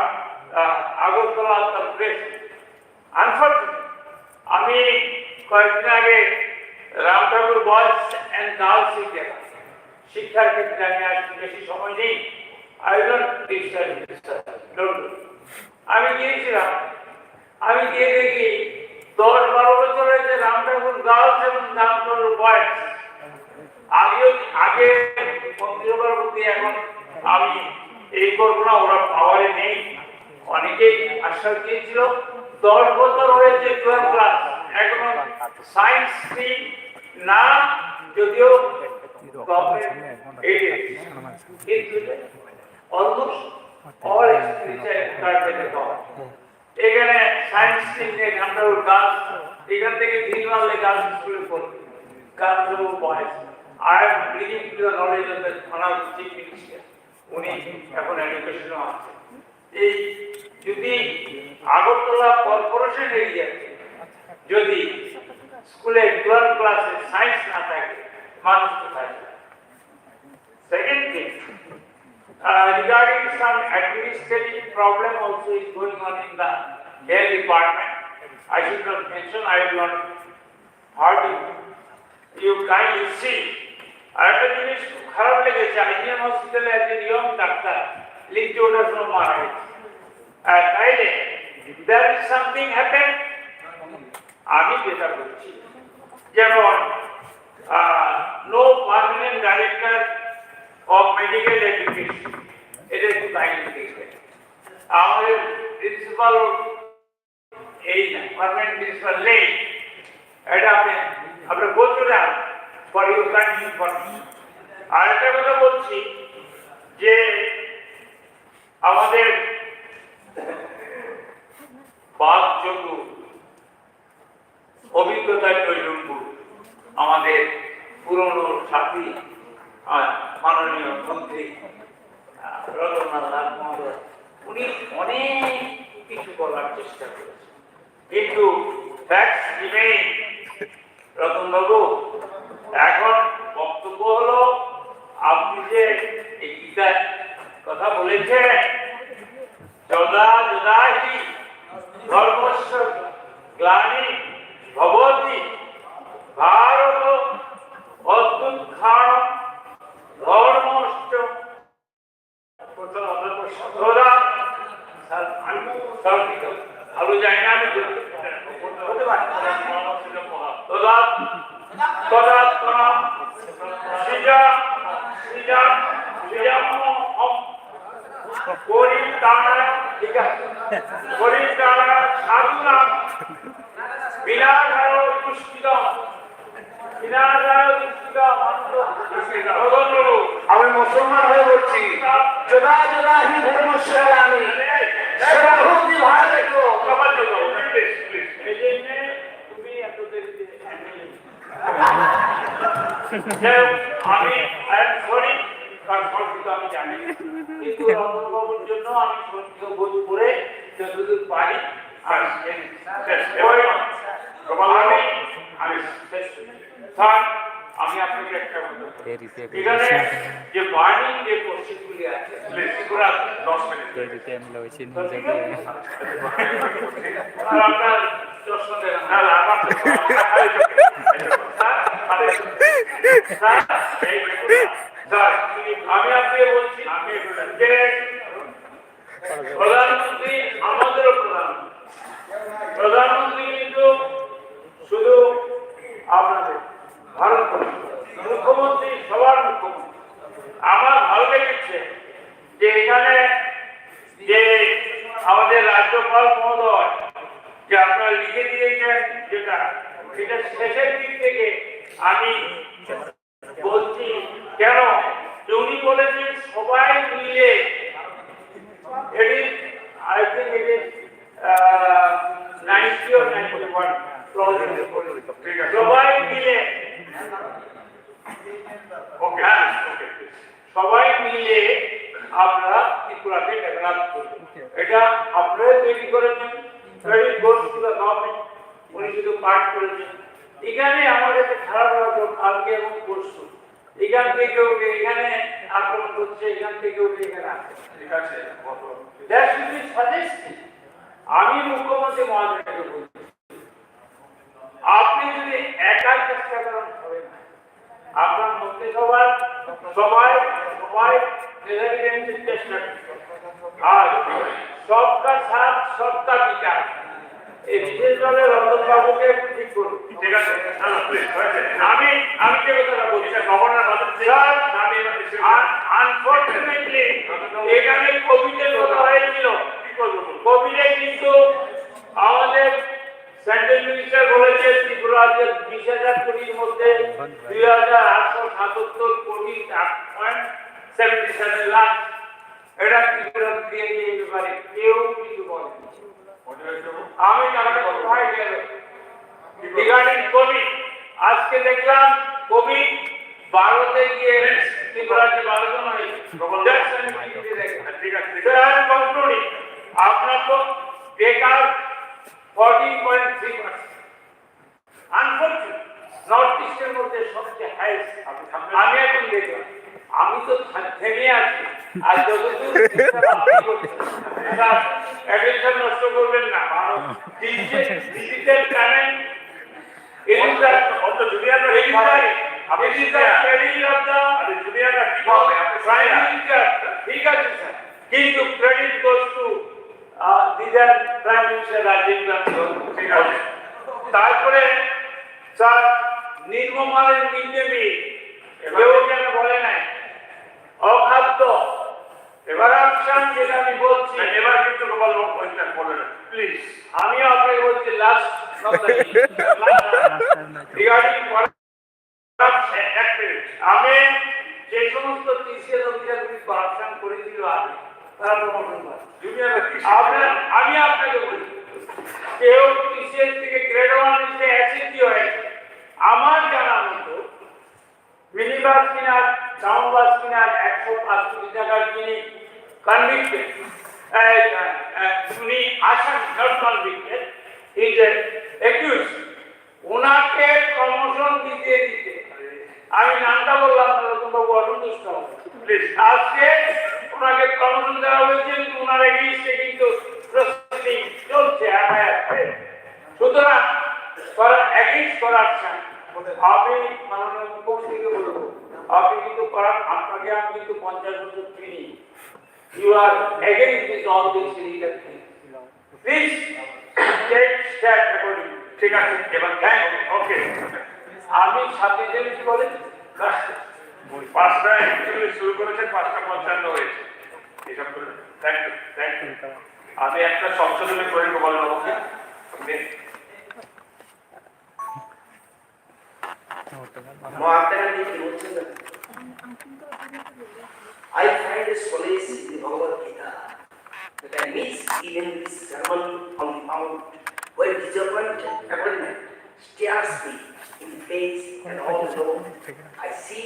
Agartala, corporation. Unfortunate, আমি কয়েকদিন আগে রাম ঠাকুর বয়েজ অ্যান্ড গার্লস শিক্ষার ক্ষেত্রে আমি আজ বেশি সময় নেই, আমি গিয়েছিলাম। আমি গিয়ে দেখি 10-12 বছর হয়েছে রাম ঠাকুর গার্লস এবং রাম ঠাকুর বয়েজ। আগে মন্ত্রিসভার প্রতি, এখন আমি এই করবো না, ওরা পাওয়ারে নেই। অনেকেই আশ্বাস দিয়েছিল। 10 বছর হয়েছে 12 ক্লাস, এখনো সায়েন্স স্ট্রিম না, যদিও এখানে সায়েন্স স্ট্রিম নিয়ে গান্ধর্ব গার্লস, এখান থেকে 3 মারলে গার্লস স্কুলে পড়বে, গান্ধর্ব boys. I am bringing to the knowledge of the Honorable Chief Minister. উনি এখন এডুকেশনও আছে। এই যদি আগরতলা কর্পোরেশন এরিয়াতে যদি স্কুলে 12 ক্লাসে সায়েন্স না থাকে, মানুষ তো থাকে। Second thing, regarding some administrative problem also is going on in the health department. I should not mention, I will not hurt you. You kindly see. আরেকটা জিনিস খারাপ লেগেছে, আইজিএম হসপিটালে একজন ইয়ং ডাক্তার লিখতে ওঠার জন্য মারা গেছে। তাইলে there is something happen, আমি যেটা বলছি, যেমন no permanent director of medical education, এটা একটু কাইন্ডলি দেখবেন। আমাদের প্রিন্সিপাল এই না, পার্মানেন্ট প্রিন্সিপাল নেই, এটা আপনি বলতে না। আর একটা কথা বলছি যে আমাদের বাদযোগ্য অভিজ্ঞতার প্রয়োজন, আমাদের পুরনো সাথী মাননীয় মন্ত্রী রতনলাল নাথ মহোদয়, উনি অনেক কিছু করার চেষ্টা করেছেন, কিন্তু ফ্যাক্টস রিমেইন। রতনবাবু, এখন বক্তব্য হলো, আপনি যে এই গীতার কথা বলেছেন, যদা যদাহি ধর্মস্য গ্লানি ভবতি ভারত অদ্ভুতখান ধর্মস্য ভালো জানি না আমি আমি মুসলমান হয়ে বলছি, যদা যদা হি ধর্মস্য গ্লানি ভবতি ভারত। আমি আমি জানি, কিন্তু রতনবাবুর জন্য আমি সংস্কৃত বই পড়ে যতদূর পারি আর আমি আপনাকে একটা এখানে যে বার্নিং যে কোশ্চেনগুলি আছে, পুরো 10 মিনিট আপনার প্রশ্ন দেন। আমি আপনাকে বলছি যে প্রধানমন্ত্রী আমাদেরও প্রধানমন্ত্রী কিন্তু শুধু আপনাদের ভারতবর্ষ, মুখ্যমন্ত্রী সবার মুখ্যমন্ত্রী। আমার ভালো লেগেছে যে এখানে যে আমাদের রাজ্যপাল মহোদয় যে আপনারা লিখে দিয়েছেন যেটা সেটা শেষের দিক থেকে আমি বলছি কেন যে উনি বলেছেন সবাই মিলে I think it is 90 or 91 সবাই মিলে সবাই মিলে আপনারা ত্রিপুরাকে ডেভেলপ করবেন। এটা আপনারা তৈরি করেছেন, credit goes two the government, উনি শুধু পাঠ করেছেন। এখানে আমাদের খারাপ লাগলো কালকে এবং পরশু এখান থেকে এখানে আক্রমণ হচ্ছে, এখান থেকে এখানে আসছে, ঠিক আছে। আমি মুখ্যমন্ত্রী মহাশয়কে বলছি, আপনি যদি একা চেষ্টা করেন হবে না। আপনার মন্ত্রিসভার সবাই সবাই মেজারিটি চেষ্টা করবে। আর সবকা সাথ সবকা বিকাশ, এই বিশেষভাবে রঞ্জন বাবুকে ঠিক করুন, ঠিক আছে। আমি যে কথাটা বলছি গভর্নর আনফর্চুনেটলি এখানে কোভিডের কথা হয়েছিল। কোভিডে কিন্তু আমাদের সেন্ট্রাল মিনিস্টার বলেছে ত্রিপুরা রাজ্যের 20,000 কোটির মধ্যে 2,877 কোটি 77 লাখ এটা ত্রিপুরা দিয়ে দিতে পারে, কেউ কিছু বলে। আমি টাকাটা কোথায় গেল রিগার্ডিং কোভিড? আজকে দেখলাম কোভিড 12তে গিয়ে ত্রিপুরাতে 12 জন হয়েছে। ঠিক আছে, আপনার তো বেকার 14.3%। আনফরচুনেট নর্থ ইস্টের মধ্যে সবচেয়ে হাইস্ট। আমি এখন দেখলাম, আমি তো থেমে আছি আর যতদূর অ্যাটেনশন নষ্ট করবেন না। ডিজিটাল পেমেন্ট ঠিক আছে স্যার, কিন্তু credit goes to prime minister Rajiv Gandhi. ঠিক আছে। তারপরে স্যার নির্মমানের মিড ডে মিল কেউ কেন বলে নাই, অখাদ্য করাপশন যেটা আমি বলছি এবার কিন্তু প্লিজ আমিও আপনাকে বলছি লাস্ট আমি যে সমস্ত টিসিএস অফিসারগুলি করাপশন করেছিল আগে তারা প্রমোশন পায়। আমি আপনাকে বলি, কেউ টিসিএস থেকে গ্রেড 1 নিতে অ্যাসিডি হয়েছে। আমার জানা মতো মিনি বাস কিনার, টাউন বাস কিনার 105 কোটি টাকার যিনি কনভিক্টেড, উনি আসাম নট কনভিক্টেড, ইজ অ্যাকিউজ, ওনাকে প্রমোশন দিতে আমি নামটা বললাম না, রতনবাবু অসন্তুষ্ট হবে প্লিজ। আজকে ওনাকে প্রমোশন দেওয়া হয়েছে, কিন্তু ওনার এগেইনস্টে কিন্তু প্রসিডিং চলছে। সুতরাং এগেইনস্ট করাপশন আমি মাননীয় মুখ্যমন্ত্রীকে বলবো, আপনি কিন্তু আপনাকে আমি কিন্তু 50 বছর চিনি। You are against this all this illegal things. Please take step according. ঠিক আছে, এবার ওকে। আমি 7 দিন বলে 5টা অ্যাকচুয়ালি শুরু করেছেন, 5:55 হয়েছে এসব করে। Thank you. আমি একটা সংশোধনের করে বলবো ওকে। I find a solace in the Bhagavad Gita that I miss even this sermon on the mount where disappointed appointment stares me in the face, and also I see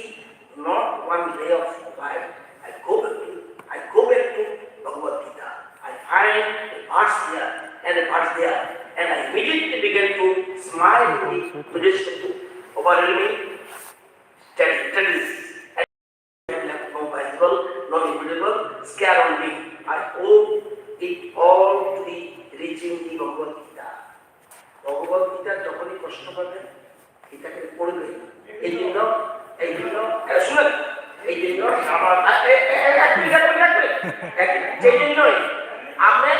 not one ray of light. I go back to Bhagavad Gita. I find a verse here and a verse there, and I immediately begin to smile in the relation to overwhelming studies. No visible, no invisible, scare on me. I owe it all to the reaching the Bhagavad Gita. Bhagavad Gita যখনই কষ্ট পাবে এটাকে পড়বে। এই জন্য শুনুন, এই জন্য সেই জন্যই আমরা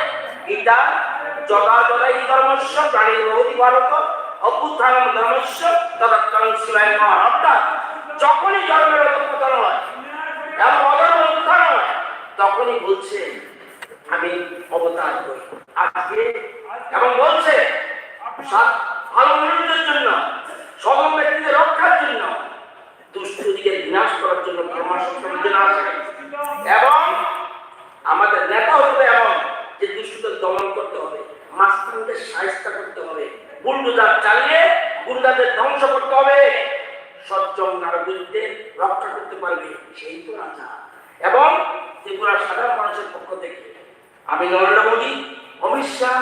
গীতা যদা যদা ই ধর্মস্য প্রাণীর ভবতি ভারত অভ্যুত্থানম ধর্মস্য তদাত্তরং শিবায় নমঃ। অর্থাৎ যখনই ধর্মের অধঃপতন হয় এবং অধর্ম উত্থান হয় তখনই বলছে আমি অবতার করি। আজকে এবং বলছে ভালো মানুষদের জন্য, সবল ব্যক্তিদের রক্ষার জন্য, দুষ্টদিকে বিনাশ করার জন্য পরামর্শ আছে। এবং আমাদের নেতা হতে এমন যে দুষ্টদের দমন করতে হবে, মাস্তানদের সাহায্য করতে হবে, বুলডোজার চালিয়ে গুন্ডাদের ধ্বংস করতে হবে, সজ্জন নারীদের রক্ষা করতে পারবে সেই তো রাজা। এবং ত্রিপুরার সাধারণ মানুষের পক্ষ থেকে আমি নরেন্দ্র মোদী, অমিত শাহ,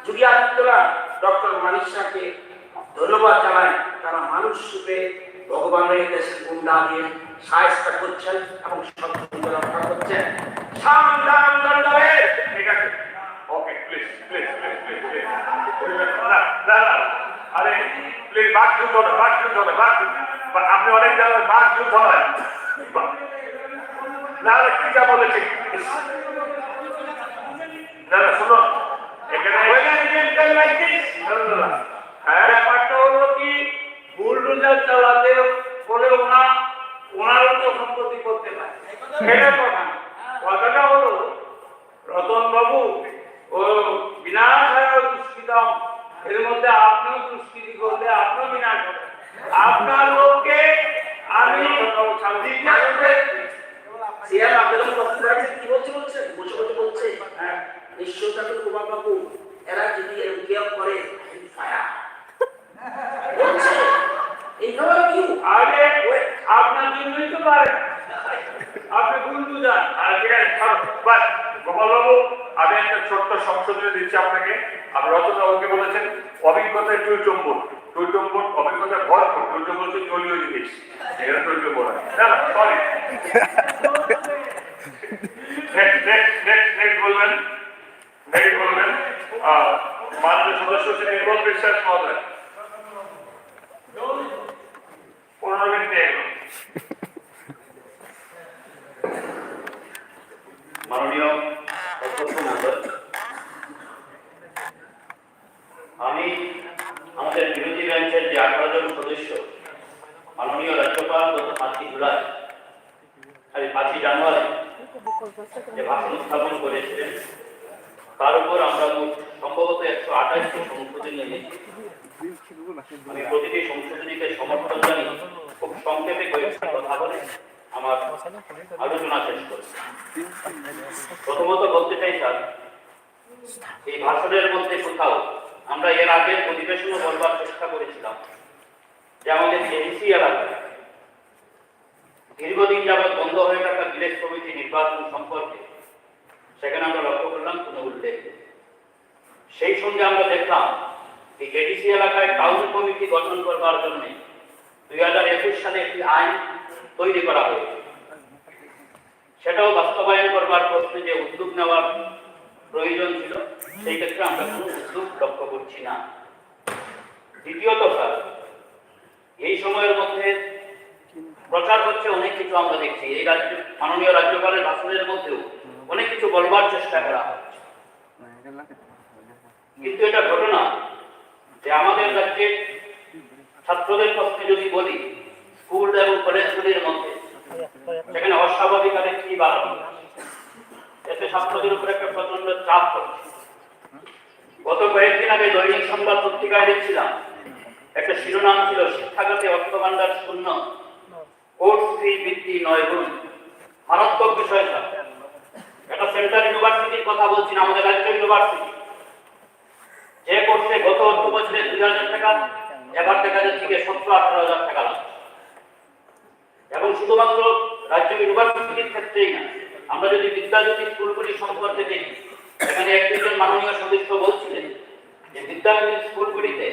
যোগী আদিত্যনাথ, ডক্টর মানিক শাহকে ধন্যবাদ জানাই। তারা মানুষ রূপে ভগবানের দেশের গুন্ডা দিয়ে সাহায্য করছেন এবং সজ্জনকে রক্ষা করছেন। সামদান দণ্ডাবে। ঠিক আছে, okay, please please please please please, না না না, আরে প্লিজ বাক যুদ্ধ হবে, বাক যুদ্ধ হবে, বাক যুদ্ধ। আপনি অনেক জায়গায় বাক যুদ্ধ হয় না, কি যা বলেছে না না, শুনুন এখানে ব্যাপারটা হলো কি, বুলডোজার চালাতে বলে ওনারও তো সম্পত্তি করতে পারে, সেটা কথা না। কথাটা হলো রতন বাবু ও বিনাশ হয় দুষ্কৃতম, এর মধ্যে আপনিও দুষ্কৃতি করলে আপনিও বিনাশ হবে। আপনার লোককে আমি সিয়াম আবেদন করতে পারছে, কি বলছে বলছে বসে বসে বলছে, নিশ্চয় তাকে কুমার বাবু এরা যদি এরকম করে ফায়ার বলছে এইভাবে কি আগে আপনার জন্যই তো পারে, আপনি বুলডোজার। আর ঠিক আছে, বাস গোপালবাবু, আমি একটা ছোট্ট সংশোধনী দিচ্ছি আপনাকে। আপনি রতনবাবুকে বলেছেন অভিজ্ঞতায় টুইটম্বর, টুইটম্বর অভিজ্ঞতায় ভরপুর, টুইটম্বর হচ্ছে জলীয় জিনিস, এটা টুইটম্বর না না, সরি। নেক্সট বলবেন, মাননীয় সদস্য শ্রী নির্মল বিশ্বাস মহোদয়। 15 মিনিট নিয়ে এলো। মাননীয় অধ্যক্ষ মহোদয়, আমি আমাদের বিরোধী বেঞ্চের যে 18 জন সদস্য মাননীয় রাজ্যপাল গত 5 জুলাই 5 জানুয়ারি যে ভাষণ উত্থাপন করেছিলেন, তার উপর আমরা সম্ভবত 128টি সংশোধনী এনেছি। আমি প্রতিটি সংশোধনীকে সমর্থন জানিয়ে খুব সংক্ষেপে কয়েকটি কথা বলে আমার আলোচনা শেষ করছি। প্রথমত বলতে চাই স্যার, এই ভাষণের মধ্যে কোথাও আমরা এর আগের অধিবেশনও বলবার চেষ্টা করেছিলাম যে আমাদের এডিসি এলাকায় দীর্ঘদিন যাবৎ বন্ধ হয়ে থাকা ভিলেজ কমিটি নির্বাচন সম্পর্কে সেখানে আমরা লক্ষ্য করলাম কোনো উল্লেখ নেই। সেই সঙ্গে আমরা দেখলাম এই এডিসি এলাকায় টাউন কমিটি গঠন করবার জন্য 2021 সালে একটি আইন তৈরি করা হয়েছে। সেটাও বাস্তবায়ন করবার প্রশ্নে যে উদ্যোগ নেওয়ার প্রয়োজন ছিল, সেই ক্ষেত্রে আমরা কোনো উদ্যোগ লক্ষ্য করছি না। দ্বিতীয়ত স্যার, এই সময়ের মধ্যে প্রচার হচ্ছে অনেক কিছু আমরা দেখছি, এই মাননীয় রাজ্যপালের ভাষণের মধ্যেও অনেক কিছু বলবার চেষ্টা করা হচ্ছে, কিন্তু এটা ঘটনা যে আমাদের রাজ্যের ছাত্রদের প্রশ্নে যদি বলি, স্কুল এবং কলেজগুলির মধ্যে সেখানে অস্বাভাবিক হারে কি বাড়ানো, এতে ছাত্রদের উপর একটা প্রচন্ড চাপ পড়ছে। গত কয়েকদিন আগে দৈনিক সংবাদ পত্রিকায় দেখছিলাম একটা শিরোনাম ছিল, শিক্ষাগতে অর্থভাণ্ডার শূন্য, কোর্স ফি বৃদ্ধি 9 গুণ। মারাত্মক বিষয় স্যার, এটা সেন্ট্রাল ইউনিভার্সিটির কথা বলছি না, আমাদের রাজ্য ইউনিভার্সিটি। যে কোর্সে গত অর্থ বছরে 2000 টাকা, এবার দেখা যাচ্ছে 17-18,000 টাকা লাগছে। এবং শুধুমাত্র রাজ্য ইউনিভার্সিটির ক্ষেত্রেই না, আমরা যদি বিদ্যাজ্যোতি স্কুলগুলি সম্পর্কে দেখি, এখানে একজন মাননীয় সদস্য বলছিলেন যে বিদ্যাজ্যোতি স্কুলগুলিতে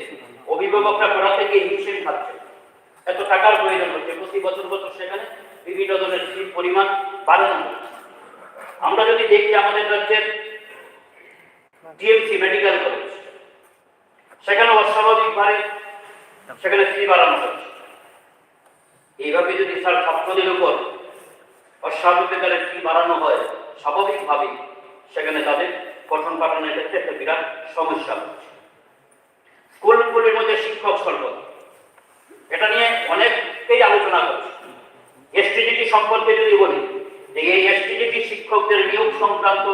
অভিভাবকরা পড়াতে গিয়ে হিমশিম খাচ্ছে, এত টাকার প্রয়োজন হচ্ছে, প্রতি বছর সেখানে বিভিন্ন ধরনের ফির পরিমাণ বাড়ানো হচ্ছে। আমরা যদি দেখি আমাদের রাজ্যের ডিএমসি মেডিকেল কলেজ, সেখানে অস্বাভাবিকভাবে সেখানে ফি বাড়ানো হচ্ছে। এইভাবে যদি স্যার ছাত্রদের উপর অস্বাভাবিকভাবে ফি বাড়ানো হয়, স্বাভাবিকভাবেই সেখানে তাদের পঠন পাঠনের ক্ষেত্রে একটা বিরাট সমস্যা হচ্ছে। স্কুলগুলির মধ্যে শিক্ষক স্বল্পতা, এটা নিয়ে অনেককেই আলোচনা করছে। এসটিজিটি সম্পর্কে যদি বলি, যে এই এসটিজিটি শিক্ষকদের নিয়োগ সংক্রান্ত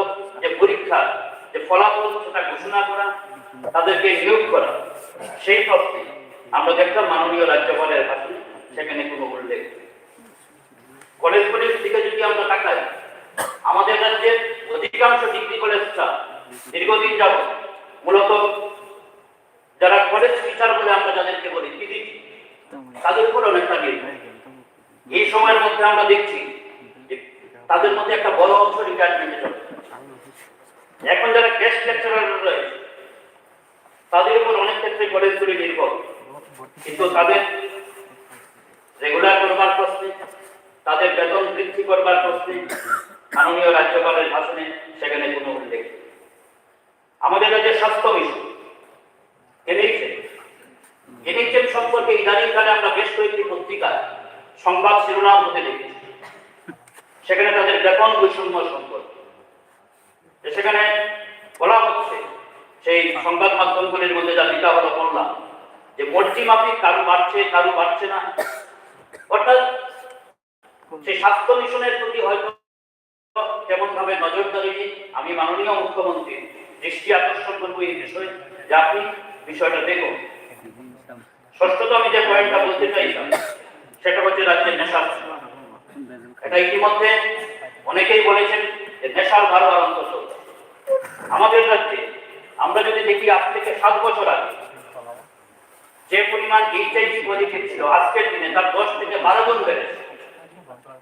যে পরীক্ষা, যে ফলাফল সেটা ঘোষণা করা তাদেরকে নিয়োগ করা, সেই প্রশ্নে আমরা দেখলাম মাননীয় রাজ্যপালের ভাষণে সেখানে কোনো উল্লেখ নেই। কলেজগুলির দিকে যদি আমরা তাকাই, আমাদের রাজ্যের অধিকাংশ ডিগ্রি কলেজটা দীর্ঘদিন যাবত মূলত যারা কলেজ টিচার বলে আমরা যাদেরকে বলি পিজিটি, তাদের উপর অনেকটা নির্ভর। এই সময়ের মধ্যে আমরা দেখছি যে তাদের মধ্যে একটা বড় অংশ রিটায়ারমেন্টে চলে। এখন যারা গেস্ট লেকচারার রয়েছে তাদের উপর অনেক ক্ষেত্রে কলেজগুলি নির্ভর, কিন্তু তাদের রেগুলার করবার প্রশ্নে, তাদের বেতন বৃদ্ধি করবার প্রশ্নে মাননীয় রাজ্যপালের ভাষণে সেখানে কোনো উল্লেখ নেই। আমাদের রাজ্যের স্বাস্থ্য মিশন এনএইচএম সম্পর্কে ইদানিংকালে আমরা বেশ কয়েকটি পত্রিকায় সংবাদ শিরোনাম হতে দেখেছি। সেখানে তাদের বেতন বৈষম্য সম্পর্কে সেখানে বলা হচ্ছে, সেই সংবাদ মাধ্যমগুলির মধ্যে যা লিখা হলো বললাম যে মর্জি মাফিক কারো বাড়ছে না। অর্থাৎ সেই স্বাস্থ্য মিশনের প্রতি হয়তো তেমন ভাবে নজরদারি নেই। আমি মাননীয় মুখ্যমন্ত্রীর দৃষ্টি আকর্ষণ করবো এই বিষয়ে, যে আপনি বিষয়টা দেখুন। ষষ্ঠত আমি যে পয়েন্টটা বলতে চাইলাম সেটা হচ্ছে রাজ্যের নেশার। এটা ইতিমধ্যে অনেকেই বলেছেন যে নেশার ভালো আরম্ভ চলছে আমাদের রাজ্যে। আমরা যদি দেখি আজ থেকে 7 বছর আগে যে পরিমাণ এইচআইভি পজিটিভ ছিল, আজকের দিনে তার 10 থেকে 12 গুণ বেড়েছে,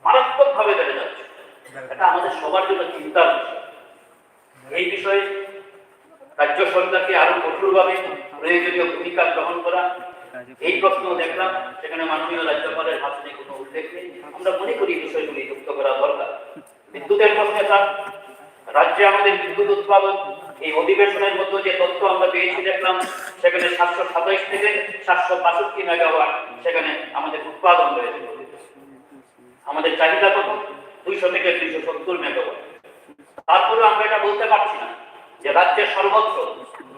মারাত্মক ভাবে বেড়ে যাচ্ছে। এটা আমাদের সবার জন্য চিন্তার বিষয়। এই বিষয়ে রাজ্য সরকারকে আরো কঠোরভাবে প্রয়োজনীয় ভূমিকা গ্রহণ করা। এই প্রশ্ন দেখলাম সেখানে মাননীয় রাজ্যপালের ভাষণে কোনো উল্লেখ নেই। আমরা মনে করি বিষয়গুলি যুক্ত করা দরকার। বিদ্যুতের প্রশ্নে স্যার, রাজ্যে আমাদের বিদ্যুৎ উৎপাদন এই অধিবেশনের মধ্যে যে তথ্য আমরা পেয়েছি দেখলাম, সেখানে 727 থেকে 762 মেগাওয়াট সেখানে আমাদের উৎপাদন রয়েছে। আমাদের চাহিদা কত? 200 থেকে 270 মেগাওয়াট। তারপরে আমরা এটা বলতে পারছি না যে রাজ্যের সর্বত্র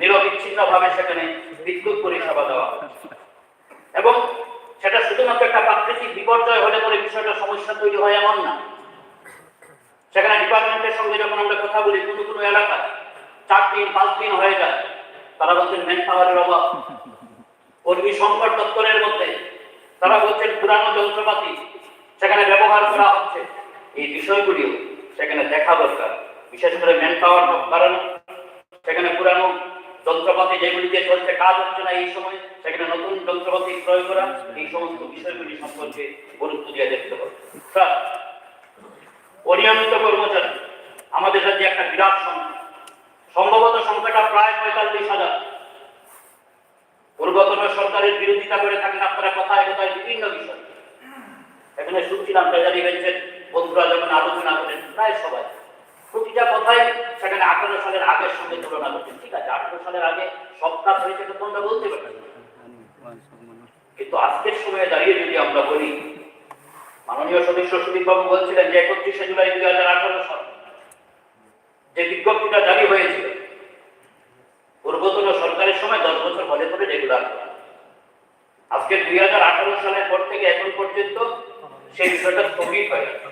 নিরবিচ্ছিন্ন ভাবে সেখানে বিদ্যুৎ পরিষেবা দেওয়া হচ্ছে, এবং সেটা শুধুমাত্র একটা প্রাকৃতিক বিপর্যয় হলে পরে বিষয়টা সমস্যা তৈরি হয় এমন না। সেখানে ডিপার্টমেন্টের সঙ্গে যখন আমরা কথা বলি, কোনো এলাকায় 4 দিন 5 দিন হয়ে যায়, তারা বলছেন ম্যান পাওয়ারের অভাব, কর্মী সংকট দপ্তরের মধ্যে তারা বলছেন পুরানো যন্ত্রপাতি সেখানে ব্যবহার করা হচ্ছে। এই বিষয়গুলিও সেখানে দেখা দরকার, বিশেষ করে ম্যান পাওয়ার বাড়ানো, সেখানে পুরানো যন্ত্রপাতি যেগুলি দিয়ে চলছে কাজ হচ্ছে না এই সময়, সেখানে নতুন যন্ত্রপাতি ক্রয় করা, এই সমস্ত বিষয়গুলি সম্পর্কে গুরুত্ব দিয়ে দেখতে হবে। স্যার, অনিয়মিত কর্মচারী আমাদের রাজ্যে একটা বিরাট সংখ্যা, সম্ভবত সংখ্যাটা প্রায় 45,000। পূর্বতন সরকারের বিরোধিতা করে থাকেন আপনারা কথায় কথায় বিভিন্ন বিষয়। এখানে শুনছিলাম ট্রেজারি বেঞ্চের বন্ধুরা যখন আলোচনা করেন, প্রায় সবাই প্রতিটা কথাই সেখানে 18 সালের আগের সঙ্গে তুলনা করছেন। ঠিক আছে, 18 সালের আগে সব কাজ হয়েছে তো তোমরা বলতে পারছি, কিন্তু আজকের সময়ে দাঁড়িয়ে যদি আমরা বলি, মাননীয় সদস্য সুদীপবাবু বলছিলেন যে 31শে জুলাই 2018 সাল যে বিজ্ঞপ্তিটা জারি হয়েছিল, পূর্বতন সরকারের সময় 10 বছর হলে পরে রেগুলার করা। আজকে 2018 সালের পর থেকে এখন পর্যন্ত সেই বিষয়টা স্থগিত হয়ে গেছে।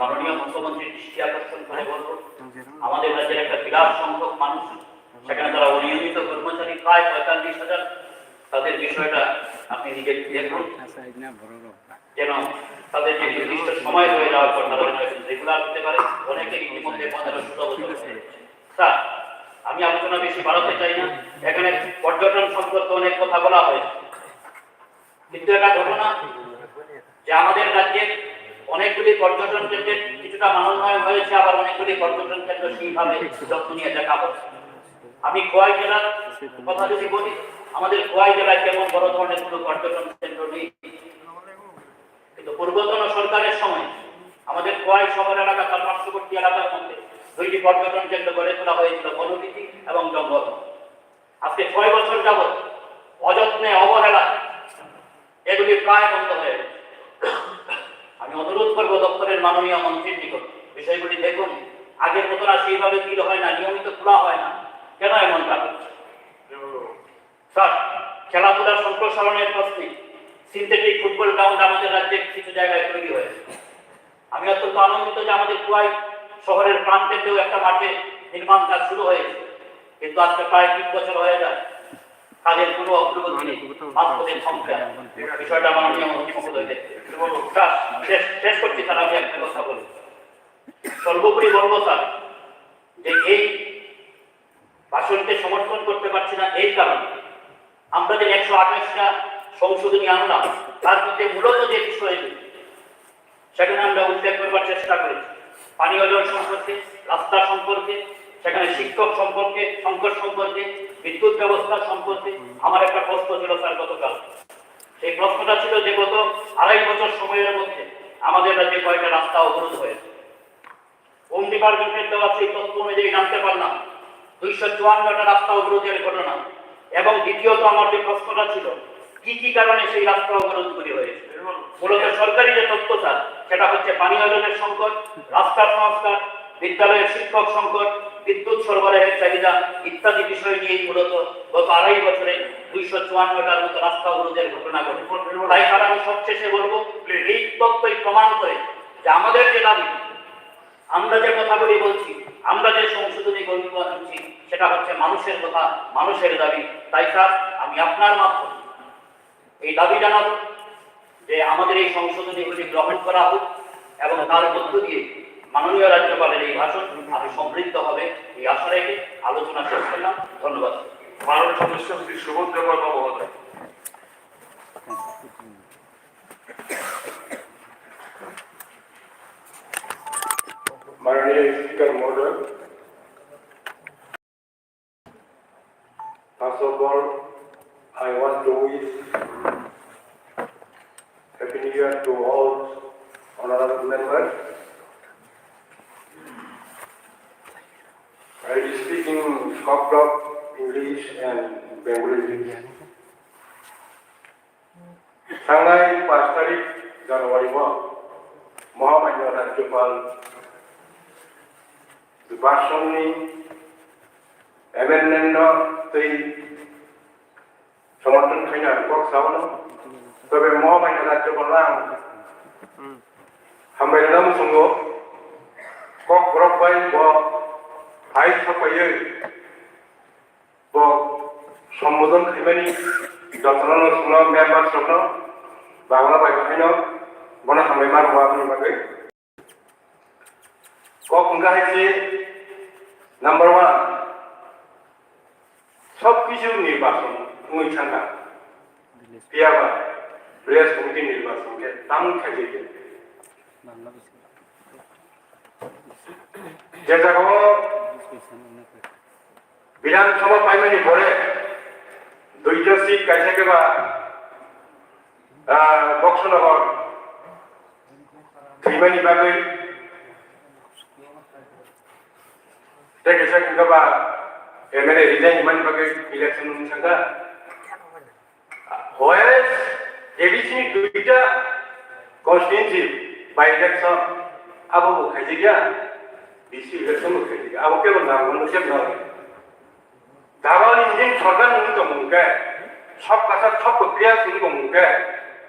মাননীয় মুখ্যমন্ত্রীর দৃষ্টি আকর্ষণ করে বলবো, আমাদের রাজ্যের একটা বিরাট সংখ্যক মানুষ সেখানে তারা অনিয়মিত কর্মচারী প্রায় 45,000। তাদের বিষয়টা আপনি নিজে দেখুন, যেন তাদের যে নির্দিষ্ট সময় হয়ে যাওয়ার পর তারা রেগুলার হতে পারে। অনেকে ইতিমধ্যে 15-16 বছর হয়েছে। স্যার, আমি আলোচনা বেশি বাড়াতে চাই না। এখানে পর্যটন সম্পর্কে অনেক কথা বলা হয়েছে, কিন্তু একটা ঘটনা যে আমাদের রাজ্যে অনেকগুলি পর্যটন কেন্দ্রের কিছুটা মানোন্নয়ন হয়েছে, আবার অনেকগুলি পর্যটন কেন্দ্র সেইভাবে যত্ন নিয়ে দেখা হচ্ছে। আমি খোয়াই জেলার কথা যদি বলি, আমাদের খোয়াই জেলায় কেমন বড় ধরনের কোনো পর্যটন কেন্দ্র নেই, কিন্তু পূর্বতন সরকারের সময় আমাদের খোয়াই শহর এলাকা তার পার্শ্ববর্তী এলাকার মধ্যে 2টি পর্যটন কেন্দ্র গড়ে তোলা হয়েছিল, বনবিথি এবং জঙ্গল। আজকে 6 বছর যাবৎ অযত্নে অবহেলায় এগুলি প্রায় বন্ধ হয়ে গেছে। আমি অনুরোধ করবো দপ্তরের মাননীয় মন্ত্রীর নিকট, বিষয়গুলি দেখুন। আগের মতো আর সেইভাবে ভিড় হয় না, নিয়মিত খোলা হয় না, কেন এমনটা হচ্ছে? স্যার, খেলাধুলার সম্প্রসারণের প্রশ্নে সিনথেটিক ফুটবল গ্রাউন্ড আমাদের রাজ্যে কিছু জায়গায় তৈরি হয়েছে। আমি অত্যন্ত আনন্দিত যে আমাদের কুয়াই শহরের প্রান্তেও একটা মাঠে নির্মাণ কাজ শুরু হয়েছে। কিন্তু আজকে প্রায় 3 বছর হয়ে যায় কাজের কোনো অগ্রগতি নেই, মাঝপথের সংখ্যা। বিষয়টা মাননীয় মন্ত্রী মহোদয় দেখতে শেষ করছি স্যার, আমি একটা কথা বলি। সর্বোপরি বলবো স্যার যে এই ভাষণকে সমর্থন করতে পারছি না এই কারণে আমরা যে 128টা সংশোধনী আনলাম তার মধ্যে মূলত যে বিষয়গুলি সেখানে আমরা উল্লেখ করবার চেষ্টা করেছি পানীয় জল সম্পর্কে, রাস্তা সম্পর্কে, সেখানে শিক্ষক সম্পর্কে, সংকট সম্পর্কে, বিদ্যুৎ ব্যবস্থা সম্পর্কে। আমার একটা প্রশ্ন ছিল স্যার গতকাল, সেই প্রশ্নটা ছিল যে গত 2.5 বছর সময়ের মধ্যে আমাদের রাজ্যে কয়টা রাস্তা অবরোধ হয়েছে। হোম ডিপার্টমেন্টের দেওয়া সেই তথ্য অনুযায়ী জানতে পারলাম 254টা রাস্তা অবরোধের ঘটনা। এবং দ্বিতীয়ত আমার যে প্রশ্নটা ছিল কি কি কারণে সেই রাস্তা অবরোধগুলি হয়েছে, মূলত সরকারি যে তথ্য স্যার সেটা হচ্ছে পানীয় জলের সংকট, রাস্তার সংস্কার, বিদ্যালয়ের শিক্ষক সংকট, বিদ্যুৎ সরবরাহের চাহিদা ইত্যাদি বিষয় নিয়েই মূলত গত 2.5 বছরে 254টার মতো রাস্তা অবরোধের ঘটনা ঘটে। তাই স্যার আমি সবশেষে বলবো এই তথ্যই প্রমাণ করে যে আমাদের যে দাবি, আমরা যে কথাগুলি বলছি, আমরা যে সংশোধনী করছি সেটা হচ্ছে মানুষের কথা, মানুষের দাবি। তাই স্যার আমি আপনার মাধ্যমে এই দাবি জানাবো যে আমাদের এই সংশোধনীগুলি গ্রহণ করা হোক এবং তার মধ্য দিয়ে মাননীয় রাজ্যপালের এই ভাষণ আরো সমৃদ্ধ হবে এই আশা রেখে আলোচনা শেষ করলাম। ধন্যবাদ। মাননীয় সদস্য শ্রী সুভদ্রা বর্মা মহোদয়। माननीय स्पीकर महोदय, first of all, I want to wish Happy New Year to all honorable members. I will speak in Kokrok, English and Bengali. Shanghai 5 तारिख January महामान्य राज्यपाल भाषणनि एमेन्डमेन्ट तै समर्थन खाइना पक्षावनो तबे महामान्य राज्यपाला हामबायना मुसंगो कक बरबाय ब हाय सफायै ब सम्बोधन खाइमानि दसरन सुना मेम्बार सबनो बांला बायखाइनो बना हामबाय मारवानि बागै कखुंगा है नंबर 1 सब किछु निर्वाचन मुइसांगा पियाबा प्रेस कमिटी निर्वाचन के ताम खाजे के जे जगह विधानसभा पाइमानि परे 2टा सीट काइसे के बा बक्सनगर थैमानि बागै Saya kira bah, MLA resign man bagai election sangka. Hoes, ABC duita constituency by election, abu kaji gaya, DC election kaji gaya. Abu ke benda manusia benar. Dalam ini sorgan untuk mungkin, सब kasar सब प्रक्रिया सुनिको mungkin,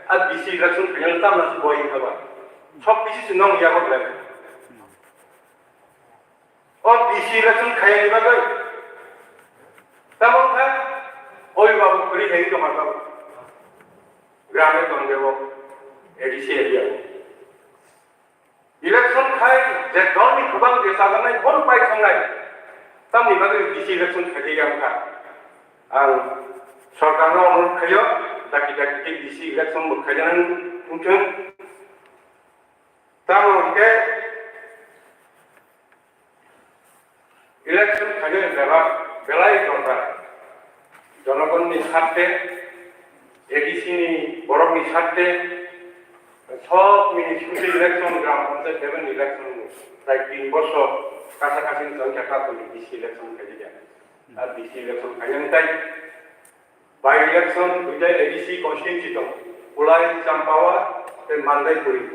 ad DC election final tam nasi boy kabar. सब किसी सुनong ya kau belakang. और बीसी इलेक्शन खाएंगे बागै तब था ओई बाबू करी है तो मार बाबू ग्रामे कौन वो एडीसी एरिया इलेक्शन खाए जे गवर्नमेंट खबर देसा गनाय बन पाइ संगाय तब नि बागै बीसी इलेक्शन खाएगा हमका आं सरकारनो अनुरोध खायो ताकि बीसी इलेक्शन खाइजान उनथों तब उनके इलेक्शन खाने बेला बेलाई दरकार जनगणनि स्वार्थे एडीसीनि बरफनि स्वार्थे सब मिनिस्ट्रि इलेक्शन ग्राम पंचायत लेवल इलेक्शन प्राय 3 बছর কাছাকাছি সংখ্যা কাটলি ডিসি ইলেকশন খাইয়া আর ডিসি ইলেকশন খাইয়া তাই বাই ইলেকশন দুইটা এডিসি কনস্টিটিউন্সি দं উলাই চাম্পাওয়া তে মানদাই করিব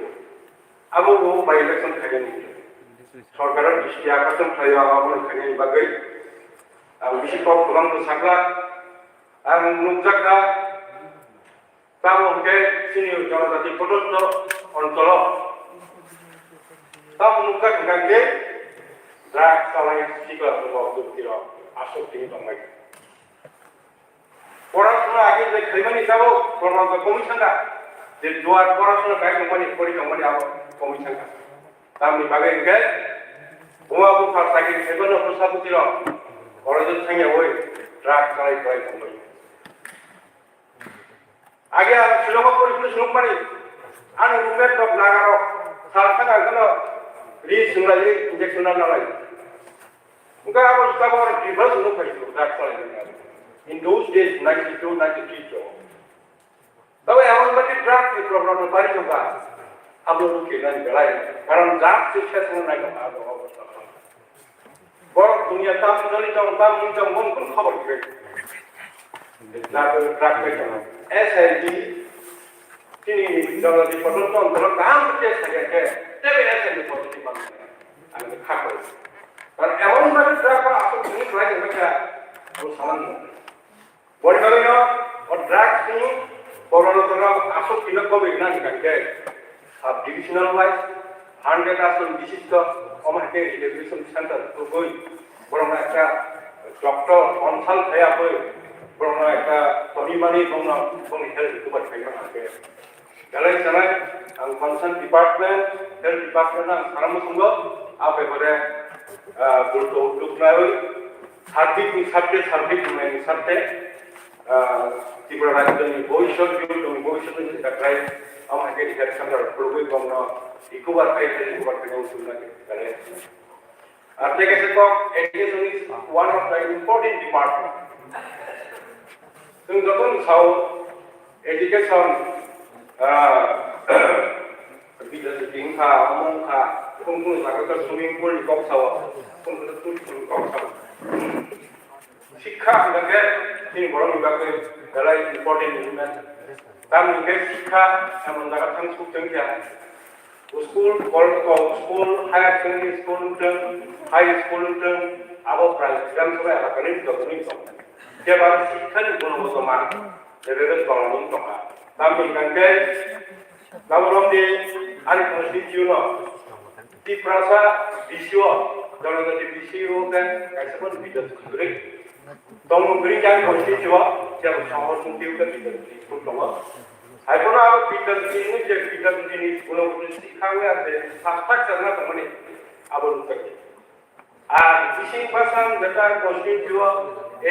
আবো বাই ইলেকশন খাইয়া सरकारा दृष्टि आकर्षण खायो आबाबो खायनि बागै आं बिसिखौ गोबां साग्ला आं नुजाग्रा ताबो के सिनियर जनजाति प्रदत्त अञ्चल ताबो नुजा गांगे ड्राग सालाय सिग्ला दङ दुर्गिर आसक्ति खामानि हिसाबाव बरमाखौ कमिसनआ जे दुआर पराशुना गाय खामानि करि खामानि आबो कमिसनआ दामनि बागै इनके बुआबो फारसागि सेबनो प्रसादुतिर अरजन थांयावै ड्राग चालाय बाय खामानि आगे आ शिलंग परिफोर सुलुंमानि आं रुमेट डक नागार सारखाना गनो रि सुंलाय इंजेक्शन नालाय उनका आबो स्टाबर रिवर्स नो फाइसो ड्राग चालाय in those days 92 93 जो तब एमन बाकी ड्राग की प्रॉब्लम बारी होगा अब लोग के नहीं बेलाय कारण ड्राग से क्षेत्र में नहीं होगा अवस्था बहुत दुनिया ताम जली ताम मन कुछ खबर के ड्राग पे चला ऐसा है कि जब ये पढ़ो तो अंदर काम के सके के तब ऐसे में पॉजिटिव बात है अगर खाकर पर एमन बाकी ड्राग का आप सुनिए ड्राग में क्या वो सामान बड़िनो और ड्रग सिंह बरनोतरा आसो किलो कबे ना निकाके सब डिविजनल वाइज 100 आसो विशिष्ट अमाके रिलेशन सेंटर तो कोई बरना একটা डॉक्टर कंसल्ट है कोई बरना একটা तनिमानी बंगना बंग हेल्थ को बात खाइबा के गले चलाय आं कंसर्न डिपार्टमेंट हेल्थ डिपार्टमेंट ना खालामो संग आपे बरे गुरुत्व उद्योग सार्बिक सार्बिक में साथे त्रिपुरा राज्य में भविष्य में जात्राय हमारे के सेंटर प्रोग्राम बंगना इकोबार के उसूलना करे आपने कैसे को education is one of the important department तुम जतन साउ एजुकेशन बिजनेस दिंखा अमंखा कुंकुम लागत स्विमिंग पूल कप साव कुंकुम कप साव शिक्षा लगे तीन बड़ा विभाग में पहला इम्पोर्टेंट एलिमेंट तब उनके शिक्षा हम उनका संस्कृत संख्या school college school high secondary school high school अब प्राइवेट जन सब अलग तो के बाद शिक्षा की गुणवत्ता मान जरूरत पड़ने तो का तब उनके गवर्नमेंट दे आने कॉन्स्टिट्यूशन की प्रासा विश्व जनगति विश्व के ऐसे पर विद्युत गुरे तम ग्रीन कॉन्स्टिट्यूवा जब शहर मुक्ति का विद्युत तो आइकोना अब विद्युत जिनिस जे विद्युत जिनिस गुणवत्ता शिक्षा में आते शास्त्र चलना तो मने अब रुक आ किसी पासन जटा कॉन्स्टिट्यूवा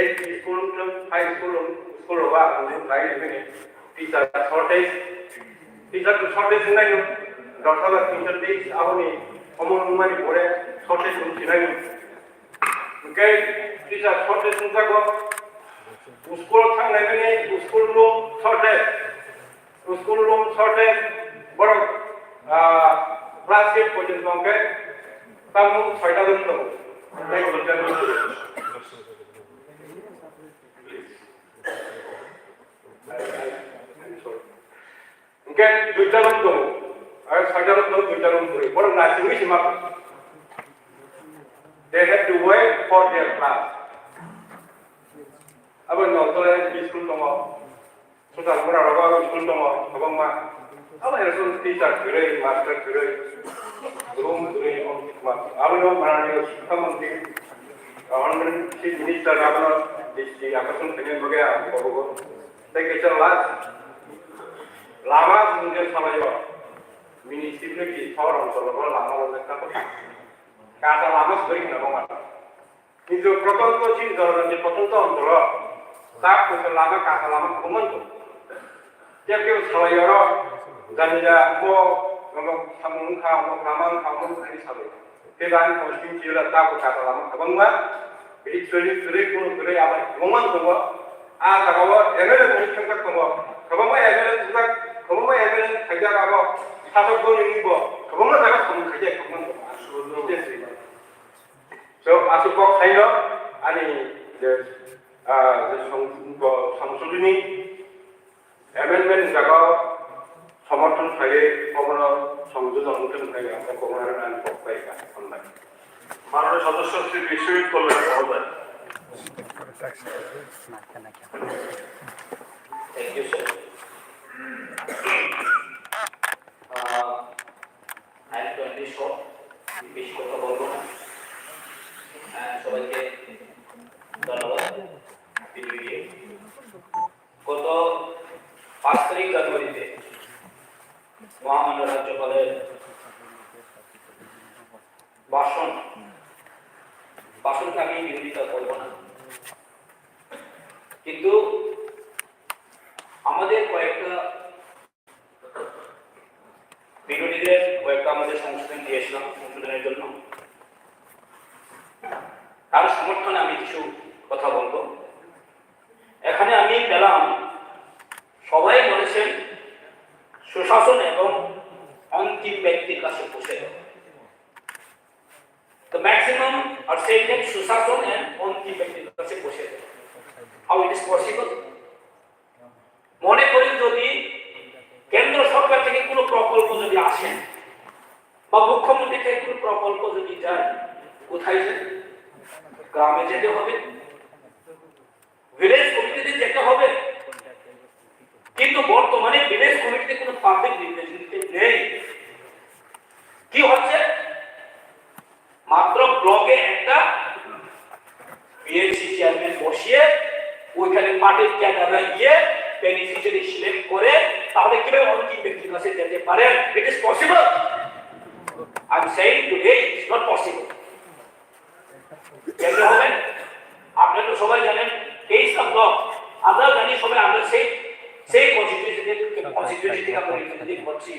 एज स्कूल हाई स्कूल वा लाइन में टीचर शॉर्टेज नहीं डॉक्टर टीचर देश आवनी अमन मानी पड़े शॉर्टेज नहीं ओके टीचर शॉर्टेज सुनता को स्कूल थांग नहीं स्कूल रूम शॉर्टेज बड़ा क्लास 8 पर्यंत ओके तब हम 6टा दिन तो नहीं बोलते ओके 2टा दिन तो और 6टा दिन तो 2टा दिन तो बड़ा नाचिंग ही सिमा they have to wait for their class अब नौतरे स्कूल तो सुधार मरा रगा स्कूल तो कबंग मा अब ऐसे टीचर करे मास्टर करे रूम करे मा अब नो माननीय शिक्षा मंत्री गवर्नमेंट चीफ मिनिस्टर आपन दृष्टि आकर्षण करने बगे बरोबर देखे चल लामा मुझे समायो म्युनिसिपलिटी शहर अंचल लामा लेखा काटा लामा सरी न बंगा কিন্তু প্রকল্প চিন ধরনের যে প্রত্যন্ত অঞ্চল তা কোন লামা কাটা লামা কমন তো যে কেউ সবাইরা জানিরা মো নম সামুখা মো লামা খামু খাই সাবে তেবান পশ্চিম জিলা তা কো কাটা লামা কমংমা বিচলি সরে কোন করে আবার কমন তো আ তাগাও এমএলএ পরিচয় কা কম কমমা এমএলএ সুদা কমমা এমএলএ থাকা গাবো শাসক গো নিব কমমা জায়গা কম খাইয়া কমন তো So asupok sayo ani the সংশোধনী amendment jaga সমর্থন থাকে কখনো সংযোজন অনুমোদন থাকে আমরা কখনো আইন পাই না অনলাইন মাননীয় সদস্য শ্রী বিশ্বজিৎ কল্যাণ মহোদয়। Thank you, sir. I am 20 short. বেশি কথা বলবো না। সবাইকে ধন্যবাদ। গত রাজ্যপালের ভাষণকে আমি বিরোধিতা করব না, কিন্তু আমাদের কয়েকটা বিরোধীদের আমাদের সংশোধন দিয়েছিলাম, সংশোধনের জন্য তার সমর্থনে আমি কিছু কথা বলবো। এখানে আমি পেলাম সবাই বলেছেন সুশাসন এবং অন্তিম ব্যক্তির কাছে বসে। The maximum are saying that সুশাসন and অন্তিম ব্যক্তির কাছে বসে। How it is possible? মনে করি যদি কেন্দ্র সরকার থেকে কোনো প্রকল্প যদি আসে বা মুখ্যমন্ত্রী থেকে কোনো প্রকল্প যদি যায়, কোথায় যাবে? গ্রামে যেতে হবে, ভিলেজ কমিটিতে যেতে হবে। কিন্তু বর্তমানে ভিলেজ কমিটিতে কোনো পাবলিক রিপ্রেজেন্টেটিভ নেই। কি হচ্ছে? মাত্র ব্লকে একটা বিএনসি চেয়ারম্যান বসিয়ে ওইখানে পার্টির ক্যাডাররা গিয়ে বেনিফিশিয়ারি সিলেক্ট করে তাহলে কিভাবে অন্তিম ব্যক্তির কাছে যেতে পারেন? It is possible. I am saying today it is not possible. কেন হবে? আপনারা তো সবাই জানেন এই সব ব্লক, আমরা জানি সবাই, আমরা সেই কনস্টিটিউশন থেকে আমরা রিপ্রেজেন্টেটিভ করছি।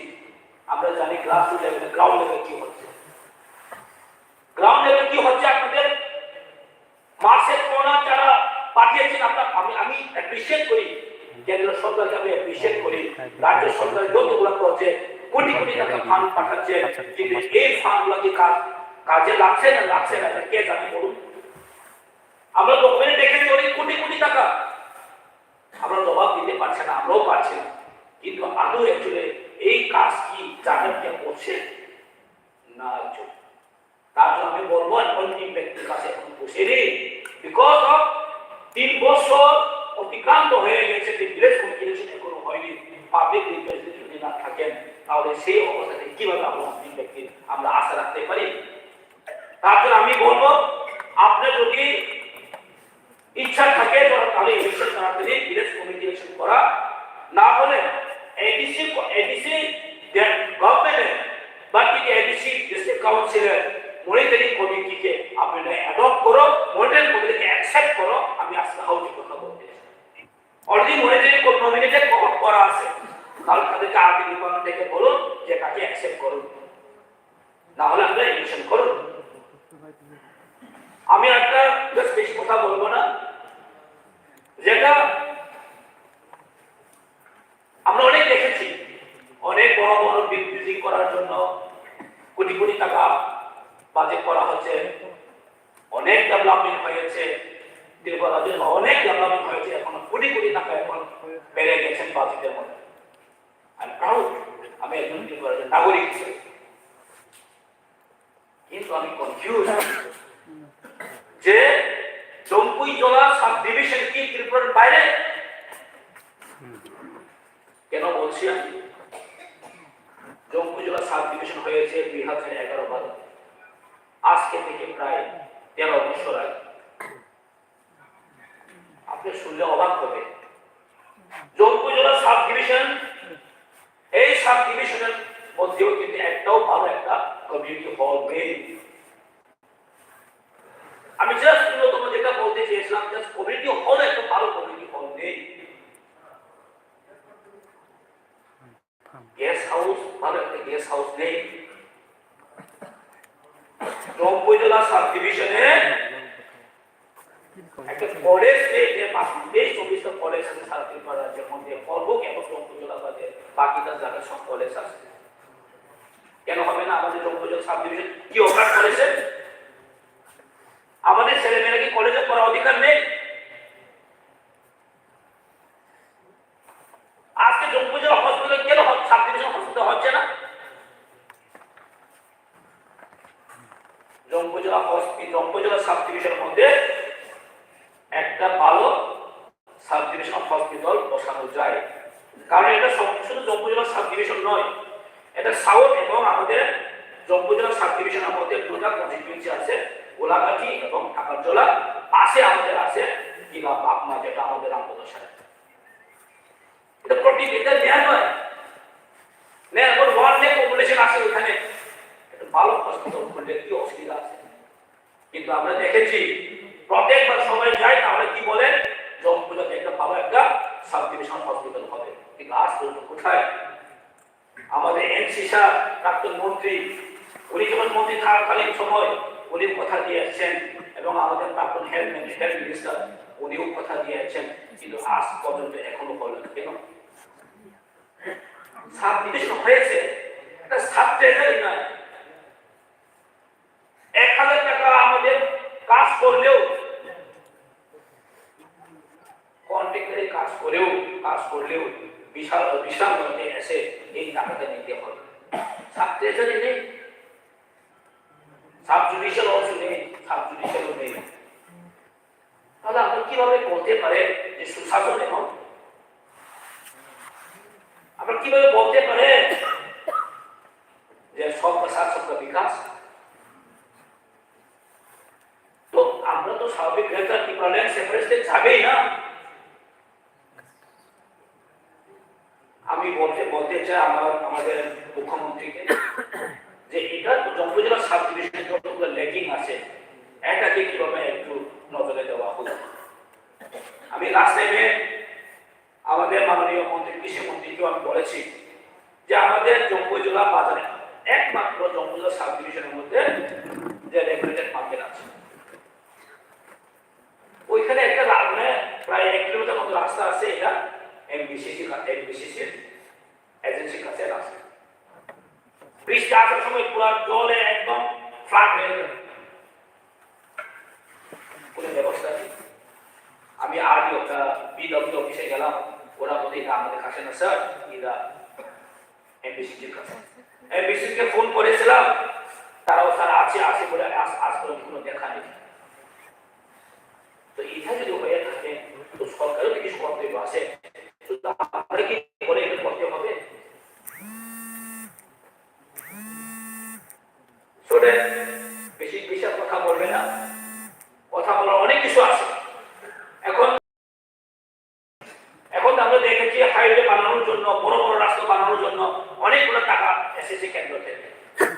আমরা জানি গ্রাসরুট লেভেলে, গ্রাউন্ড লেভেল কি হচ্ছে। গ্রাউন্ড লেভেল কি হচ্ছে আপনাদের মার্চের কোনা যারা পাঠিয়েছেন, আমি অ্যাপ্রিশিয়েট করি, কেন্দ্র সরকারকে আমি অ্যাপ্রিশিয়েট করি, রাজ্য সরকার যতগুলো করছে কোটি কোটি টাকা ফান্ড পাঠাচ্ছে, কিন্তু এই ফান্ডগুলো কি কাজে লাগছে না লাগছে না কে জানে বলুন? আমরা ডকুমেন্টে দেখেছি অনেক কোটি কোটি টাকা, আমরা জবাব দিতে পারছি না, আমরাও পারছি না। কিন্তু আদৌ অ্যাকচুয়ালি এই কাজ কি জানেন কে করছে না? তার জন্য আমি বলবো অন্তিম ব্যক্তির কাছে এখন বসে নেই। বিকজ অফ 3 বছর অতিক্রান্ত হয়ে গেছে, ভিলেজ কমিটি ইলেকশন এখনো হয়নি, পাবলিক রিপ্রেজেন্টেটিভ যদি না থাকেন তাহলে সেই অবস্থাতে কিভাবে আমরা অন্তিম ব্যক্তির আমরা আশা রাখতে পারি? তার জন্য আমি বলবো আপনার যদি ইচ্ছা থাকে তাহলে ইলেকশন তাড়াতাড়ি ভিলেজ কমিটি ইলেকশন করা, না হলে এডিসি গভর্নমেন্টের বা এডিসি ডিস্ট্রিক্ট কাউন্সিলের মনিটরিং কমিটিকে আপনারা অ্যাডপ্ট করো, মনিটরিং কমিটিকে অ্যাকসেপ্ট করো। আমি আজকে হাউসে কথা বলতে অলরেডি মনিটরিং নমিনেটেড করা আছে, তাহলে তাদেরকে আর্থিক ডিপার্টমেন্ট থেকে বলুন যে তাকে অ্যাকসেপ্ট করুন, না হলে আপনারা ইলেকশন করুন। আমি একটা বেশি কথা বলবো না, যেটা আমরা অনেক দেখেছি, অনেক বড় বড় বিল্ডিং করার জন্য কোটি কোটি টাকা বাজেট করা হচ্ছে, অনেক ডেভেলপমেন্ট হয়েছে, ত্রিপুরার জন্য অনেক ডেভেলপমেন্ট হয়েছে, এখন কোটি কোটি টাকা এখন বেড়ে গেছেন বাজেটের মধ্যে। আমি একজন ত্রিপুরার নাগরিক হিসেবে, কিন্তু আমি কনফিউজ যে জম্পুইজলা সাব ডিভিশন কি ত্রিপুরার বাইরে? কেন বলছি আমি? জম্পুইজলা সাব ডিভিশন হয়েছে 2011 আজকে থেকে প্রায় 13 বছর আগে। আপনি শুনলে অবাক হবে, জম্পুইজলা সাব ডিভিশন, এই সাব ডিভিশনের মধ্যেও কিন্তু একটাও ভালো একটা কমিউনিটি হল নেই। আমি জাস্ট ন্যূনতম যেটা বলতে চেয়েছিলাম, জাস্ট কমিউনিটি হল, একটা ভালো কমিউনিটি হল নেই। গেস্ট হাউস, ভালো একটা গেস্ট হাউস নেই। জম্পুইজলা সাব ডিভিশনে একটা কলেজ নেই, যে 24টা কলেজ আছে সারা ত্রিপুরা রাজ্যের মধ্যে, অল্প কেন জম্পুইজলা বাদে বাকিটা জায়গায় সব কলেজ আছে। কেন হবে না? আমাদের জম্পুইজলা সাব ডিভিশন কি অফার করেছে? আমাদের ছেলেমেয়েরা কি কলেজে পড়ার অধিকার নেই? আজকে জম্পুইজলা হসপিটাল কেন সাব ডিভিশন হসপিটাল হচ্ছে না? জম্পুইজলা সাব ডিভিশনের মধ্যে একটা ভালো সাব ডিভিশন হসপিটাল বসানো যায়, কারণ এটা শুধু জম্পুইজলা সাব ডিভিশন নয়, এটা সাউথ এবং আমাদের জম্পুইজলা সাব ডিভিশনের মধ্যে দুটা কনস্টিটিউয়েন্সি আছে, গোলাঘাটি এবং ঠাকুরজলা, পাশে আমাদের আছে কিলা বাপমা, যেটা আমাদের রামপদশায়। এটা প্রতি এটা নেয়া নয়, নেয়া ওয়ান লেক পেশেন্ট আসে ওখানে একটা ভালো হসপিটাল খুললে কি অসুবিধা আছে? কিন্তু আমরা দেখেছি প্রত্যেকবার সবাই যায় তাহলে কি বলে জম্মুতে একটা ভালো একটা সাব ডিভিশন হসপিটাল হবে, কিন্তু আজ পর্যন্ত কোথায়? আমাদের এনসি স্যার প্রাক্তন মন্ত্রী উনি যখন মন্ত্রী থাকাকালীন সময় উনি কথা দিয়েছেন এবং আমাদের প্রাক্তন হেলথ মিনিস্টার উনিও কথা দিয়েছেন, কিন্তু আজ পর্যন্ত এখনো হলো না। কেন? সাব ডিভিশন হয়েছে, একটা সাব ট্রেজারি নয়। 1000 টাকা আমাদের কাজ করলেও কন্ট্রাক্টরে কাজ করলেও বিশাল মধ্যে এসে এই টাকাটা নিতে হবে। সাব ট্রেজারি নেই, সাব জুডিশিয়াল অংশ নেই, সাব জুডিশিয়ালও নেই। তাহলে আমরা কিভাবে বলতে পারে যে সুশাসন? এখন আমরা কিভাবে বলতে পারে যে সবকা সাথ সবকা বিকাশ? তো আমরা তো স্বাভাবিক গ্রেটার ইকুইভ্যালেন্ট সেপারেশন যাবেই না। আমি বলতে চাই আমাদের মুখ্যমন্ত্রীকে যে এটা জম্মু জেলার সাব ডিভিশনের যতগুলো লেগিং আছে এটাকে কিভাবে একটু নজরে দেওয়া হলো। আমি লাস্ট টাইমে আমাদের মাননীয় মন্ত্রী কৃষি মন্ত্রীকেও আমি বলেছি যে আমাদের জম্মু জেলা বাজারে একমাত্র জম্মু জেলা সাব ডিভিশনের মধ্যে যে রেগুলেটেড মার্কেট আছে, ওইখানে একটা প্রায় 1 কিলোমিটার মতো রাস্তা আছে। এটা এমবিসিসি এজেন্সির কাছে রাস্তা। বৃষ্টি আসার সময় পুরো জলে একদম ফ্লাড হয়ে যাবে, কোনো ব্যবস্থা নেই। আমি আগে একটা বিডব্লিউ অফিসে গেলাম, ওরা বলে এটা আমাদের কাছে না স্যার, এটা এমবিসিসির কাছে। এমবিসিসিকে ফোন করেছিলাম, তারাও স্যার আছে বলে আজ পর্যন্ত কোনো দেখা নেই। তো এটা যদি হয়ে থাকে তো সরকারের কিছু কর্তব্য আছে, আমরা কি বলে এটা করতে হবে? বেশি কথা বলবে না, কথা বলার অনেক কিছু আছে। এখন আমরা দেখেছি হাইওয়ে বানানোর জন্য, বড় বড় রাস্তা বানানোর জন্য অনেকগুলো টাকা এসেছে কেন্দ্র থেকে,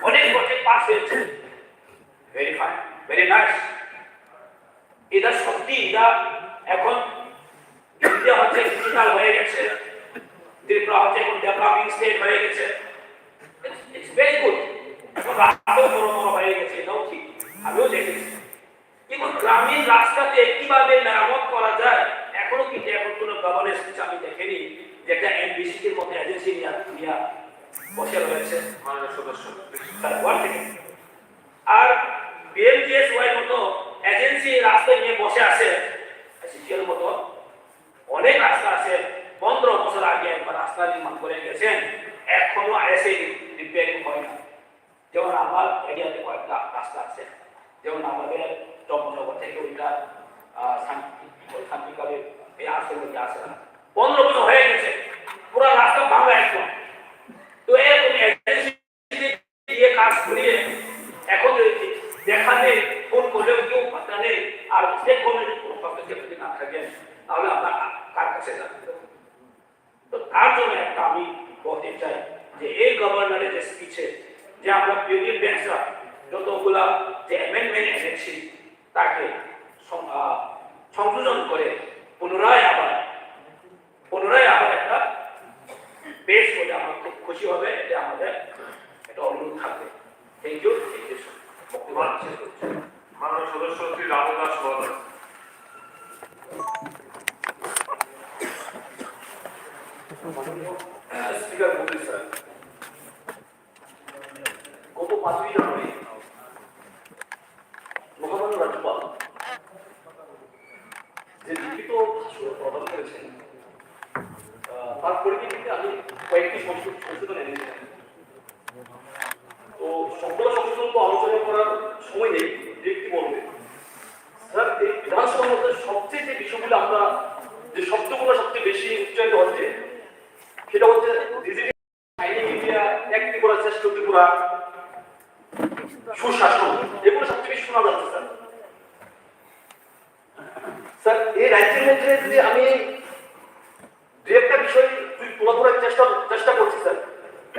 অনেক প্রজেক্ট পাস হয়েছে। Very fine, very nice. এটা সত্যি, এটা এখন ইন্ডিয়া হচ্ছে ডিজিটাল হয়ে গেছে, ত্রিপুরা হচ্ছে এখন ডেভেলপিং স্টেট হয়ে গেছে। It's very good. রাস্তাও বড় বড় হয়ে গেছে, এটাও ঠিক, আমিও দেখেছি। কিন্তু গ্রামীণ রাস্তাতে কিভাবে মেরামত করা যায় এখনো কিন্তু এখন কোনো গভর্নেন্স আমি দেখিনি, যেটা এমবিসির মতো এজেন্সি নিয়ে বসে রয়েছে মাননীয় সদস্য। আর বিএমজিএসওয়াই মতো এজেন্সি রাস্তায় নিয়ে বসে আছে, সিটির মতো অনেক রাস্তা আছে। 15 বছর আগে একবার রাস্তা নির্মাণ করে গেছেন, এখনো এসে রিপেয়ারিং হয় না। যেমন আমার এরিয়াতে কয়েকটা রাস্তা আছে, যেমন আমাদের চম্পনগর থেকে ওইটা শান্তিকালে এই আসলে আসে না, 15 বছর হয়ে গেছে, পুরো রাস্তা ভাঙা একদম। তো এরকম এজেন্সি দিয়ে কাজ করিয়ে এখন দেখা নেই, ফোন করলেও কেউ পাত্তা নেই। আর স্টেট গভর্নমেন্টের কোনো হস্তক্ষেপ যদি না থাকে তাহলে আমরা কার কাছে যাবো? তো তার জন্য একটা আমি বলতে চাই যে এই গভর্নরের যে স্পিচে যে আমরা ইউনিয়ন বেঞ্চরা যতগুলা যে অ্যামেন্ডমেন্ট এনেছি তাকে সংযোজন করে পুনরায় আবার একটা পেশ করে আমরা খুব খুশি হবে। এটা আমাদের একটা অনুরোধ থাকবে। Thank you. মাননীয় সদস্য শ্রী রামু দাস মহোদয়। স্পিকার মন্ত্রী স্যার, গত 5ই জানুয়ারি মহামান্য রাজ্যপাল যে লিখিত ভাষণ প্রদান করেছেন তার পরিপ্রেক্ষিতে আমি কয়েকটি সংশোধন এনেছিলাম। তো সবগুলো সংশোধন তো আলোচনা করার সময় নেই, একটি বলবে স্যার। এই বিধানসভার মধ্যে সবচেয়ে যে বিষয়গুলো আমরা যে শব্দগুলো সবচেয়ে বেশি উচ্চারিত হচ্ছে সেটা হচ্ছে সুশাসন, এগুলো সবচেয়ে বেশি শোনা যাচ্ছে স্যার। স্যার এই রাজ্যের মধ্যে যদি আমি দু একটা বিষয় তুলে ধরার চেষ্টা করছি স্যার,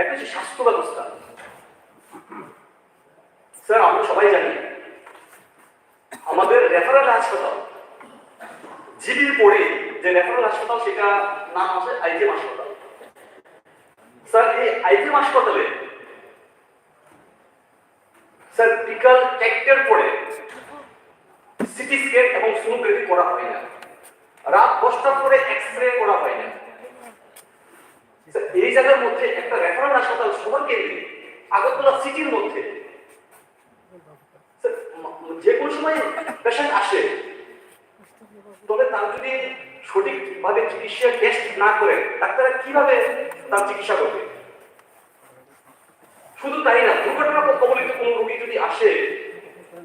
একটা হচ্ছে স্বাস্থ্য ব্যবস্থা। স্যার আমরা সবাই জানি আমাদের রেফারেল হাসপাতাল জিবির পরে যে রেফারেল হাসপাতাল সেটা নাম আছে আইজিএম হাসপাতাল। স্যার এই আইজিএম হাসপাতালে স্যার বিকাল 1টার পরে সিটি স্ক্যান এবং সোনোগ্রাফি করা হয় না, রাত 10টার পরে এক্সরে করা হয় না। এই জায়গার মধ্যে একটা রেফারেল হাসপাতাল শহর কেন্দ্রে আগরতলা সিটির মধ্যে যে কোনো সময় পেশেন্ট আসে, তবে তার যদি সঠিকভাবে চিকিৎসা টেস্ট না করে ডাক্তাররা কিভাবে তার চিকিৎসা করবে? শুধু তাই না, দুর্ঘটনা কবলিত কোনো রোগী যদি আসে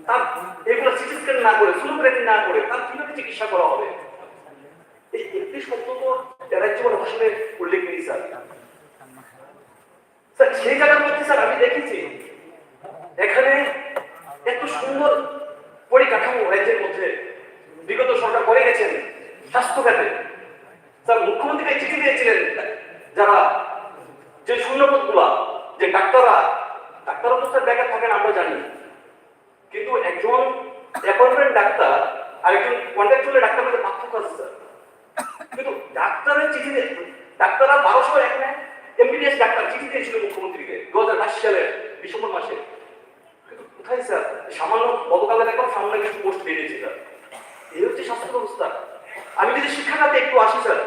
তার এগুলো সিটি স্ক্যান না করে সোনোগ্রাফি না করে তার কিভাবে চিকিৎসা করা হবে? এই একটি শব্দ তো রাজ্যপাল ভাষণে উল্লেখ নেই স্যার। সেই জায়গার মধ্যে স্যার আমি দেখেছি এখানে এত সুন্দর পরিকাঠামো রাজ্যের মধ্যে বিগত সরকার করে গেছেন স্বাস্থ্য খাতে। স্যার মুখ্যমন্ত্রী চিঠি দিয়েছিলেন যারা যে শূন্যপদ গুলা, যে ডাক্তাররা তো স্যার ব্যাকে থাকেন আমরা জানি, কিন্তু একজন অ্যাপয়েন্টমেন্ট ডাক্তার আর একজন কন্ট্রাকচুয়াল ডাক্তার মধ্যে পার্থক্য আছে স্যার। কিন্তু ডাক্তারের চিঠি ডাক্তাররা 1200 এখানে এমবিবিএস ডাক্তার চিঠি দিয়েছিল মুখ্যমন্ত্রীকে 2022 সালের ডিসেম্বর মাসে। কোথায় স্যার? সামান্য গতকালের এখন সামনে কিছু পোস্ট বেরিয়েছে স্যার। এই হচ্ছে স্বাস্থ্য ব্যবস্থা। আমি যদি শিক্ষা খাতে একটু আসি স্যার,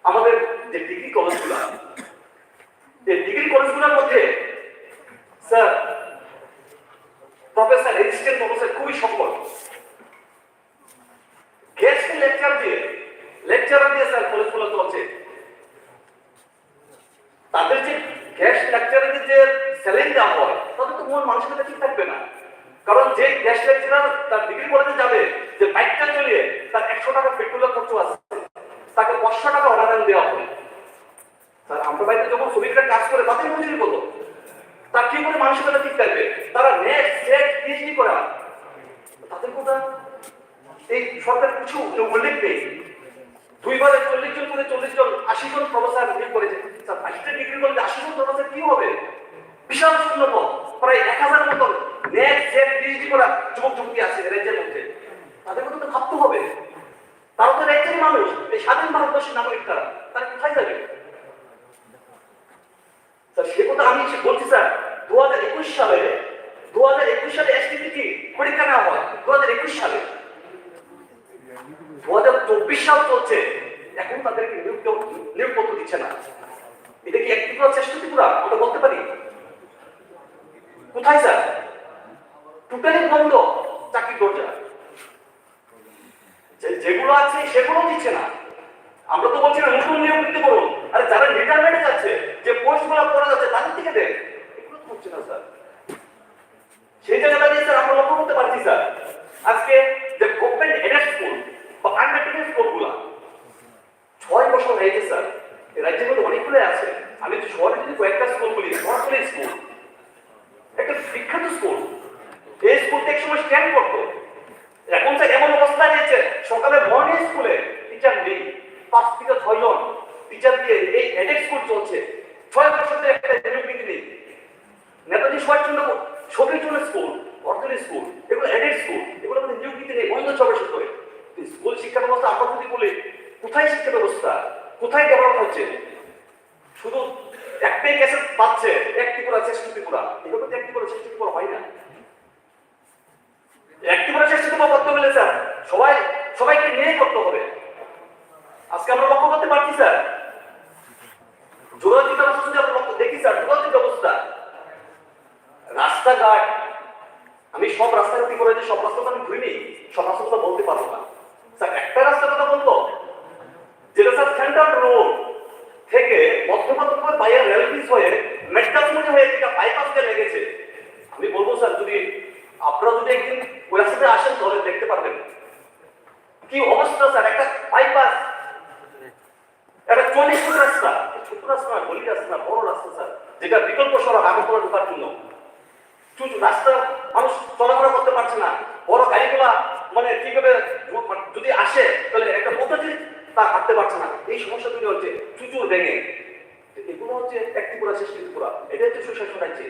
আমাদের যে ডিগ্রি কলেজগুলো, এই ডিগ্রি কলেজগুলোর মধ্যে স্যার প্রফেসর রেজিস্ট্রেন্ট প্রফেসর খুবই সফল, গেস্ট লেকচারার দিয়ে স্যার কলেজগুলো চলছে। তাদের যে গেস্ট লেকচারারদের যে স্যালারি দেওয়া হয় তাদের তো মন মানসিকতা ঠিক থাকবে না। কারণ যে গেস্ট লেকচারার তার ডিগ্রি কলেজে যাবে, যে বাইকটা চলিয়ে তার 100 টাকা পেট্রোলের খরচ আছে, তাকে 500 টাকা অনাদান দেওয়া হবে। স্যার আমরা বাড়িতে যখন শ্রমিকরা কাজ করে তাদের মজুরি কত, তার কি করে মানসিকতা ঠিক থাকবে? তারা নেট সেট পিএইচডি করা, তাদের কথা এই সরকার কিছু উল্লেখ নেই। 2 বারে 40 জন করে 40 জন 80 জন প্রফেসর নিয়োগ করেছে। স্যার মাস্টার ডিগ্রি কলেজে 80 জন প্রফেসর কি হবে? বিশাল শূন্যপদ, প্রায় 1000 মতন নেট সেট পিএইচডি করা যুবক যুবতী আছে রাজ্যের মধ্যে। তাদের কথা তো ভাবতে হবে, তারা তো রাজ্যের মানুষ, এই স্বাধীন ভারতবর্ষের নাগরিক, তারা কোথায় যাবে? স্যার সে কথা আমি বলছি স্যার। 2021 সালে এসটিপিটি পরীক্ষা নেওয়া হয় 2021 সালে। 2024 সাল চলছে, এখন তাদেরকে নিয়োগপত্র দিচ্ছে না। এটা কি একটি পুরো চেষ্টা ত্রিপুরা আমরা বলতে পারি? কোথায় স্যার? টোটালি বন্ধ চাকরির দরজা। যেগুলো আছে সেগুলো দিচ্ছে না। আমরা তো বলছি না নতুন নিয়োগ দিতে বলুন, আরে যারা রিটায়ারমেন্টে যাচ্ছে, যে পোস্টগুলো করা যাচ্ছে তাদের থেকে দেন, এগুলো তো হচ্ছে না স্যার। সেই জায়গাটা দিয়ে স্যার আমরা লক্ষ্য করতে পারছি স্যার, আজকে যে গভর্নমেন্ট এডেড স্কুল বা আনএডেড স্কুলগুলা 6 বছর হয়েছে স্যার। এই রাজ্যের মধ্যে অনেকগুলো আছে। আমি শহরে যদি কয়েকটা স্কুল বলি, সরকারি স্কুল একটা বিখ্যাত স্কুল, এই স্কুলটা এক সময় স্ট্যান্ড করতো। এখন তো এমন অবস্থা হয়েছে সকালে মর্নিং স্কুলে টিচার নেই, 5 থেকে 6 জন টিচার দিয়ে এই এডেড স্কুল চলছে। 6 বছর ধরে একটা নিয়োগ নীতি নেই। নেতাজি সুভাষচন্দ্র সতীচন্দ্র স্কুল, অর্থনী স্কুল, এগুলো এডেড স্কুল, এগুলো মধ্যে নিয়োগ নীতি নেই, বন্ধ 6 বছর ধরে। স্কুল শিক্ষা ব্যবস্থা আমরা যদি বলি, কোথায় শিক্ষা ব্যবস্থা, কোথায় ডেভেলপ হচ্ছে? শুধু একটাই ক্যাসেট পাচ্ছে, একটি করে চেষ্টা ত্রিপুরা, এগুলো তো একটি করে চেষ্টা ত্রিপুরা হয় না। একটি করে চেষ্টা ত্রিপুরা করতে হলে স্যার সবাইকে নিয়ে করতে হবে। আজকে আমরা লক্ষ্য করতে পারছি স্যার, যোগাযোগ ব্যবস্থা যদি আমরা দেখি স্যার, যোগাযোগ ব্যবস্থা, রাস্তাঘাট, আমি সব রাস্তাঘাট করে যে সব রাস্তা আমি ঘুরিনি, সব রাস্তা কথা বলতে পারবো না স্যার। একটা রাস্তার কথা বলবো, যেটা স্যার সেন্ট্রাল রোড থেকে মধ্যপ্রদেশ বাইরে রেল ব্রিজ হয়ে মেট্রাসমুনি হয়ে যেটা বাইপাস দিয়ে লেগেছে, আমি বলবো স্যার যদি আপনারা যদি একদিন ওই রাস্তাতে আসেন তাহলে দেখতে পারবেন কি অবস্থা স্যার। একটা বাইপাস, একটা 40 ফুট রাস্তা, ছোট রাস্তা না, গলি রাস্তা না, বড় রাস্তা স্যার, যেটা বিকল্প সড়ক আগরতলা ঢোকার জন্য। রাস্তা মানুষ চলাফেরা করতে পারছে না, বড় গাড়িগুলা মানে কিভাবে যদি আসে তাহলে একটা পদ্ধতি তা হাঁটতে পারছে না। এই সমস্যাগুলি হচ্ছে চুচুর ভেঙে, এগুলো হচ্ছে একটি পুরা শেষ ত্রিপুরা, এটা হচ্ছে সুশাসন রাজ্যে।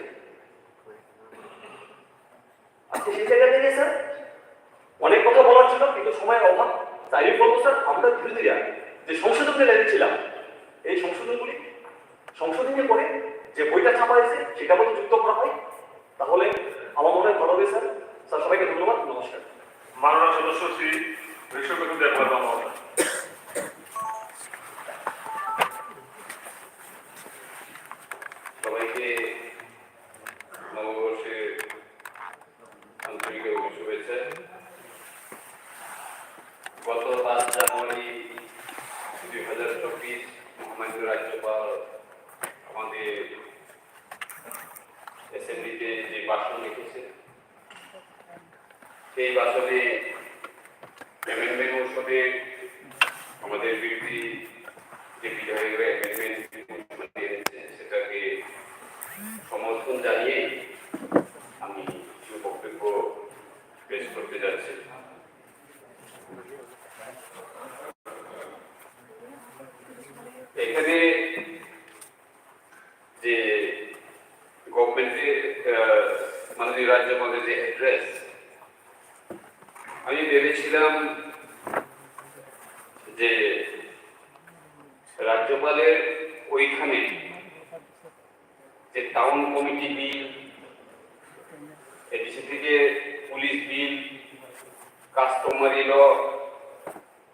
জায়গা থেকে স্যার অনেক কথা বলার ছিল কিন্তু সময়ের অভাব, তাই আমি বলবো স্যার আমরা বিরোধীরা যে সংশোধনে লেগেছিলাম এই সংশোধনগুলি সংশোধনের পরে যে বইটা ছাপা হয়েছে সেটা মতো যুক্ত করা হয়, তাহলে আমার মনে হয় ভালো হবে স্যার। স্যার সবাইকে ধন্যবাদ, নমস্কার। মাননীয় সদস্য শ্রী বিশ্বকবি দেববর্মা মহোদয়। সবাইকে নববর্ষের আন্তরিক এবং শুভেচ্ছা। গত 5 জানুয়ারি 2024 মহামান্য রাজ্যপাল আমাদের অ্যাসেম্বলিতে যে ভাষণ লিখেছে সেই ভাষণে অ্যামেন্ডমেন্ট মৌসুমে আমাদের বিরোধী যে বিধায়করা অ্যামেন্ডমেন্ট এনেছে সেটাকে সমর্থন জানিয়ে আমি কিছু বক্তব্য পেশ করতে যাচ্ছি। এখানে যে গভর্নমেন্টের মাননীয় রাজ্যপালের যে অ্যাড্রেস, আমি ভেবেছিলাম যে রাজ্যপালের ওইখানে যে টাউন কমিটি বিল, এডিসি থেকে পুলিশ বিল, কাস্টমারি ল,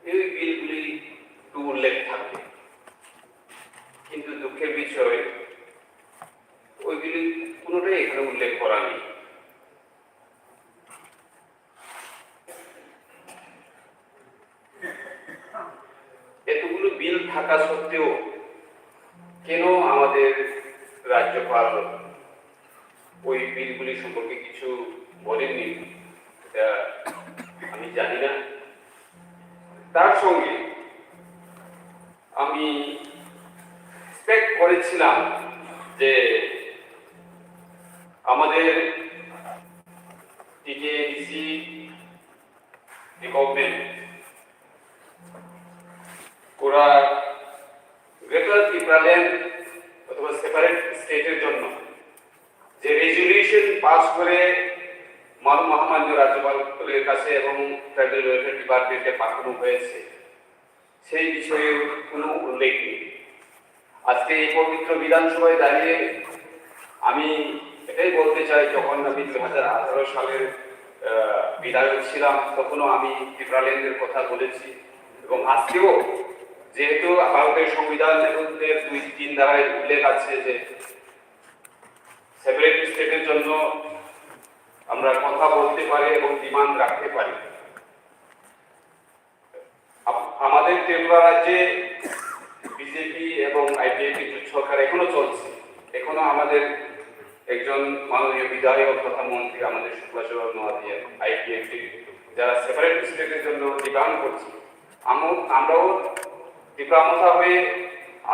এই বিলগুলি একটু উল্লেখ থাকবে, কিন্তু দুঃখের বিষয় ওইগুলি কোনোটাই এখানে উল্লেখ করা নেই। এতগুলো বিল থাকা সত্ত্বেও কেন আমাদের রাজ্যপাল ওই বিলগুলি সম্পর্কে কিছু বলেননি এটা আমি জানি না। তার সঙ্গে আমি এক্সপেক্ট করেছিলাম যে আমাদের টিকেডিসি গভর্নমেন্ট ওরা গ্রেটার ত্রিপুরাল্যান্ড অথবা সেপারেট স্টেটের জন্য যে রেজুলিউশন পাস করে মহামান্য রাজ্যপালের কাছে এবং ফেডারেল ওয়েলফেয়ার ডিপার্টমেন্টে পাঠানো হয়েছে সেই বিষয়ে কোনো উল্লেখ নেই। আজকে এই পবিত্র বিধানসভায় দাঁড়িয়ে আমি এটাই বলতে চাই, যখন আমি 2018 সালের বিধায়ক ছিলাম তখনও আমি ত্রিপুরাল্যান্ডের কথা বলেছি এবং আজকেও যেহেতু ভারতের সংবিধানের 2-3 ধারায় উল্লেখ আছে যে সেপারেট স্টেটের জন্য আমরা কথা বলতে পারি এবং ডিমান্ড রাখতে পারি। আমাদের ত্রিপুরা রাজ্যে বিজেপি এবং আইপিএফ জোট সরকার এখনো চলছে, এখনো আমাদের একজন মাননীয় বিধায়ক তথা মন্ত্রী আমাদের শুক্লাচরণ মহাদিয়া আইপিএফ যারা সেপারেট স্টেটের জন্য ডিমান্ড করছে। আমরাও ত্রিপুরামথা হয়ে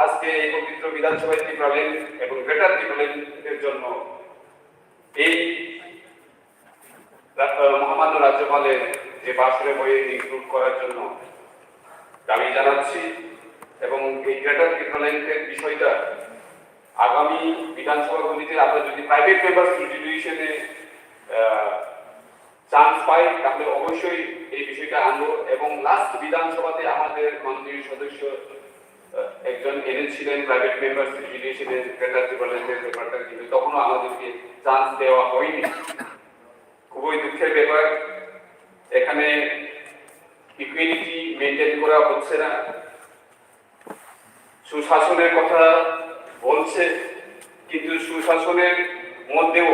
আজকে এই পবিত্র বিধানসভায় ত্রিপুরাল্যান্ড এবং গ্রেটার ত্রিপুরাল্যান্ডের জন্য এই মহামান্য রাজ্যপালের যে ভাষণের বইয়ে ইনক্লুড করার জন্য দাবি জানাচ্ছি এবং এই গ্রেটার ত্রিপুরাল্যান্ডের বিষয়টা আগামী বিধানসভাগুলিতে আমরা যদি প্রাইভেট মেম্বার্স রেজুলিউশনে চান্স পাই তাহলে অবশ্যই এই বিষয়টা আনবো এবং লাস্ট বিধানসভাতে আমাদের মাননীয় সদস্য একজন এনেছিলেন প্রাইভেট মেম্বার্স রেজুলিউশনে গ্রেটার ত্রিপুরাল্যান্ডের ব্যাপারটা, কিন্তু তখনও আমাদেরকে চান্স দেওয়া হয়নি। খুবই দুঃখের ব্যাপার, এখানে ইকুইলিটি মেনটেন করা হচ্ছে না। সুশাসনের কথা বলছে কিন্তু সুশাসনের মধ্যেও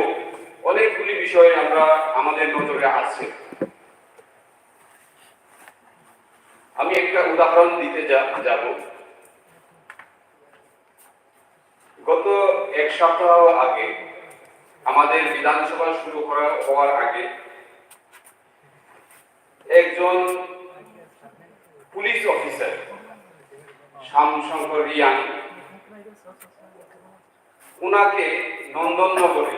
অনেকগুলি বিষয় আমরা আমাদের নজরে আসছে। আমি একটা উদাহরণ দিতে যাব। গত 1 সপ্তাহ আগে আমাদের বিধানসভা শুরু হওয়ার আগে একজন পুলিশ অফিসার শ্যামশঙ্কর রিয়াং, উনাকে নন্দননগরে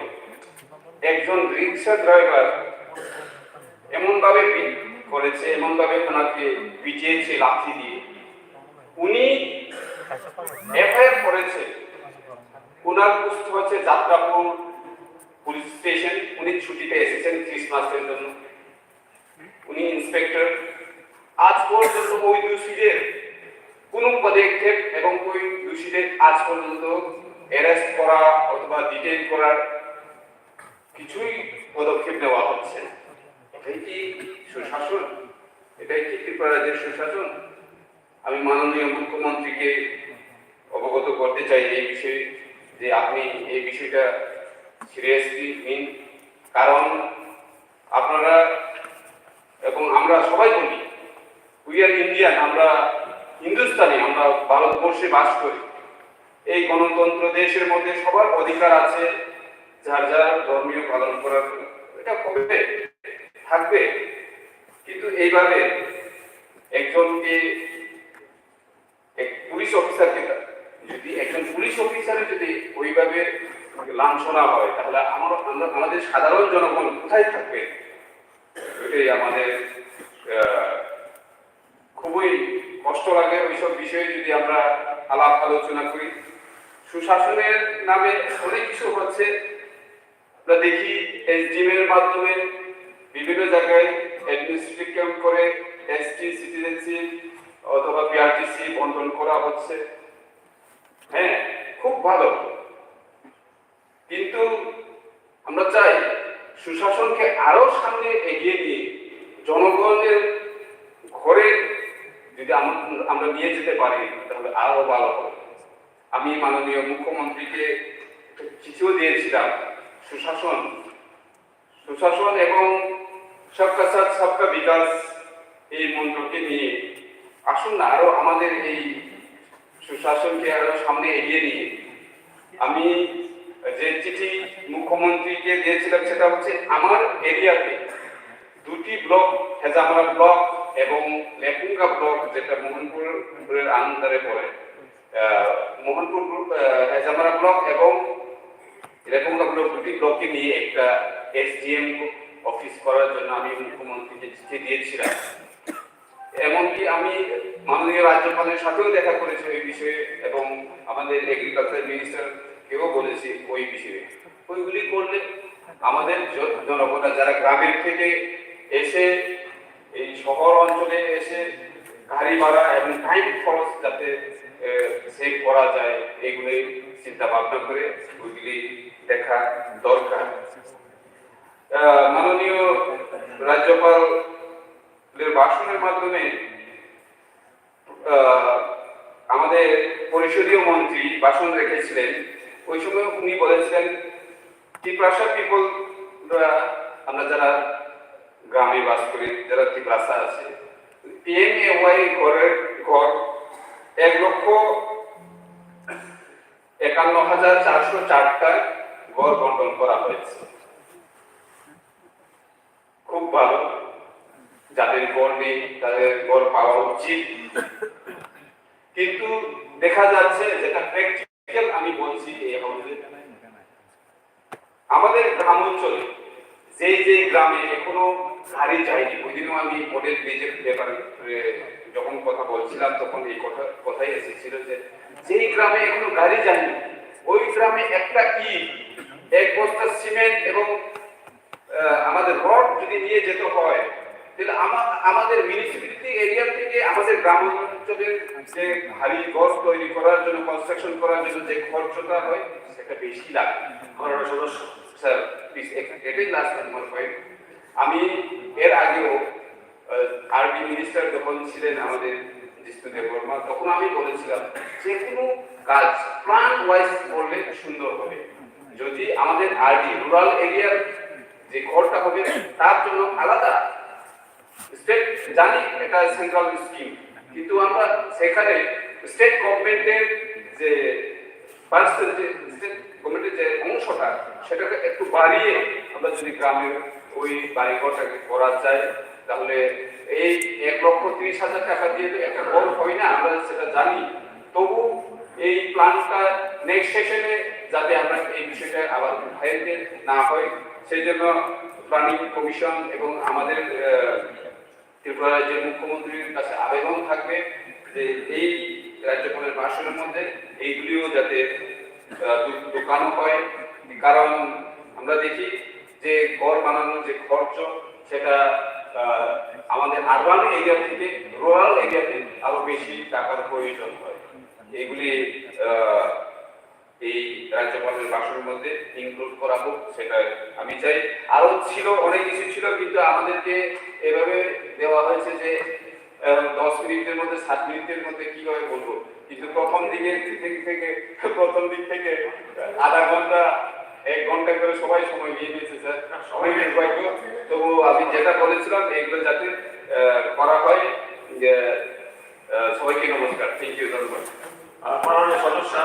একজন রিক্সা ড্রাইভার এমনভাবে করেছে, এমনভাবে ওনাকে পিটিয়েছে লাঠি দিয়ে। উনি এফআইআর করেছে, উনার পোস্ট হচ্ছে যাত্রাপুর পুলিশ স্টেশন, উনি ছুটিতে এসেছেন ক্রিসমাসের জন্য, উনি ইন্সপেক্টর। আজ পর্যন্ত ওই দোষীদের কোন পদক্ষেপ এবং ওই দোষীদের আজ পর্যন্ত অ্যারেস্ট করা অথবা ডিটেইন করার কিছুই পদক্ষেপ নেওয়া হচ্ছে না। এটাই কি সুশাসন? এটাই কি ত্রিপুরা রাজ্যের সুশাসন? আমি মাননীয় মুখ্যমন্ত্রীকে অবগত করতে চাই এই বিষয়ে, যে আপনি এই বিষয়টা সিরিয়াসলি নিন। কারণ আপনারা এবং আমরা সবাই বলি উই আর ইন্ডিয়ান, আমরা হিন্দুস্তানি, আমরা ভারতবর্ষে বাস করি। এই গণতন্ত্র দেশের মধ্যে সবার অধিকার আছে যার যার ধর্মীয় পালন করার, এটা কবে থাকবে। কিন্তু এইভাবে একজনকে পুলিশ অফিসারকে, যদি একজন পুলিশ অফিসারের যদি ওইভাবে লাঞ্ছনা হয়, তাহলে আমাদের সাধারণ জনগণ কোথায় থাকবে? এটাই আমাদের খুবই কষ্ট লাগে ওইসব বিষয়ে যদি আমরা আলাপ আলোচনা করি। সুশাসনের নামে অনেক কিছু হচ্ছে, আমরা দেখি এসডিএম এর মাধ্যমে বিভিন্ন জায়গায় অ্যাডমিনিস্ট্রেটিভ ক্যাম্প করে এসটি সিটিজেনশিপ অথবা পিআরটিসি বন্টন করা হচ্ছে। হ্যাঁ, খুব ভালো, কিন্তু আমরা চাই সুশাসনকে আরো সামনে এগিয়ে নিয়ে জনগণের ঘরে যদি আমরা নিয়ে যেতে পারি তাহলে আরো ভালো হবে। আমি মাননীয় মুখ্যমন্ত্রীকে চিঠিও দিয়েছিলাম সুশাসন এবং সবকা সাথ সবকা বিকাশ এই মন্ত্রকে নিয়ে আসুন না আরো আমাদের এই সুশাসনকে আরো সামনে এগিয়ে নিয়ে। আমি যে চিঠি মুখ্যমন্ত্রীকে দিয়েছিলাম সেটা হচ্ছে আমার এরিয়াতে দুটি ব্লক, হেজামারা ব্লক এবং লেপুঙ্গা ব্লক, যেটা মোহনপুরের আন্ডারে পড়ে, মোহনপুর হেজামারা ব্লক এবং লেপুঙ্গা ব্লক, দুটি ব্লককে নিয়ে একটা এসডিএম অফিস করার জন্য আমি মুখ্যমন্ত্রীকে চিঠি দিয়েছিলাম। এমনকি আমি মাননীয় রাজ্যপালের সাথেও দেখা করেছি ওই বিষয়ে এবং আমাদের এগ্রিকালচার মিনিস্টারকেও বলেছি ওই বিষয়ে। ওইগুলি করলে আমাদের জনগণরা যারা গ্রামের থেকে এসে এই শহর অঞ্চলে এসে গাড়ি ভাড়া এবং টাইম খরচ যাতে সেভ করা যায়, এইগুলি চিন্তা ভাবনা করে ওইগুলি দেখা দরকার। মাননীয় রাজ্যপালের ভাষণের মাধ্যমে আমাদের পরিষদীয় মন্ত্রী ভাষণ রেখেছিলেন। ওই সময় উনি বলেছিলেন ত্রিপ্রাসা পিপল, আমরা যারা গ্রামে বাস করি, যারা ত্রিপ্রাসা আছে, PMAY ঘরের ঘর 1,51,404টা ঘর বন্টন করা হয়েছে। খুব ভালো, যাদের ঘর নেই তাদের ঘর পাওয়া উচিত। কিন্তু দেখা যাচ্ছে যেটা প্র্যাকটিক্যাল আমি বলছি, আমাদের গ্রাম অঞ্চলে যে গ্রামে এখনো গাড়ি যায়নি, ওই দিনও আমি মডেল ব্রিজের ব্যাপারে যখন কথা বলছিলাম তখন এই কথাই এসেছিল যে যেই গ্রামে এখনো গাড়ি যায়নি ওই গ্রামে একটা ইট, এক বস্তা সিমেন্ট এবং আমাদের রড যদি নিয়ে যেতে হয়, তাহলে আমাদের মিউনিসিপ্যালিটি এরিয়া থেকে আমাদের গ্রাম অঞ্চলের যে ভারী ঘর তৈরি করার জন্য, কনস্ট্রাকশন করার জন্য যে খরচটা হয় সেটা বেশি লাগে। সদস্য স্যার প্লিজ, এটাই লাস্ট নাম্বার পয়েন্ট। আমি এর আগেও আরবি মিনিস্টার যখন ছিলেন আমাদের জিষ্ণু দেববর্মা, তখন আমি বলেছিলাম যে কোনো কাজ প্ল্যান ওয়াইজ করলে সুন্দর হবে। যদি আমাদের আরডি রুরাল এরিয়ার যে ঘরটা হবে তার জন্য আলাদা স্টেট, জানি এটা সেন্ট্রাল স্কিম, কিন্তু আমরা সেখানে স্টেট গভর্নমেন্টের যে পার্সেন্টেজ, স্টেট গভর্নমেন্টের যে অংশটা সেটাকে একটু বাড়িয়ে আমরা যদি গ্রামের ওই বাড়িঘরটাকে করা যায়, তাহলে এই 1,30,000 টাকা দিয়ে তো একটা ঘর হয় না, আমরা সেটা জানি। তবু এই প্ল্যানটা নেক্সট সেশনে যাতে আমরা এই বিষয়টা আবার উঠাইতে না হয়, সেই জন্য প্ল্যানিং কমিশন এবং আমাদের ত্রিপুরা রাজ্যের মুখ্যমন্ত্রীর কাছে আবেদন থাকবে যে এই রাজ্যপালের ভাষণের মধ্যে এইগুলিও যাতে ঢোকানো হয়। কারণ আমরা দেখি যে ঘর বানানোর যে খরচ সেটা আমাদের আরবান এরিয়া থেকে রুরাল এরিয়াতে আরো বেশি টাকার প্রয়োজন হয়। এগুলি এই রাজ্যপালের ভাষণের মধ্যে ইনক্লুড করা হোক, সেটা আমি চাই। আরো ছিল, অনেক কিছু ছিল, কিন্তু আমাদেরকে এভাবে দেওয়া হয়েছে যে 10 মিনিটের মধ্যে 7 মিনিটের মধ্যে কিভাবে বলবো, কিন্তু প্রথম দিক থেকে আধা ঘন্টা 1 ঘন্টা করে সবাই সময় নিয়ে নিয়েছে স্যার, সবাই নির্বাচিত। তবু আমি যেটা বলেছিলাম এগুলো যাতে করা হয়। সবাইকে নমস্কার, থ্যাংক ইউ, ধন্যবাদ। মাননীয় সদস্য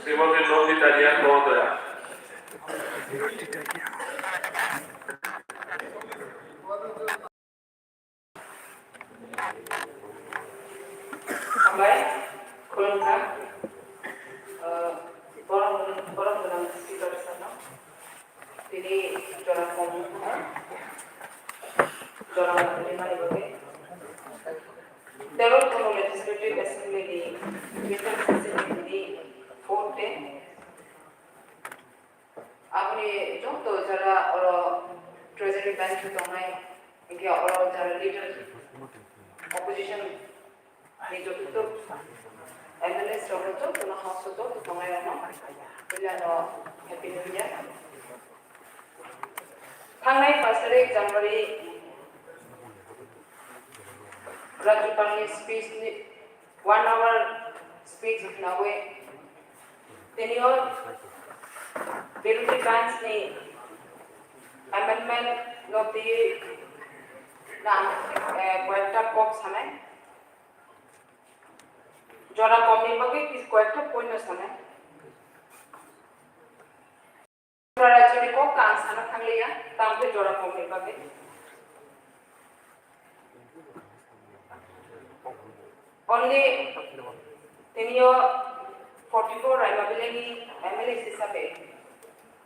শ্রীমতী নন্দিতা রিয়া মহোদয়া। সবাই খুলনা বরং স্পিকার তিনি জনাব জনাবাগে 13তম লেজিসলেটিভ অ্যাসেম্বলি di Forte আপনি যত যারা ট্রেজারি ব্যাংক তোমায় যারা লিডার অপোজিশন যত MLA 저부터 또 하우스도 동아야노 일라노 해피 뉴 이어 थांनाय 1 জানুয়ারি राज्यपालनि स्पीच 1 आवर स्पीच होनावे तेनियो बिरुदी ब्रांचनि अमेंडमेंट नोटि नाम कয়েকটা বক্স হানায় জরা কমনি বাকি কয়েকটা পয়েন্ট আছে রাজ্যনি কক কানসানা থাকলিয়া তামকে জরা কমনি বাকি only tenio 44 রাইমাবিলেনি MLA হিসাবে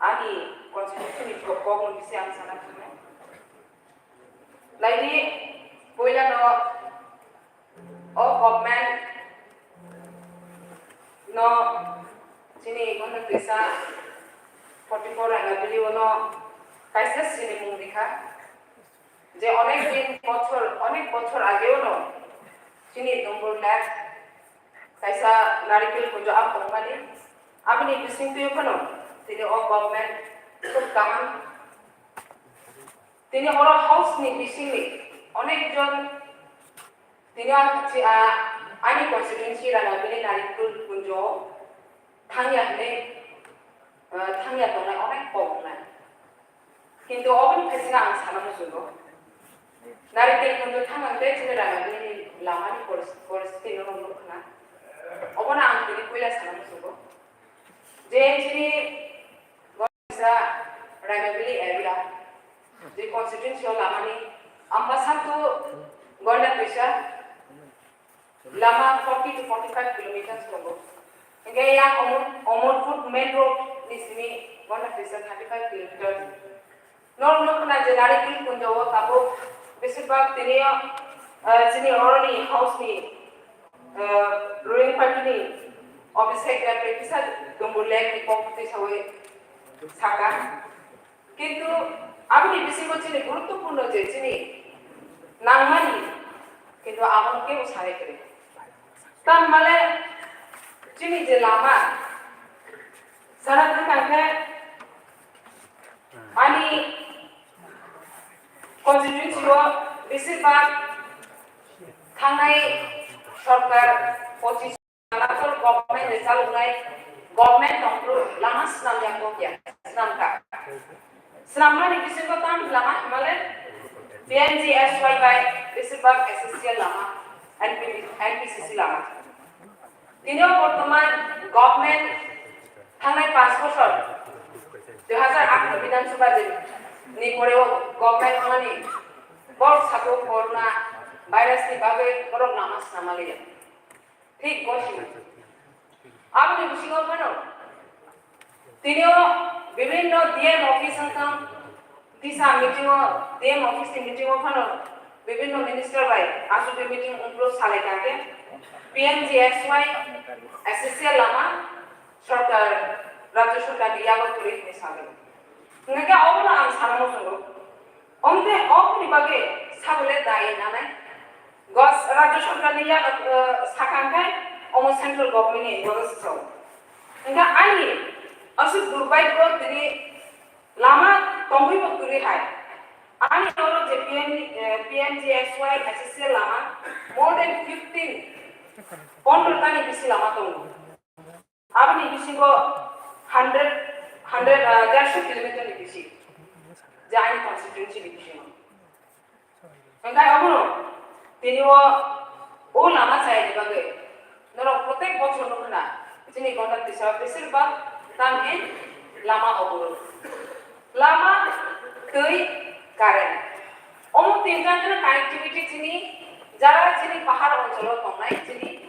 ani constitution is কক নিছে আনসানা থাকলে লাইনি পয়লা ন of government no sini kono desa 44 agabili ono kaisa sini mung dikha je অনেক বছর আগেও no sini number lab kaisa narikil kunjo ap tongmani apni bising tu kono tini of government খুব কামান তিনি ওর হাউস নি bising ni অনেকজন তিনি আইনি কনস্টিটিউয়েন্সি রানাবিলি নারিকুল কুঞ্জ থাঙ্গিয়া তোমরা অনেক কম না কিন্তু অবনি ফেসিনা আং সানানো জন্য নারিকুল কুঞ্জ থাঙ্গাতে চিনে রানাবিলি লামানি পরিস্থিতি নরমখনা অবনা আং তিনি কইলা সানানো জন্য যে চিনি গসা রানাবিলি এরিয়া যে কনস্টিটিউয়েন্সি লামানি আমরা সাতো গন্ডা পেশা lama 40 to 45 kilometers logo inge yang omorput main road nismi gonna is 35 kilometers nor lokna jenari kil kunjawa kabo besibag tiniya chini orani house ni ruling party ni office secretary kisa dombulek ni kompeti sawe saka kintu apni besigo chini guruttopurno je chini nangmani কিন্তু আমাকে সারে করে তার মানে চিনি যে লামা সারা থাকাকে আমি কনস্টিটিউশন বেশিরভাগ থানায় সরকার 25 লাখর গভর্নমেন্ট চালুনায় গভর্নমেন্ট অংশ লামা স্নাম জাঙ্গিয়া স্নামকা স্নামনানি বেশিরভাগ তাম লামা মানে PNGSY by বেশিরভাগ এসএসসিএল লামা NPCC লামা তিনিও বর্তমান গভর্নমেন্ট থানায় 5 বছর 2008 বিধানসভা নি পরেও গভর্নমেন্ট মানে বড় সাকো করোনা ভাইরাস নি ভাবে বড় নামাজ নামালিয়া ঠিক বসি আপনি বুঝি গবেন তিনিও বিভিন্ন ডিএম অফিস আনতাম দিশা মিটিং ডিএম অফিস মিটিং ওখানে বিভিন্ন মিনিস্টার ভাই আসলে মিটিং উনগুলো সালে থাকে PNGSY এসএসসিএল লামা সরকার রাজ্য সরকার ইয়াগত করে সালে nggak awal ang salam musuh, omde ni bagi sabule dai nana, gos Rajya Sarkar ni ya sakangkai, central government ni gos sah, nggak ani, asal Dubai bro jadi lama tonghui berduri hai, ani orang PMGXY SSC lama more than 15 15 tani bisi lama tunggu. Abang ni bisi ko 100 kilometer ni bisi. Jangan constituency ni bisi. Enggak abang tini wo lama saya ni bagai. Nora protek bocor nukna na. Sini kontak bisa besar bang tanhe lama abang. Lama tui karen. Om tinggal kena connectivity sini. Jara sini pahar oncolo tongnai sini.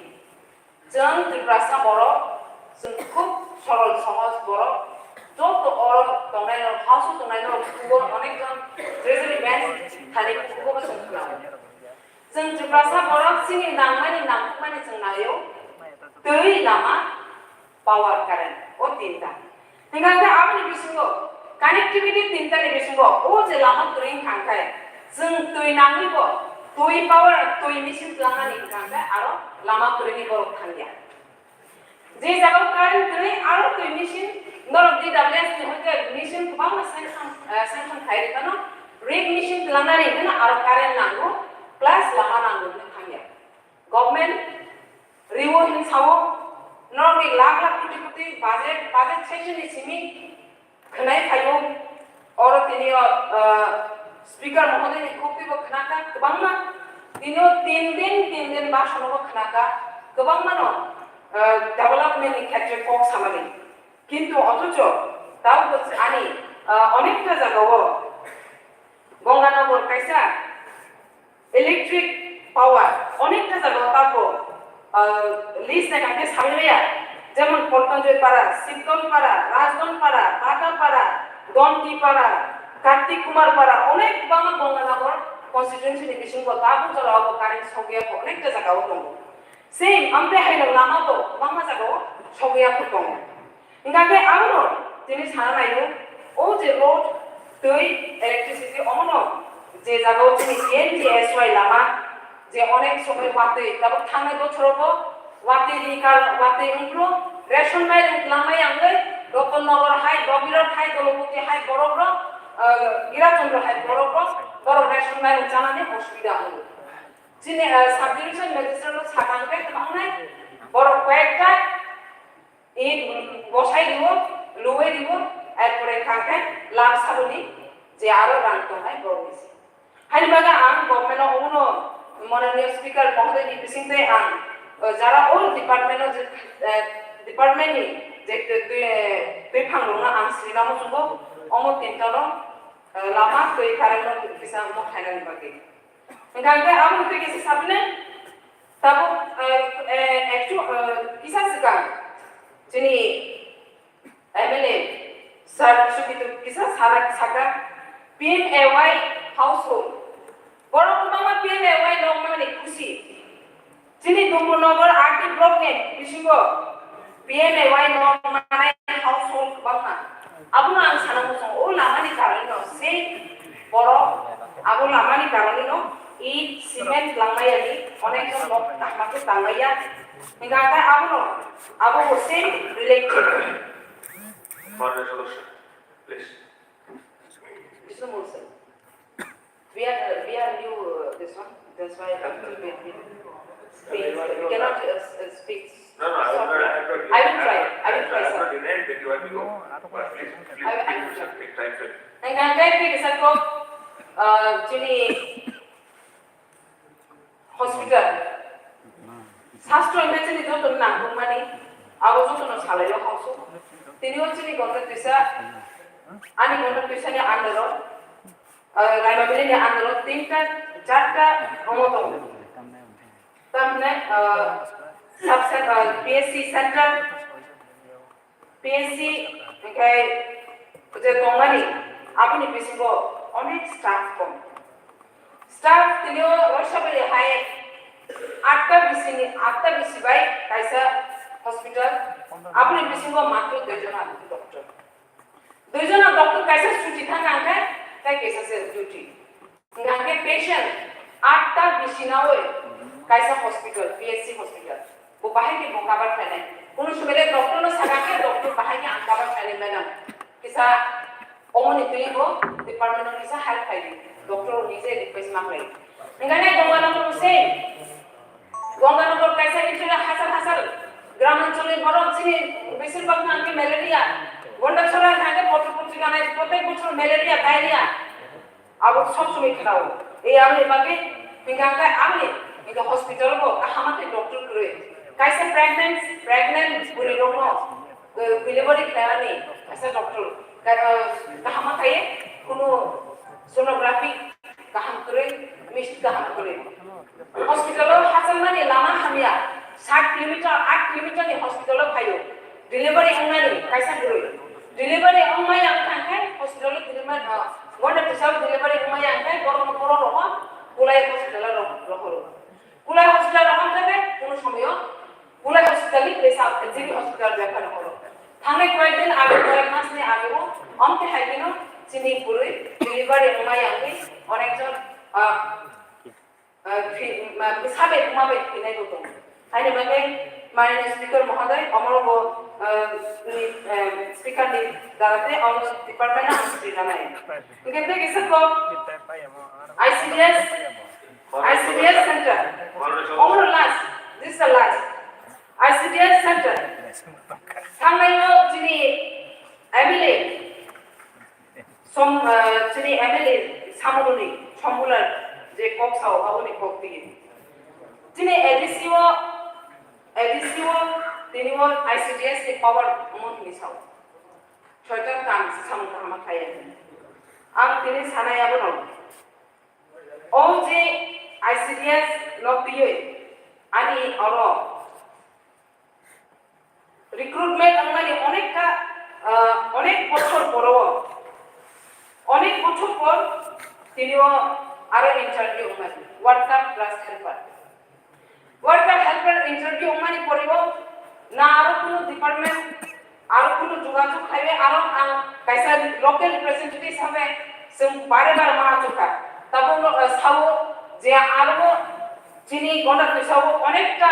Jeng Tripura boro, cukup sorol sahas boro, joto orang tongnai nol hausu tongnai nol kubo onek jon treasury bank thani kubo sengkuna. Jeng Tripura boro sini nangmani jeng nayo, tui lama power current o tinta. Hingga apa ni bisungo connectivity tinta ni bisungo o je lama turing kangkai, jeng tui nangni bo. Tui power, tui mesin pelanggan ini kan, aro lama tui ini baru kan dia. Jadi jaga current tui, aro tui mesin, nol di DWS ni hoje mesin kebang sanction khai itu no, rig mesin pelanggan ini kan, aro current nanggu, plus lama nanggu ni kan dia. Government reward ini sawo, nol rig lakh kuti budget section ini simi, kenai kayu, orang ini speaker महोदय ने खूब भी वो खनाका कबांगना दिनों तीन दिन बात सुनो वो खनाका कबांगना नो डेवलपमेंट की क्षेत्र को सामने किंतु अथचो ताऊ बस आनी अनेक टा जगह वो गंगानगर कैसा इलेक्ट्रिक पावर अनेक टा जगह ताको लिस्ट ने कहते सामने या যেমন পল্টনজয় পাড়া সিদ্ধন পাড়া রাজগণ পাড়া বাটা পাড়া দন্তি পাড়া Kartik Kumar para onek banget gongganagor constituency ni bising ko tabu jalo abo karing sogia ko onek ta jaga utong same amte hailo lama to bangma jaga sogia ko tong ingake aro tini sana nayo o je road tui electricity omono je jaga tini PMGXY lama je onek sogai wate tabo thane do chorobo wate nikal wate umplo ration mai lama yangai Ratan Nagar hai Dobirat hai Dolopoti hai Borobro Girachandra hai boro ration mai jana ne অসুবিধা হলো যিনি সাব ডিভিশন ম্যাজিস্ট্রেট ছাকাঙ্গে তমানে বড় কয়েকটা এই বসাই দিব লুয়ে দিব এরপরে কাকে লাভ সাবনি যে আরো রান্ত হয় বড় বেশি হাইনি বাগা আম গভর্নমেন্ট অমনো মাননীয় স্পিকার মহোদয় নির্দেশিতে আম যারা ওল ডিপার্টমেন্ট যে তুই ফাংলনা আম Shriram সুবো অমো তিনটানো lama tui karena bisa mau khairan bagi. Enggak apa itu kisah sabne, tahu kisah sekarang. Jadi MLA itu kisah sarak PMAY household. Borok nama PMAY normal ni kusi. Jadi tunggu nomor aktif blognya, bisingo PMAY normal household bangga. Abu nang sana musong o lama ni karani no se boro abu lama ni karani no I cement langmaya ni onek jon lok takmake tangmaya ningaka abu no abu se related please Mr. Musa we are new this one that's why I have to be speak we cannot speak No, I will try. I will try, I'm sir. not denying that you have to go. But please take time, sir. Nangkai kisah ko jadi hospital. Sastro emergency itu tuh nanggung mani. Aku tuh tuh salai lo kausu. Tini orang jadi kontak bisa. Ani kontak bisa ni andero. Raima beli ni andero. Tinta, jarka, omotong. Tamne PSC center PSC kayak je tongani apni bisingo onek staff kom staff tilio workshop le hai atta bisi bai kaisa hospital apni bisingo matro 2 John doctor দুইজনের ডক্টর কাছে ছুটি থাকা আঙ্কায় তাই কেসে ডিউটি আঙ্কে পেশেন্ট 8টা বেশি না হয় কাইসা হসপিটাল পিএসসি হসপিটাল वो बाहर के मुकाबला फैले उन सुबह डॉक्टर ने सगा के डॉक्टर बाहर के अंकाबा फैले मैडम किसा ओमन इतनी को डिपार्टमेंट में किसा हेल्प फाइल डॉक्टर नीचे रिक्वेस्ट मांग रही निगाने गंगानगर से गंगानगर कैसा इतने हासल গ্রামাঞ্চলে বড় চিনি বেশিরভাগ নাকি ম্যালেরিয়া গন্ডা ছড়া থাকে পত্রিকা নাই প্রত্যেক বছর ম্যালেরিয়া ডায়রিয়া আবার সব সময় খাও এই আমি বাকি পিঙ্গাঙ্গা আমি এটা হসপিটাল বো আমাকে ডক্টর করে কাইসে প্রেগন্যান্ট বুড়ি লোক ডেলিভারি প্ল্যানে ऐसा डॉक्टर कहां खाए কোনো সোনোগ্রাফি কাহাম করে মিষ্টি কাহাম করে হসপিটাল হাসান মানে লামা হামিয়া 60 কিলোমিটার 8 কিলোমিটার নি হসপিটাল ভাইও ডেলিভারি অনলাইন কাইসা করে ডেলিভারি অনলাইন আনখায় হসপিটাল ডেলিভারি ওয়ান্ডার পিসাব ডেলিভারি অনলাইন আনখায় বড় বড় রহ কুলাই হসপিটাল রহ কুলাই হসপিটাল রহ থাকে কোন সময় কুলাই হসপিটালে পেশা জিবি হসপিটাল ব্যাপার করো থামে কয়েকদিন আগে কয়েক মাস নিয়ে আগেও অন্তে হাইকিনো চিনি পুরে ডেলিভারি অনলাইন আনকে অনেকজন পিসাবে ঘুমাবে কিনে দিত আইনে মানে মাননীয় স্পিকার মহোদয় অমরব স্পিকার নি দাঁড়াতে অন্য ডিপার্টমেন্ট আসছে জানাই কিন্তু কিছু কো ICDS center Amar last this the last ICDS center থামাইও যিনি এমএলএ যিনি এমএলএ সামুনি সম্বুলার যে কক্সাও ভাবনি কক দিয়ে যিনি এডিসিও তিনিও ICDS এর পাওয়ার মন মিসাও ছয়টার কাম সামুন হামা খায় আম তিনি সানায়াবো ন ও যে ICDS নপিয়ে আনি অর রিক্রুটমেন্ট মানে অনেক বছর পর তিনিও আরো ইন্টারভিউ মানে ওয়ার্কার প্লাস হেল্পার ইন্টারভিউ মানে পড়িব না আরো কোনো ডিপার্টমেন্ট আরো কোনো যোগাযোগ খাইবে আরো কাইসা লোকাল রিপ্রেজেন্টেটিভ হবে সে বারে মাহাচোকা তারপর সাও যে আরো যিনি গণা পেশাও অনেকটা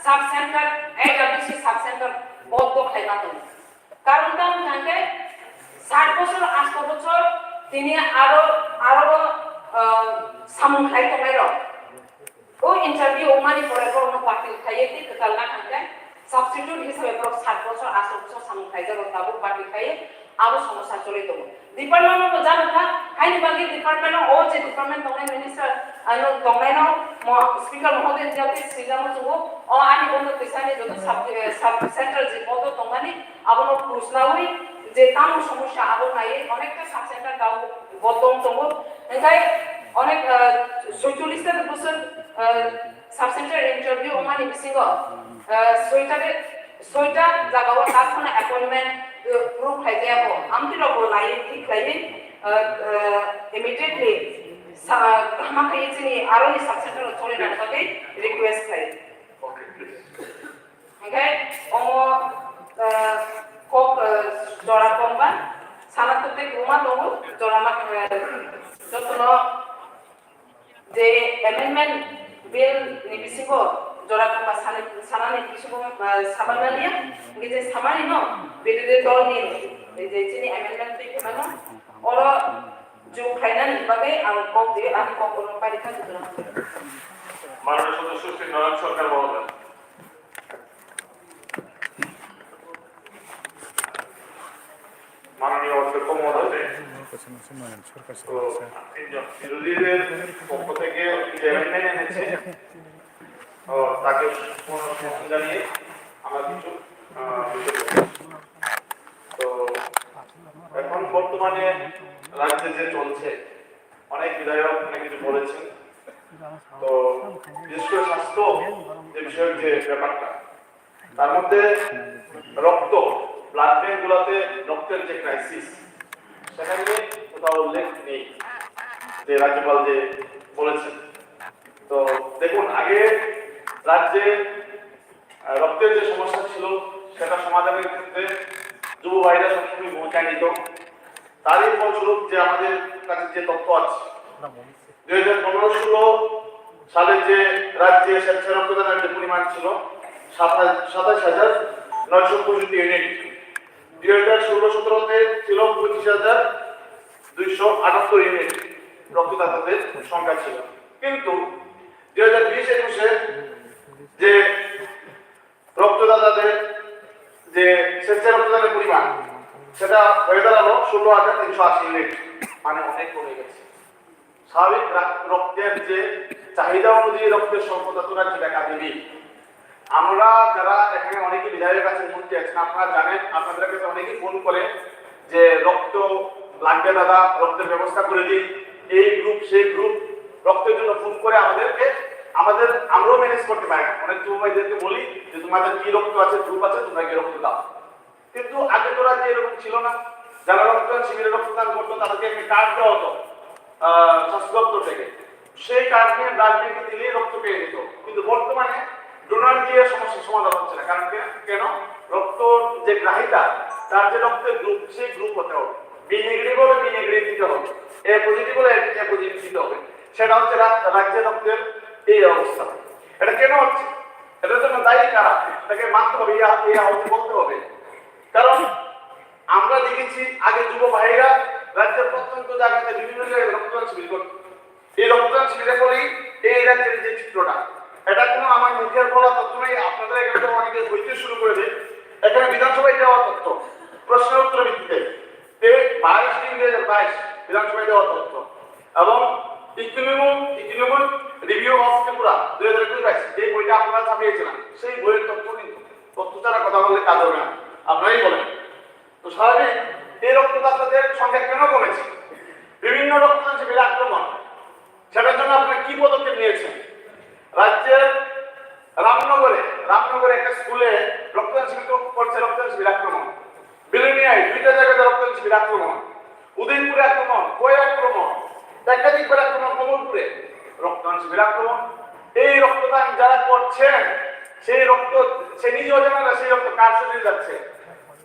সাব সেন্টার একটা বেশি সাব সেন্টার বদ্ধ খাইবা তুমি কারণ তাম জানতে 60 বছর 80 বছর তিনি আরো সামুন খাই তোমার ও ইন্টারভিউ মানে পরে কোনো পার্টি খাইয়ে দি কালনা খাইতে সাবস্টিটিউট হিসেবে 60 বছর 80 বছর সামুন খাই যাবে তাবো পার্টি খাইয়ে আরো সমস্যা চলে তো ডিপার্টমেন্ট জানো না খাইনি বাকি ডিপার্টমেন্ট ও যে ডিপার্টমেন্ট তোমরা মিনিস্টার আনো তোমরা স্পিকার মহোদয় যাতে সিজামো জুগো ও আমি বন্ধ পেছানে যত সাব সেন্টার যে বন্ধ তোমরা আবনো প্রশ্নাওই যে তাম সমস্যা আবো নাই অনেকটা সাব সেন্টার দাও বদম তোমো তাই অনেক 44 বছর সাব সেন্টার ইন্টারভিউ মানে মিসিং ছয়টা জায়গাও তারপরে অ্যাপয়েন্টমেন্ট প্রুফ খাই যাব আমি তো বলাই ঠিক খাই ইমিডিয়েটলি হামা খাই চিনি আরো নি সাব সেন্টার চলে না তাকে রিকোয়েস্ট খাই ওকে ও কক জরা কমবা সানাততে ঘুমা দো জরা মা যতন যে অ্যামেন্ডমেন্ট বিল নিবিসিব জরা কমবা সানানে কিসব সাবানালিয়া যে সামানি ন বিদে দল নি এই যে চিনি অ্যামেন্ডমেন্ট থেকে মানে ওর जो খাইনা নিবাগে আর কক দিয়ে আমি কক কোন পরীক্ষা দিতে না মাননীয় সদস্য শ্রী নয়ন সরকার মহোদয় মাননীয় অধ্যক্ষ মহোদয় বিরোধীদের পক্ষ থেকে যে অ্যামেন্ডমেন্ট এনেছে তাকে পুনঃ জানিয়ে আমরা কিছু তো এখন বর্তমানে রাজ্যে যে চলছে অনেক বিধায়ক অনেক কিছু বলেছেন তো বিশেষ করে স্বাস্থ্য যে বিষয়ের যে ব্যাপারটা তার মধ্যে রক্ত ব্লাড ব্যাংক গুলোতে রক্তের যে ক্রাইসিস সেখানে কোথাও উল্লেখ নেই যে রাজ্যপাল যে বলেছেন তো দেখুন আগে রাজ্যে রক্তের যে সমস্যা ছিল সেটা সমাধানের ক্ষেত্রে যুব ভাইরা সবসময় ভূমিকা নিত তারই ফলস্বরূপ যে আমাদের কাছে যে তথ্য আছে 2015-16 সালে যে রাজ্যে স্বেচ্ছায় রক্তদানের যে পরিমাণ ছিল 27,965 ইউনিট, 2016-17 ছিল 25,278 ইউনিট রক্তদাতাদের সংখ্যা ছিল। কিন্তু 2020-21 যে রক্তদাতাদের যে স্বেচ্ছায় রক্তদানের পরিমাণ সেটা হয়ে দাঁড়ালো 16,380 ইউনিট, মানে অনেক কমে গেছে। স্বাভাবিক রক্তের যে চাহিদা অনুযায়ী রক্তের স্বল্পতা তো রাজ্যে দেখা দিবি। আমরা যারা এখানে অনেকে বিধায়কের কাছে মুহূর্তে আছেন, আপনারা জানেন, আপনাদের কাছে অনেকেই ফোন করে যে রক্ত লাগবে দাদা, রক্তের ব্যবস্থা করে দিন, এই গ্রুপ সেই গ্রুপ, রক্তের জন্য ফোন করে আমরাও ম্যানেজ করতে পারি না। অনেক যুবকদেরকে বলি যে তোমাদের কি রক্ত আছে, গ্রুপ আছে, তোমরা কি রক্ত দাও। কিন্তু আগে তো রাজ্যে এরকম ছিল না। যারা রক্তদান শিবিরে রক্তদান করতো তাদেরকে একটা কার্ড দেওয়া হতো স্বাস্থ্য দপ্তর থেকে, সেই কার্ড নিয়ে ব্লাড ব্যাংকে দিলেই রক্ত পেয়ে যেত। কিন্তু বর্তমানে ডোনার দিয়ে সমস্যার সমাধান হচ্ছে না। কারণ কেন? রক্ত যে গ্রাহিতা তার যে রক্তের গ্রুপ, সেই গ্রুপ হতে হবে। বি নেগেটিভ হলে বি নেগেটিভ দিতে হবে, এ পজিটিভ হলে এ পজিটিভ দিতে হবে। সেটা হচ্ছে রাজ্যের রক্তের এই অবস্থা। এটা কেন হচ্ছে? এটার জন্য দায়ী কারা? এটাকে মানতে হবে, এই আহ্বান বলতে হবে। কারণ আমরা দেখেছি আগে যুব ভাইরা রাজ্যের প্রত্যন্ত জায়গাতে বিভিন্ন জায়গায় রক্তদান শিবির করত। এই রক্তদান শিবিরে করেই এই রাজ্যের যে চিত্রটা, এটা কোনো আমার মুখের বলা তথ্য নেই। আপনাদের এখানে অনেকে হইতে শুরু করে দেয়। এখানে বিধানসভায় দেওয়া তথ্য, প্রশ্নের উত্তর ভিত্তিতে 22/3/2022 বিধানসভায় দেওয়া তথ্য, এবং ইকোনমিক রিভিউ অফ ত্রিপুরা 2022 যে বইটা আপনারা ছাপিয়েছিলেন, সেই বইয়ের তথ্য কিন্তু তথ্য ছাড়া কথা বললে কাজ হবে না, আপনারাই বলেন। তো স্বাভাবিক এই রক্তদাতাদের সংখ্যা কেন কমেছে? বিভিন্ন রক্তদান শিবিরে আক্রমণ, সেটার জন্য আপনি কি পদক্ষেপ নিয়েছেন? রাজ্যের রামনগরে একটা স্কুলে রক্তদান শিবির করছে, রক্তদান শিবির আক্রমণ। বিলুনিয়ায় 2টা জায়গাতে রক্তদান শিবির আক্রমণ, উদয়পুরে আক্রমণ, কোয়ে আক্রমণ, একাধিকবার আক্রমণ, কমলপুরে রক্তদান শিবির আক্রমণ। এই রক্তদান যারা করছেন সেই রক্ত সে নিজেও জানে না সেই রক্ত কার শরীরে যাচ্ছে।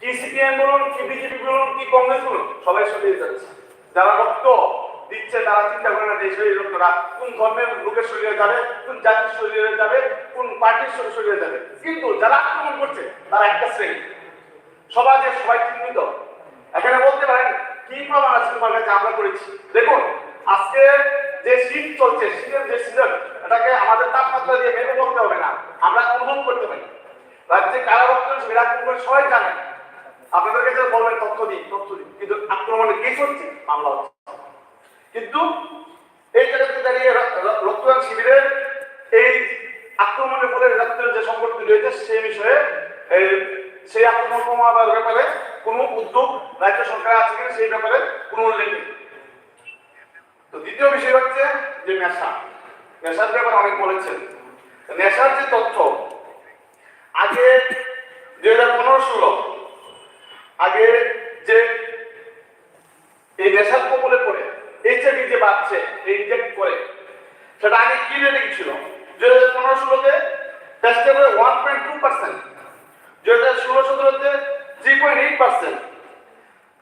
কি সিপিএম বলুন, কি বিজেপি বলুন, কি কংগ্রেস বলুন, সবাই শরীরে যাচ্ছে। যারা রক্ত দিচ্ছে তারা চিন্তা করে না যে সেই রক্তটা কোন ধর্মের লোকের শরীরে যাবে, কোন জাতির শরীরে যাবে, কোন পার্টির শরীরে যাবে। কিন্তু যারা আক্রমণ করছে তারা একটা শ্রেণী, সমাজের সবাই চিহ্নিত। এখানে বলতে পারেন কি প্রমাণ আছে তোমার কাছে? আমরা করেছি। দেখুন, আজকে যে শীত চলছে, শীতের যে সিজন, এটাকে আমাদের তাপমাত্রা দিয়ে মেপে বলতে হবে না, আমরা অনুভব করতে পারি। রাজ্যে কারা রক্তদান শিবির আক্রমণ করে সবাই জানেন। আপনাদের কাছে বলবেন তথ্য দিন, কিন্তু আক্রমণের কেস হচ্ছে, মামলা হচ্ছে। কিন্তু এই জায়গাতে দাঁড়িয়ে রক্তদান শিবিরের এই আক্রমণের ফলে রক্তের যে সংকট তৈরি হয়েছে সেই বিষয়ে সেই আক্রমণ কমাবার ব্যাপারে কোনো উদ্যোগ রাজ্য সরকার আছে কিনা সেই ব্যাপারে কোনো উল্লেখ নেই। তো দ্বিতীয় বিষয় হচ্ছে যে নেশার ব্যাপারে অনেক বলেছেন। নেশার যে তথ্য, আগে 2015-16 আগে যে এই নেশার কবলে পড়ে এইচআইভি যে বাড়ছে, ইনজেক্ট করে, সেটা আগে কি রেটিং ছিল? 2015-16 টেস্টে 1.2%, 2016-17 3.8%,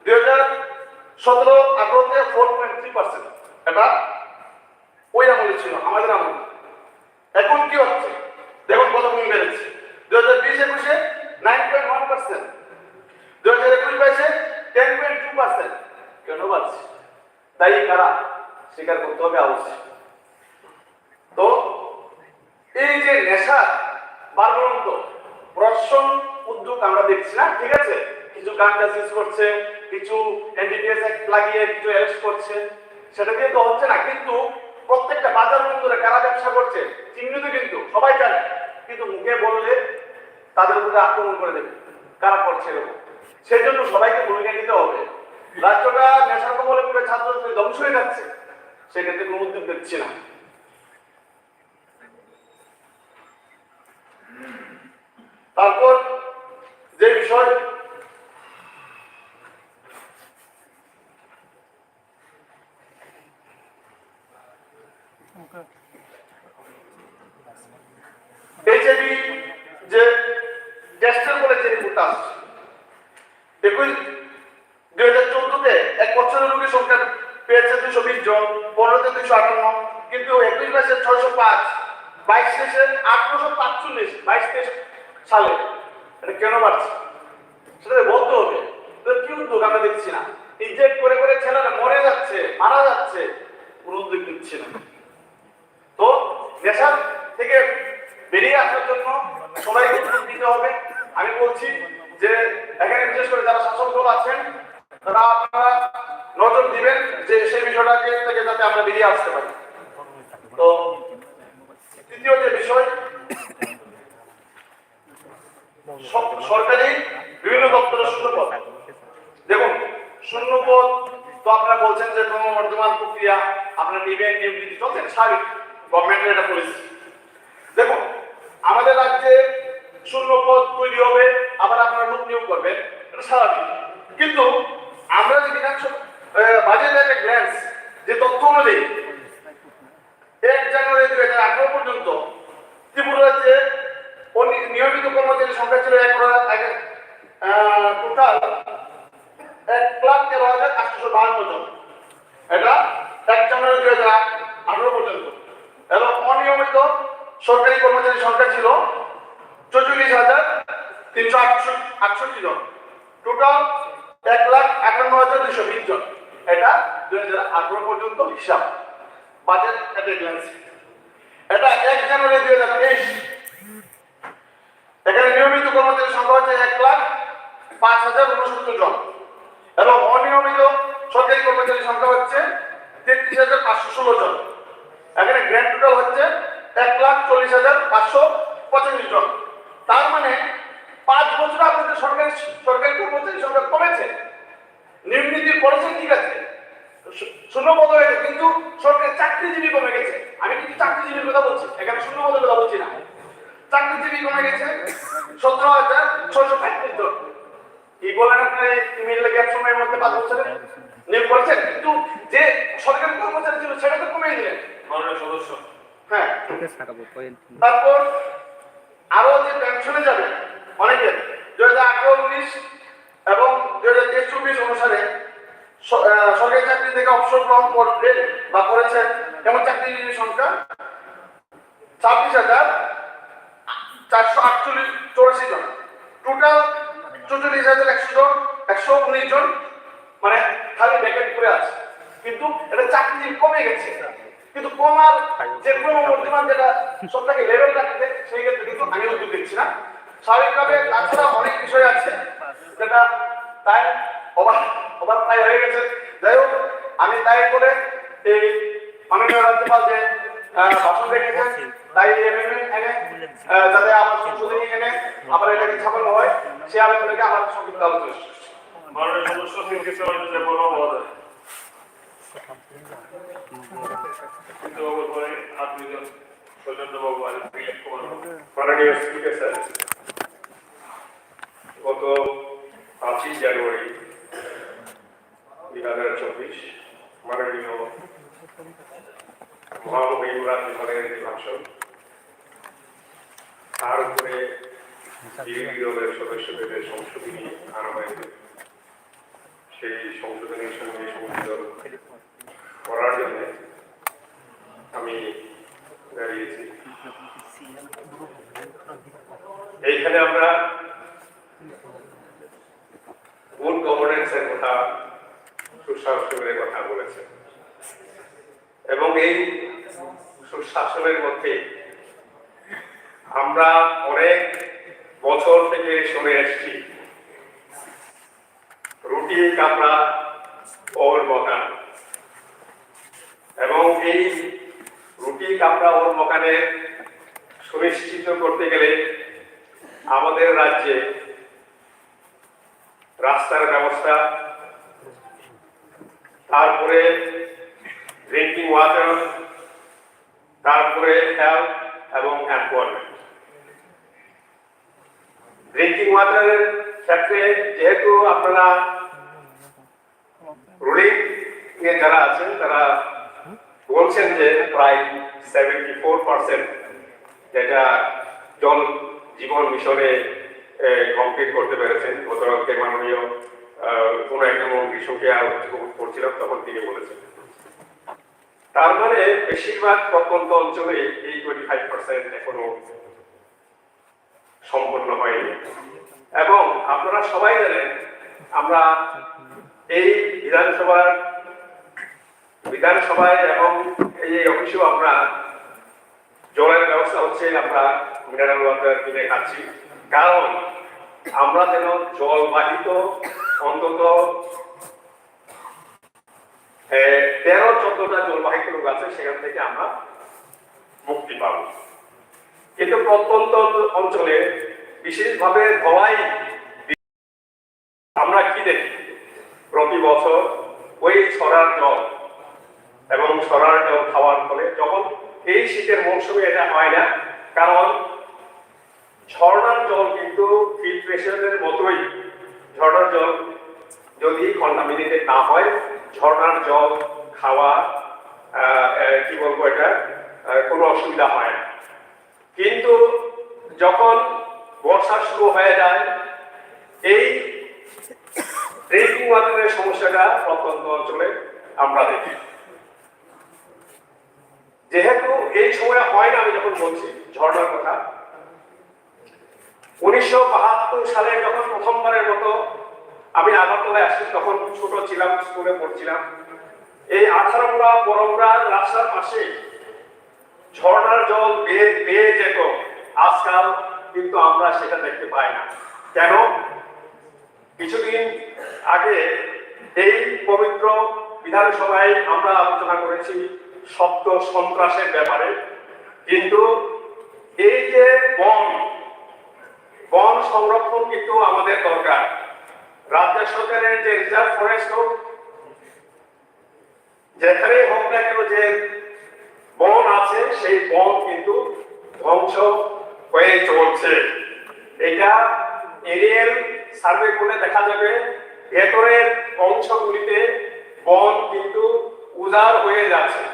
2017-18 4.3%। এটা ওই আমলে ছিল, আমাদের আমলে। এখন কি হচ্ছে দেখুন, কত গুণ বেড়েছে। 2020-21 9.1%, 2021-22 10.2%। কেন বাড়ছে? তাই কারা? স্বীকার করতে হবে অবশ্যই। তো এই যে নেশা বাড়ন্ত প্রশাসন উদ্যোগ আমরা দেখছি না, ঠিক আছে, কিছু গাঞ্জা সিজ করছে, কিছু এনডিপিএস অ্যাক্ট লাগিয়ে কিছু অ্যারেস্ট করছে, সেটা দিয়ে তো হচ্ছে না। কিন্তু প্রত্যেকটা বাজার বন্দরে কারা ব্যবসা করছে চিহ্নিত, কিন্তু সবাই জানে, কিন্তু মুখে বললে তাদের উপরে আক্রমণ করে দেবে কারা করছে এরকম। সেই জন্য সবাইকে ভূমিকা নিতে হবে। রাজ্যটা নেশার কবলে পড়ে ছাত্রদের ধ্বংস হয়ে যাচ্ছে, সেক্ষেত্রে কোনো উদ্যোগ দেখছি না। তারপর যে বিষয় এইচআইভি যে টেস্টের বলে যে রিপোর্ট আসছে, 2014-তে এক বছরের রোগীর সংখ্যা পেয়েছে 220 জন, 15-তে 258, কিন্তু 21-22-এ 605, 22-23-এ 845, 22-23 সালে। এটা কেন বাড়ছে সেটা বলতে হবে। কি উদ্যোগ আমরা দেখছি না, ইনজেক্ট করে করে ছেলেরা মরে যাচ্ছে, মারা যাচ্ছে, কোনো উদ্যোগ দিচ্ছে না। তো নেশা থেকে বেরিয়ে আসার জন্য সবাইকে উদ্যোগ দিতে হবে। আমি বলছি যে এখানে বিশেষ করে যারা শাসক দল আছেন তারা আপনারা নজর দিবেন যে সেই বিষয়টাকে থেকে যাতে আমরা বেরিয়ে আসতে পারি। তো তৃতীয় যে বিষয়, সরকারি বিভিন্ন দপ্তরের শূন্যপদ। দেখুন, শূন্যপদ তো আপনারা বলছেন যে ক্রমবর্ধমান প্রক্রিয়া, আপনারা নিবেন, নিয়োগ নীতি চলছে, স্বাভাবিক, গভর্নমেন্টের এটা পলিসি। দেখুন, আমাদের রাজ্যে শূন্যপদ তৈরি হবে, আবার আপনারা লোক নিয়োগ করবেন, এটা স্বাভাবিক। কিন্তু আমরা যে বিধানসভা বাজেটের একটা গ্ল্যান্স যে তথ্য অনুযায়ী 1 জানুয়ারি 2018 পর্যন্ত ত্রিপুরা রাজ্যে নিয়মিত কর্মচারীর সংখ্যা ছিল টোটাল 1,13,852 জন। এটা 1 জানুয়ারি 2018 পর্যন্ত। এবং অনিয়মিত সরকারি কর্মচারীর সংখ্যা ছিল 44,368 জন। টোটাল 1,58,220 জন। এটা 2018 পর্যন্ত হিসাব, বাজেট অ্যাটেন্ডেন্স। এটা 1 জানুয়ারি 2023, এখানে নিয়মিত কর্মচারীর সংখ্যা হচ্ছে 1,05,069 জন এবং অনিয়মিত সরকারি কর্মচারীর সংখ্যা হচ্ছে 33,516 জন। এখানে গ্র্যান্ড টোটাল হচ্ছে 1,40,525 জন। তার মানে 5 বছর আপনাদের সরকারি কর্মচারীর সংখ্যা কমেছে। নিয়োগ নীতি করেছেন, ঠিক আছে, শূন্যপদ হয়েছে, কিন্তু সরকারি চাকরিজীবী কমে গেছে। আমি কিন্তু চাকরিজীবীর কথা বলছি, এখানে শূন্যপদের কথা বলছি না। চাকরিজীবী কমে গেছে 17,635 জন। কি বলেন আপনি, ইমেইলে গ্যাপ সময়ের মধ্যে 5 বছরে নিয়োগ করেছেন, কিন্তু যে সরকারি কর্মচারী ছিল সেটা তো কমিয়ে দিলেন মাননীয় সদস্য। হ্যাঁ, তারপর আরো যে পেনশনে যাবে অনেকে 2018-19 এবং 2023-24 অনুসারে সরকারি চাকরি থেকে অবসর গ্রহণ করবেন বা করেছেন এমন চাকরিজীবীর সংখ্যা 26,484 জন। টোটাল 44,100 জন, 119 জন মানে খালি ব্যাকেট করে আছে। কিন্তু এটা চাকরিজীবী কমে গেছে, কিন্তু কমার যে ক্রমবর্ধমান যেটা সবটাকে লেভেল রাখতে, সেই ক্ষেত্রে কিন্তু আমি উদ্যোগ দিচ্ছি না। স্বাভাবিকভাবে তাছাড়া অনেক বিষয় আছে যেটা তাই ওভার প্রায় হয়ে গেছে। যাই হোক, আমি তাই করে এই মাননীয় রাজ্যপাল যে ভাষণ রেখেছেন, তাই অ্যামেন্ডমেন্ট এনে যাতে আমার সংশোধনী এনে আবার এটাকে ছাপানো হয়, সে আলোচনাকে আমার সংক্ষিপ্ত আলোচনা শেষ করছি। মাননীয় সদস্য স্বীকৃত হয়েছে বড় মহোদয়। কিন্তু পরে আপনি সৈন্যবাবু আর মাননীয় স্পিকার স্যার, গত 5 জানুয়ারি 2024 মাননীয় মহামহিম রাজ্যপালের যে ভাষণ, তার উপরে বিরোধী দলের সদস্যদের সংশোধনী আনা হয়েছে। সেই সংশোধনীর সঙ্গে সংশোধন করার জন্য আমি দাঁড়িয়েছি। এইখানে আমরা গুড গভর্নেন্সের কথা, সুশাসনের কথা বলেছে এবং এই সুশাসনের মধ্যে আমরা অনেক বছর থেকে শুনে এসেছি রুটি কাপড়া ওর মকান, এবং এই রুটি কাপড়া ওর মকানে সুনিশ্চিত করতে গেলে আমাদের রাজ্যে রাস্তার ব্যবস্থা, তারপরে ড্রিঙ্কিং ওয়াটার, তারপরে হেলথ এবং এমপ্লয়মেন্ট। ড্রিঙ্কিং ওয়াটারের ক্ষেত্রে যেহেতু আপনারা রুলিং এ যারা আছেন তারা বলছেন যে প্রায় 74% যেটা জল জীবন মিশনে কমপ্লিট করতে পেরেছেন। গতকালকে মাননীয় কোনো একটা মন্ত্রীর সঙ্গে করছিলাম, তখন তিনি বলেছেন। তার মানে বেশিরভাগ প্রত্যন্ত অঞ্চলে এই 25% এখনো সম্পন্ন হয়নি। এবং আপনারা সবাই জানেন আমরা এই বিধানসভায় এবং এই অফিসেও আমরা জলের ব্যবস্থা হচ্ছে, আমরা মিনারেল ওয়াটার কিনে খাচ্ছি, কারণ আমরা যেন জলবাহিত অন্তত 13-14টা জলবাহিত রোগ আছে, সেখান থেকে আমরা মুক্তি পাব। কিন্তু প্রত্যন্ত অঞ্চলে বিশেষভাবে ধলাই আমরা কি দেখি প্রতি বছর ওই ছড়ার জল এবং ছড়ার জল খাওয়ার ফলে যখন এই শীতের মৌসুমে এটা হয় না, কারণ ঝর্ণার জল কিন্তু ফিল্ট্রেশনের মতোই, ঝর্ণার জল যদি কন্টামিনেটেড না হয় ঝর্ণার জল খাওয়া কি বলবো এটা কোনো অসুবিধা হয় না। কিন্তু যখন বর্ষা শুরু হয়ে যায় এই ড্রিঙ্কিং ওয়াটারের সমস্যাটা প্রত্যন্ত অঞ্চলে আমরা দেখি। যেহেতু এই সময় হয় না, আমি যখন বলছি ঝর্ণার কথা, 1972 সালে যখন প্রথমবারের মতো আমি আগরতলায় আসি, তখন ছোট ছিলাম, স্কুলে পড়ছিলাম, এই 18 বড়মরা রাস্তার পাশে ঝর্ণার জল বেয়ে যেত। আজকাল কিন্তু আমরা সেটা দেখতে পাই না। কেন? কিছুদিন আগে এই পবিত্র বিধানসভায় আমরা আলোচনা করেছি শব্দ সন্ত্রাসের ব্যাপারে, কিন্তু এই যে বন সংরক্ষণ কিন্তু আমাদের দরকার। রাজ্য সরকারের যে রিজার্ভ ফরেস্ট হোক, যেখানেই হোক না কেন, যে বন আছে সেই বন কিন্তু ধ্বংস হয়ে চলছে। এটা এরিয়াল সার্ভে করলে দেখা যাবে ভেতরের অংশগুলিতে বন কিন্তু উজাড় হয়ে যাচ্ছে।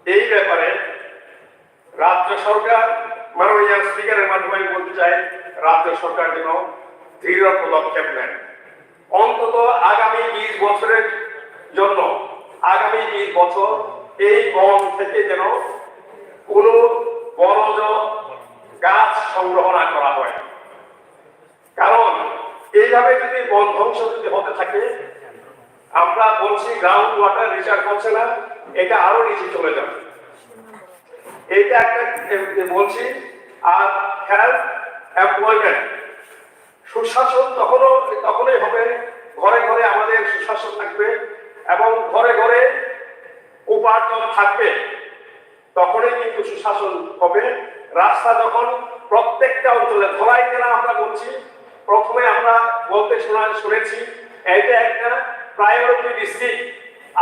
এই ব্যাপারে রাজ্য সরকার, মাননীয় স্পিকারের মাধ্যমে বলতে চাই, রাজ্য সরকার যেন দৃঢ় পদক্ষেপ নেন। অন্তত আগামী 20 বছরের জন্য, আগামী 20 বছর এই বন থেকে যেন কোনো বনজ গাছ সংগ্রহ না করা হয়। কারণ এইভাবে যদি বন ধ্বংস যদি হতে থাকে, আমরা বলছি গ্রাউন্ড ওয়াটার রিচার্জ হচ্ছে না, এটা আরো নিচে চলে যাবে। এইটা একটা বলছি। আর হেলথ, এমপ্লয়মেন্ট, সুশাসন তখনই হবে, ঘরে ঘরে আমাদের সুশাসন থাকবে এবং ঘরে ঘরে উপার্জন থাকবে, তখনই কিন্তু সুশাসন হবে। রাস্তা যখন প্রত্যেকটা অঞ্চলে, ধলাই জেলা আমরা বলছি, প্রথমে আমরা বলতে শুনেছি এটা একটা প্রায়োরিটি ডিস্ট্রিক্ট,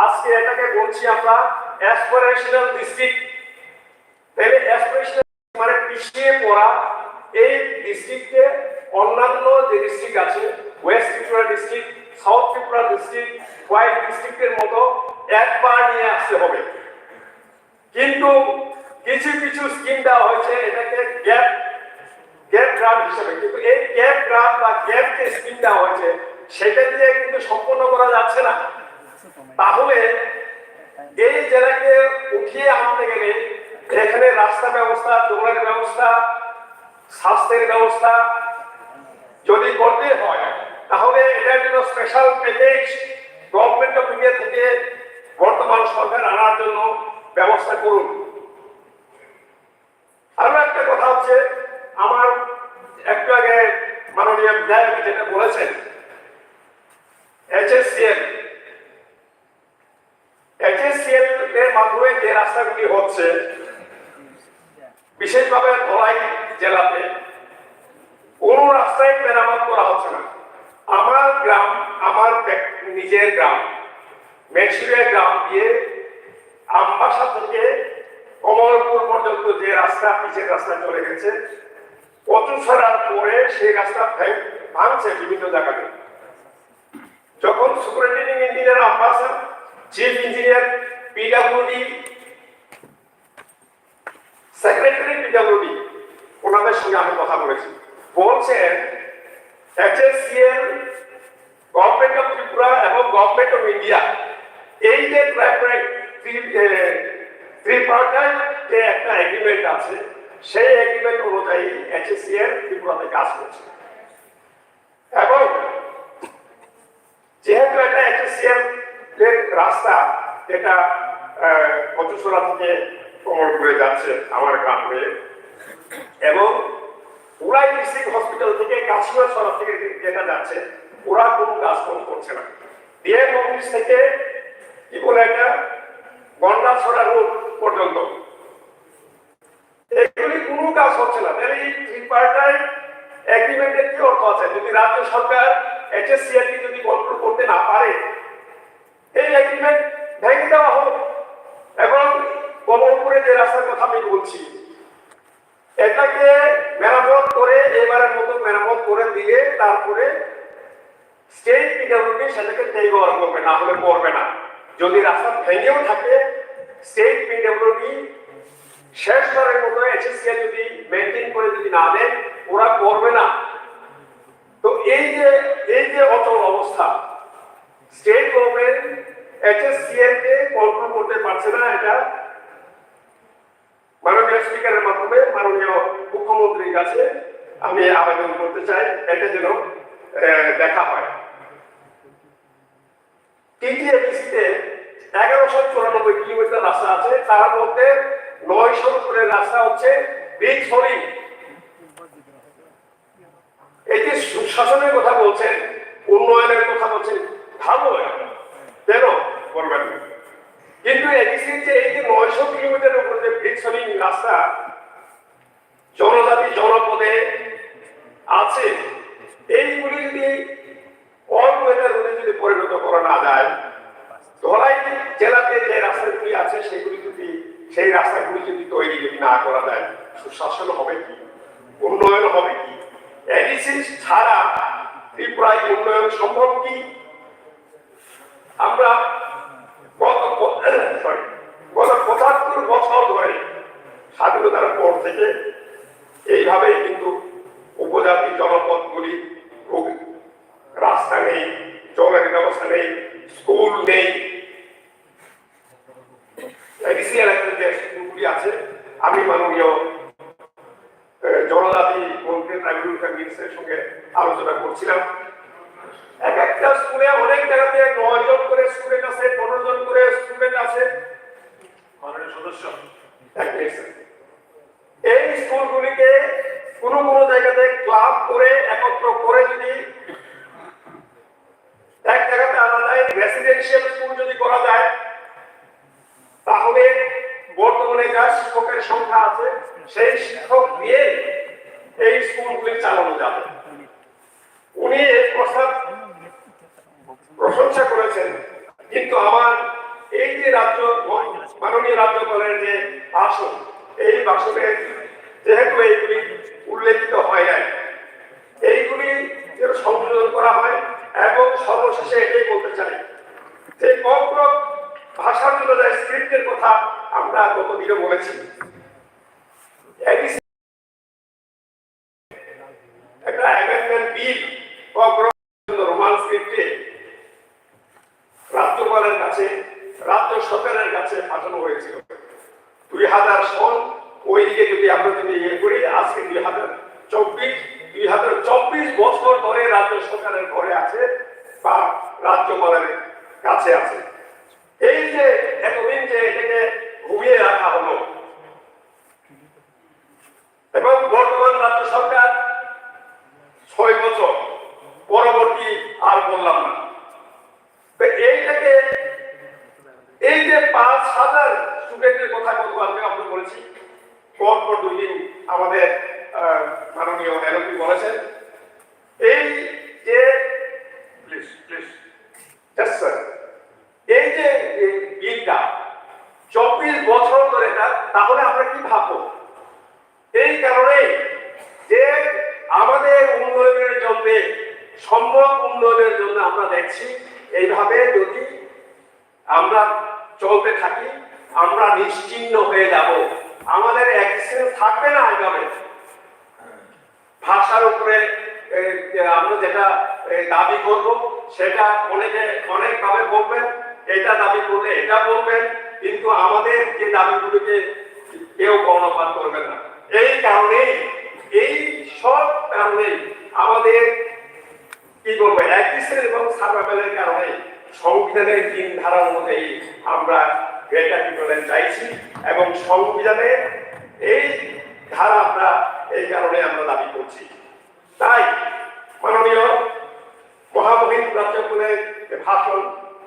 আজকে এটাকে বলছি আমরা অ্যাসপিরেশনাল ডিস্ট্রিক্ট। তাহলে অ্যাসপিরেশনাল মানে পিছিয়ে পড়া এই ডিস্ট্রিক্টে অন্যান্য যে ডিস্ট্রিক্ট আছে, West Tripura district, south Tripura district, white ডিস্ট্রিক্টের মতো একবার নিয়ে আসতে হবে। কিন্তু কিছু কিছু স্কিম দেওয়া হয়েছে এটাকে গ্যাপ গ্রান্ট হিসেবে, কিন্তু এই গ্যাপ গ্রান্ট বা গ্যাপ যে স্কিম দেওয়া হয়েছে সেটা দিয়ে কিন্তু সম্পন্ন করা যাচ্ছে না। তাহলে এই জেলাকে উঠিয়ে আনতে গেলে এখানে রাস্তা ব্যবস্থা, জলের ব্যবস্থা, স্বাস্থ্যের ব্যবস্থা যদি করতে হয়, তাহলে এটার জন্য special package government of India থেকে বর্তমান সরকার আনার জন্য ব্যবস্থা করুন। আরো একটা কথা হচ্ছে, আমার একটু আগে মাননীয় বিধায়ক যেটা বলেছেন, HSCL এর মাধ্যমে যে রাস্তাগুলি হচ্ছে, বিশেষভাবে ধলাই জেলাতে কোন রাস্তায় মেরামত করা হচ্ছে না। আমার গ্রাম, আমার নিজের গ্রাম মেঘসুরিয়া গ্রাম দিয়ে আমবাসা থেকে কমলপুর পর্যন্ত যে রাস্তা, পিচের রাস্তা চলে গেছে, কচু ছাড়ার পরে সেই রাস্তা ভাঙছে বিভিন্ন জায়গাতে। যখন superintending engineer Ambassa, chief engineer PWD, secretary PWD, ওনাদের সঙ্গে আমি কথা বলেছি, বলছেন HSCL গভর্নমেন্ট অফ ত্রিপুরা এবং গভর্নমেন্ট অফ ইন্ডিয়া এই যে ত্রিপার্টাইট যে একটা এগ্রিমেন্ট আছে, সেই এগ্রিমেন্ট অনুযায়ী HSCL ত্রিপুরাতে কাজ করছে। এবং যেহেতু একটা HSCL এর রাস্তা যেটা পঁচুসরা থেকে কমল করে যাচ্ছে আমার গ্রাম হয়ে, এবং উড়াই ডিস্ট্রিক্ট হসপিটাল থেকে কাশিয়াছড়া থেকে যেটা যাচ্ছে, ওরা কোনো কাজ করছে না। ডিএম অফিস থেকে কি বলে একটা গন্ডাছড়া রোড পর্যন্ত এগুলি কোনো কাজ হচ্ছে না। তাহলে এই ত্রিপার্টাইট এগ্রিমেন্টের কি অর্থ আছে? যদি রাজ্য সরকার HSCL কে যদি কন্ট্রোল করতে না পারে, এই এগ্রিমেন্ট ভেঙে দেওয়া হোক। এবং কমলপুরে যে রাস্তার কথা আমি বলছি, এটাকে মেরামত করে এবারের মতো মেরামত করে দিয়ে তারপরে স্টেট পিডব্লিউডি সেটাকে টেক ওভার করবে, না হলে করবে না। যদি রাস্তা ভেঙেও থাকে, স্টেট পিডব্লিউডি শেষবারের মতো HSCL যদি মেনটেন করে যদি না দেয়, ওরা করবে না। তো এই যে অচল অবস্থা, স্টেট গভর্নমেন্ট HSCL কে কন্ট্রোল করতে পারছে না, এটা মাননীয় স্পিকারের মাধ্যমে মাননীয় মুখ্যমন্ত্রীর কাছে আমি আবেদন করতে চাই, এটা যেন দেখা হয়। TTABC-তে 1194 কিলোমিটার রাস্তা আছে, তার মধ্যে 900 করে রাস্তা হচ্ছে বিগ সরি। এই যে সুশাসনের কথা বলছেন, উন্নয়নের কথা বলছেন, ভালো কেন করবেন না? কিন্তু এডিসির যে এই যে 900 কিলোমিটারের উপরে যে ব্রিজ সরি রাস্তা জনজাতি জনপদে আছে, এইগুলি যদি অল ওয়েদার রোডে যদি পরিণত করা না যায়, ধলাই জেলাতে যে রাস্তাগুলি আছে সেগুলি যদি সেই রাস্তাগুলি যদি তৈরি যদি না করা যায়, সুশাসন হবে কি? উন্নয়ন হবে কি? এডিসি ছাড়া ত্রিপুরায় উন্নয়ন সম্ভব কি? আমরা গত 75 বছর ধরে স্বাধীনতার পর থেকে এইভাবে কিন্তু উপজাতি জনপদগুলি রাস্তা নেই, জলের ব্যবস্থা নেই, স্কুল নেই। এডিসি এলাকার যে স্কুলগুলি আছে, আমি মাননীয় জনজাতি মন্ত্রী ট্রাইবাল মিনিস্টারের সঙ্গে আলোচনা করছিলাম। এক একটা স্কুলে অনেক জায়গাতে 9 জন করে স্টুডেন্ট আছে, 15 জন করে স্টুডেন্ট আছে, মাননীয় সদস্য। এই স্কুলগুলিকে কোনো জায়গাতে ক্লাব করে একত্র করে যদি এক জায়গাতে আনা যায়, রেসিডেন্সিয়াল স্কুল যদি করা যায়, তাহলে বর্তমানে যা শিক্ষকের সংখ্যা আছে সেই শিক্ষক দিয়ে এই স্কুলগুলি চালানো যাবে। উনি এই প্রস্তাব প্রশংসা করেছেন, কিন্তু আমার এই যে মাননীয় রাজ্যপালের যে আসন, এই আসনে যেহেতু এইগুলি উল্লেখিত হয় নাই, এইগুলি যেন সংশোধন করা হয়। এবং সর্বশেষে এটাই বলতে চাই যে কমপ্রক ভাষার জন্য যে স্ক্রিপ্টের কথা আমরা গত দিনে বলেছি, একটা অ্যামেন্ডমেন্ট বিল রোমান স্ক্রিপ্টে রাজ্যপালের কাছে, রাজ্য সরকারের কাছে পাঠানো হয়েছিল 2000 সন। ওইদিকে যদি আমরা যদি ইয়ে করি, আজকে 2024 বছর ধরে রাজ্য সরকারের ঘরে আছে বা রাজ্যপালের কাছে আছে। এই যে এতদিন যে এটাকে ঘুমিয়ে রাখা হলো, এবং বর্তমান রাজ্য সরকার 6 বছর পরবর্তী আর বললাম না, এইটাকে এই যে 5000 স্টুডেন্টের কথা গতকালকে আমরা বলেছি, পরপর 2 দিন আমাদের মাননীয় এমপি বলেছেন, এই যে এই যে বিলটা 24 বছর ধরে, তাহলে আমরা কি ভাববো? এই কারণে যে আমাদের উন্নয়নের জন্য, সম্ভব উন্নয়নের জন্য আমরা দেখছি এইভাবে যদি আমরা চলতে থাকি, আমরা নিশ্চিহ্ন হয়ে যাব, আমাদের এক্সিস্টেন্স থাকবে না। এইভাবে ভাষার উপরে আমরা যেটা দাবি করব সেটা অনেকে অনেকভাবে বলবেন, এটা দাবি করলে এটা বলবেন, কিন্তু আমাদের যে দাবিগুলোকে কেউ কর্ণপাত করবেন না। এই কারণেই, এই সব কারণেই আমাদের কি বলবো অ্যাক্টিসের এবং সার্ভাইভালের কারণে সংবিধানের 3 ধারা অনুযায়ী আমরা গ্রেটার ইকুইভ্যালেন্স চাইছি এবং সংবিধানের এই ধারা আমরা এই কারণে আমরা দাবি করছি। তাই মাননীয় মহামহিম রাজ্যপালের ভাষণ,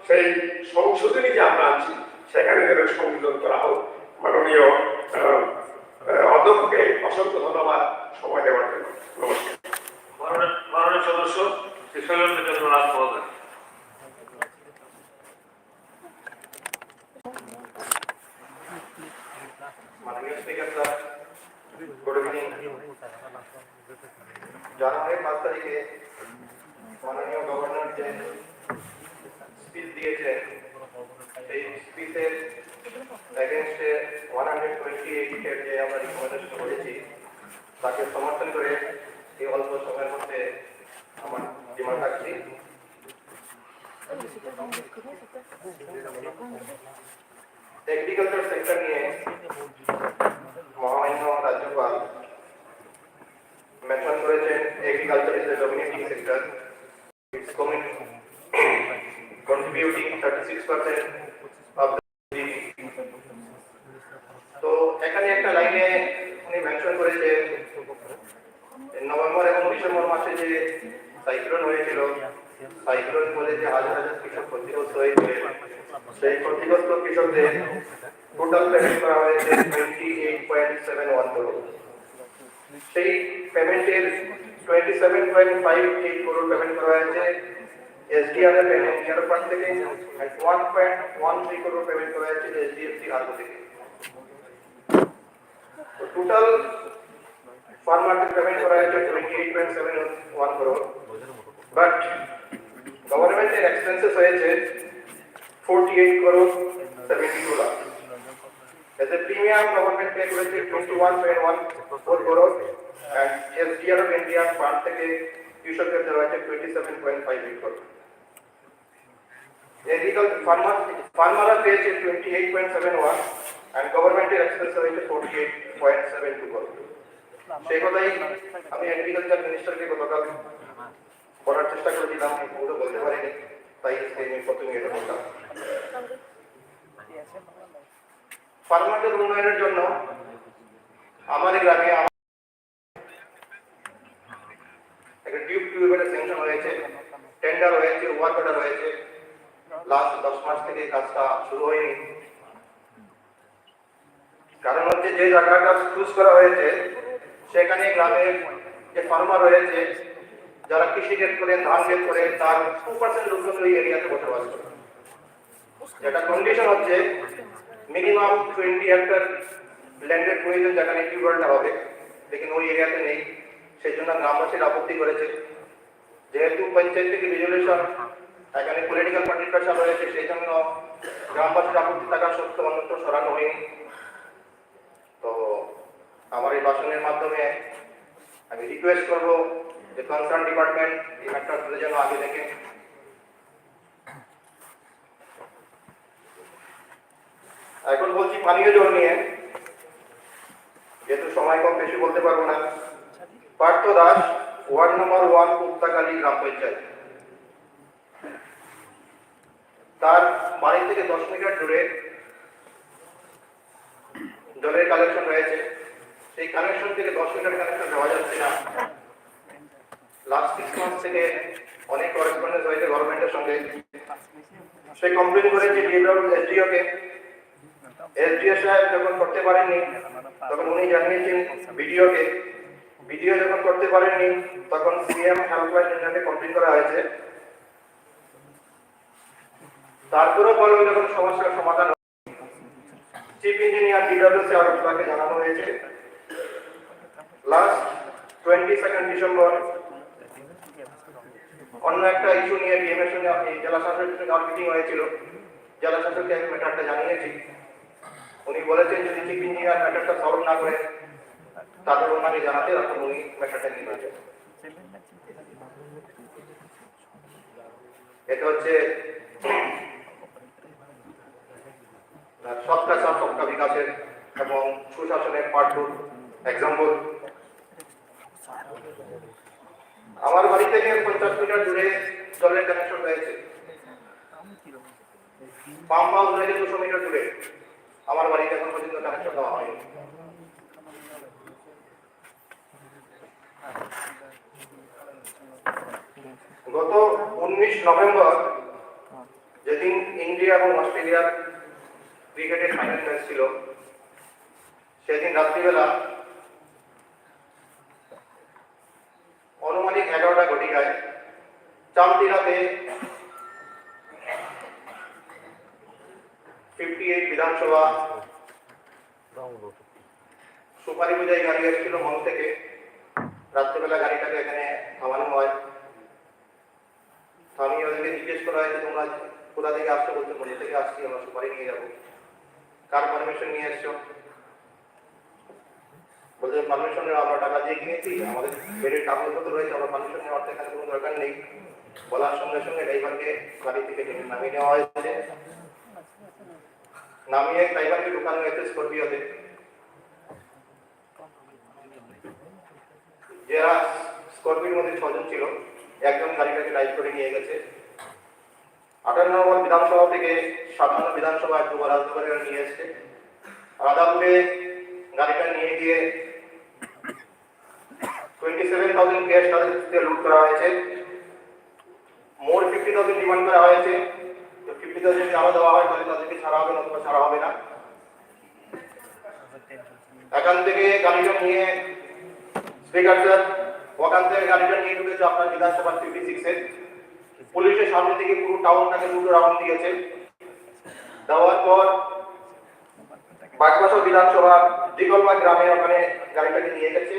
সেই সংশোধনী যে আমরা আনছি সেখানে যেন সংযোজন করা হোক। মাননীয় অধ্যক্ষকে অসংখ্য ধন্যবাদ সময় দেওয়ার জন্য। নমস্কার। মাননীয় সদস্য শৈলেন্দ্র চন্দ্র রাজ মহোদয়। মাননীয় স্পিকার স্যার, গুড ইভিনিং। জানুয়ারির 5 তারিখে মাননীয় গভর্নর যে স্পিচ দিয়েছেন, সেই স্পিচের এগেনস্টে 128 এর যে আমরা রিকমেন্ডেশন করেছি তাকে সমর্থন করে এই অল্প সময়ের মধ্যে আমার ডিমান্ড রাখছি। এগ্রিকালচার সেক্টর নিয়ে মহামান্য রাজ্যপাল মেনশন করেছেন agriculture is the dominating sector, it's contributing 36% of the GDP. তো এখানে একটা লাইনে উনি মেনশন করেছে নভেম্বর এবং ডিসেম্বর মাসে যে সাইক্লোন হয়েছিল, সাইক্লোন বলে যে হাজার হাজার কৃষক ক্ষতিগ্রস্ত হয়েছে, সেই ক্ষতিগ্রস্ত কৃষকদের টোটাল পেমেন্ট করা হয়েছে 28.71 করোড়। সেই পেমেন্টের 27.58 করোড় পেমেন্ট করা হয়েছে SDRF and NDR ফান্ড থেকে, আর 1.13 করোড় পেমেন্ট করা হয়েছে SDFC আর্গো থেকে। টোটাল ফার্মারদের পেমেন্ট করা হয়েছে 28.71 করোড়, বাট গভর্নমেন্টের এক্সপেন্সেস হয়েছে 48 crore 72 lakh. As a premium, government pay করেছে 21.14 crore, and SDRF and NDR fund থেকে কৃষকদের দেওয়া হয়েছে 27.58 করোড়। ফার্মাররা পেয়েছে 28.71 and গভর্নমেন্টের এক্সপেন্স হয়েছে 48.72 করোড়। সেই কথাই আমি এগ্রিকালচার মিনিস্টারকে গতকাল করার চেষ্টা করেছিলাম, পুরো বলতে পারিনি, তাই আমি প্রথমে এটা বললাম। ফার্মারদের উন্নয়নের জন্য আমার গ্রামে একটা ডিপ টিউবওয়েলের স্যাংশন হয়েছে, টেন্ডার হয়েছে, ওয়ার্ক অর্ডার হয়েছে। লাস্ট 10 মাস থেকে কাজটা শুরু হয়নি, কারণ হচ্ছে যে জায়গাটা চুজ করা হয়েছে সেখানে গ্রামের যে ফার্মার রয়েছে, যারা কৃষি ক্ষেত করেন, ধান ক্ষেত করেন, তার 2% লোকজন ওই এরিয়াতে বসবাস করে। যেটা কন্ডিশন হচ্ছে মিনিমাম 20 হেক্টর ল্যান্ডের প্রয়োজন যেখানে টিউবওয়েলটা হবে, লেকিন ওই এরিয়াতে নেই। সেই জন্য গ্রামবাসীরা আপত্তি করেছে। যেহেতু পঞ্চায়েত থেকে রেজুলেশন, এখানে পলিটিক্যাল পার্টির প্রেশার রয়েছে, সেই জন্য গ্রামবাসীর আপত্তি থাকা সত্ত্বেও অন্যত্র সরানো হয়নি। তো আমার এই ভাষণের মাধ্যমে আমি রিকোয়েস্ট করবো যে কনসার্ন ডিপার্টমেন্ট এই ম্যাটারগুলো যেন আগে দেখে। এখন বলছি পানীয় জল নিয়ে, যেহেতু সময় কম, বেশি বলতে পারবো না। পার্থ দাস, ওয়ার্ড নম্বর 1, কুপ্তাকালী গ্রাম পঞ্চায়েত। তার বাড়ি থেকে 10 মিটার দূরে জলের কালেকশন রয়েছে। সেই কানেকশন থেকে 10 মিটার কানেকশন দেওয়া যাচ্ছে না। লাস্ট 6 মাস থেকে অনেক করেসপন্ডেন্স হয়েছে গভর্নমেন্টের সঙ্গে। সে কমপ্লেন করেছে এসডিওকে। এসডিও সাহেব যখন করতে পারেননি তখন উনি জানিয়েছেন বিডিওকে। বিডিও যখন করতে পারেননি তখন সিএম হেল্পলাইন সেন্টারে কমপ্লেন করা হয়েছে। তারপরেও বলবেন যখন সমস্যার সমাধান, চিফ ইঞ্জিনিয়ার ডিডব্লিউসি আরকে জানানো হয়েছে। লাস্ট 22 ডিসেম্বর অন্য একটা ইস্যু নিয়ে ডিএমএর সঙ্গে জেলা শাসকের সঙ্গে মিটিং হয়েছিল। জেলা শাসককে আমি ম্যাটারটা জানিয়েছি। উনি বলেছেন যদি চিফ ইঞ্জিনিয়ার ম্যাটারটা সলভ না করে তারপর ওনাকে জানাতে, তখন উনি ম্যাটারটা নিয়ে এটা হচ্ছে সবকা সাথ সবকা বিকাশের এবং সুশাসনের পার্ট 2 এক্সাম্পল। আমার বাড়ি থেকে 50 মিটার দূরে জলের কানেকশন রয়েছে। পাম্প হাউস রয়েছে 200 মিটার দূরে, আমার বাড়িতে এখন পর্যন্ত কানেকশন দেওয়া হয়নি। গত 19 নভেম্বর যেদিন ইন্ডিয়া এবং অস্ট্রেলিয়ার ক্রিকেটের ফাইনাল ম্যাচ ছিল, সেদিন রাত্রিবেলা অনুমানিক 11টা ঘটিকায় চামতিরাতে 58 বিধানসভা সুপারি বোঝাই গাড়ি এসেছিল মন থেকে। রাত্রিবেলা গাড়িটাকে এখানে থামানো হয়। আমি ওদেরকে জিজ্ঞেস করা হয়েছে তোমরা কোথা থেকে আসছো, বলতে মনে থেকে আসছি, আমরা সুপারি নিয়ে যাবো। কার পারমিশন নিয়ে এসছো? বলতে পারমিশন আমরা টাকা দিয়ে কিনেছি, আমাদের বেডের কাগজপত্র রয়েছে, আমরা পারমিশন নেওয়ার এখানে কোনো দরকার নেই। বলার সঙ্গে সঙ্গে ড্রাইভারকে গাড়ি থেকে নামিয়ে নেওয়া হয়েছে। নামিয়ে ড্রাইভারকে ঢুকানো হয়েছে স্করপিওতে। যারা স্করপিওর মধ্যে 6 জন ছিল, একজন গাড়িটাকে ড্রাইভ করে নিয়ে গেছে। 58 নম্বর বিধানসভা থেকে 57 বিধানসভায় দুবার রাজধানী নিয়ে এসছে। রাধাপুরে গাড়িটা নিয়ে গিয়ে 27,000 ক্যাশ তাদের থেকে লুট করা হয়েছে। মোর 50,000 ডিমান্ড করা হয়েছে। তো 50,000 যদি আরো দেওয়া হয় তাহলে তাদেরকে ছাড়া হবে না, অথবা ছাড়া হবে না। এখান থেকে গাড়িটা নিয়ে স্পিকার স্যার ওখান থেকে গাড়িটা নিয়ে ঢুকেছে আপনার বিধানসভা 56-এ। পুলিশের সামনে থেকে পুরো টাউনটাকে দুটো রাউন্ড দিয়েছে। দেওয়ার পর বাগবাসা বিধানসভা দিগলবা গ্রামে ওখানে গাড়িটাকে নিয়ে গেছে।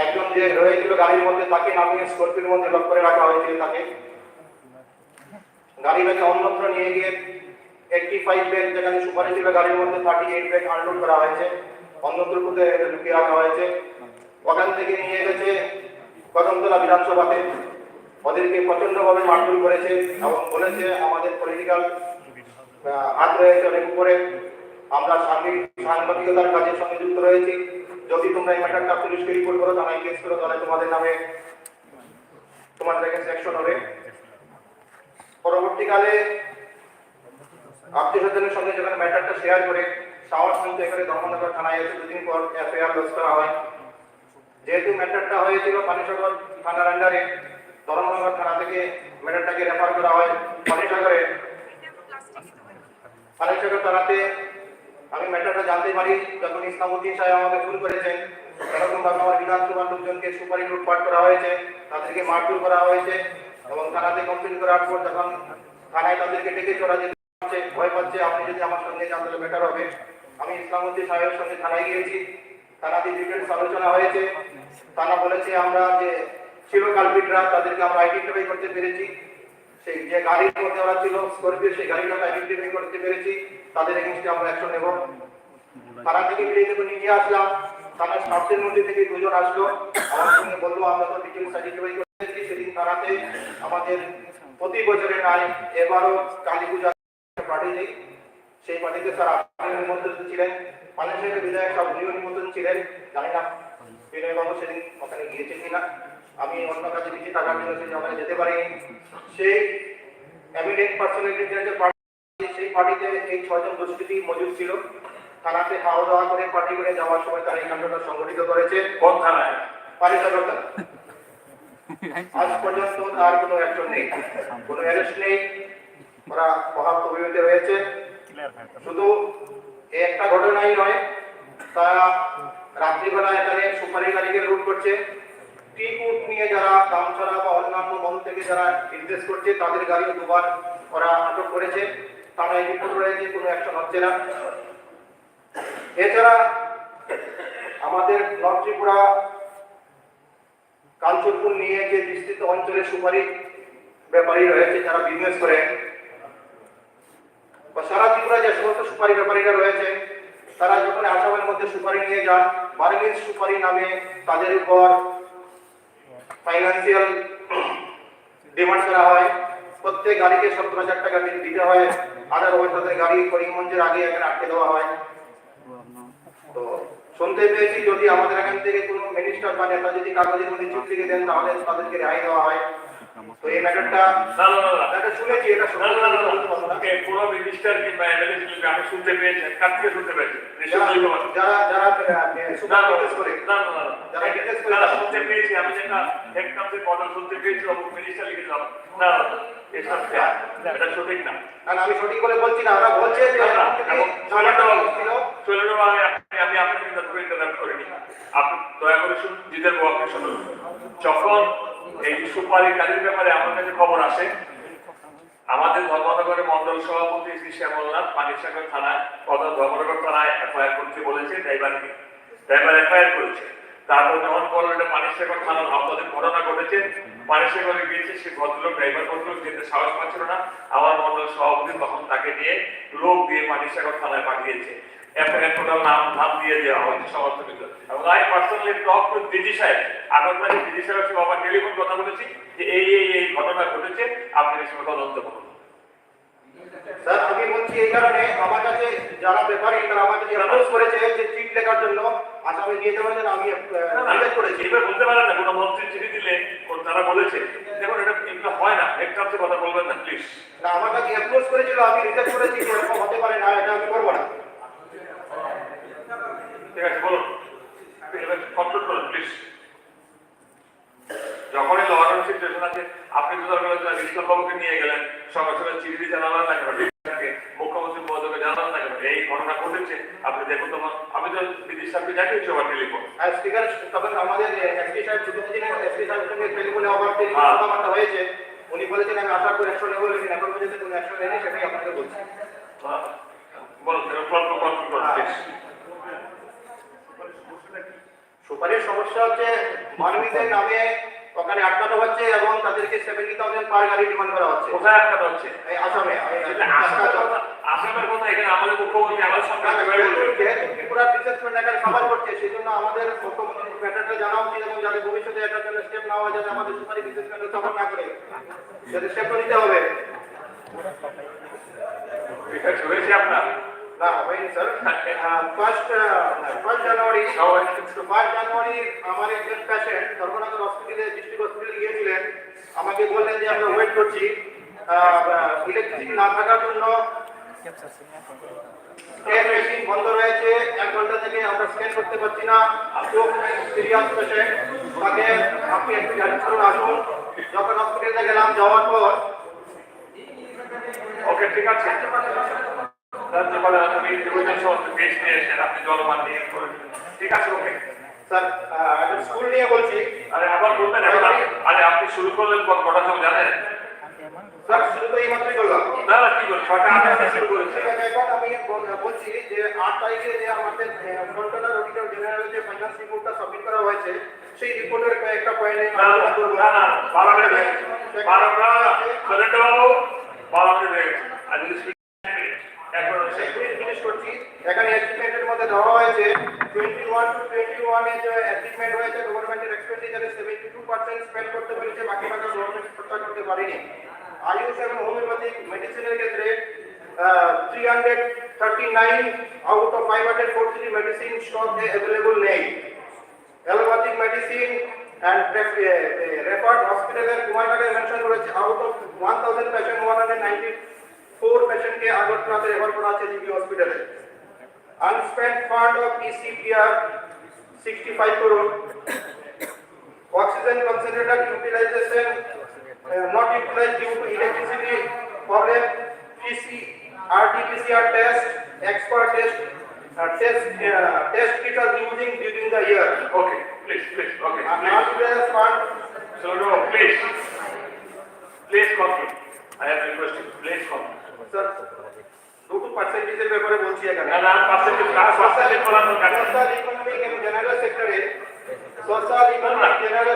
একজন যে রয়েছিল গাড়ির মধ্যে তাকে নামিয়ে স্কর্পিওর মধ্যে লক করে রাখা হয়েছিল। তাকে গাড়িটাকে অন্যত্র নিয়ে গিয়ে 85 ব্যাগ যেখানে সুপারি ছিল গাড়ির মধ্যে 38 ব্যাগ আনলোড করা হয়েছে, অন্যত্র কোথায় লুকিয়ে রাখা হয়েছে। ওখান থেকে নিয়ে গেছে কদমতলা বিধানসভাতে। ওদেরকে প্রচন্ডভাবে মারধর করেছে এবং বলেছে আমাদের পলিটিক্যাল হাত রয়েছে অনেক উপরে, আমরা সাংবাদিকতার কাজের সঙ্গে যুক্ত রয়েছি। যদি তোমরা এই ম্যাটারটা পুলিশকে রিপোর্ট করো, থানায় কেস করো, তাহলে তোমাদের নামে তোমাদের এগেইনস্ট অ্যাকশন হবে। পরবর্তীকালে আত্মীয় স্বজনের সঙ্গে যখন ম্যাটারটা শেয়ার করে সাহস কিন্তু এখানে ধর্মনগর থানায় এসে 2 দিন পর এফআইআর লজ করা হয়। যেহেতু ম্যাটারটা হয়েছিল পানিসাগর থানার আন্ডারে, ধর্মনগর থানা থেকে ম্যাটারটাকে রেফার করা হয় পানিসাগরে। পানিসাগর থানাতে আমি ম্যাটারটা জানতে পারি যখন ইসলামউদ্দিন সাহেব আমাকে ফোন করেছেন, এরকমভাবে আমার বিধানসভার লোকজনকে সুপারি লুটপাট করা হয়েছে, তাদেরকে মারধর করা হয়েছে এবং থানাতে কমপ্লেন করার পর যখন থানায় তাদেরকে ডেকে চড়া যেতে ভয় পাচ্ছে, আপনি যদি আমার সঙ্গে যান তাহলে বেটার হবে। আমি ইসলামউদ্দিন সাহেবের সঙ্গে থানায় গিয়েছি। থানাতে ডিটেলস আলোচনা হয়েছে। থানা বলেছে আমরা যে ছিল কালপিটরা তাদেরকে আমরা আইডেন্টিফাই করতে পেরেছি। সেই যে গাড়ির মধ্যে ওরা ছিল স্করপিও, সেই গাড়িটাকে আইডেন্টিফাই করতে পেরেছি। তাদের এগেইনস্টে আমরা অ্যাকশন নেব। থানা থেকে বেরিয়ে নিয়ে আসলাম। থানার স্টাফদের মধ্যে থেকে 2 জন আসলো, আমার সঙ্গে বললো আমরা তো ডিটেলস আইডেন্টিফাই করেছি। সেদিন থানাতে আমাদের প্রতি বছরের নাই এবারও কালী পূজা পার্টি নেই। সেই পার্টিতে স্যার আপনি নিমন্ত্রণ ছিলেন, পানিসাগর বিধায়ক সব নিমন্ত্রণ ছিলেন। জানি না বিনয়বাবু সেদিন ওখানে গিয়েছেন কিনা, আমি অন্য কাছে কিছু টাকার জন্য সেই ওখানে যেতে পারিনি। সেই এমিনেন্ট পার্সোনালিটি যে পার্টি, সেই পার্টিতে এই 6 জন দুষ্কৃতী মজুদ ছিল। থানাতে খাওয়া দাওয়া করে পার্টি করে যাওয়ার সময় তারা এই কাণ্ডটা সংগঠিত করেছে। কোন থানায়? পানিসাগর থানা। আজ পর্যন্ত তার কোনো অ্যাকশন নেই, কোনো অ্যারেস্ট নেই। ওরা মহাত্ম অভিযোগে রয়েছে। শুধু একটা ঘটনাই নয়, তারা রাত্রিবেলা এখানে সুপারি গাড়িকে লুট করছে। টি কুট নিয়ে যারা দামছড়া বা অন্যান্য মহল থেকে যারা বিজনেস করছে তাদের গাড়িও 2বার ওরা আটক করেছে। থানায় রিপোর্ট রয়েছে, কোনো অ্যাকশন হচ্ছে না। এছাড়া আমাদের নর্থ ত্রিপুরা কাঞ্চনপুর নিয়ে যে বিস্তৃত অঞ্চলে সুপারি ব্যাপারী রয়েছে যারা বিজনেস করে, বা সারা ত্রিপুরা যে সমস্ত সুপারি ব্যাপারীরা রয়েছে তারা যখন আসামের মধ্যে সুপারি নিয়ে যান, বার্মিজ সুপারি নামে তাদের উপর ফাইন্যান্সিয়াল ডিমান্ড করা হয়। প্রত্যেক গাড়িকে 70,000 টাকা দিতে হয়, আদারওয়াইজ তাদের গাড়ি করিমগঞ্জের আগে এখানে আটকে দেওয়া হয়। তো শুনতে পেয়েছি যদি আমাদের এখান থেকে কোনো মিনিস্টার বা নেতা যদি কাগজের মধ্যে চিঠি লিখে দেন তাহলে তাদেরকে রেহাই দেওয়া হয়। তো এই ম্যাটারটা শুনেছি, এটা পুরো মিনিস্টার কিংবা এমএলএ আমি শুনতে পেয়েছি, কার থেকে শুনতে পেয়েছি? যারা যারা করে যারা শুনতে পেয়েছি, আমি যেটা হেডকামে কথা শুনতে পেয়েছি মিনিস্টার লিখেছিলাম না, এটা সঠিক না। আমি সঠিক বলে বলছি না, আমরা বলছি যে আমি আপনাকে ইন্টারাপ্ট করিনি, আপনি দয়া করে শুনুন, জিদের আপনি শুনুন। যখন এই সুপারি কাজের ব্যাপারে আমার কাছে খবর আসে, আমাদের ধর্মনগরের মন্ডল সভাপতি শ্রী শ্যামলনাথ পানিসাগর থানায় ধর্মনগর থানায় এফআইআর করতে বলেছে, ড্রাইভার এফআইআর করেছে। তারপর যখন বলল এটা পানিসাগর থানার আপনাদের ঘটনা ঘটেছে, পানিসাগরে গিয়েছে, সে ভদ্রলোক ড্রাইভার ভদ্রলোক যেতে সাহস পাচ্ছিল না, আমার মন্ডল সভাপতি তখন তাকে নিয়ে লোক দিয়ে পানিসাগর থানায় পাঠিয়েছে। এফআইআর টোটাল নাম দিয়ে দেওয়া হয়েছে সমর্থিত। এবং I personally talk to DG সাহেব, আগরতলা ডিজি সাহেবের সঙ্গে আমার টেলিফোন কথা বলেছি যে এই ঘটনা ঘটেছে, আপনি এই সময় তদন্ত করুন। স্যার আমি বলছি এই কারণে আমার কাছে যারা ব্যাপারী তারা আমাকে যে অ্যাপ্রোচ করেছে যে চিট লেখার জন্য আসামে নিয়ে যাওয়ার জন্য আমি রিকোয়েস্ট করেছি। এবার বলতে পারেন না কোনো মন্ত্রী চিঠি দিলে তারা বলেছে, দেখুন এটা এগুলো হয় না, এক কাছে কথা বলবেন না প্লিজ। না, আমার কাছে অ্যাপ্রোচ করেছিল, আমি রিজেক্ট করেছি যে এরকম হতে পারে না, এটা আমি করবো না। ঠিক আছে, বলুন, এবার কন্ট্রোল করুন প্লিজ। যখনই ল অর্ডার সিচুয়েশন আছে, আপনি তো দরকার রিস্টল বাবুকে নিয়ে গেলেন, সঙ্গে সঙ্গে চিঠি জানালেন না কেন, মুখ্যমন্ত্রী মহোদয়কে জানালেন না কেন, এই ঘটনা ঘটেছে, আপনি দেখুন তো। আমি তো বিদেশ সাহেবকে জানিয়েছি আমার টেলিফোন। স্পিকার তখন আমাদের এসপি সাহেব এসপি সাহেবের সঙ্গে টেলিফোনে কথাবার্তা হয়েছে, উনি বলেছেন আমি আশা করে অ্যাকশন নেবো, লেকিন এখন পর্যন্ত কোনো অ্যাকশন নেয়নি, সেটাই আপনাকে বলছি। বলুন, কন্ট্রোল করুন প্লিজ। সুপারির সমস্যা হচ্ছে মানবীদের নামে ওখানে আটকানো হচ্ছে এবং তাদেরকে 70,000 পার গাড়ি ডিমান্ড করা হচ্ছে। কোথায় আটকানো হচ্ছে? এই আসামে। আসামের কথা এখানে আমাদের মুখ্যমন্ত্রী আমাদের সরকার ত্রিপুরা ডিসেসমেন্ট একটা খাবার করছে, সেই জন্য আমাদের মুখ্যমন্ত্রী ম্যাটারটা জানা উচিত এবং যাতে ভবিষ্যতে এটার জন্য স্টেপ নেওয়া হয়, যাতে আমাদের সুপারি ডিসেসমেন্ট সাপোর্ট না করে, যাতে স্টেপ নিতে হবে। এটা হয়েছে আপনার? না হয়নি স্যার। 1 জানুয়ারি আমার একজন পেশেন্ট ধর্মনগর হসপিটালে ডিস্ট্রিক্ট হসপিটালে গিয়েছিলেন, আমাকে বললেন যে আমরা ওয়েট করছি, ইলেকট্রিসিটি না থাকার জন্য স্ক্যান মেশিন বন্ধ রয়েছে, 1 ঘন্টা থেকে আমরা স্ক্যান করতে পারছি না, খুব সিরিয়াস পেশেন্ট, তাকে আপনি একটু গাড়ি করুন আসুন। যখন হসপিটালে গেলাম, যাওয়ার পর ওকে ঠিক আছে, তারপরে আপনি সমস্ত পেশ নিয়ে এসেছেন, আপনি জলমান নিয়ে ঠিক আছে, ওকে স্যার স্কুল নিয়ে বলছি। আরে আবার বলবেন, আরে আপনি শুরু করলেন কটা সব জানেন? স্যার শুরু তো এই মাত্রই করলাম। না না কি বলছি, 6টা 8টা শুরু করেছে। এখন আমি বলছি যে 8 তারিখে যে আমাদের কন্ট্রোলার অডিটর জেনারেল যে ফাইন্যান্স রিপোর্টটা সাবমিট করা হয়েছে, সেই রিপোর্টের কয়েকটা পয়েন্টে না না 12 মিনিট হয়ে গেছে, 12টা সরেন্দ্র বাবু 12 মিনিট হয়ে গেছে। আর যদি এখন ফিনিশ করছি, এখানে এস্টিমেটের মধ্যে দেওয়া হয়েছে 21 to 21 এ যে এস্টিমেট হয়েছে গভর্নমেন্টের এক্সপেন্ডিচারে 72% স্পেন্ড করতে পেরেছে, বাকি টাকা গভর্নমেন্ট খরচা করতে পারেনি। আয়ুষ এবং হোমিওপ্যাথিক মেডিসিনের ক্ষেত্রে 339 আউট অফ 543 মেডিসিন স্টকে অ্যাভেলেবল নেই। অ্যালোপ্যাথিক মেডিসিন অ্যান্ড রেফার্ড হসপিটালের কুমারঘাটে মেনশন করেছে আউট অফ 1000 পেশেন্ট 194 পেশেন্টকে আগরতলাতে রেফার করা আছে জিবি হসপিটালে। Unspent fund of ECPR 65 crore। Oxygen concentrator utilization not utilized due to electricity problem, RT-PCR test, expert test kit are using during the year. Okay, please, okay. Non-utilized fund. So no, please complete. I have requested, please complete. Sir, দুটো পার্সেন্টেজের ব্যাপারে বলছি এখানে। না পার্সেন্টেজ কাজ পার্সেন্টেজ করার দরকার নেই। সোশ্যাল ইকোনমিক এবং জেনারেল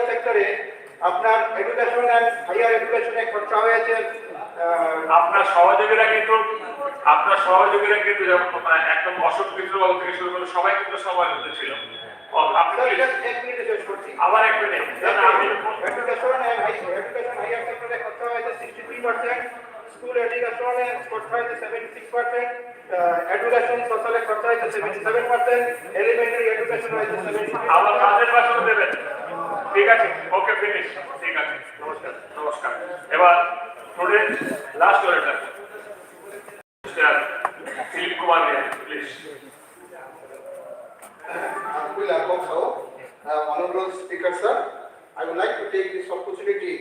সেক্টরে আপনার এডুকেশন এন্ড হাইয়ার এডুকেশনে খরচা হয়েছে আপনার সহযোগীরা কিন্তু যেমন মানে একদম অশোক মিত্রবাবু থেকে শুরু করে সবাই কিন্তু সমালোচিত ছিল। আপনি আবার এক মিনিট স্কুল এডুকেশনে খরচা হয়েছে 76%, এডুকেশন সোশ্যালে খরচা হয়েছে 77%, এলিমেন্টারি এডুকেশন হয়েছে 70%। আবার কাজের ভাষণ দেবেন, ঠিক আছে? ওকে, ফিনিশ, ঠিক আছে, নমস্কার নমস্কার। এবার student last অরেটার mister Dilip Kumar please. Honorable Speaker, sir, I would like to take this opportunity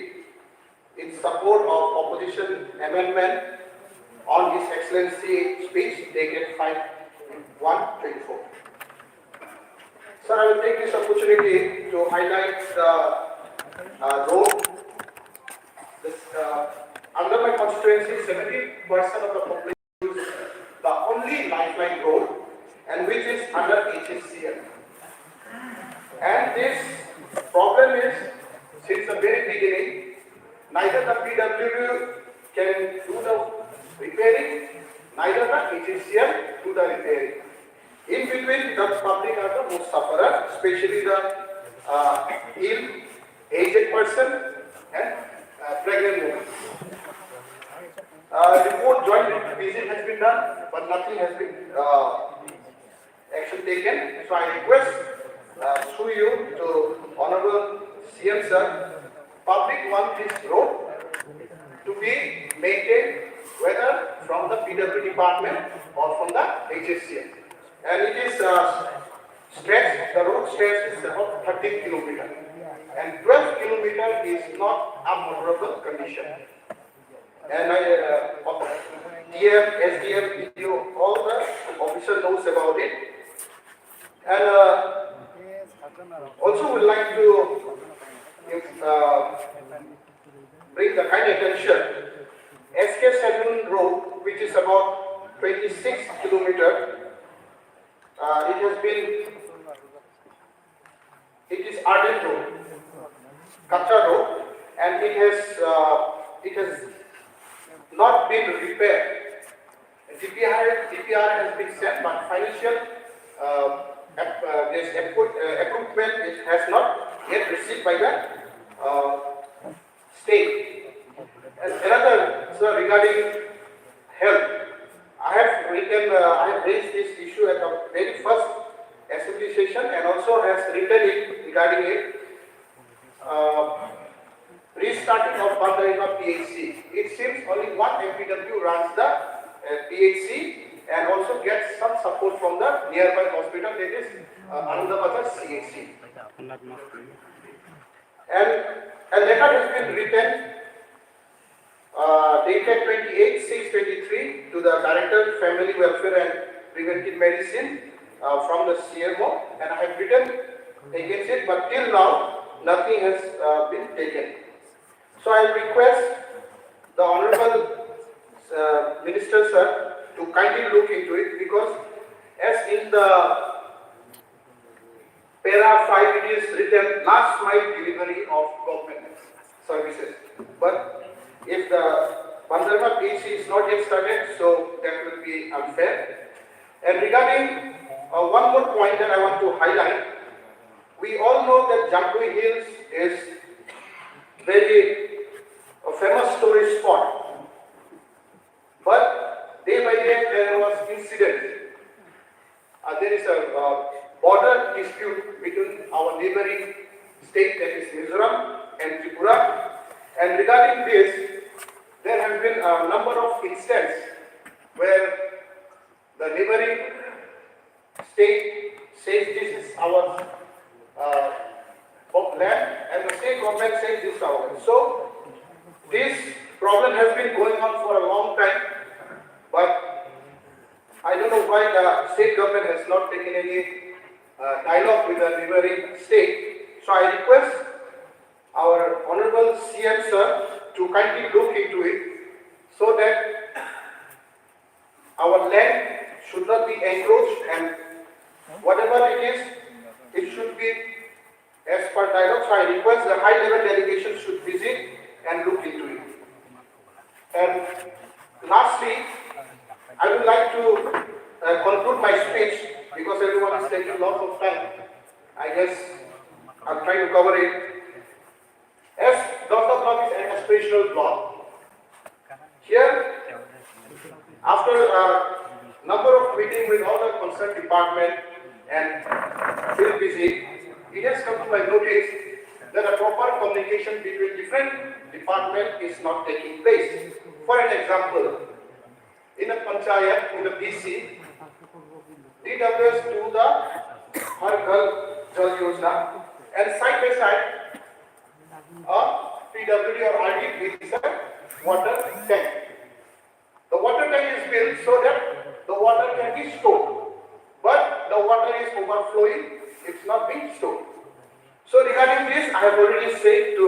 in support of opposition amendment on His Excellency speech dated 5/1/24. Sir, I will take this opportunity to highlight the road. This, under my constituency, 70% of the population use the only lifeline road, and which is under HSCL. And this problem is, since the very beginning, neither the PWD can do the repairing, neither the HSCL do the repairing. In between, the public are the most sufferer, especially the ill, aged person and pregnant women. Report joint visit has been done, but nothing has been action taken. So I request through you to Honorable CM sir, public want this road to be maintained whether from the PW department or from the HSCL. And it is stretch, the road stretch is about 13 kilometers. And 12 kilometers is not a motorable condition. And DM, SDM, PDO, all the officer knows about it. And also would like to bring the kind attention, SK7 road, which is about 26 kilometers, it is Arden Road, Katra Road, and it has not been repaired. DPR has been sent, but financial this equipment has not yet received by the state. And another, sir, regarding health, I have raised this issue at the very first assembly session and also has written it regarding it. Restarting of Bandarima PHC. It seems only one MPW runs the PHC and also gets some support from the nearby hospital, that is Anandabazar CHC. And a letter has been written dated 28/6/23 to the Director Family Welfare and Preventive Medicine from the CMO, and I have written against it, but till now nothing has been taken. So I request the Honorable Minister sir to kindly look into it, because as in the para 5 it is written last mile delivery of government services. But if the Bandarima PHC is not yet started, so that will be unfair. And regarding one more point that I want to highlight, we all know that Jamtui Hills is very famous tourist spot. But day by day there was incident. There is a border dispute between our neighboring state, that is Mizoram and Tripura. And regarding this, there have been a number of instances where the neighboring state says this is our land, and the state government says this is our land. So this problem has been going on for a long time, but I don't know why the state government has not taken any dialogue with the neighboring state. So I request our Honorable CM sir to kindly look into it, so that our land should not be encroached, and whatever it is, it should be as per dialogue. So I request the high level delegation should visit and look into it. And lastly, I would like to conclude my speech because everyone is taking lots of time. I guess I'll try to cover it. As Dr. Block is an aspirational block, here, after a number of meetings with all the concerned department and field visit, it has come to my notice that a proper communication between different departments is not taking place. For an example, in a panchayat, in the BC, DWS do the Har Ghar Jal Yojana, and side by side, a PWD or RD is a water tank. The water tank is built so that the water can be stored, but the water is overflowing, it's not being stored. So regarding this, I have already said to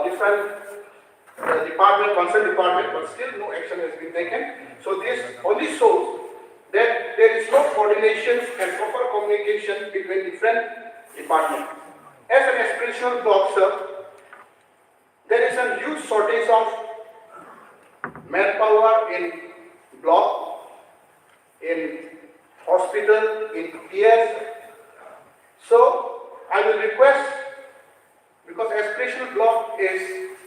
different concerned department, but still no action has been taken. So this only shows that there is no coordination and proper communication between different departments. As an aspirational block, sir, there is a huge shortage of manpower in block, in hospital, in PS. So I will request, because aspirational block is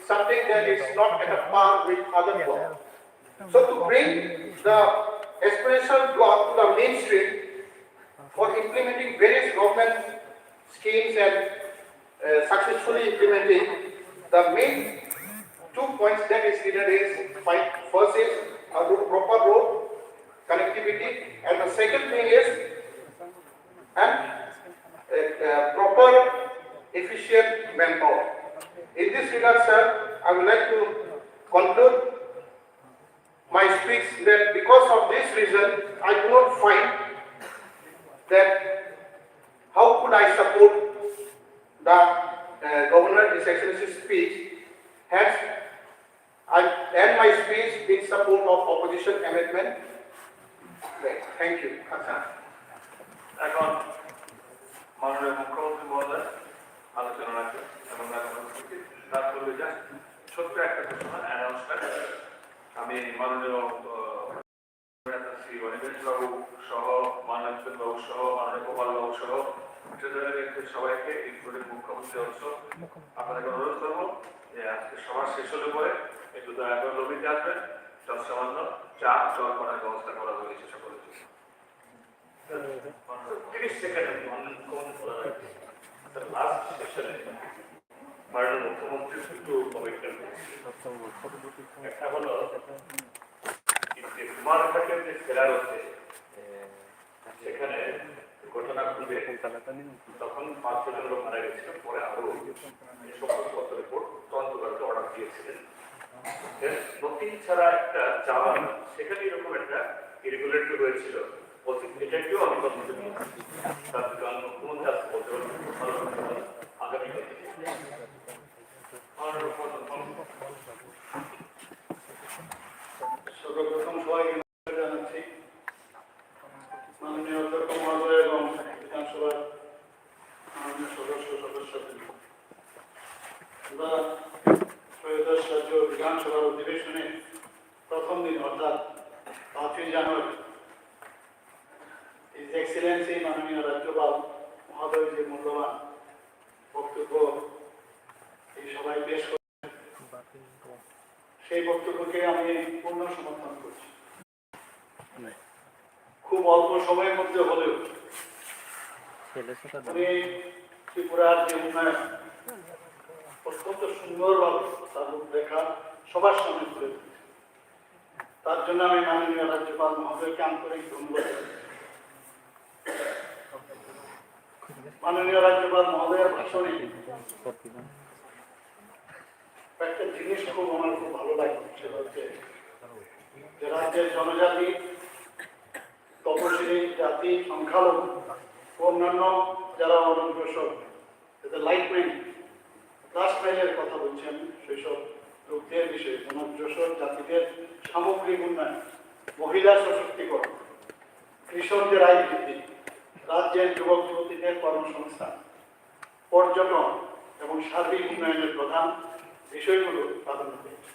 something that is not at a par with other blocks. So to bring the aspirational block to the mainstream for implementing various government schemes and successfully implementing, the main 2 points that is needed is first is a proper road connectivity, and the second thing is proper efficient manpower. In this regard, sir, I would like to conclude my speech that because of this reason, I do not find that how could I support the Governor His Excellency's speech. Hence, I end my speech in support of opposition amendment. Thank you. এখন মাননীয় মুখ্যমন্ত্রী মহোদয় আলোচনা রাখবেন এবং তার পূর্বে জাস্ট ছোট্ট একটা ঘোষণা অ্যানাউন্সমেন্ট। আমি মাননীয় শ্রী অনিমেষ বাবু সহ, মাননীয় বাবু সহ, মাননীয় গোপাল বাবু সহ সবাইকে ইনক্লুডিং মুখ্যমন্ত্রী অংশ আপনাদেরকে অনুরোধ করবো যে আজকে সভা শেষ হলে পরে একটু দয়া করে লবিতে আসবেন, যৎসামান্য চা জল করার ব্যবস্থা করা হয়েছে সকলের জন্য। 30 সেকেন্ড লাস্ট সেশনে মাননীয় মুখ্যমন্ত্রী একটু কমিটমেন্ট একটা হলো কুমারঘাটের যে ফেরার হচ্ছে সেখানে ঘটনা ঘটবে, তখন 5 জন লোক মারা গেছিল, পরে আরো সম্পদপত্রের উপর তদন্ত করতে অর্ডার দিয়েছিলেন। নথি ছাড়া একটা চালান, সেখানে এরকম একটা ইরেগুলেটরি হয়েছিল, এটাকেও আমি মুখ্যমন্ত্রী আজকে বলতে পারবো আগামী সর্বপ্রথম সবাইকে জানাচ্ছি মাননীয় অধ্যক্ষ মহোদয় এবং বিধানসভার মাননীয় সদস্যদের। আমরা ত্রয়োদশ রাজ্য বিধানসভার অধিবেশনে প্রথম দিন অর্থাৎ 5 জানুয়ারি হিজ এক্সেলেন্সি মাননীয় রাজ্যপাল মহোদয় যে মূল্যবান বক্তব্য এই সভায় পেশ করেন, সেই বক্তব্যকে আমি পূর্ণ সমর্থন করছি। খুব অল্প সময়ের মধ্যে হলেও উনি ত্রিপুরার যে উন্নয়ন অত্যন্ত সুন্দরভাবে তার রূপরেখা সবার সামনে তুলে ধরেছে। তার জন্য আমি মাননীয় রাজ্যপাল মহোদয়কে আন্তরিক ধন্যবাদ। মাননীয় রাজ্যপাল মহোদয়ের ভাষণে একটা জিনিস আমার খুব ভালো লাগে, সেটা হচ্ছে যে রাজ্যের জনজাতি, তপশিলি জাতি, সংখ্যালঘু ও অন্যান্য যারা অনগ্রসর, লাইটম্যান লাস্ট মাইলের কথা বলছেন, সেসব লোকদের বিষয়ে অনগ্রসর জাতিদের সামগ্রিক উন্নয়ন, মহিলা সশক্তিকরণ, কৃষকদের আয় বৃদ্ধি, রাজ্যের যুবক যুবতীদের কর্মসংস্থান, পর্যটন এবং সার্বিক উন্নয়নের প্রধান বিষয়গুলো প্রাধান্য পেয়েছে।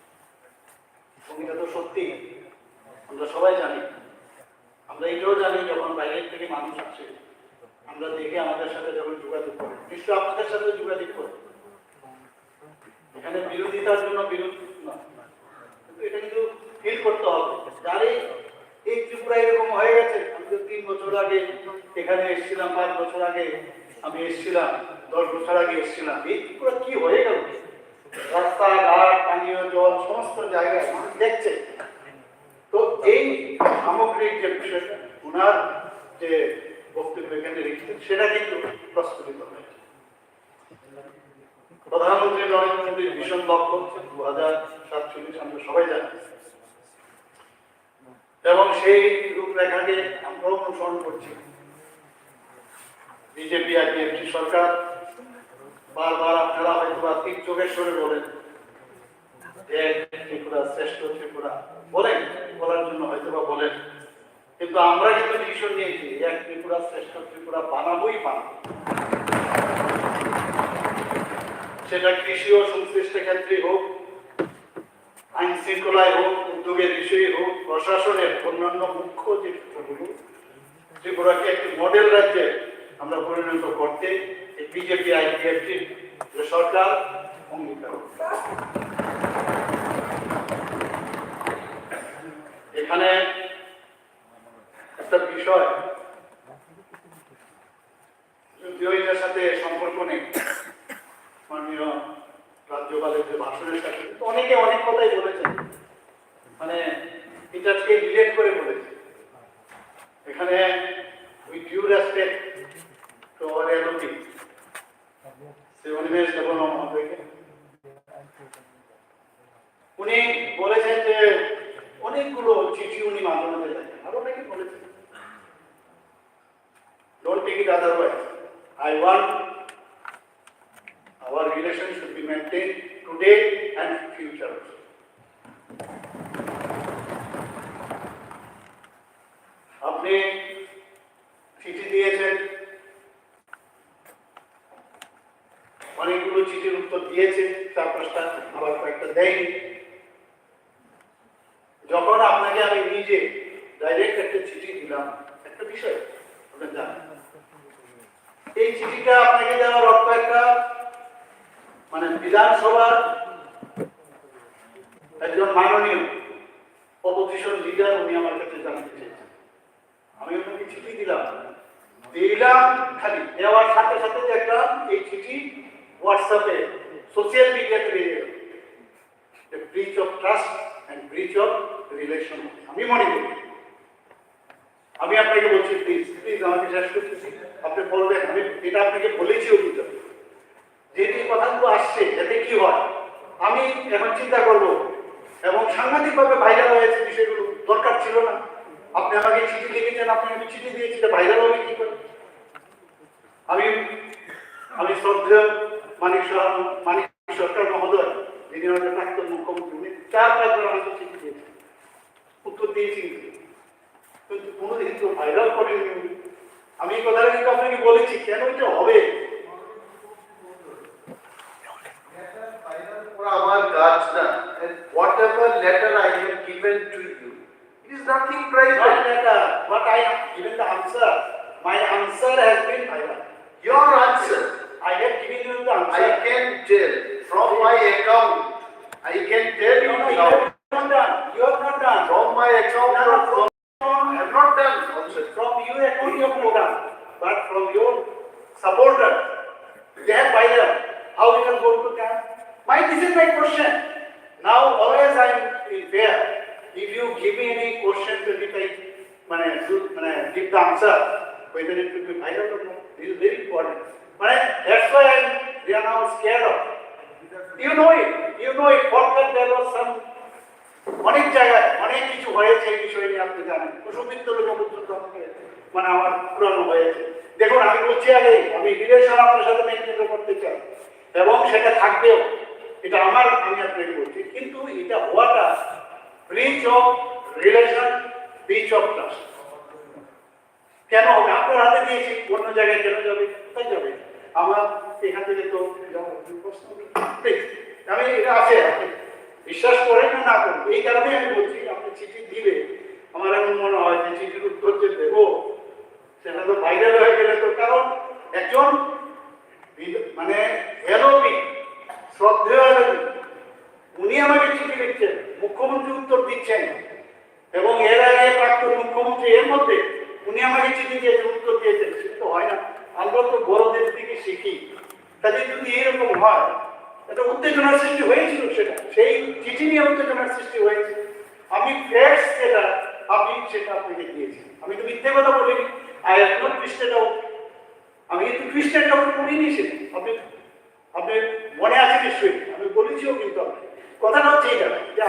এবং এটা তো সত্যি, আমরা সবাই জানি। আমরা এটাও জানি যখন বাইরের থেকে মানুষ আসে, আমরা দেখে আমাদের সাথে যখন যোগাযোগ করে, নিশ্চয় আপনাদের সাথে যোগাযোগ করে, এখানে বিরোধিতার জন্য বিরোধী না, কিন্তু এটা কিন্তু ফিল করতে হবে। যারে এই ত্রিপুরা এরকম হয়ে গেছে, আমি তো 3 বছর আগে এখানে এসেছিলাম, 5 বছর আগে আমি এসেছিলাম, 10 বছর আগে এসেছিলাম। এই ত্রিপুরা কি হয়ে গেল? রাস্তাঘাট, পানীয় জল, সমস্ত জায়গায় মানুষ দেখছে। তো এই সামগ্রিক যে বিষয়টা, ওনার যে বক্তব্য এখানে রেখেছেন, সেটা কিন্তু প্রস্ফুটিত হয়েছে। প্রধানমন্ত্রী নরেন্দ্র মোদীর ভীষণ লক্ষ্য হচ্ছে 2047, আমরা সবাই জানি, এবং সেই রূপরেখাকে আমরা অনুসরণ করছি। বিজেপি আর বিএনপি সরকার বারবার, আপনারা হয়তো বা তিন যোগেশ্বরে বলেন যে ত্রিপুরা শ্রেষ্ঠ ত্রিপুরা বলেন, বলার জন্য হয়তো বা বলেন, কিন্তু আমরা কিন্তু ডিসিশন নিয়েছি এক ত্রিপুরা শ্রেষ্ঠ ত্রিপুরা বানাবোই বানাবো। সেটা কৃষি ও সংশ্লিষ্ট ক্ষেত্রে হোক, আইন শৃঙ্খলায় হোক, উদ্যোগের বিষয়ে হোক, প্রশাসনের অন্যান্য মুখ্য যে ক্ষেত্রগুলো, ত্রিপুরাকে একটি মডেল রাজ্যে আমরা পরিণত করতে এই বিজেপি আইপিএফটি যে সরকার অঙ্গীকার। এখানে একটা বিষয় যদিও এটার সাথে সম্পর্ক নেই, মাননীয় রাজ্যপালের যে ভাষণের সাথে অনেকে অনেক কথাই বলেছেন, মানে এটাকে রিলেট করে বলেছে। এখানে with due respect to our LOP Shri Animesh Debbarma মহোদয়কে, উনি বলেছেন যে অনেকগুলো চিঠি উনি মাঝে মাঝে লেখেন, আরো অনেকে বলেছেন, don't take it otherwise, I want our relation should be maintained today and future also. আপনি চিঠি দিয়েছেন, অনেকগুলো চিঠির উত্তর দিয়েছে, 4-5টা, আবার কয়েকটা দেয়নি। যখন আপনাকে আমি নিজে ডাইরেক্ট একটা চিঠি দিলাম, একটা বিষয় আপনি জানেন, এই চিঠিটা আপনাকে দেওয়ার অর্থ একটা, মানে বিধানসভার একজন মাননীয় অপোজিশন লিডার উনি আমার কাছে জানতে চেয়েছেন, আমি ওনাকে চিঠি দিলাম, খালি দেওয়ার সাথে সাথে দেখলাম এই চিঠি হোয়াটসঅ্যাপে সোশ্যাল মিডিয়াতে বেরিয়ে গেল, breach of trust and breach of relation. আমি মনে করি, আমি আপনাকে বলছি, প্লিজ প্লিজ আমাকে শেষ করতেছি, আপনি বলবেন, আমি এটা আপনাকে বলেছি অভিযোগ, যে কথাগুলো আসছে এতে কি হয় আমি এখন চিন্তা করব, এবং সাংঘাতিকভাবে ভাইরাল হয়েছে বিষয়গুলো, দরকার ছিল না। আপনি আমাকে চিঠি লিখেছেন, আপনি আমি চিঠি দিয়েছি, ভাইরাল হবে কি করে? আমি শ্রদ্ধেয় মানিক সরকার মহোদয়, যিনি আমাদের প্রাক্তন মুখ্যমন্ত্রী, উনি 4-5 বার আমাকে চিঠি দিয়েছেন, উত্তর দিয়েছি, কিন্তু কোনোদিন তো ভাইরাল করেনি। আমি এই কথাটা কিন্তু আপনাকে বলেছি, কেন এটা হবে? আমার কাজ না, and whatever letter I have given to you, it is nothing private. Not letter, but I have given the answer. My answer has been viral. Your answer, I have given you the answer. I can tell from my account. I can tell you No, you now. have not done. You have not done. From my account, I have not done. Also, From your account you have not done, but from your supporter, they have viral. How you can go to them? This is my question. Now, always I am fair. If you give me any question to give the answer, whether it will be viral or not, this is very important. That's why they are now scared of. You know it. For that there was some অনেক জায়গায় অনেক কিছু হয়েছে, এই বিষয় নিয়ে আপনি জানেন, কুসুমিত্র লোক পর্যন্ত আমাকে আমার পুরানো হয়েছে। দেখুন, আমি বলছি আগে, আমি রিলেশন আপনার সাথে মেনটেন করতে চাই, এবং সেটা থাকবেও, এটা আমি আপনাকে বলছি, কিন্তু এটা হওয়াটা breach of relation, breach of trust কেন হবে? আপনার হাতে দিয়েছি, অন্য জায়গায় কেন যাবে? কোথায় যাবে? আমার এখান থেকে তো আমি এটা আছে বিশ্বাস করেন না করেন, এই কারণে আমি বলছি আপনি চিঠি দিলে আমার এমন মনে হয় যে চিঠির উত্তর যে দেবো সেটা তো ভাইরাল হয়ে গেলে তো, কারণ একজন মানে এলওবি শ্রদ্ধেয় উনি আমাকে চিঠি লিখছেন, মুখ্যমন্ত্রী উত্তর দিচ্ছেন, এবং এর আগে প্রাক্তন মুখ্যমন্ত্রী এর মধ্যে উনি আমাকে চিঠি দিয়েছেন, উত্তর দিয়েছেন। সেটা তো হয় না। আমরা তো বড়দের থেকে শিখি, তাদের যদি এরকম হয় একটা উত্তেজনার সৃষ্টি হয়েছিল, সেটা সেই চিঠি নিয়ে উত্তেজনার সৃষ্টি হয়েছে। আমি ফ্যাক্টস যেটা আমি সেটা আপনাকে দিয়েছি, আমি তো মিথ্যে কথা বলিনি। I have not twisted out, আমি কিন্তু টুইস্টেড আউট করিনি সেটা। আপনি আপনি মনে আছে নিশ্চয়ই, আমি বলেছিও। কিন্তু কথাটা হচ্ছে এইটা যে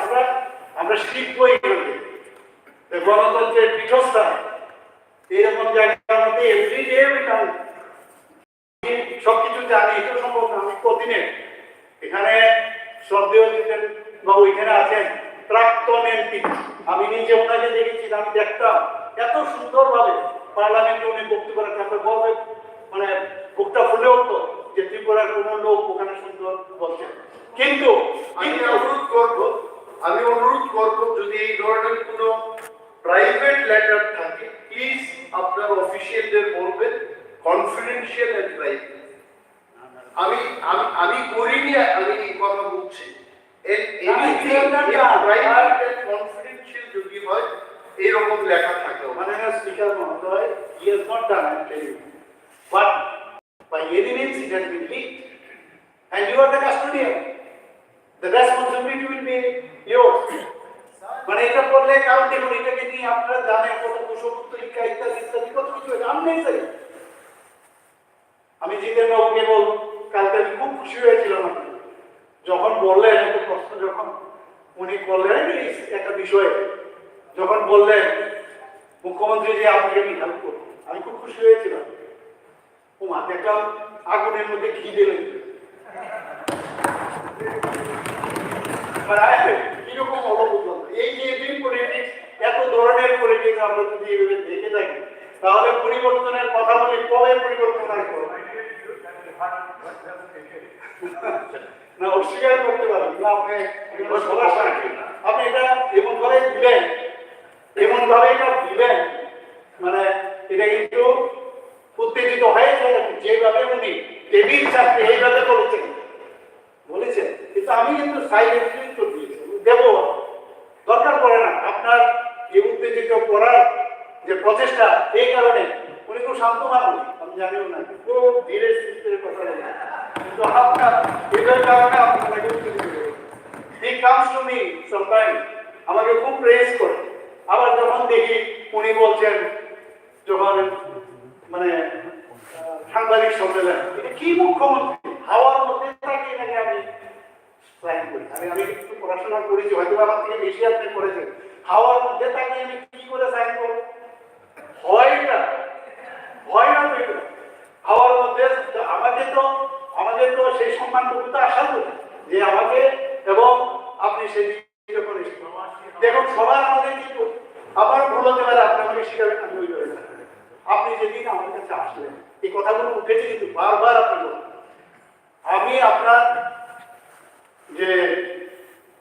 আমরা শিখবো এখান থেকে গণতন্ত্রের পীঠস্থান এইরকম জায়গার মধ্যে এভরিডে সবকিছু জানি, এটা সম্ভব না। আমি কদিনে এখানে শ্রদ্ধেয় দিতেন বাবু এখানে আছেন, প্রাক্তন এমপি, আমি নিজে ওনাকে দেখেছি, আমি দেখতাম এত সুন্দরভাবে পার্লামেন্টে উনি বক্তব্য রাখতেন, আমরা গর্বে মানে বুকটা ফুলে উঠতো যে ত্রিপুরার কোনো লোক ওখানে সুন্দর বলছেন। কিন্তু আমি অনুরোধ করব যদি এই ধরনের কোনো প্রাইভেট লেটার থাকে প্লিজ আপনার অফিসিয়ালদের বলবেন কনফিডেন্সিয়াল এন্ড প্রাইভেট। আমি আমি আমি করিনি, আমি এই কথা বলছি কনফিডেন্সিয়াল যদি হয় এইরকম লেখা থাকে। মানে স্পিকার মহোদয়, he has not done, I tell you, but by any means it has been leaked and you are the custodian, the responsibility will be yours. মানে এটা করলে কারণ দেখুন এটাকে নিয়ে আপনারা জানেন কত কুশপুত্তলিকা ইত্যাদি ইত্যাদি কত কিছু আননেসারি। আমি জিতেন বাবুকে কালকে আমি খুব খুশি হয়েছিলাম যখন বললেন একটা প্রশ্ন যখন উনি করলেন একটা বিষয়ে যখন বললেন মুখ্যমন্ত্রী যে আপনাকে আমি হেল্প করবো, আমি খুব খুশি হয়েছিলাম। ওমা দেখলাম আগুনের মধ্যে ঘি দিলেন, কিরকম অববুদ্ধ। এই যে পলিটিক্স, এত ধরনের পলিটিক্স আমরা যদি এভাবে দেখে থাকি তাহলে পরিবর্তনের কথা বলি, কবে পরিবর্তন আসবে না অস্বীকার করতে পারেন না। আপনি এটা এমন ভাবে দিলেন, এমন ভাবে এটা দিলেন, মানে এটা কিন্তু উত্তেজিত হয়েছে যেভাবে উনি টেবিল চাপতে এইভাবে বলেছেন। কিন্তু আমি কিন্তু সাইলেন্টলি উত্তর দিয়েছি, দেব দরকার পড়ে না। আপনার এই উত্তেজিত করার যে প্রচেষ্টা, এই কারণে উনি খুব শান্ত মানুষ, আমি জানিও না, খুব ধীরে সুস্থের কথা বলে, কিন্তু আপনার এটার কারণে আপনাকে উত্তেজিত করে। He comes to me sometimes, আমাকে খুব প্রেস করে। আবার যখন দেখি উনি বলছেন যখন মানে সাংবাদিক সম্মেলন, এটা কি মুখ্যমন্ত্রী হাওয়ার মধ্যে থাকে নাকি আমি সাইন করি। আমি একটু পড়াশোনা করেছি, হয়তো আমার থেকে বেশি আপনি করেছেন। হাওয়ার মধ্যে থাকে আমি কি করে সাইন করব? হয় না তো হাওয়ার মধ্যে আমাদের তো সেই সম্মানটুকু তো আশা করি যে আমাকে এবং আপনি সেই দেখুন সবার আমাদের কিন্তু আবার ভুল হতে পারে, আপনি আমাকে শিখাবেন আমি ওই করে আপনি যেদিন আমার কাছে আসলেন এই কথাগুলো উঠেছে কিন্তু বারবার আপনি বলুন। আমি আপনার যে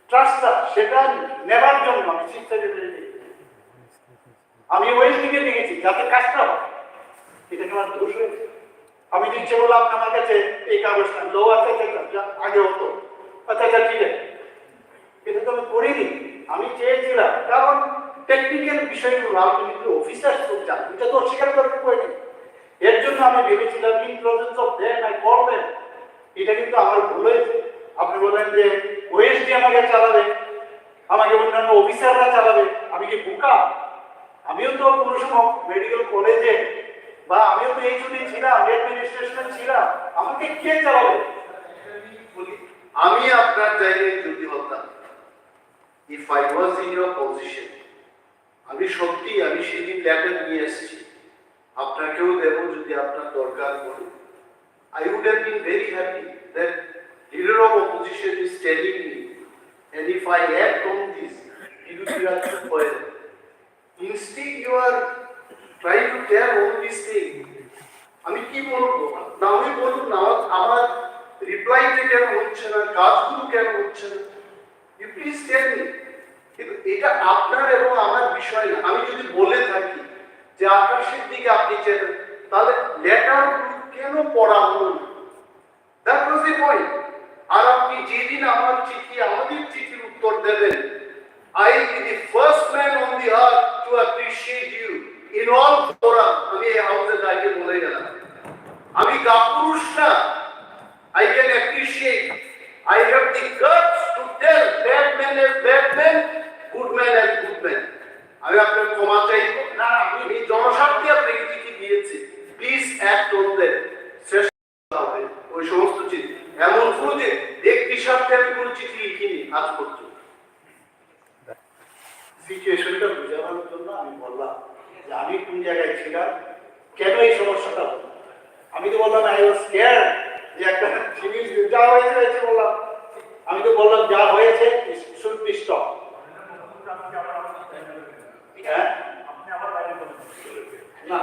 ট্রাস্টটা সেটা নেবার জন্য আমি শিক্ষা আমি ওয়েস্ট দিকে দেখেছি যাতে কাজটা হয়, এটা আমার দোষ হয়েছে। আমি দিচ্ছে বললাম আমার কাছে এই কাগজটা লো আছে, আগে হতো, আচ্ছা ঠিক আছে, এটা তো আমি করিনি। আমি চেয়েছিলাম কারণ টেকনিক্যাল বিষয়গুলো রাজনীতির অফিসার খুব জানে, এটা তো অস্বীকার করতে পারিনি। এর জন্য আমি ভেবেছিলাম in presence of them I call them. এটা কিন্তু আমার ভুল হয়েছে। আপনি বলেন যে ওএসডি আমাকে চালাবে, আমাকে অন্যান্য অফিসাররা চালাবে, আমি কি বোকা? আমিও তো কোনো সময় মেডিকেল কলেজে বা আমিও তো এই জন্যই ছিলাম, অ্যাডমিনিস্ট্রেশনে ছিলাম, আমাকে কে চালাবে? আমি আপনার জায়গায় যদি হতাম, if I was in your position, আমি সত্যি আমি সেদিন লেটার নিয়ে এসেছি, আপনাকেও দেবো যদি আপনার দরকার পড়ে। I would have been very happy that leader of opposition is telling me, and if I act on this, he will be up to fire. Instead, you are trying to tell all these things. আমি কি বলবো না, আমি বলুন না আমার রিপ্লাইতে কেন হচ্ছে না, কাজগুলো কেন হচ্ছে না? You please tell me. কিন্তু এটা আপনার এবং আমার বিষয় না। আমি যদি বলে থাকি যে আকাশের দিকে আপনি চেয়েছেন, তাহলে লেটার কেন পড়া হলো না? That was the point. আর আপনি যেদিন আমার চিঠি, আমাদের চিঠির উত্তর দেবেন, I be the first man on the earth to appreciate you in all forum. আমি এই হাউসের দায়িত্বে বলে গেলাম, আমি কাপুরুষ না। I can appreciate. I have the guts to tell bad man as bad man, good man as good man. আমি আপনার ক্ষমা চাইব না। আমি জনস্বার্থে আপনাকে চিঠি দিয়েছি, প্লিজ অ্যাক্ট অন দ্যাট। শেষ হবে ওই সমস্ত চিঠি। এমন কোনো যে ব্যক্তি স্বার্থে আমি কোনো চিঠি লিখিনি আজ পর্যন্ত। সিচুয়েশনটা বোঝানোর জন্য আমি বললাম যে আমি কোন জায়গায় ছিলাম, কেন এই সমস্যাটা হলো। আমি তো বললাম আই ওয়াজ স্কেয়ার্ড যে একটা জিনিস যা হয়েছে বললাম, আমি তো বললাম যা হয়েছে শুড বি স্টপ। হ্যাঁ না,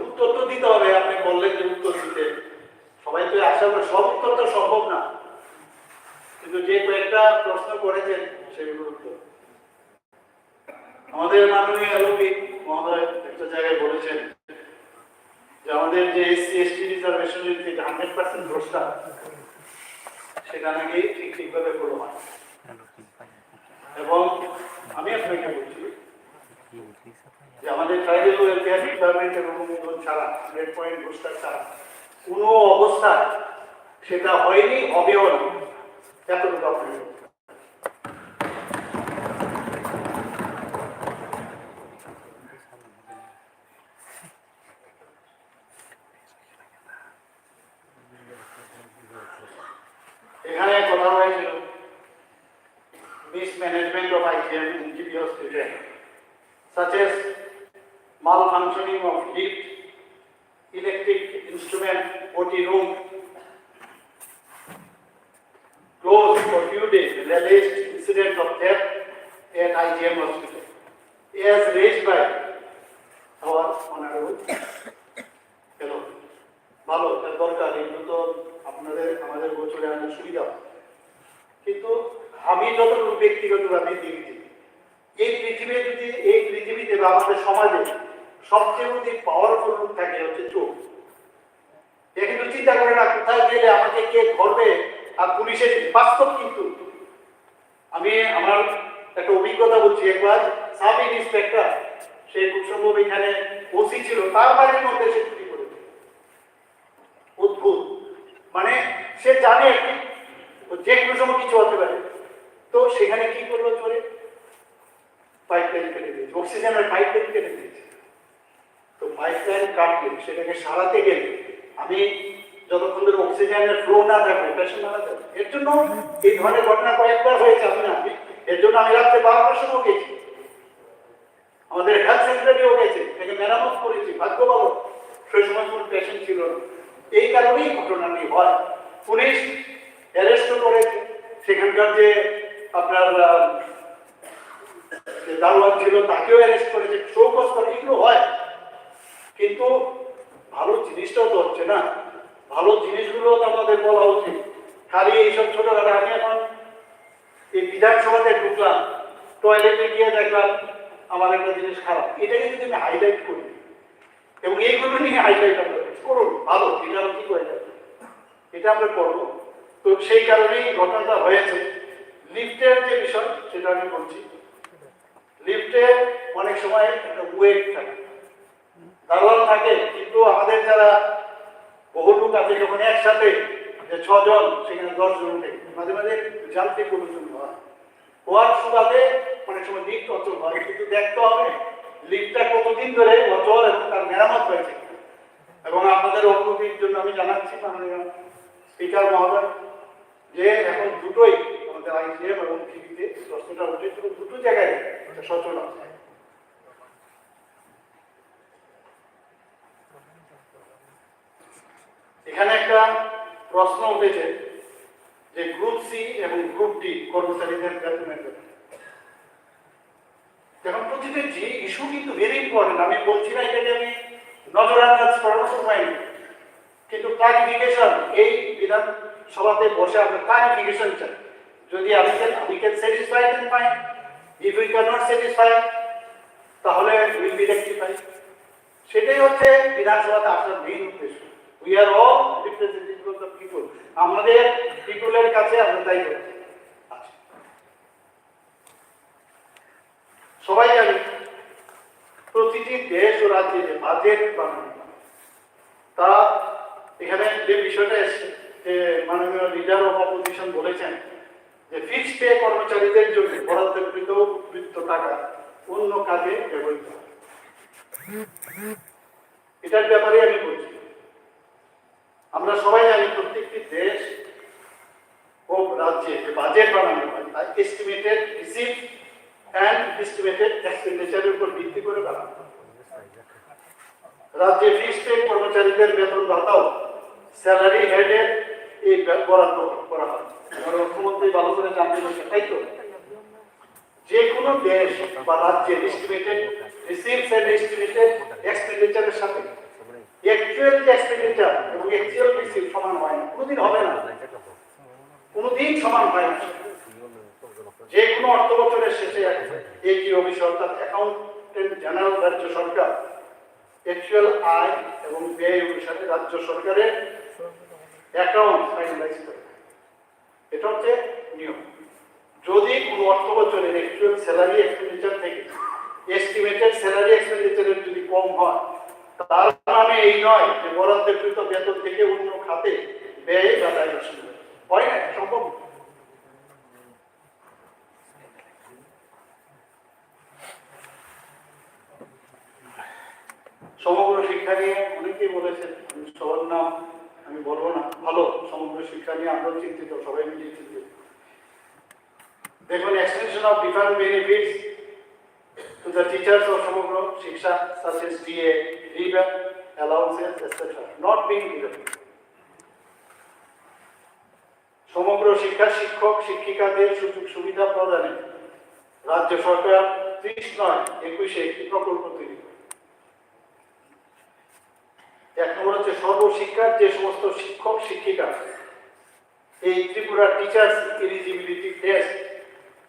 উত্তর তো দিতে হবে। আপনি বললেন যে উত্তর দিতে, সবাই তো আশা করে সব উত্তর তো সম্ভব না, কিন্তু যে কয়েকটা প্রশ্ন করেছেন সেগুলোর উত্তর। আমাদের মাননীয় এলওপি মহোদয় একটা জায়গায় বলেছেন যে আমাদের যে এসসি এসটি রিজার্ভেশনের যে 100% ভ্রষ্টা, সেটা নাকি ঠিকভাবে ফলো হয়। এবং আমি আপনাকে বলছি যে আমাদের ট্রাইবাল ওয়েলফেয়ার ডিপার্টমেন্ট এবং ছাড়া, রেড পয়েন্ট ভ্রষ্টা ছাড়া কোনো অবস্থায় সেটা হয়নি, হবেও না। এতটুকু আপনি এখানে কথা হয়েছিল mismanagement of IGM in GB Hospital, such as malfunctioning of lift, electric instrument, OT room, closed for few days, the alleged incident of death at IGM Hospital, as raised by our honorable fellow. ভালো, তার দরকার, এগুলো তো আপনাদের আমাদের গোচরে আনার সুবিধা। কিন্তু আমি যতটুকু ব্যক্তিগতভাবে দেখছি, এই পৃথিবীতে বা আমাদের সমাজে সবচেয়ে যদি পাওয়ারফুল রূপ থাকে হচ্ছে চোখ। এ কিন্তু চিন্তা করে না কোথায় গেলে আমাকে কে ধরবে, আর পুলিশের বাস্তব। কিন্তু আমি আমার একটা অভিজ্ঞতা বলছি। একবার সাব ইন্সপেক্টর, সে খুব সম্ভব এখানে ওসি ছিল, তার বাড়ির মধ্যে সে চুরি করেছে। অদ্ভুত, মানে সে জানে যে কোনো সময় কিছু হতে পারে। তো সেখানে কি করলো, চোরে পাইপ লাইন কেটে দিয়েছে, অক্সিজেনের পাইপ লাইন কেটে দিয়েছে। তো পাইপ লাইন কাটলে সেটাকে সারাতে গেলে আমি যতক্ষণ ধরে অক্সিজেনের ফ্লো না থাকবে, পেশেন্ট মারা যাবে। এর জন্য এই ধরনের ঘটনা কয়েকবার হয়েছে। এর জন্য আমি রাত্রে 12টার সময় গেছি, আমাদের হেলথ সেন্টারেও গেছে, এটাকে মেরামত করেছি। ভাগ্য ভালো সেই সময় কোনো পেশেন্ট ছিল না। এই কারণেই ঘটনাটি হয়। পুলিশ অ্যারেস্টও করেছে, সেখানকার যে আপনার দারোয়ান ছিল তাকেও অ্যারেস্ট করেছে, শোকজ করে। এগুলো হয়, কিন্তু ভালো জিনিসটাও তো হচ্ছে না। ভালো জিনিসগুলো তো আমাদের বলা উচিত। খালি এইসব ছোটখাটো। আমি এখন এই বিধানসভাতে ঢুকলাম, টয়লেটে গিয়ে দেখলাম আমার একটা জিনিস খারাপ, এটাকে যদি আমি হাইলাইট করি এবং এইগুলো নিয়ে হাইলাইট আমরা করুন, ভালো, এটা আমরা কি করে যাবে, এটা আমরা করবো। তো সেই কারণেই ঘটনাটা হয়েছে। লিফটের যে বিষয় সেটা আমি বলছি। লিফটে অনেক সময় একটা ওয়েট থাকে, দারোয়ান থাকে, কিন্তু আমাদের যারা বহু লোক আছে যখন একসাথে যে 6 জন, সেখানে 10 জন উঠে, মাঝে মাঝে যান্ত্রিক অনুশীলন হয়, হওয়ার সুবাদে অনেক সময় লিফট অচল হয়। কিন্তু দেখতে হবে লিফটটা কতদিন ধরে অচল এবং তার মেরামত হয়েছে। এবং আপনাদের অবগতির জন্য আমি জানাচ্ছি মাননীয় স্পিকার মহোদয় যে এখন দুটোই আমাদের আইজিএম এবং টিভিতে প্রশ্নটা উঠেছিল, দুটো জায়গায় সচল আছে। এখানে একটা প্রশ্ন উঠেছে যে গ্রুপ সি এবং গ্রুপ ডি কর্মচারীদের বেতনের ব্যাপারে। এখন প্রতিটি জি ইস্যু কিন্তু ভেরি ইম্পর্টেন্ট। আমি বলছি না এটাকে আমি নজরআন্দাজ করার সময়, কিন্তু ক্লারিফিকেশন এই বিধান সভাতে বসে আমরা ক্লারিফিকেশন চাই। যদি we can satisfy then fine. If we cannot satisfy তাহলে will be rectified. সেটাই হচ্ছে বিধানসভাতে আসার মেইন উদ্দেশ্য। We are all representatives of the people. আমাদের পিপলের কাছে আমরা তাই করছি। সবাই জানি প্রতিটি দেশ ও রাজ্যে যে বাজেট বানানো তা এখানে যে বিষয়টা এসছে যে মাননীয় লিডার অফ অপোজিশন বলেছেন যে ফিক্স পে কর্মচারীদের জন্য বরাদ্দকৃত উপযুক্ত টাকা অন্য কাজে ব্যবহৃত হবে। এটার ব্যাপারে আমি বলছি, আমরা সবাই জানি প্রত্যেকটি দেশ ও রাজ্যে যে বাজেট বানানো হয় তা এস্টিমেটেড রিসিপ্ট অ্যান্ড এস্টিমেটেড এক্সপেন্ডিচারের উপর ভিত্তি করে বানানো হয়। রাজ্যে ফিক্স পে কর্মচারীদের বেতন ভাতাও স্যালারি হেডের এই বরাদ্দ করা হয়। মুখ্যমন্ত্রী ভালো করে জানতে পারছেন, তাই তো? যে কোনো দেশ বা রাজ্যের এস্টিমেটেড রিসিপ্টস এন্ড এস্টিমেটেড এক্সপেন্ডিচারের সাথে অ্যাকচুয়াল এক্সপেন্ডিচার এবং অ্যাকচুয়াল রিসিপ্ট সমান হয় না, কোনোদিন হবে না, কোনোদিন সমান হয় না। যে কোনো অর্থ বছরের শেষে একই অফিস অর্থাৎ অ্যাকাউন্টেন্ট জেনারেল রাজ্য সরকার অ্যাকচুয়াল আয় এবং ব্যয় অনুসারে রাজ্য সরকারের অ্যাকাউন্ট ফাইনালাইজ করে। এটা হচ্ছে নিয়ম। যদি কোনো অর্থ বছরের অ্যাকচুয়াল স্যালারি এক্সপেন্ডিচার থেকে এস্টিমেটেড স্যালারি এক্সপেন্ডিচারের যদি কম হয় তার মানে এই নয় যে বরাদ্দকৃত বেতন থেকে অন্য খাতে ব্যয় বা ডাইভার্সন হয় না, সম্ভব। সমগ্র শিক্ষা নিয়ে অনেকেই বলেছেন, সবার নাম আমি বলবো না, ভালো সমগ্র শিক্ষা নিয়ে আমরাও চিন্তিত, সবাই মিলে চিন্তিত। দেখুন, extension of different benefits to the teachers of সমগ্র শিক্ষা such as DA, rebate, allowances, etc. not being given. সমগ্র শিক্ষার শিক্ষক শিক্ষিকাদের সুযোগ সুবিধা প্রদানে রাজ্য সরকার 30/9/21 একটি প্রকল্প তৈরি করে। এক নম্বর হচ্ছে সর্বশিক্ষার যে সমস্ত শিক্ষক শিক্ষিকা এই ত্রিপুরা টিচার্স এলিজিবিলিটি টেস্ট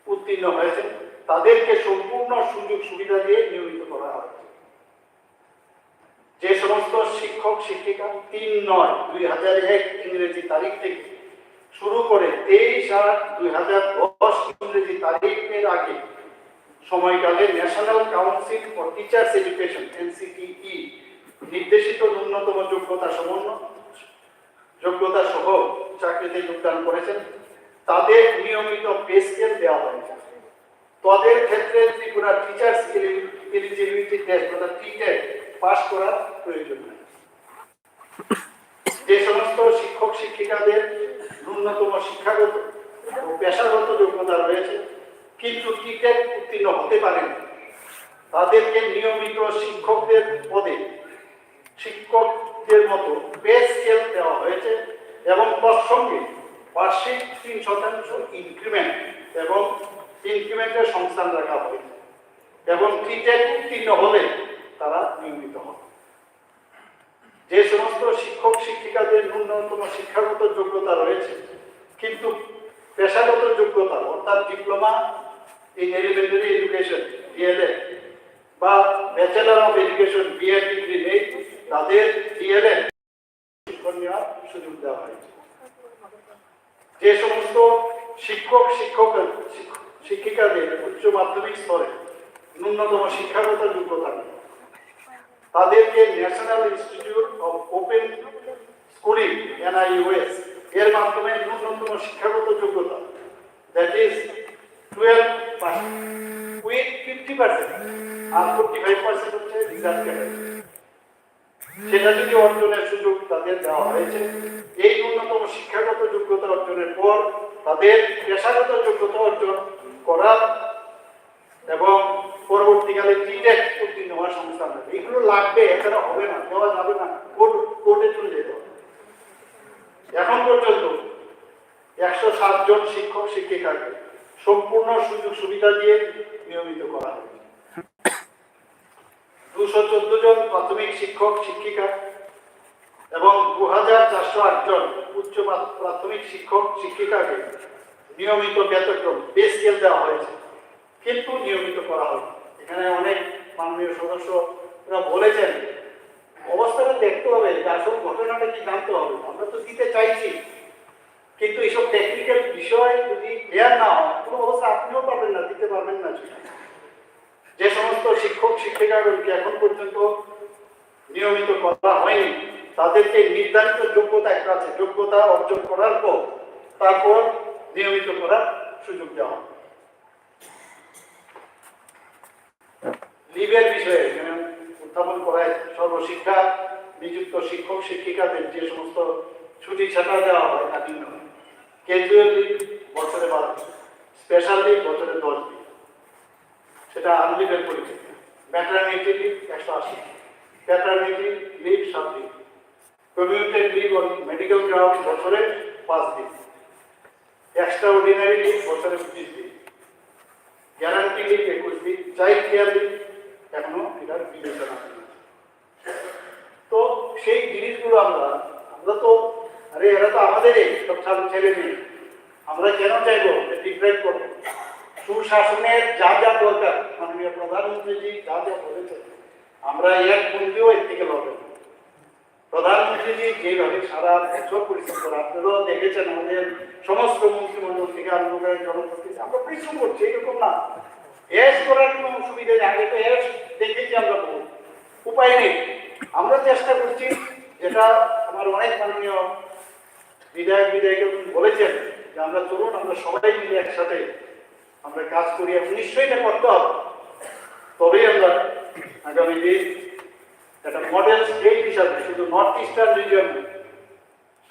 উত্তীর্ণ হয়েছে তাদেরকে সম্পূর্ণ সুযোগ সুবিধা দিয়ে নিয়োজিত করা হয়েছে। যে সমস্ত শিক্ষক শিক্ষিকা 3/9/2001 ইংরেজি তারিখ থেকে শুরু করে 23/8/2010 ইংরেজি তারিখের আগে সময়কালে national council for teachers education NCTE নির্দেশিত ন্যূনতম যোগ্যতা সহ চাকরিতে যোগদান করেছেন তাদের নিয়মিত পে স্কেল দেওয়া হয়েছে। তাদের ক্ষেত্রে ত্রিপুরা টিচার্স এলিজিবিলিটি টেস্ট অর্থাৎ টিটেট পাস করার প্রয়োজন নেই। যে সমস্ত শিক্ষক শিক্ষিকাদের ন্যূনতম শিক্ষাগত ও পেশাগত যোগ্যতা রয়েছে কিন্তু টিটেট উত্তীর্ণ হতে পারেন তাদেরকে নিয়মিত শিক্ষকদের পদে শিক্ষকদের মতো পে স্কেল দেওয়া হয়েছে এবং তৎসঙ্গে বার্ষিক 3% ইনক্রিমেন্ট এবং ইনক্রিমেন্টের সংস্থান রাখা হয়েছে এবং টিটেট উত্তীর্ণ হলে তারা নিয়মিত হবে। যে সমস্ত শিক্ষক শিক্ষিকাদের ন্যূনতম শিক্ষাগত যোগ্যতা রয়েছে কিন্তু পেশাগত যোগ্যতা অর্থাৎ diploma in elementary education DLED বা bachelor of education BEd degree নেই তাদের DLED শিক্ষণ নেওয়ার সুযোগ দেওয়া হয়েছে। যে সমস্ত শিক্ষিকাদের উচ্চ মাধ্যমিক স্তরে ন্যূনতম শিক্ষাগত যোগ্যতা নেই তাদেরকে national institute of open schooling NIOS এর মাধ্যমে ন্যূনতম শিক্ষাগত যোগ্যতা দ্যাট ইজ 12 পাস উইথ 50% আর 45% হচ্ছে রিজার্ভ ক্যাটাগরি সেটা যদি অর্জনের সুযোগ তাদের দেওয়া হয়েছে। এই ন্যূনতম শিক্ষাগত যোগ্যতা অর্জনের পর তাদের পেশাগত যোগ্যতা অর্জন করা এবং পরবর্তীকালে টিটেট উত্তীর্ণ হওয়ার সংস্থান হবে। এগুলো লাগবে, এছাড়া হবে না, দেওয়া যাবে না, কোর্টে চলে যেতে হবে। এখন পর্যন্ত 107 জন শিক্ষক শিক্ষিকাকে সম্পূর্ণ সুযোগ সুবিধা দিয়ে নিয়মিত করা হয়েছে। 214 জন প্রাথমিক শিক্ষক শিক্ষিকা এবং 2408 জন উচ্চ প্রাথমিক শিক্ষক শিক্ষিকাকে নিয়মিত বেতন পে স্কেল দেওয়া হয়েছে, কিন্তু নিয়মিত করা হয়। এখানে অনেক মাননীয় সদস্যরা বলেছেন অবস্থাটা দেখতে হবে, যে আসল ঘটনাটা কি জানতে হবে। আমরা তো দিতে চাইছি, কিন্তু এইসব টেকনিক্যাল বিষয় যদি ক্লিয়ার না হয় কোনো অবস্থা আপনিও পারবেন না, দিতে পারবেন না। যে সমস্ত শিক্ষক শিক্ষিকাগণকে এখন পর্যন্ত নিয়মিত করা হয়নি তাদেরকে নির্ধারিত যোগ্যতা একটা আছে, যোগ্যতা অর্জন করার পর তারপর নিয়মিত করার সুযোগ দেওয়া হয়। লিভের বিষয়ে উত্থাপন করায় সর্বশিক্ষা নিযুক্ত শিক্ষক শিক্ষিকাদের যে সমস্ত ছুটি ছাটা দেওয়া হয় তা ভিন্ন। ক্যাজুয়াল লিভ বছরে 12 দিন, স্পেশাল লিভ বছরে 10 দিন, সেটা আনলিভের পরিপ্রেক্ষিতে। ম্যাটারনিটি লিভ 180, প্যাটারনিটি লিভ 7 দিন, কমিউনিটেড লিভ অন মেডিকেল গ্রাউন্ড বছরে 5 দিন, এক্সট্রা অর্ডিনারি লিভ বছরে 20 দিন, গ্যারান্টি লিভ 21 দিন, চাইল্ড কেয়ার লিভ এখনো এটার বিবেচনা। তো সেই জিনিসগুলো আমরা তো আরে এরা তো আমাদেরই সব ছেলে মেয়ে, আমরা কেন চাইবো ডিফারেন্ট করবো? সুশাসনের যা যা দরকার মাননীয় প্রধানমন্ত্রীজি যা যা বলেছেন আমরা এক বন্ধুও এর থেকে লড়বেন। প্রধানমন্ত্রীজি যেভাবে সারা বছর পরিশ্রম করে, আপনারাও দেখেছেন আমাদের সমস্ত মন্ত্রিমন্ডল থেকে আরম্ভ করে জনপ্রতিনিধি আমরা পরিশ্রম করছি, এরকম না এস করার কোনো অসুবিধা নেই। আগে তো এস দেখেছি আমরা, বহু উপায় নেই। আমরা চেষ্টা করছি, যেটা আমার অনেক মাননীয় বিধায়ক বলেছেন যে আমরা চলুন আমরা সবাই মিলে একসাথে আমরা কাজ করি, এবং নিশ্চয়ই এটা করতে হবে। তবেই আমরা আগামী দিন একটা মডেল স্টেট হিসাবে শুধু নর্থ ইস্টার্ন রিজিয়ন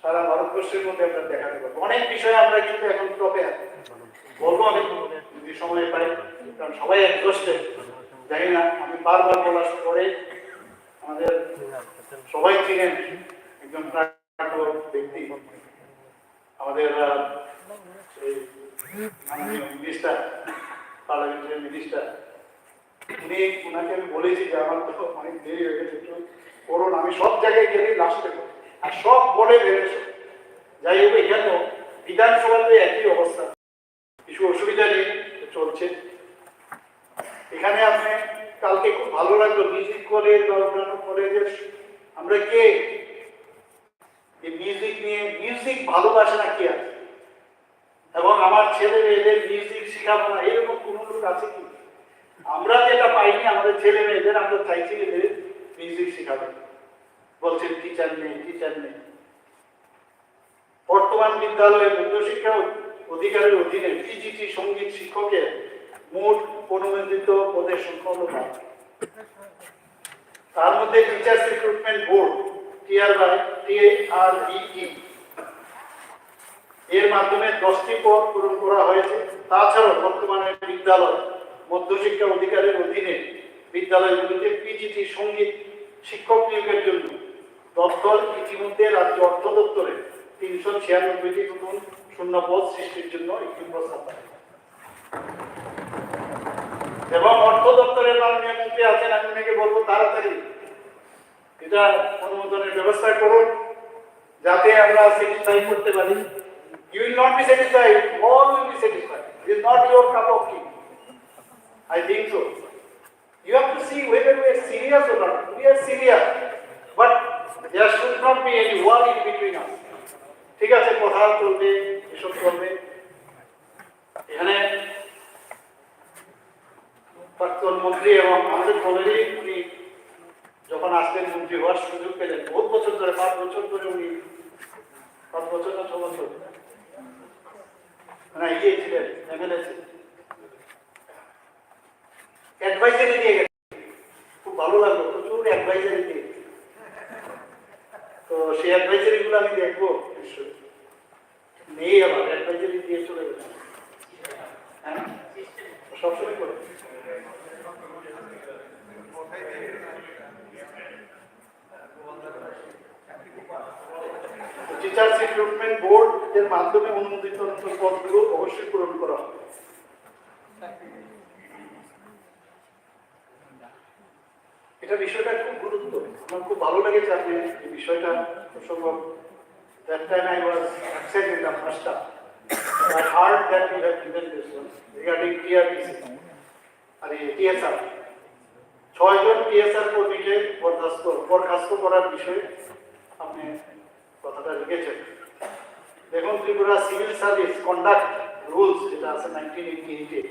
সারা ভারতবর্ষের মধ্যে আমরা দেখাতে পারবো। অনেক বিষয়ে আমরা কিন্তু এখন টপে আছি, বলবো অনেক যদি সময় পাই, কারণ সবাই একজোস্টেড। জানি না, আমি বারবার বলার পরে আমাদের সবাই চিনেন একজন ব্যক্তি, আমাদের মিনিস্টার, পার্লামেন্টের মিনিস্টার, উনাকে আমি বলেছি যে আমার তো অনেক দেরি হয়ে গেছে, একটু করুন। আমি সব জায়গায় গেলে লাস্টে করি আর সব বলে বেড়েছে। যাই হোক, এখানেও বিধানসভাতে একই অবস্থা, কিছু অসুবিধা নেই, চলছে। এখানে আপনি কালকে খুব ভালো লাগলো মিউজিক কলেজ বা অন্যান্য কলেজের আমরা কে মিউজিক নিয়ে, মিউজিক ভালোবাসে না কি আছে, এবং আমার ছেলে মেয়েদের মিউজিক শেখাবো না এরকম কোন লোক আছে কি? আমরা যেটা পাইনি আমাদের ছেলে মেয়েদের, আমরা চাইছি এদের মিউজিক শেখাবে, বলছেন টিচার নেই, টিচার নেই। বর্তমান বিদ্যালয়ে মধ্যশিক্ষা অধিকারের অধীনে পিজিটি সঙ্গীত শিক্ষকের মোট অনুমোদিত পদের সংখ্যা হল 5। তার মধ্যে টিচার্স রিক্রুটমেন্ট বোর্ড TRBE এর মাধ্যমে 10টি পদ পূরণ করা হয়েছে। তাছাড়াও বর্তমানে বিদ্যালয় মধ্যশিক্ষা অধিকারের অধীনে বিদ্যালয়গুলিতে পিজিটি সঙ্গীত শিক্ষক নিয়োগের জন্য দপ্তর ইতিমধ্যে রাজ্য অর্থ দপ্তরে 396টি নতুন শূন্য পদ সৃষ্টির জন্য একটি প্রস্তাব পাঠায়, এবং অর্থ দপ্তরের মাননীয় মন্ত্রী আছেন, আমি ওনাকে বলবো তাড়াতাড়ি এটা অনুমোদনের ব্যবস্থা করুন, যাতে আমরা স্যাটিসফাই করতে পারি। You will not be satisfied, all will be satisfied. It is not your cup of tea. I think so. You have to see whether we are serious or not. We are serious, but there should not be any war in between us. ঠিক আছে, কথা চলবে, এসব চলবে। এখানে প্রাক্তন মন্ত্রী এবং আমাদের কলেজেই উনি যখন আসলেন মন্ত্রী হওয়ার সুযোগ পেলেন, বহুত বছর ধরে 5 বছর ধরে উনি 5 বছর না 6 বছর ছিলেন, এমএলএ ছিলেন, অ্যাডভাইজারি দিয়ে গেছেন। খুব ভালো লাগলো, প্রচুর অ্যাডভাইজারি দিয়ে। তো সেই অ্যাডভাইজারি গুলো আমি দেখবো, নেই আবার অ্যাডভাইজারি দিয়ে চলে গেছে। হ্যাঁ, সবসময় করে টিচার্স রিক্রুটমেন্ট বোর্ড এর মাধ্যমে অনুমোদিত পদগুলো অবশ্যই পূরণ করা হবে। এটা বিষয়টা খুব গুরুত্ব। আমার খুব ভালো লেগেছে আপনি এই বিষয়টা সম্ভব। That time I was absent in the first half. I heard that you have given this one regarding TRPC. আর এই TSR 6 জন TSR কর্মীকে বরখাস্ত করার বিষয়ে আপনি কথাটা লিখেছেন। দেখুন Tripura civil service conduct rules যেটা আছে 1988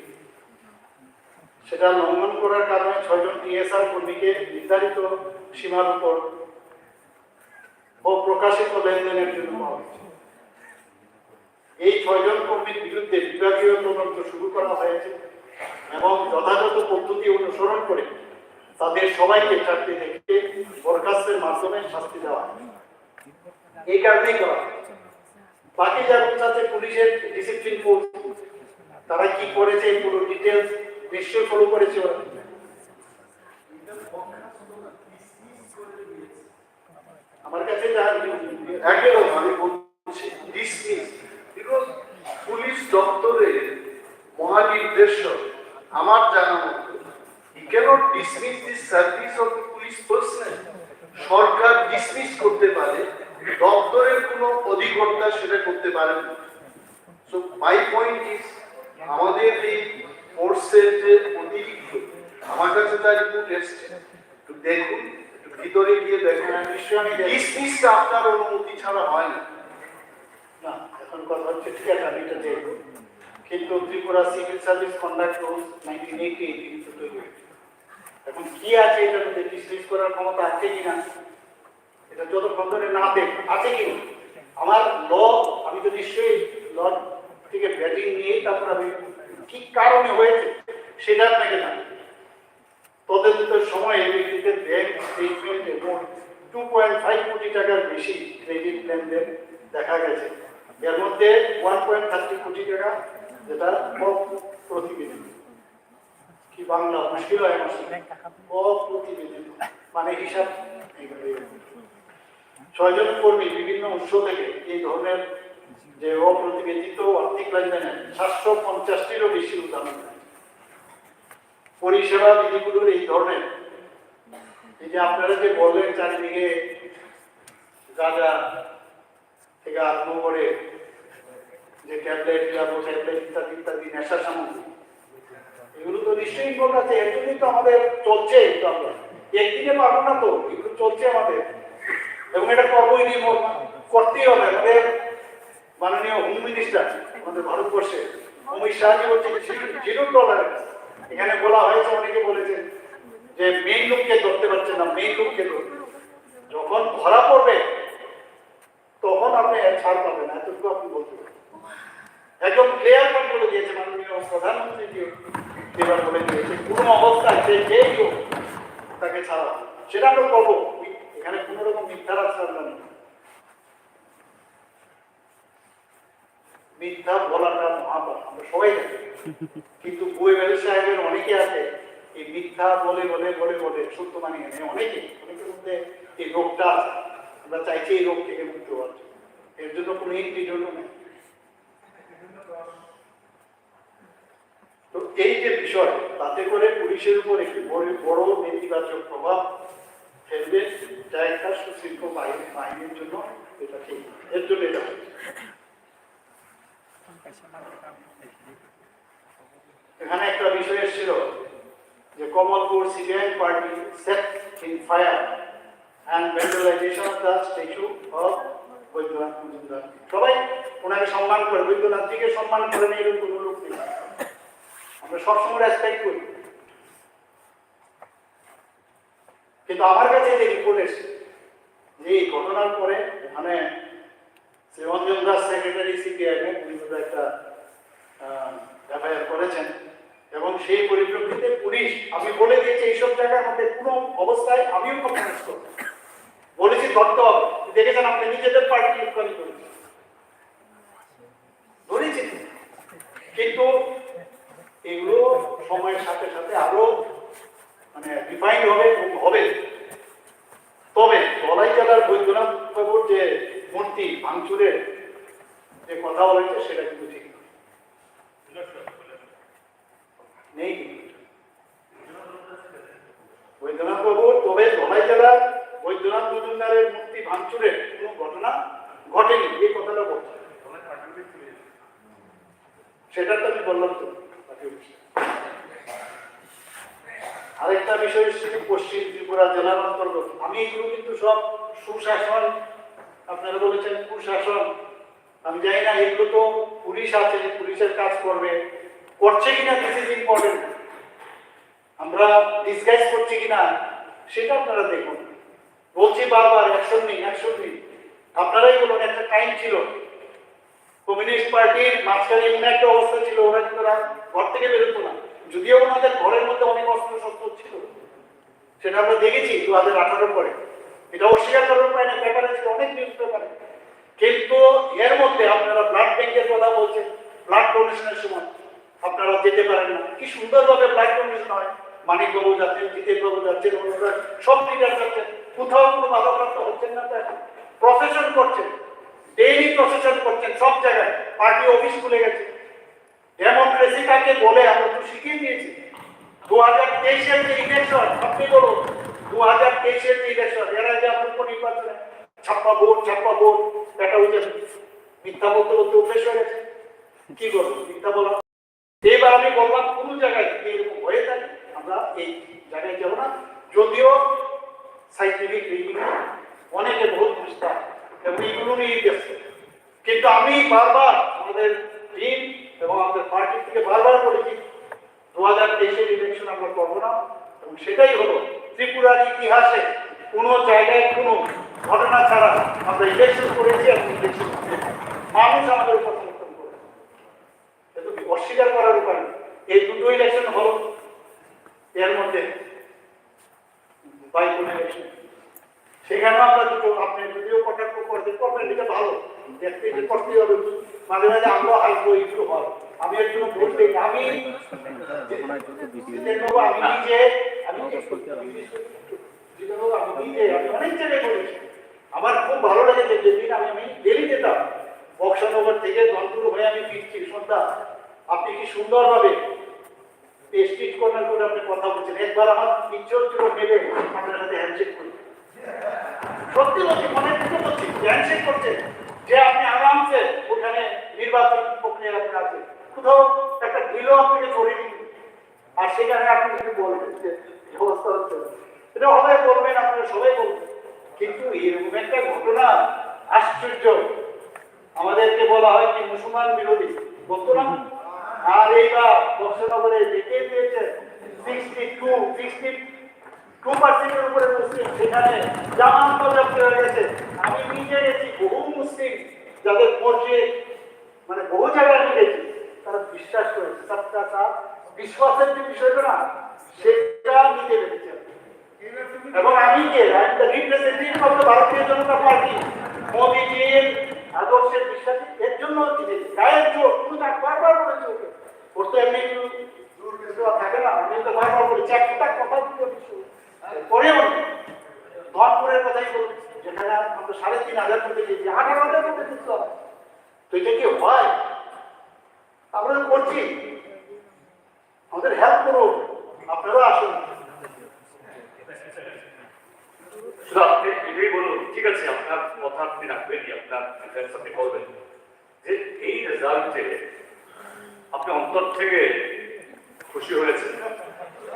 সেটা লঙ্ঘন করার কারণে 6 জন TSR কর্মীকে নির্ধারিত সীমার উপর অপ্রকাশিত লেনদেনের জন্য পাওয়া হয়েছে। এই 6 জন কর্মীর বিরুদ্ধে বিভাগীয় তদন্ত শুরু করা হয়েছে এবং যথাযথ পদ্ধতি অনুসরণ করে তাদের সবাইকে চাকরি থেকে বরখাস্তের মাধ্যমে শাস্তি দেওয়া হয়। এই কারণেই করা হয়। বাকি যারা আছে পুলিশের ডিসিপ্লিন ফোর্স তারা কি করেছে এই পুরো ডিটেলস নিশ্চয়ই ফলো করেছে ওরা। আমার কাছে যা একদম আমি বলছি ডিসমিস বিকজ পুলিশ দপ্তরের মহানির্দেশক আমার জানা মতো he cannot dismiss the service of the police personnel. Sarkar dismiss করতে পারে, দপ্তরের কোনো অধিকর্তা সেটা করতে পারে না। সো মাই পয়েন্ট ইজ আমাদের এই ফোর্সের যে অতিরিক্ত আমার কাছে তার রিপোর্ট এসছে একটু দেখুন, একটু ভিতরে গিয়ে দেখুন। ডিসমিসটা আপনার অনুমতি ছাড়া হয় না। না এখন কথা হচ্ছে ঠিক আছে আমি এটা দেখব, কিন্তু Tripura civil service conduct rules 1988 তৈরি হয়েছে। এখন কি আছে এটা ডিসমিস করার ক্ষমতা আছে কিনা এটা যতক্ষণ ধরে না দেখ আছে কিনা আমার ল আমি তো নিশ্চয়ই ল থেকে ব্যাটিং নিয়েই তারপর আমি কি কারণে হয়েছে সেটা আপনাকে জানি। তদন্তের সময় ব্যক্তিদের ব্যাংক স্টেটমেন্টে মোট 2.5 কোটি টাকার বেশি ক্রেডিট লেনদেন দেখা গেছে। এর মধ্যে 1.30 কোটি টাকা যেটা অপ্রতিবেদিত কি বাংলা মুশকিল হয় অপ্রতিবেদিত মানে হিসাব। 6 জন কর্মী বিভিন্ন উৎস থেকে এই ধরনের যে অপ্রতিবেদিত আর্থিক লেনদেনের 750টিরও বেশি উদাহরণ। পরিষেবা বিধিগুলোর এই ধরনের এই যে আপনারা যে বললেন চারিদিকে গাঁজা থেকে আরম্ভ করে যে ট্যাবলেট ইত্যাদি ইত্যাদি নেশা সামগ্রী এগুলো তো নিশ্চয়ই বলা আছে। এর জন্যই তো আমাদের চলছে, আমরা একদিনে পাবো না তো, এগুলো চলছে আমাদের এবং এটা করবোই করতেই হবে। আমাদের মাননীয় হোম মিনিস্টার আমাদের ভারতবর্ষে অমিত শাহজি বলছে $0 এখানে বলা হয়েছে। অনেকে বলেছেন যে মেইন লোককে ধরতে পারছেন না, মেইন লোককে ধরতে যখন ধরা পড়বে তখন আপনি ছাড় পাবেন না, এতটুকু আপনি বলতে পারেন। একদম ক্লিয়ার কাট বলে দিয়েছে মাননীয় প্রধানমন্ত্রী এবার বলে দিয়েছে কোনো অবস্থায় যে হোক তাকে ছাড়া সেটা আমরা করবো। এখানে কোন রকম মিথ্যার আশ্রয় নেই, মিথ্যা বলাটা মহাপাপ আমরা সবাই জানি। কিন্তু বুয়েবেল সাহেবের অনেকে আছে এই মিথ্যা বলে বলে বলে বলে সত্য মানিয়ে নেয়। অনেকের মধ্যে এই রোগটা আছে, আমরা চাইছি এই রোগ থেকে মুক্ত হওয়ার জন্য। এর জন্য কোনো ইনগ্রিডিয়েন্টও নেই। তো এই যে বিষয় তাতে করে পুলিশের উপর একটি বড় নেতিবাচক প্রভাব ফেলবে, যা একটা সুশৃঙ্খল বাহিনীর জন্য এটা ঠিক। এর জন্য এটা এখানে একটা বিষয় এসেছিল যে Kamalpur CPIM party set in fire and vandalisation of the statue of Baidyanath Majumdar. সবাই ওনাকে সম্মান করে, বৈদ্যনাথজিকে সম্মান করে না এরকম কোনো লোক নেই। আমরা সবসময় রেসপেক্ট করি, কিন্তু আমার কাছে যে রিপোর্ট এসেছে যে এই ঘটনার পরে মানে শ্রীরঞ্জন দাস সেক্রেটারি সিপিআইএম উনি একটা এফআইআর করেছেন এবং সেই পরিপ্রেক্ষিতে পুলিশ আমি বলে দিয়েছি এইসব জায়গার মধ্যে কোনো অবস্থায় আমিও কমপ্রোমাইজ করব, বলেছি ধরতে হবে। দেখেছেন আপনি নিজেদের পার্টি ইনকোয়ারি করেছেন, ধরেছি, কিন্তু এগুলো সময়ের সাথে সাথে আরো মানে ডিফাইন হবে এবং হবে। তবে ধলাই জেলার বৈদ্যনাথ বাবুর যে মূর্তি ভাঙচুরের যে কথা বলেছে সেটা কিন্তু ঠিক নেই। বৈদ্যনাথ জনাববাবু, তবে ধলাই জেলার বৈদ্যনাথ মজুমদারের মূর্তি ভাঙচুরের কোনো ঘটনা ঘটেনি, এই কথাটা বলছে। সেটা তো আমি বললাম তো। আরেকটা বিষয় হচ্ছে পশ্চিম ত্রিপুরা জেলার অন্তর্গত। আমি এগুলো কিন্তু সব সুশাসন, আপনারা বলেছেন কুশাসন, আমি জানি না এগুলো তো পুলিশ আছে, পুলিশের কাজ করবে, করছে কিনা দিস ইজ ইম্পর্টেন্ট। আমরা ডিসগাইজ করছি কিনা সেটা আপনারা দেখুন। বলছি বারবার অ্যাকশন নিন, অ্যাকশন নিন। আপনারাই বলুন, একটা টাইম ছিল কমিউনিস্ট পার্টির মাঝখানে এমন একটা অবস্থা ছিল, ওরা কিন্তু ঘর থেকে বেরোতো না, যদিও ওনাদের ঘরের মধ্যে অনেক অস্ত্র শস্ত্র ছিল, সেটা আমরা দেখেছি 2018 পরে। এটা অস্বীকার করার উপায় না, পেপারে ছিল, অনেক নিউজ পেপারে। কিন্তু এর মধ্যে আপনারা ব্লাড ব্যাংকের কথা বলছেন, ব্লাড ডোনেশনের সময় আপনারা যেতে পারেন না। কি সুন্দরভাবে ব্লাড ডোনেশন হয়, মানিকবাবু যাচ্ছেন, জিতেশবাবু যাচ্ছেন, সব লিডার যাচ্ছেন, কোথাও কোনো বাধাপ্রাপ্ত হচ্ছেন না। তো এখন প্রসেশন করছেন, ডেইলি প্রসেশন করছেন সব জায়গায়, পার্টি অফিস খুলে গেছে। ডেমোক্রেসি কাকে বলে আমরা তো শিখিয়ে দিয়েছি। 2023-এর যে ইলেকশন, আপনি বলুন 2023-এর যে ইলেকশন, এর আগে আমরা নির্বাচনে ছাপ্পা ভোট এটা হচ্ছে মিথ্যা বলতে বলতে অভ্যেস হয়ে গেছে। কি করবো, মিথ্যা বলা। এবার আমি বললাম কোন জায়গায় যদি এরকম হয়ে থাকে আমরা এই জায়গায় যাবো না, যদিও সাইন্টিফিক অনেকে বহুত বুঝতে এবং এইগুলো নিয়ে গেছে। কিন্তু আমি বারবার আমাদের টিম এবং আমাদের পার্টি থেকে বারবার বলেছি 2023-এর ইলেকশন আমরা করবো না, এবং সেটাই হলো ত্রিপুরার ইতিহাসে কোনো জায়গায় কোনো ঘটনা ছাড়া আমরা ইলেকশন করেছি এবং ইলেকশন মানুষ আমাদের উপর সমর্থন করে, এত অস্বীকার করার উপায় নেই। এই দুটো ইলেকশন হল, এর মধ্যে বাইকোন ইলেকশন, সেখানে আমরা দুটো, আপনি যদিও কটাক্ষ করবেন এটা ভালো, দেখতে যে করতেই হবে, মাঝে মাঝে আমরা আসবো, এইগুলো হয়। আমি এর জন্য বলতে আমি অনেক জায়গায় করেছি। আমার খুব ভালো লেগেছে যেদিন আমি ডেলি যেতাম, বক্সনগর থেকে ধনপুর হয়ে আমি ফিরছি সন্ধ্যা, আপনি কি সুন্দরভাবে স্ট্রিট কর্নার করে আপনি কথা বলছেন। একবার আমার ইজ্জত ছিল নেবে আপনার সাথে হ্যান্ডশেক করি, সত্যি বলছি, মনে থেকে বলছি, হ্যান্ডশেক করছেন যে আপনি আরামসে ওখানে নির্বাচন প্রক্রিয়া আপনি আছেন, কোথাও একটা ঢিলও আপনাকে ধরে নিন, আর সেখানে আপনি যদি বলবেন যে অবস্থা হচ্ছে, এটা সবাই বলবেন, আপনারা সবাই বলবেন। কিন্তু এরকম একটা ঘটনা আশ্চর্য, আমাদেরকে বলা হয় কি মুসলমান বিরোধী, বলতো না? আর এইবার বক্সনগরে দেখে পেয়েছে 62% উপরে মুসলিম, সেখানে জামান পর্যাপ্ত হয়ে গেছে। আমি নিজে গেছি, বহু মুসলিম যাদের মসজিদ মানে বহু জায়গায় আমি গেছি, তারা বিশ্বাস করেছে সবটা সাথ, বিশ্বাসের যে বিষয়টা না সেটা নিতে পেরেছে। এবং আমি কে, I am the representative of the Bharatiya Janata party, মোদীজির আদর্শের বিশ্বাসী, এর জন্য গায়ের জোর তুমি বারবার বলেছি ওকে, ওর তো এমনি থাকে না, আমি তো বারবার বলেছি একটা কথা পরে ধনপুরের কথাই বলছি, যেখানে আমরা 3,500 করতে চেয়েছি, 18,000 করতে দিতে হবে। তো এটা কি হয়? আমরা করছি, আমাদের হেল্প করুন, আপনারা আসুন। শুধু আপনি এটাই বলুন, ঠিক আছে আপনার কথা আপনি রাখবেনই, আপনার ডিফেন্স আপনি করবেন, যে এই রেজাল্টে আপনি অন্তর থেকে খুশি হয়েছেন।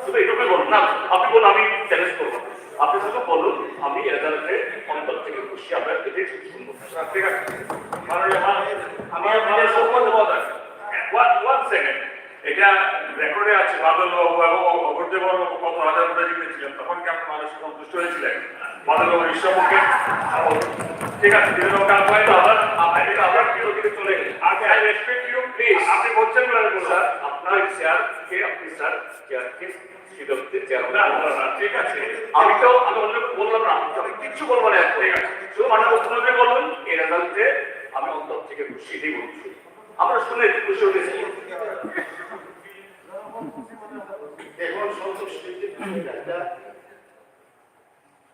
শুধু এটুকুই বলুন না, আপনি বলুন আমি চ্যালেঞ্জ করবো, আপনি শুধু বলুন আমি রেজাল্টে অন্তর থেকে খুশি, আপনার এটাই শুনবো। ঠিক আছে, আমি আপনাদের সম্বন্ধে বলেন ওয়ান সেকেন্ড, এটা রেকর্ডে আছে, বাদল বাবু এবং অগরদেব বাবু কত হাজার ভোটে জিতেছিলেন, তখন কি আপনি মানুষের সন্তুষ্ট হয়েছিলেন? বাদল বাবু ঈশ্বরকে, ঠিক আছে, আবার বিরোধীকে চলে গেলেন। আই রেসপেক্ট ইউ প্লিজ, আপনি বলছেন স্যার আপনার চেয়ারকে, আপনি স্যার চেয়ারকে ঠিক আছে, আমি অন্য বললাম না, আমি কিচ্ছু বলবো না, ঠিক আছে, শুধু মানে আপনাকে বলুন এই রেজাল্টে আমি অন্তর থেকে খুশি, এটাই বলছি, আমরা শুনে খুশি হয়েছি। এখন সন্তুষ্টি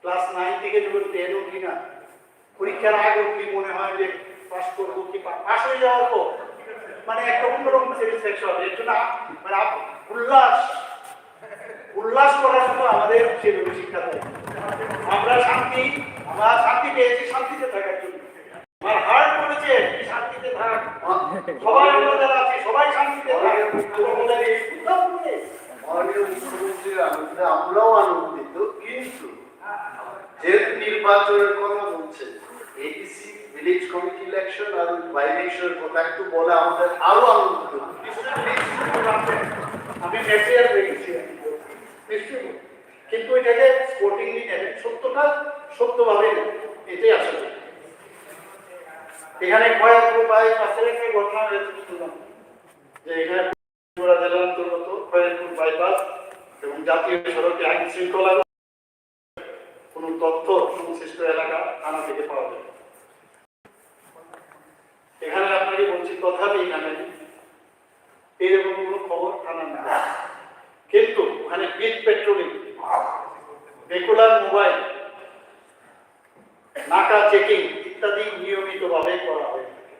ক্লাস 9 থেকে যখন 10 অবধি না, পরীক্ষার আগে অবধি মনে হয় যে পাস করবো কি পাস হয়ে যাওয়ার পর মানে একটা অন্যরকম স্যাটিসফ্যাকশন, এর জন্য মানে উল্লাস উল্লাস করার মতো আমাদের সেভাবে শিক্ষা দেয়। আমরা শান্তি পেয়েছি শান্তিতে থাকার জন্য। আমার হার্ট বলেছে শান্তিতে থাক, সবাই আমরা যারা আছি সবাই শান্তিতে থাক। মাননীয় মুখ্যমন্ত্রীর আনন্দে আমরাও আনন্দিত, কিন্তু যেহেতু নির্বাচনের কথা বলছেন, এডিসি ভিলেজ কমিটি ইলেকশন আর বাই ইলেকশনের কথা একটু বলে আমাদের আরো আনন্দিত। আমি মেসেজ রেখেছি নিশ্চয়ই, কিন্তু এটাকে স্পোর্টিংলি নেবেন, সত্যটা সত্যভাবে এটাই আসলে। এখানে খয়ারপুর বাইপাসের একটা ঘটনা হয়েছে, শুনলাম যে এখানে জেলার অন্তর্গত খয়ারপুর বাইপাস এবং জাতীয় সড়কে আইন শৃঙ্খলার কোন তথ্য সংশ্লিষ্ট এলাকা থানা থেকে পাওয়া যায়। এখানে আপনাকে বলছি তথাপি এখানে এইরকম কোনো খবর থানা না, কিন্তু ওখানে বিট পেট্রোলিং, রেগুলার মোবাইল, নাকা চেকিং ইত্যাদি নিয়মিতভাবে করা হয়ে থাকে।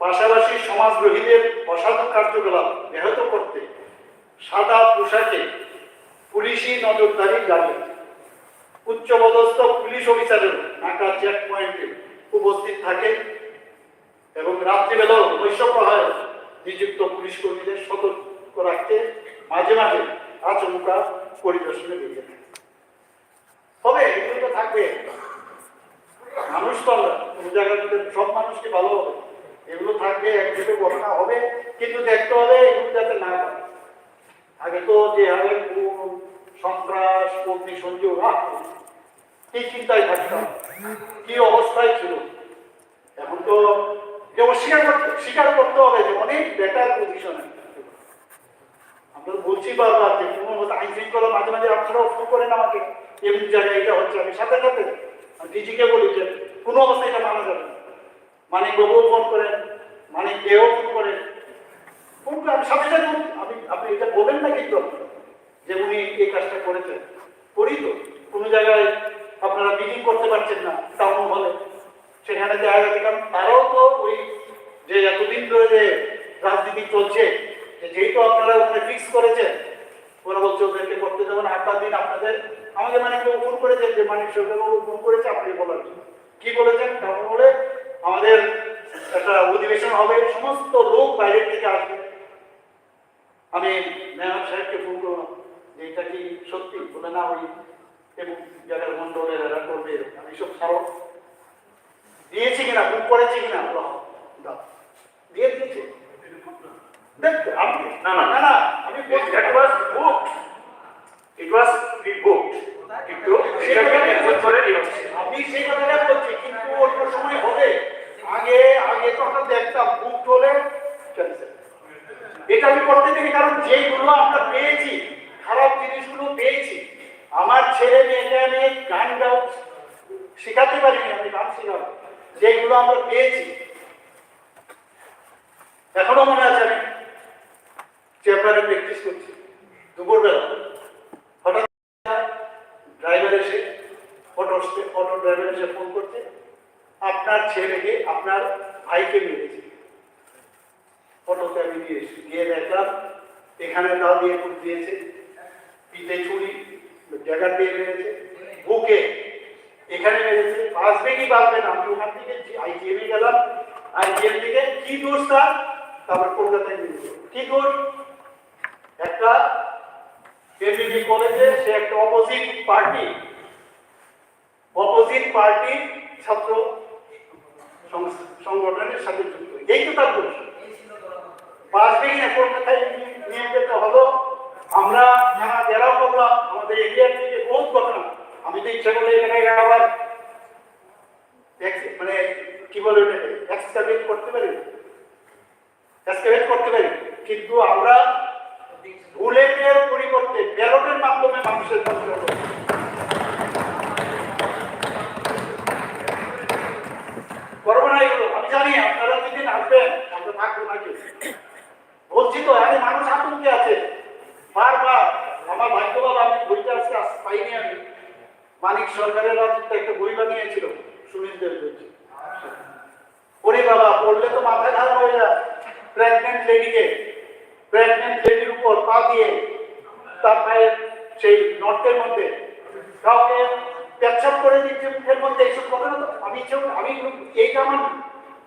পাশাপাশি সমাজদ্রোহীদের অসাধু কার্যকলাপ ব্যাহত করতে সাদা পোশাকে পুলিশি নজরদারি জারি, উচ্চপদস্থ পুলিশ অফিসারের নাকা চেক পয়েন্টে উপস্থিত থাকে এবং রাত্রিবেলাও নৈশপ্রহরে নিযুক্ত পুলিশ কর্মীদের সতর্ক রাখতে মাঝে মাঝে আচমকা পরিদর্শনে বেরিয়ে থাকে। তবে এগুলো তো থাকবে, মানুষ তো আমরা কোনো জায়গার মধ্যে সব মানুষকে ভালো হবে, এগুলো থাকবে, একদিকে ঘটনা হবে, কিন্তু দেখতে হবে এগুলো যাতে না হয়। আগে তো যে হারে সন্ত্রাস অগ্নি সংযোগ কি চিন্তায় থাকতাম, কি অবস্থায় ছিল, এখন তো স্বীকার করতে হবে যে অনেক বেটার পজিশনে। আমরা বলছি বারবার যে কোনো আইন শৃঙ্খলা মাঝে মাঝে আপনারাও ফোন করেন আমাকে, এমন জায়গায় এটা হচ্ছে, আমি সাথে সাথে ডিজিকে বলি যে কোনো অবস্থায় এটা মানা যাবে না। মানে বাবুও ফোন করেন, মানে কেউ ফোন করেন, ফোন করে আমি সাথে সাথে আপনি এটা বলেন না কিন্তু যে উনি এই কাজটা করেছেন, করি তো। কোনো জায়গায় আপনারা মিটিং করতে পারছেন না টাউন হলে, সেখানে দেখা যাচ্ছে, কারণ তারাও তো ওই যে এতদিন ধরে যে রাজনীতি চলছে, যেহেতু আপনারা ওখানে ফিক্স করেছেন, ওরা বলছে ওদেরকে করতে দেবেন 8 দিন আপনাদের। আমাকে মানে কেউ ফোন করেছেন যে মানিক সরকারবাবু ফোন করেছে আপনি বলার জন্য, কি বলেছেন টাউন হলে আমাদের একটা অধিবেশন হবে, সমস্ত লোক বাইরে থেকে আসবে। আমি মেয়র সাহেবকে ফোন করলাম যে এটা কি সত্যি, বলে না ওই এবং জায়গার মন্ডলের এরা করবে, আমি সব ছাড়ো দিয়েছি কিনা, বুক করেছি কিনা, দিয়ে দিয়েছে। দেখতে আপনি না না না না আমি আপনি সেই কথাটা বলছি, কিন্তু অল্প সময় হবে। আগে তো আমরা দেখতাম বুক হলে এটা আমি করতে দেখি, কারণ যেগুলো আমরা পেয়েছি, খারাপ জিনিসগুলো পেয়েছি, আমার ছেলে মেয়েকে আমি গান গাও শেখাতে পারিনি, আমি গান শেখাবো, যেগুলো আমরা পেয়েছি এখনো মনে আছে। আমি চেম্বারে প্র্যাকটিস করছি, দুপুরবেলা হঠাৎ ড্রাইভার এসে অটো ড্রাইভার এসে ফোন করছে, আপনার ছেলেকে আপনার ভাইকে মেরেছে। অটোতে আমি গিয়ে দেখলাম এখানে দাও দিয়ে দিয়েছে, পিঠে ছুরি জায়গা দিয়ে মেরেছে, বুকে এখানে মেরেছে, বাঁচবে কি বাঁচবে না। আমি ওখান থেকে আইজিএমে গেলাম, আইজিএম থেকে কি দোষ তারপর কলকাতায় নিয়ে গেল। কি দোষ? একটা এমবিবি কলেজে সে একটা অপোজিট পার্টির ছাত্র সংগঠনের সাথে যুক্ত, এই তো তার দোষ। বাঁচবে কিনা কলকাতায় নিয়ে যেতে হলো। আমরা যারাও করলাম আমাদের এরিয়ার থেকে বহুত ঘটনা, আমি তো ইচ্ছা করলে এখানে আবার মানে কি বলে এক্সকাভেট করতে পারি, কিন্তু আমরা বুলেটের পরিবর্তে ব্যালটের মাধ্যমে মানুষের করবো না এগুলো। আমি জানি আপনারা যেদিন আসবেন আমরা থাকবো নাকি, বলছি তো আরে মানুষ আতঙ্কে আছে বারবার। আমার ভাগ্য বাবা, আমি বইটা আজকে পাইনি, আমি মানিক সরকারের রাজত্বে একটা বই বানিয়েছিল সুনীল দেব, ওরে বাবা পড়লে তো মাথা খারাপ হয়ে যায়। প্রেগনেন্ট লেডির উপর পা দিয়ে তার মায়ের সেই নর্থের মধ্যে কাউকে পেচ্ছাপ করে দিচ্ছে মুখের মধ্যে, এইসব কথা না তো। আমি এইটা আমার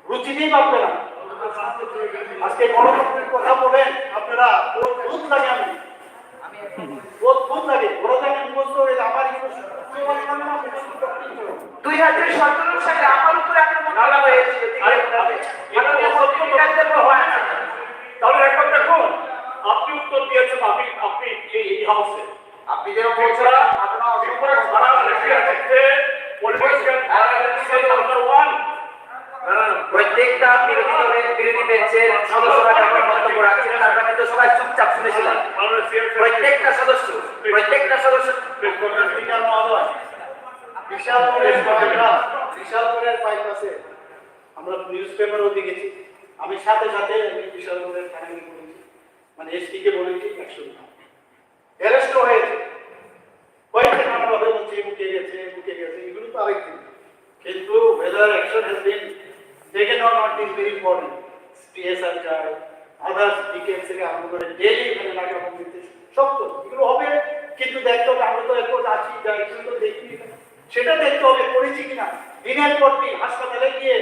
রুচিতেই ভাববে না। আজকে গণতন্ত্রের কথা বলেন আপনারা, বহুত লাগে, আমি বহুত লাগে, ওরা জানে মুখস্থ হয়ে আমার 2017 সালে আমার উপরে আক্রমণ করা হয়েছিল। তাহলে এখন দেখুন, আপনি উত্তর দিয়েছেন, আপনি এই হাউসে আপনি যেরকম বলছেন প্রত্যেকটা বিরোধী বেঞ্চের সদস্যরা যখন বক্তব্য রাখছিলেন আমরা কিন্তু সবাই চুপচাপ শুনেছিলাম। প্রত্যেকটা সদস্য বিশাল করে পাইপ আছে, আমরা নিউজ পেপারও দেখেছি। আমি সাথে সাথে বিশাল করে থানায় বলেছি, মানে এসপি কে বলেছি, অ্যাকশন অ্যারেস্ট হয়েছে, কয়েকটা নাম হবে বলছে মুখে গেছে, এগুলো তো আরেক দিন। কিন্তু whether action has been taken or not is very important. PSR চাই, আদার্স ডিকেএস থেকে আরম্ভ করে ডেইলি এখানে লাগানো দিতে সব তো এগুলো হবে, কিন্তু দেখতে হবে আমরা তো একটু আছি যাই, কিন্তু তো দেখি সেটা দেখতে হবে করেছি কিনা। দিনের পর দিন হাসপাতালে গিয়ে,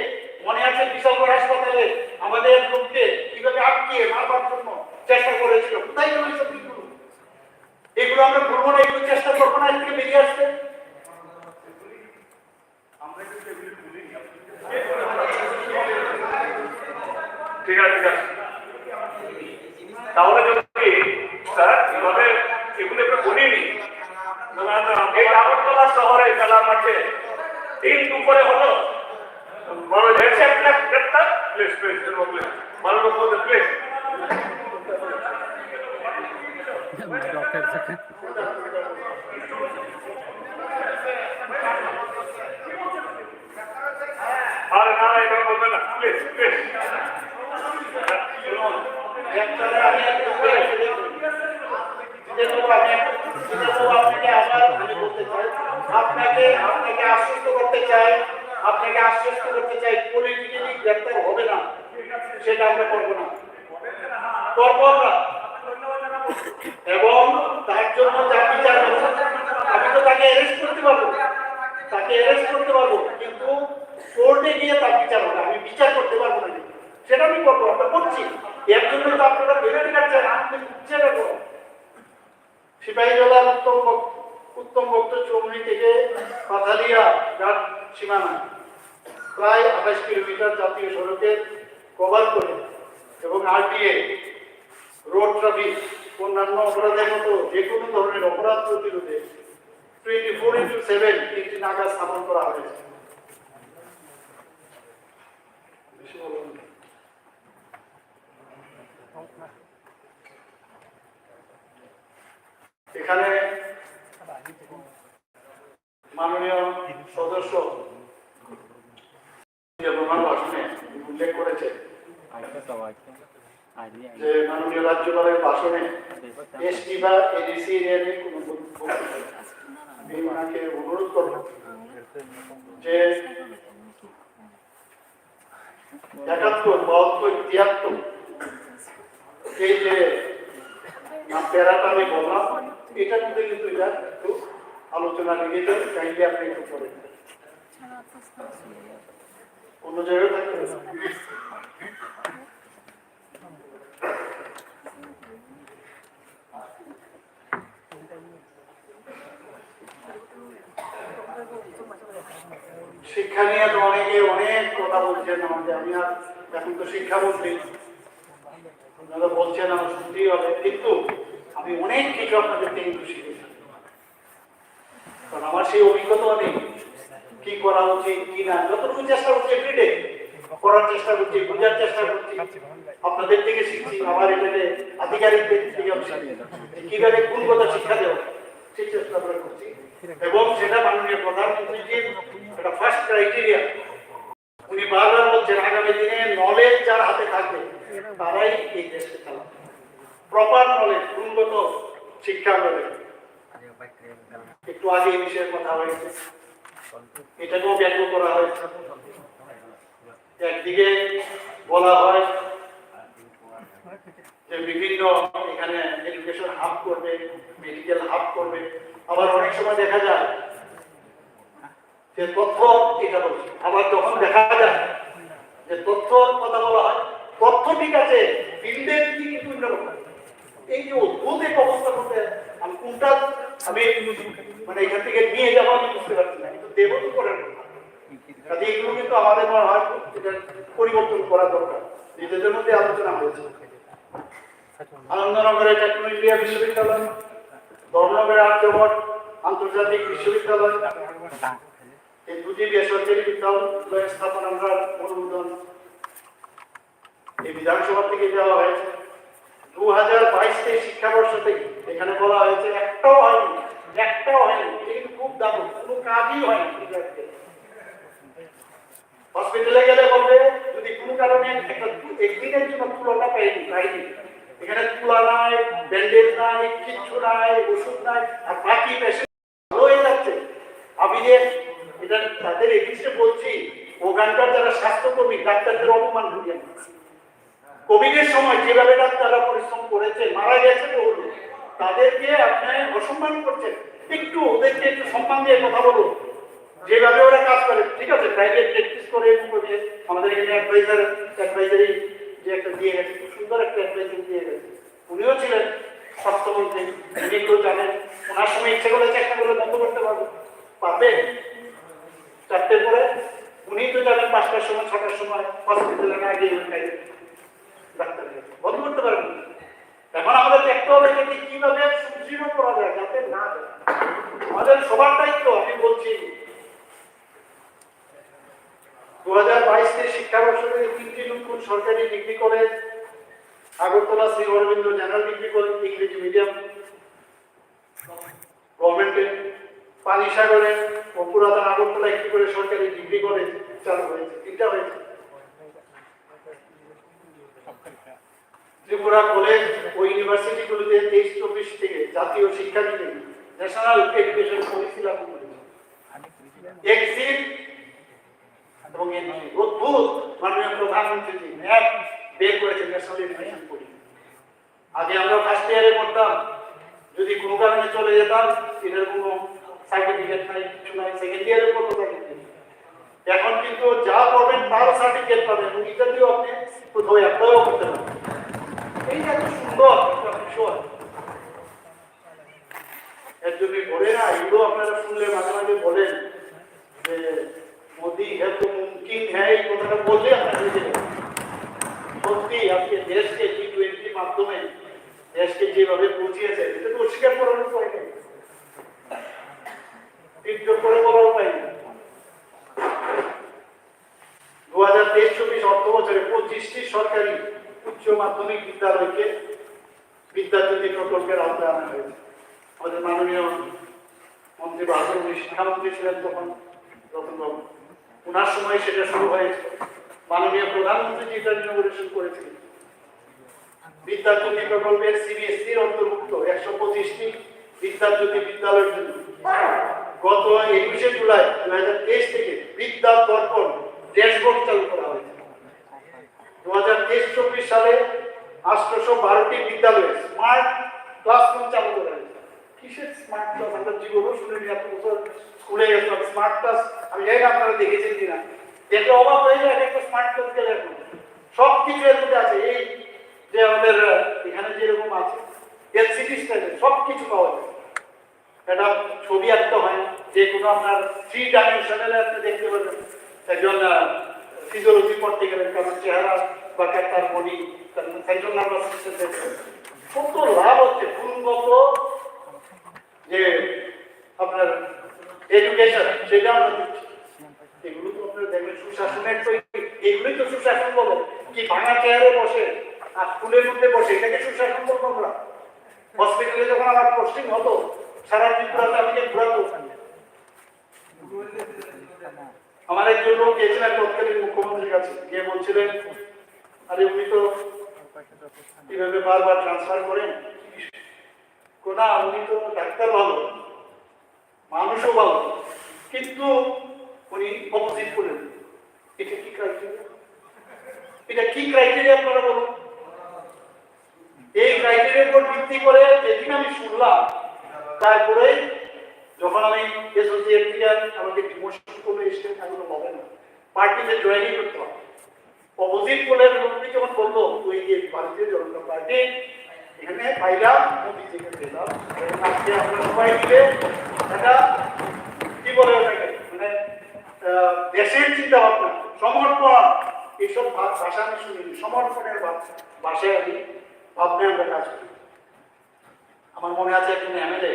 মনে আছে বিশালগড় হাসপাতালে আমাদের লোককে কিভাবে আটকিয়ে মারবার জন্য চেষ্টা করেছিল, কোথায় গেল এইসব দিকগুলো? এগুলো আমরা ভুলবো না, এগুলো চেষ্টা করবো না, এর থেকে বেরিয়ে আসতে। ঠিক আছে, তাহলে যদি স্যার এভাবে এগুলো একটু বলিনি, এই আগরতলা শহরে খেলার মাঠে তিন দুপুরে হলো আরে না, এটা বলবে না, প্লিজ প্লিজ। আপনাকে আশ্বস্ত করতে চাই পলিটিক্যালি গ্রেপ্তার হবে না, সেটা আমরা করবো না, এবং তার জন্য যা বিচার হবে, আমি তো তাকে অ্যারেস্ট করতে পারবো, কিন্তু কোর্টে গিয়ে তার বিচার হবে, আমি বিচার করতে পারবো না, সেটা আমি করবো, আমরা করছি। এর জন্য তো আপনারা বেরোতে পারছেন, আমি সেটা করবো। সিপাহীজলার উত্তম ভক্ত চৌমনি থেকে পাথালিয়া ঘাট সীমানা প্রায় 28 কিলোমিটার জাতীয় সড়কের কভার করে এবং আরটিএ, রোড ট্রাফিক, অন্যান্য অপরাধের মতো যে কোনো ধরনের অপরাধ প্রতিরোধে 24/7 একটি নাকা স্থাপন করা হয়েছে। এখানে মাননীয় সদস্য ভাষণে উল্লেখ করেছে যে মাননীয় রাজ্যপালের ভাষণে এসটি বা এডিসি এর কোনো বক্তব্য, আমি ওনাকে অনুরোধ করব যে 71, 72, 73 এই যে প্যারাটা আমি বললাম, এটার মধ্যে কিন্তু এটা একটু আলোচনা লেগেছে, চাইলে আপনি একটু করেন, অন্য জায়গায় থাকতে শিক্ষা নিয়ে তো অনেকে অনেক কথা বলছেন আমাদের, আমি আর এখন তো শিক্ষামন্ত্রী, আপনারা বলছেন আমার শুনতেই হবে, কিন্তু আমি অনেক কিছু আপনাদের থেকে শিখেছি, কারণ আমার সেই অভিজ্ঞতা নেই কি করা উচিত কি না, যতটুকু চেষ্টা করছি এভরিডে করার চেষ্টা করছি, বোঝার চেষ্টা করছি, আপনাদের থেকে শিখছি, আমার এটাকে আধিকারিকদের থেকে আমি শিখি কিভাবে গুণগত শিক্ষা দেওয়া, সেই চেষ্টা আমরা করছি, এবং সেটা মাননীয় প্রধানমন্ত্রীজির একটা ফার্স্ট ক্রাইটেরিয়া। উনি বারবার বলছেন আগামী দিনে নলেজ যার হাতে থাকবে তারাই এই দেশকে চালাবে, প্রপার নলেজ, গুণগত শিক্ষা আমরা দেব। একটু আগে এই বিষয়ের কথা হয়েছে, এটাকেও ব্যঙ্গ করা হয়েছে। একদিকে বলা হয় যে বিভিন্ন এখানে এডুকেশন হাব করবে, মেডিকেল হাব করবে। আবার অনেক সময় দেখা যায় যে তথ্য এটা বলছে, আবার যখন দেখা যায় যে তথ্যর কথা বলা হয়, তথ্য ঠিক আছে, ফিল্ডের কি কিন্তু অন্যরকম। এই যে অদ্ভুত এক অবস্থা করতে আমি কোনটা আমি মানে এখান থেকে নিয়ে যাবো আমি বুঝতে পারছি না, কিন্তু দেব তো করেন কাজে এগুলো কিন্তু আমাদের মনে হয় এটা পরিবর্তন করা দরকার। নিজেদের মধ্যে আলোচনা হয়েছে। আনন্দনগরের টেকনো ইন্ডিয়া বিশ্ববিদ্যালয়, ধর্মনগরের আর্যভট্ট আন্তর্জাতিক বিশ্ববিদ্যালয়, এই দুটি বেসরকারি বিদ্যালয় স্থাপন আমরা অনুমোদন এই বিধানসভা থেকে দেওয়া হয়েছে। 2022 শিক্ষাবর্ষ থেকে এখানে বলা হয়েছে একটাও হয়নি। এটা কিন্তু খুব দারুণ, কোনো কাজই হয়নি। হসপিটালে গেলে বলবে যদি কোনো কারণে একটা একদিনের জন্য তুলাটা পাইনি, এখানে তুলা নাই, ব্যান্ডেজ নাই, কিচ্ছু নাই, ওষুধ নাই, আর বাকি পেশেন্ট ভালো হয়ে যাচ্ছে। আমি যে এটা তাদের এগেইনস্টে বলছি, ওখানকার যারা স্বাস্থ্যকর্মী ডাক্তারদের অপমান করিয়ে কোভিডের সময় যেভাবে ডাক্তাররা পরিশ্রম করেছে, মারা গেছে বহু, তাদেরকে আপনি অসম্মান করছেন। একটু ওদেরকে একটু সম্মান দিয়ে কথা বলুন, যেভাবে ওরা কাজ করে। ঠিক আছে, প্রাইভেট প্র্যাকটিস করে আমাদের এখানে অ্যাডভাইজারি যে একটা দিয়ে গেছে, খুব সুন্দর একটা অ্যাডভাইজারি দিয়ে গেছে। উনিও ছিলেন স্বাস্থ্যমন্ত্রী, উনি কেউ জানেন, ওনার সময় ইচ্ছে করে চেষ্টা করে বন্ধ করতে পারবে 4টের পরে। উনি তো জানেন 5টার সময় 6টার সময় হসপিটালে না গিয়ে ডাক্তার বন্ধ করতে পারবেন। এখন আমাদের দেখতে হবে যে কিভাবে সুদৃঢ় করা যায় যাতে না যায়। আমাদের সবার দায়িত্ব। আমি বলছি 2022 শিক্ষাবর্ষ থেকে 3টি নতুন সরকারি degree college, Agartala Shri Aurobindo general degree college ইংরেজি মিডিয়াম গভর্নমেন্টের, পানিসাগরে ও পুরাতন আগরতলা একটি করে সরকারি ডিগ্রি কলেজ চালু হয়েছে, 3টা হয়েছে। ত্রিপুরা কলেজ ও ইউনিভার্সিটিগুলিতে 23-24 থেকে জাতীয় শিক্ষানীতি ন্যাশনাল এডুকেশন পলিসি লাগু করেছে। এক্সিট এবং অদ্ভুত মাননীয় প্রধানমন্ত্রী ম্যাপ বের করেছেন ন্যাশনাল এডুকেশন পলিসি। আগে আমরা ফার্স্ট ইয়ারে পড়তাম, যদি কোনো কারণে চলে যেতাম এটার কোনো সার্টিফিকেট নাই, কিছু নাই, সেকেন্ড ইয়ারে পড়তে সার্টিফিকেট। এখন কিন্তু যা পড়বেন তার সার্টিফিকেট পাবেন এবং এটা দিয়েও আপনি কোথাও অ্যাপ্লাইও করতে পারবেন। এই যে এত সুন্দর বিষয়, এর জন্য বলে না, এগুলো আপনারা শুনলে মাঝে মাঝে বলেন যে মোদি হ্যাঁ তো মুমকিন হ্যাঁ, এই কথাটা বললে আপনারা বুঝে যাবেন। সত্যি আজকে দেশকে G20 মাধ্যমে দেশকে যেভাবে পৌঁছিয়েছে, এটা তো অস্বীকার করার উপায় নেই, তীর্থ করে বলার উপায় নেই। 2023-24 অর্থ বছরে 25টি সরকারি উচ্চ মাধ্যমিক বিদ্যালয়কে বিদ্যাজ্যোতি প্রকল্পের আওতায় আনা হয়েছে। আমাদের মাননীয় মন্ত্রী বাহাদুর শিক্ষামন্ত্রী ছিলেন তখন রতনবাবু, ওনার সময় সেটা শুরু হয়েছে। মাননীয় প্রধানমন্ত্রী যেটা ইনোভেশন করেছিলেন, বিদ্যাজ্যোতি প্রকল্পের CBSE-র অন্তর্ভুক্ত 125টি বিদ্যাজ্যোতি বিদ্যালয়ের জন্য গত 21শে জুলাই 2023 থেকে বিদ্যা দর্পণ ড্যাশবোর্ড চালু করা হয়েছে। 2023-24 সালে 812টি বিদ্যালয়ে স্মার্ট ক্লাসরুম চালু করা হয়েছে। কিসের স্মার্ট ক্লাস? আমরা জীবনও শুনিনি, এত বছর স্কুলে গেছিলাম। স্মার্ট ক্লাস আমি জানি না আপনারা দেখেছেন কিনা, দেখে অবাক হয়ে যায়। একটা স্মার্ট ক্লাস গেলে এখন সব কিছু এর মধ্যে আছে। এই যে আমাদের এখানে যেরকম আছে LCD স্টাইলে সব কিছু পাওয়া যায়। এটা ছবি আঁকতে হয়, যে কোনো আপনার 3 ডাইমেনশনালে আপনি দেখতে পাবেন। একজন ফিজিওলজি পড়তে গেলেন, কারণ চেহারা বা তার বডি, সেন্ট্রাল নার্ভাস সিস্টেম দেখতে কত লাভ হচ্ছে। গুণগত যে আপনার এডুকেশন সেটা আমরা দিচ্ছি। এগুলো তো আপনারা দেখবেন সুশাসনের তো, এগুলোই তো সুশাসন বলে। কি ভাঙা চেয়ারে বসে আর স্কুলের মধ্যে বসে, এটাকে সুশাসন বলবো আমরা। হসপিটালে যখন আমার পোস্টিং হতো, সারা ত্রিপুরাতে আমাকে ঘুরাতো। আমার একজন লোক গিয়েছিলেন তৎকালীন মুখ্যমন্ত্রীর কাছে, গিয়ে বলছিলেন আরে উনি তো কিভাবে বারবার ট্রান্সফার করেন, না উনি তো ডাক্তার ভালো, মানুষও ভালো, কিন্তু উনি অপোজিট করেন। এটা কি ক্রাইটেরিয়া? এটা কি ক্রাইটেরিয়া আপনারা বলুন? এই ক্রাইটেরিয়ার উপর ভিত্তি করে যেদিন আমি শুনলাম তারপরে যখন আমি এসোসিয়েট থেকে আমাকে ডিমোশন করলে স্টেট থাকলে হবে না, পার্টিতে জয়েনই করতে হবে। অপোজিট পোলের লোকটি যখন বললো তুই যে ভারতীয় জনতা পার্টি এখানে পাইলাম, মোদিজিকে দিলাম, আজকে আমরা সবাই মিলে একটা কি বলে ওটাকে মানে দেশের চিন্তা ভাবনা সমর্পণ এইসব ভাষা আমি শুনিনি, সমর্পণের ভাষায় আমি ভাবনায় আমরা কাজ করি। আমার মনে আছে একজন এমএলএ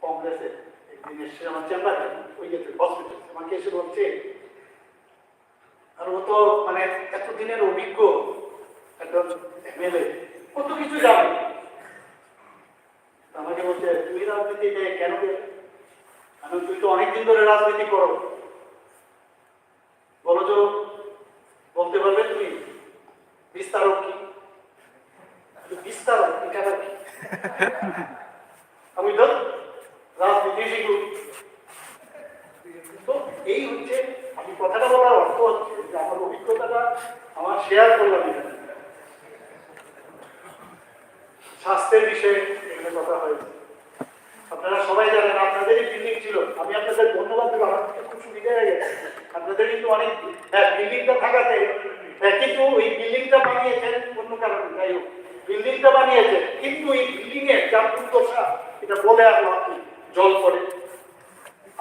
কংগ্রেসের একদিন এসে আমার চেম্বারে ওই হসপিটাল আমাকে এসে বলছে, আর ও তো মানে এতদিনের অভিজ্ঞ একজন এমএলএ, কত কিছু জানে। আমাকে বলছে তুই রাজনীতিতে কেন গেলে? আমি তুই তো অনেকদিন ধরে রাজনীতি করো, বলো তো বলতে পারবে তুমি বিস্তারক কি? বিস্তারক এটা কি? আমি তো রাজনীতি শিখু। তো এই হচ্ছে আমি কথাটা বলার অর্থ হচ্ছে যে আমার অভিজ্ঞতাটা আমার শেয়ার করলাম। স্বাস্থ্যের বিষয়ে এখানে কথা হয়েছে, আপনারা সবাই জানেন আপনাদেরই বিল্ডিং ছিল। আমি আপনাদের ধন্যবাদ দেবো, আমার থেকে খুব সুবিধা হয়ে গেছে। আপনাদের কিন্তু অনেক বিল্ডিংটা থাকাতে, কিন্তু ওই বিল্ডিংটা বানিয়েছেন অন্য কারণে, যাই হোক বিল্ডিংটা বানিয়েছেন, কিন্তু এই বিল্ডিং এর যা দুর্দশা এটা বলে আর আপনি জল পড়ে।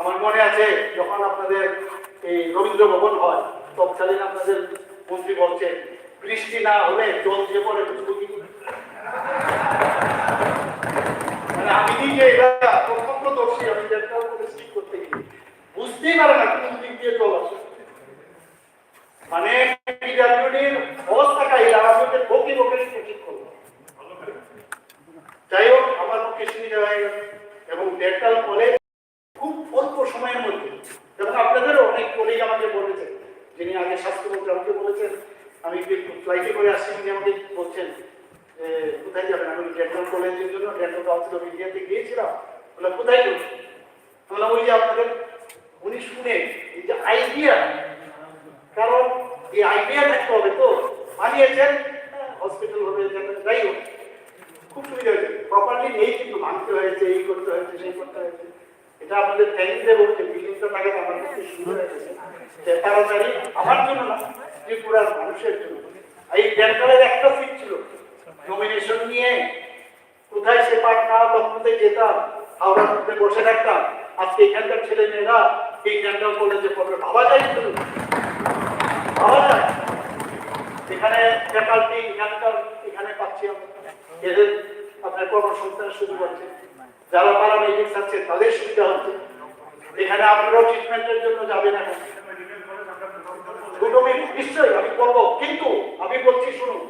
আমার মনে আছে যখন আপনাদের এই রবীন্দ্র ভবন হয় তৎকালীন আপনাদের মন্ত্রী বলছেন বৃষ্টি না হলে জল যে পড়ে মানে আমি নিজে এটা প্রত্যক্ষদর্শী, আমি যেটাও করে ঠিক করতে গিয়ে বুঝতেই পারে না কোন দিক দিয়ে জল আসে। মানে পিডব্লিউডির অবস্থাটা এই আমাদের বকে বকে ঠিক করবো। যাই হোক আমার পক্ষে সুবিধা হয়ে গেল এবং ডেন্টাল কলেজ খুব অল্প সময়ের মধ্যে, এবং আপনাদেরও অনেক কলিগ আমাকে বলেছেন, যিনি আগে স্বাস্থ্যমন্ত্রী আমাকে বলেছেন, আমি ফ্লাইটে করে আসছি, উনি আমাকে বলছেন কোথায় যাবেন? আমি ডেন্টাল কলেজের জন্য ডেন্টাল কাউন্সিল অফ ইন্ডিয়াতে গিয়েছিলাম। বলে কোথায় গেল? বললাম ওই যে আপনাদের, উনি শুনে এই যে আইডিয়া, কারণ এই আইডিয়া থাকতে হবে তো, বানিয়েছেন হসপিটাল হবে, যাই হোক খুব সুবিধা হয়েছে। প্রপারলি নেই কিন্তু ভাঙতে হয়েছে, এই করতে হয়েছে, সেই করতে হয়েছে। এটা আপনাদের থ্যাংক দেবো যে বিল্ডিংটা থাকে আমার কাছে সুবিধা হয়েছে। তাড়াতাড়ি আমার জন্য না, ত্রিপুরার মানুষের জন্য। এই ডেন্টালের একটা সিট ছিল, নমিনেশন নিয়ে কোথায় সে পাটনা লখনৌতে যেতাম, হাওড়ার মধ্যে বসে থাকতাম। আজকে এখানকার ছেলে মেয়েরা এই ডেন্টাল কলেজে পড়বে, ভাবা যায় কিন্তু, ভাবা যায়। এখানে ফ্যাকাল্টি এখানে পাচ্ছি আমরা, এদের আপনার কর্মসংস্থানের সুযোগ আছে, যারা প্যারামেডিক্স আছে তাদের সুবিধা হচ্ছে। এখানে আপনারাও ট্রিটমেন্টের জন্য যাবেন, এখন দুটো নিশ্চয়ই আমি বলবো, কিন্তু আমি বলছি শুনুন,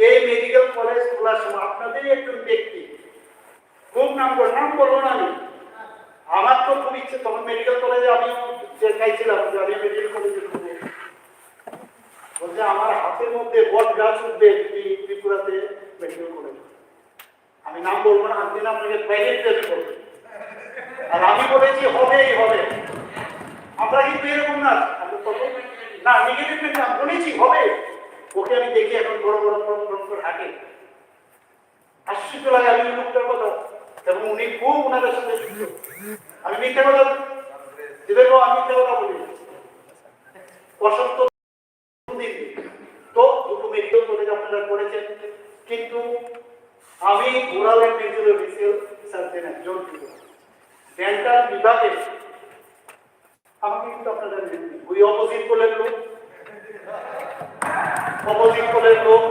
এই মেডিকেল কলেজ খোলার সময় আপনাদেরই একজন ব্যক্তি খুব নাম বলবো না আমি, আমার তো খুব ইচ্ছে, তখন মেডিকেল কলেজে আমি চাইছিলাম যে আমি মেডিকেল কলেজে বলছে আমার হাতের মধ্যে বট গাছ উঠবে ত্রিপুরাতে মেডিকেল কলেজ। আমি নাম বলবো না, আমি আপনাকে প্রাইভেট দেবে বলবো, আর আমি বলেছি হবেই হবে। আমরা কিন্তু এরকম না, না নেগেটিভ নাম বলেছি হবে। ওকে আমি দেখি এখন বড় বড় হাঁটে, আশ্চর্য লাগে আমি লোকটার কথা, এবং উনি খুব ওনাদের সাথে যুক্ত। আমি মিথ্যা কথা দেবো, আমি মিথ্যা কথা বলি অসত্য। তো দুটো মেডিকেল কলেজ আপনারা করেছেন, কিন্তু আমি ওরাল এন্ড মেজোরিয়াল সার্জন একজন ডেন্টাল বিভাগে আমাকে কিন্তু আপনারা ওই অপোজিট বলেন লোক, অপোজিট বলেন লোক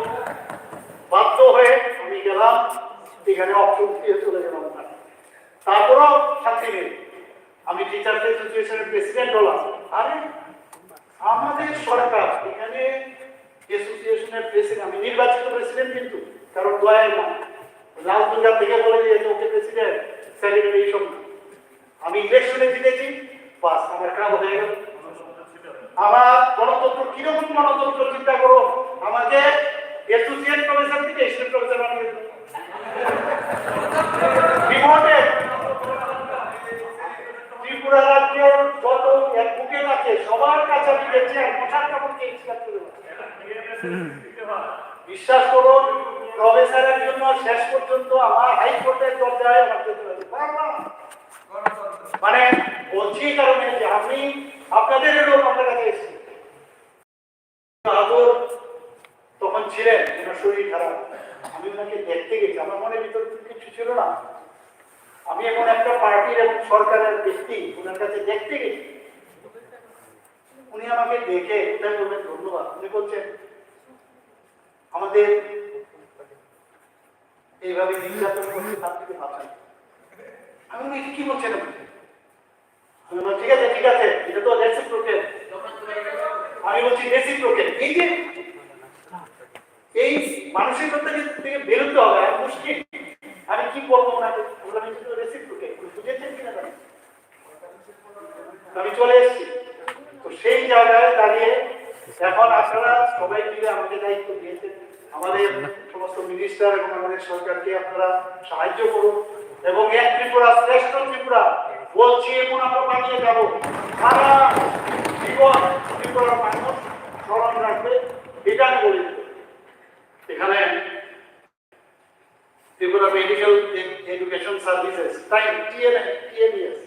বাধ্য হয়ে আমি গেলাম, এখানে অপশন দিয়ে চলে গেলাম। তারপরেও শান্তি নেই, আমি টিচার্স অ্যাসোসিয়েশনের প্রেসিডেন্ট হলাম। আরে আমাদের সরকার এখানে অ্যাসোসিয়েশনের প্রেসিডেন্ট, আমি নির্বাচিত প্রেসিডেন্ট কিন্তু, কারণ দয়ার না, লাল দুর্গা থেকে বলে দিয়েছে ওকে প্রেসিডেন্ট, সেক্রেটারি এইসব না। আমি ইলেকশনে জিতেছি, বাস আমার কাজ হয়ে গেল। আমার গণতন্ত্র কিরকম গণতন্ত্র চিন্তা করো, আমাকে অ্যাসোসিয়েট প্রফেসর থেকে স্টেট প্রফেসর বানিয়ে ত্রিপুরা রাজ্যের যত অ্যাডভোকেট আছে সবার কাছে আমি গেছি, আর মশার কাপড়কে ইনস্টাল করে বিশ্বাস করুন, প্রফেসরের জন্য শেষ পর্যন্ত আমার হাইকোর্টের দরজায় মানে বলছি এই কারণে যে আমি আপনাদের লোক আপনার কাছে এসেছি, তখন ছিলেন ওনার শরীর খারাপ, আমি ওনাকে দেখতে গেছি, আমার মনের ভিতর কিছু ছিল না, আমি এমন একটা পার্টির এবং সরকারের ব্যক্তি ওনার কাছে দেখতে গেছি, উনি আমাকে দেখে কোথায় বলবেন ধন্যবাদ, উনি বলছেন আমাদের এইভাবে নির্যাতন করছে তার থেকে বাঁচান। আমি বলি কি বলছেন আপনি? আমি বলছি ঠিক আছে এটা তো রেসিপ্রোকেট। আমি বলছি রেসিপ্রোকেট, এই যে এই মানসিকতা থেকে বেরোতে হবে আর মুশকিল, আমি কি বলবো ওনাকে, বললাম এটা তো রেসিপ্রোকেট, বুঝেছেন কিনা জানি। আমি চলে এসেছি, তো সেই জায়গায় দাঁড়িয়ে এখন আপনারা সবাই মিলে আমাকে দায়িত্ব দিয়েছেন, আমাদের সমস্ত মিনিস্টার এবং আমাদের সরকারকে আপনারা সাহায্য করুন এবং এক ত্রিপুরা শ্রেষ্ঠ ত্রিপুরা বলছি এবং আমরা বানিয়ে যাবো, সারা জীবন ত্রিপুরার মানুষ স্মরণ রাখবে, এটা আমি বলে দেব। এখানে Tripura medical education services time TMES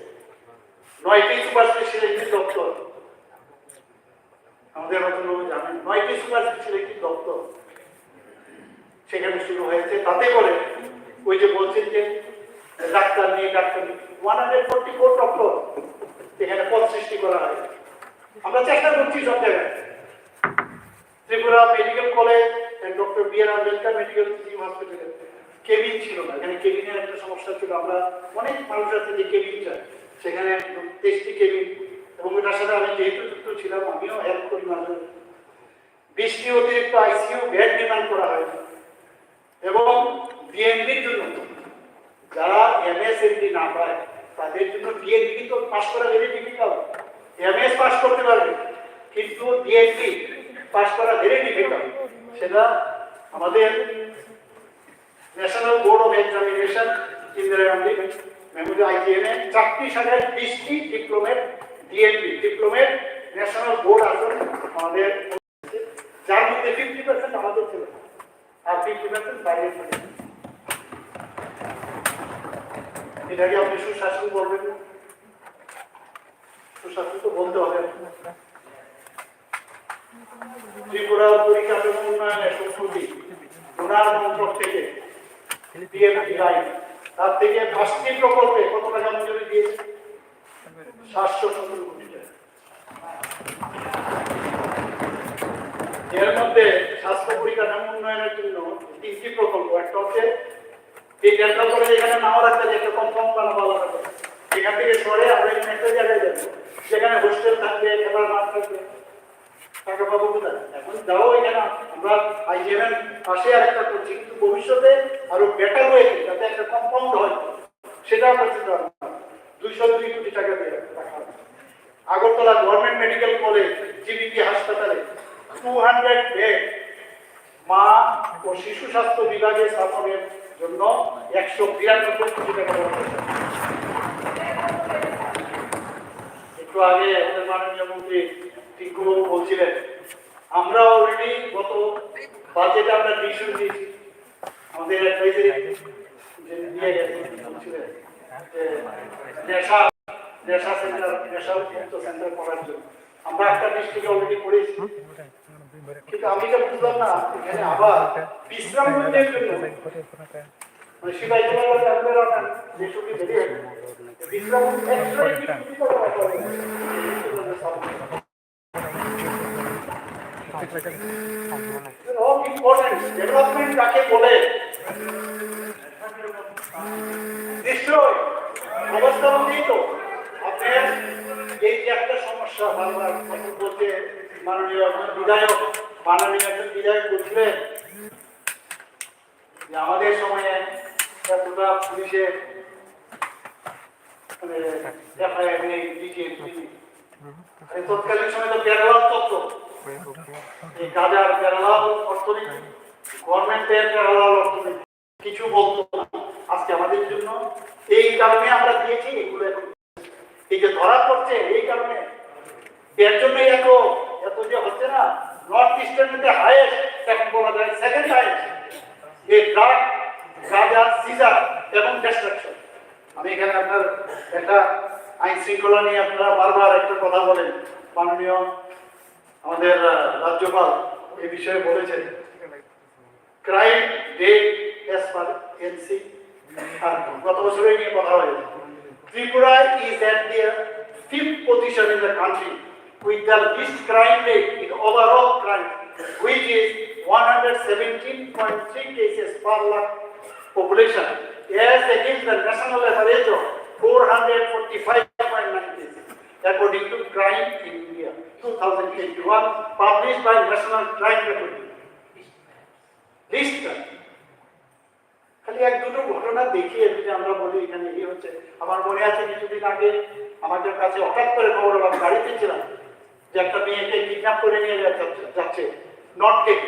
9টি সুপার স্পেশালিটি ডক্টর, আমাদের মতো লোক জানেন 9টি সুপার স্পেশালিটি ডক্টর সেখানে শুরু হয়েছে, তাতে করে ওই যে বলছেন যে ডাক্তার নিয়ে 144 ডক্টর এখানে পদ সৃষ্টি করা হয়। আমরা চেষ্টা করছি সব জায়গায়। Tripura medical college doctor BR Ambedkar medical হসপিটালে কেবিন ছিল না, এখানে কেবিনের একটা সমস্যা ছিল, আমরা অনেক মানুষ আছে যে কেবিন চায়, সেখানে 23টি কেবিন, এবং এটার সাথে আমি যেহেতু যুক্ত ছিলাম আমিও হেল্প করি মাঝে। 20টি অতিরিক্ত ICU বেড নির্মাণ করা হয় এবং DNBর জন্য যারা MSMD না পায় তাদের জন্য DNB তো পাস করা ভেরি ডিফিকাল্ট, MS পাস করতে পারবে কিন্তু DNB পাস করা ভেরি ডিফিকাল্ট, সেটা আমাদের national board of examination Indira Gandhi memorial IGM-এ 4টি শাখায় 20টি diplomate DNB diplomate national board আছে আমাদের, যার মধ্যে 50% আমাদের ছিল আর 50% বাইরে ছিল। এটাকে আপনি সুশাসন বলবেন, সুশাসন তো বলতে হবে। ত্রিপুরা পরিকাঠামো উন্নয়নের সংস্কৃতি ওনার মন্ত্রক থেকে PMDI তার থেকে 5টি প্রকল্পে কত টাকা মঞ্জুরি দিয়েছে? 717 কোটি টাকা। এর মধ্যে স্বাস্থ্য পরিকাঠামো উন্নয়নের জন্য 3টি প্রকল্প, একটা হচ্ছে এই ডেন্টাল কলেজ এখানে নাও রাখতে একটা কম্পাউন্ড বানাবো আলাদা, এখান থেকে সরে আমরা একটা জায়গায় যাবো যেখানে হোস্টেল থাকবে, খেলার মাঠ থাকবে, টাকা পাবো কোথায়? এখন যাও এখানে আমরা IGM-এর পাশে আরেকটা করছি, কিন্তু ভবিষ্যতে আরো বেটার হয়েছে যাতে একটা কম্পাউন্ড হয় সেটা আমরা চিন্তা ভাবনা 202 কোটি টাকা দিয়ে রাখা হবে। Agartala government medical college GBP হাসপাতালে 200 বেড মা ও শিশু স্বাস্থ্য বিভাগে স্থাপনের জন্য 192 কোটি টাকা দেওয়া হয়েছে। একটু আগে আমাদের মাননীয় মন্ত্রী টিঙ্কুবাবু বলছিলেন আমরা অলরেডি গত বাজেটে আমরা ডিসিশন দিয়েছি, আমাদের অ্যাডভাইজারি যে দিয়ে গেছে বলছিলেন যে নেশা সেন্টার, নেশা মুক্ত সেন্টার করার জন্য আমরা একটা ডিস্ট্রিক্টে অলরেডি করেছি, কিন্তু আমি তো বুঝলাম না এখানে আবার বিশ্রাম মন্দিরের জন্য মানে সিলাই যে ছুটি বেরিয়ে বিশ্রাম ডেভেলপমেন্ট কাকে বলে নিশ্চয় অবস্থা অনুযায়ী তো আপনার এই যে একটা সমস্যা বারবার বলতে মাননীয় বিধায়ক বলছিলেন যে আমাদের সময়ে এতটা পুলিশের FIR নেই, তৎকালীন সময় তো কেরালার তত্ত্ব এই গাজার কেরালার অর্থনীতি গভর্নমেন্টের কেরালার অর্থনীতি কিছু বলতো না, আজকে আমাদের জন্য এই কারণে আমরা দিয়েছি এগুলো, এখন এই যে ধরা পড়ছে এই কারণে এর জন্যই এত যে হচ্ছে না, নর্থ ইস্টের মধ্যে হাইয়েস্ট এখন বলা যায় সেকেন্ড হাইয়েস্ট এই ড্রাগ, গাঁজা, সিজার এবং ডিস্ট্রাকশন আমি এখানে আপনার একটা আইন শৃঙ্খলা নিয়ে আপনারা বারবার একটা কথা বলেন, মাননীয় আমাদের রাজ্যপাল এই বিষয়ে বলেছেন crime rate as per NC, আর গত বছরের নিয়ে কথা হয়েছে। Tripura is at the 5th position in the country with the least crime rate in overall crime, which is 117.3 cases per lakh population, as against the national average of 445.9 cases, according to Crime in India 2021, published by National Crime Record. List খালি এক দুটো ঘটনা দেখিয়ে যদি আমরা বলি এখানে এই হচ্ছে। আমার মনে আছে কিছুদিন আগে আমাদের কাছে হঠাৎ করে খবর হলো, গাড়িতে ছিলাম, যে একটা মেয়েকে কিডন্যাপ করে নিয়ে যাচ্ছে নট গেট।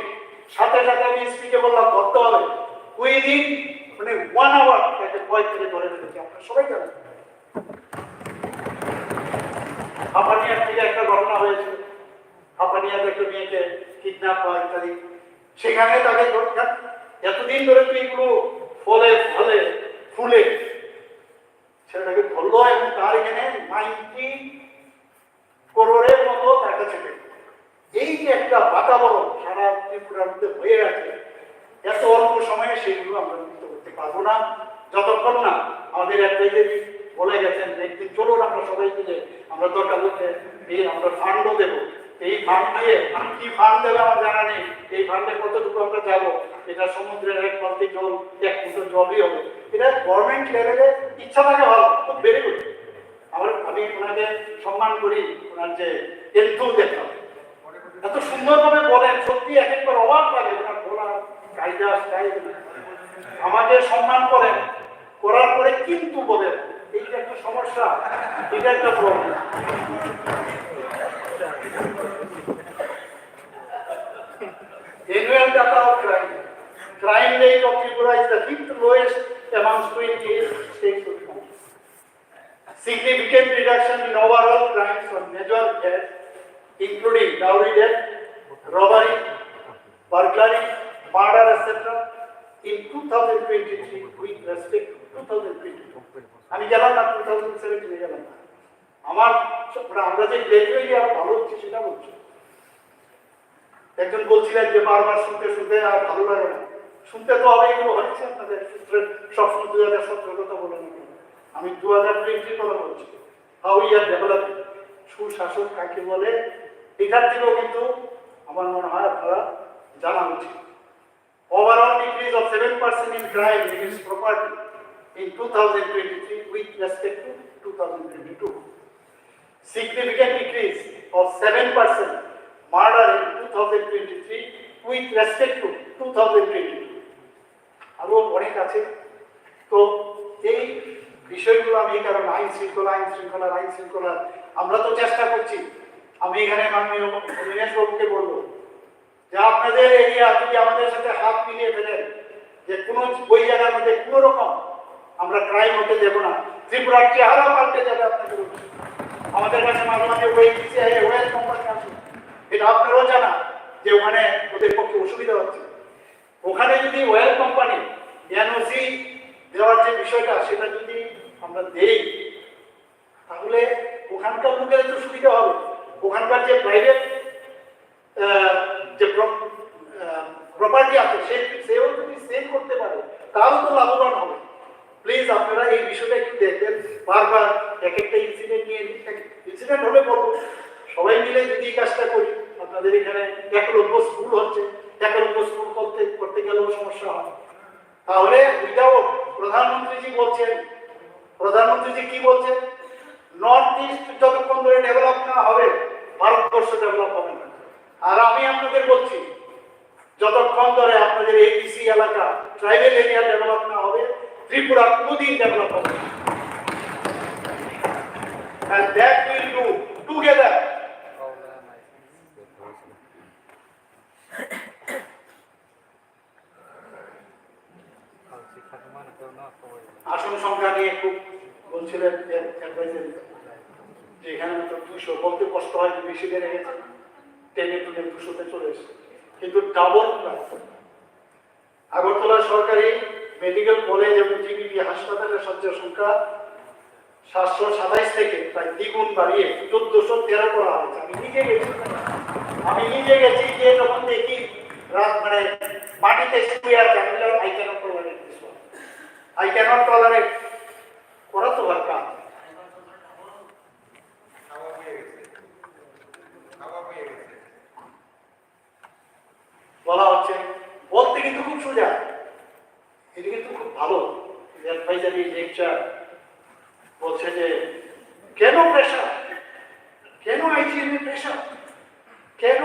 সাথে সাথে আমি স্পিকে বললাম ধরতে হবে, উইদিন মানে 1 আওয়ার তাকে ভয় করে ধরে রেখেছে। আপনারা সবাই জানেন হাপানিয়ার থেকে একটা ঘটনা হয়েছিল, হাপানিয়াতে একটা মেয়েকে কিডন্যাপ হয় ইত্যাদি। সেখানে তাকে এতদিন ধরে তুই এগুলো ফলে ফলে ফুলে সেটাকে ধরলো এবং তার এখানে 90 করোড়ের মতো টাকা চেপে। এই যে একটা বাতাবরণ সারা ত্রিপুরার মধ্যে হয়ে আছে, এত অল্প সময়ে সেগুলো আমরা মুক্ত করতে পারবো না যতক্ষণ না আমাদের অ্যাডভাইজারি বলে গেছেন একদিন চলুন আমরা সবাই মিলে আমরা দরকার হচ্ছে দিয়ে আমরা ফান্ডও দেবো। এই ফান্ড দিয়ে কি ফান্ড দেবে আমার জানা নেই, এই ফান্ডে কতটুকু আমরা যাবো, এটা সমুদ্রের 1 বালতি জল 1 ফুটো জলই হবে। এটা গভর্নমেন্ট লেভেলে ইচ্ছা থাকে ভালো, খুব বেড়ে গেছে। আমি ওনাকে সম্মান করি, ওনার যে এন্থু দেখলাম এত সুন্দরভাবে বলেন, সত্যি এক একবার অবাক লাগে ওনার বলার কায়দা স্টাইল। আমাকে সম্মান করেন, করার পরে কিন্তু বলেন, এইটা একটা সমস্যা, এটা একটা problem. Annual data of crime. Crime rate of Tripura is the 5th lowest amongst 28 states of the country. Significant reduction in overall crimes on major deaths, including dowry death, robbery, burglary, murder, etc. in 2023 with respect to 2022. আমি গেলাম না 2017 গেলাম না। আমরা যে গ্রাজুয়েটলি আর ভালো হচ্ছে সেটা বলছি। একজন বলছিলেন যে বারবার শুনতে শুনতে আর ভালো লাগে না, শুনতে তো হবে, এগুলো হচ্ছে আপনাদের সূত্রের সবসময় 2017 কথা বলে না। আমি 2020 কথা বলছি, হাউ উই আর ডেভেলপিং, সুশাসন কাকে বলে এটার দিকেও কিন্তু আমার মনে হয় আপনারা জানা উচিত। Overall decrease of 7% in crime against property in 2023 with respect to 2022. Significant decrease of 7% murder in 2023 with respect to 2022. আরো অনেক আছে। তো এই বিষয়গুলো আমি এই কারণে আইন শৃঙ্খলা আমরা তো চেষ্টা করছি। আমি এখানে মাননীয় দীনেশ বাবুকে বলবো যে আপনাদের এরিয়া যদি আমাদের সাথে হাত মিলিয়ে ফেলেন, যে কোনো ওই জায়গার মধ্যে কোনো রকম আমরা ক্রাইম হতে দেবো না, ত্রিপুরার চেহারা পাল্টে যাবে। আপনাদের আমাদের কাছে মাঝে মাঝে ওয়েল কোম্পানি আছে, এটা আপনারাও জানা যে ওখানে ওদের পক্ষে অসুবিধা হচ্ছে। ওখানে যদি ওয়েল কোম্পানি এনওসি দেওয়ার যে বিষয়টা সেটা যদি আমরা দেই, তাহলে ওখানকার লোকের তো সুবিধা হবে। ওখানকার যে প্রাইভেট যে প্রপার্টি আছে সেও যদি সেল করতে পারে তারও তো লাভবান হবে। প্লিজ আপনারা এই বিষয়টা একটু দেখবেন। বারবার এক একটা ইনসিডেন্ট নিয়ে ইনসিডেন্ট হলে বলবো সবাই মিলে যদি এই কাজটা করি। আপনাদের এখানে একলব্য স্কুল হচ্ছে, একলব্য স্কুল করতে গেলেও সমস্যা হয়। তাহলে উইদাউট প্রধানমন্ত্রীজি কি বলছেন, নর্থ ইস্ট যতক্ষণ ধরে ডেভেলপ না হবে ভারতবর্ষ ডেভেলপ হবে না। আর আমি আপনাদের বলছি যতক্ষণ ধরে আপনাদের এবিসি এলাকা ট্রাইবেল এরিয়া ডেভেলপ না হবে ত্রিপুরা কোনোদিন ডেভেলপ হবে না। And that will do together. আসন সংখ্যা নিয়ে খুব বলছিলেন যে এখানে তো 200 বলতে কষ্ট হয়, বেশি বেড়ে গেছে, 200-তে চলে এসেছে, কিন্তু ডাবল। আগরতলা সরকারি মেডিকেল কলেজ এবং জিবিপি হাসপাতালের শয্যা সংখ্যা 727 থেকে প্রায় দ্বিগুণ বাড়িয়ে 1413 করা হয়েছে। আমি নিজে গেছি গিয়ে যখন দেখি রাত মানে মাটিতে শুয়ে আছে, আমি I cannot tolerate this one, I cannot tolerate করা তো দরকার। বলা হচ্ছে বলতে কিন্তু খুব সোজা, এটা কিন্তু খুব ভালো। অ্যাডভাইজারি লেকচার বলছে যে কেন প্রেশার, কেন আইজিএম এর প্রেশার, কেন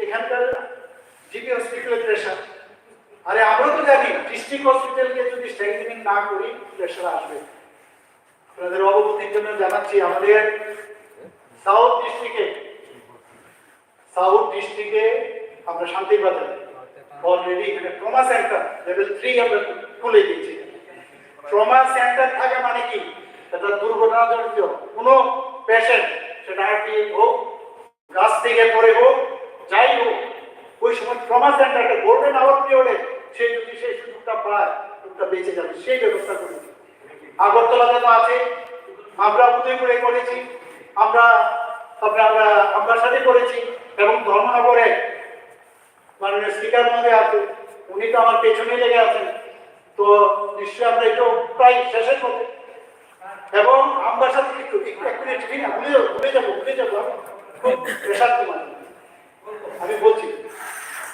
এখানকার জিপি হসপিটালের প্রেশার। আরে আমরা তো জানি ডিস্ট্রিক্ট হসপিটালকে যদি স্ট্রেংথেনিং না করি প্রেশার আসবে। আপনাদের অবগতির জন্য জানাচ্ছি, আমাদের সাউথ ডিস্ট্রিক্টে আমরা শান্তিবাজার অলরেডি এখানে ট্রমা সেন্টার লেভেল 3 আমরা খুলে দিয়েছি। ট্রমা সেন্টার থাকে মানে কি, এটা দুর্ঘটনাজনিত কোনো পেশেন্ট, সেটা আরটিএম হোক, গাছ থেকে পড়ে হোক, যাই হোক, ওই সময় ট্রমা সেন্টারটা গোল্ডেন আওয়ার পিরিয়ডে সে যদি সেই সুযোগটা পায়, সুযোগটা বেঁচে যাবে, সেই ব্যবস্থা করেছি। আগরতলাতে তো আছে, আমরা উদয়পুরে করেছি, আমরা সাথে করেছি, এবং ধর্মনগরে মাননীয় স্পিকার মহোদয় আছে, উনি তো আমার পেছনে লেগে আছেন, তো নিশ্চয়ই আমরা এটা প্রায় শেষের পথে। এবং আমার সাথে একটু ভুলে যাবো খুব প্রেশার তোমার আমি বলছি,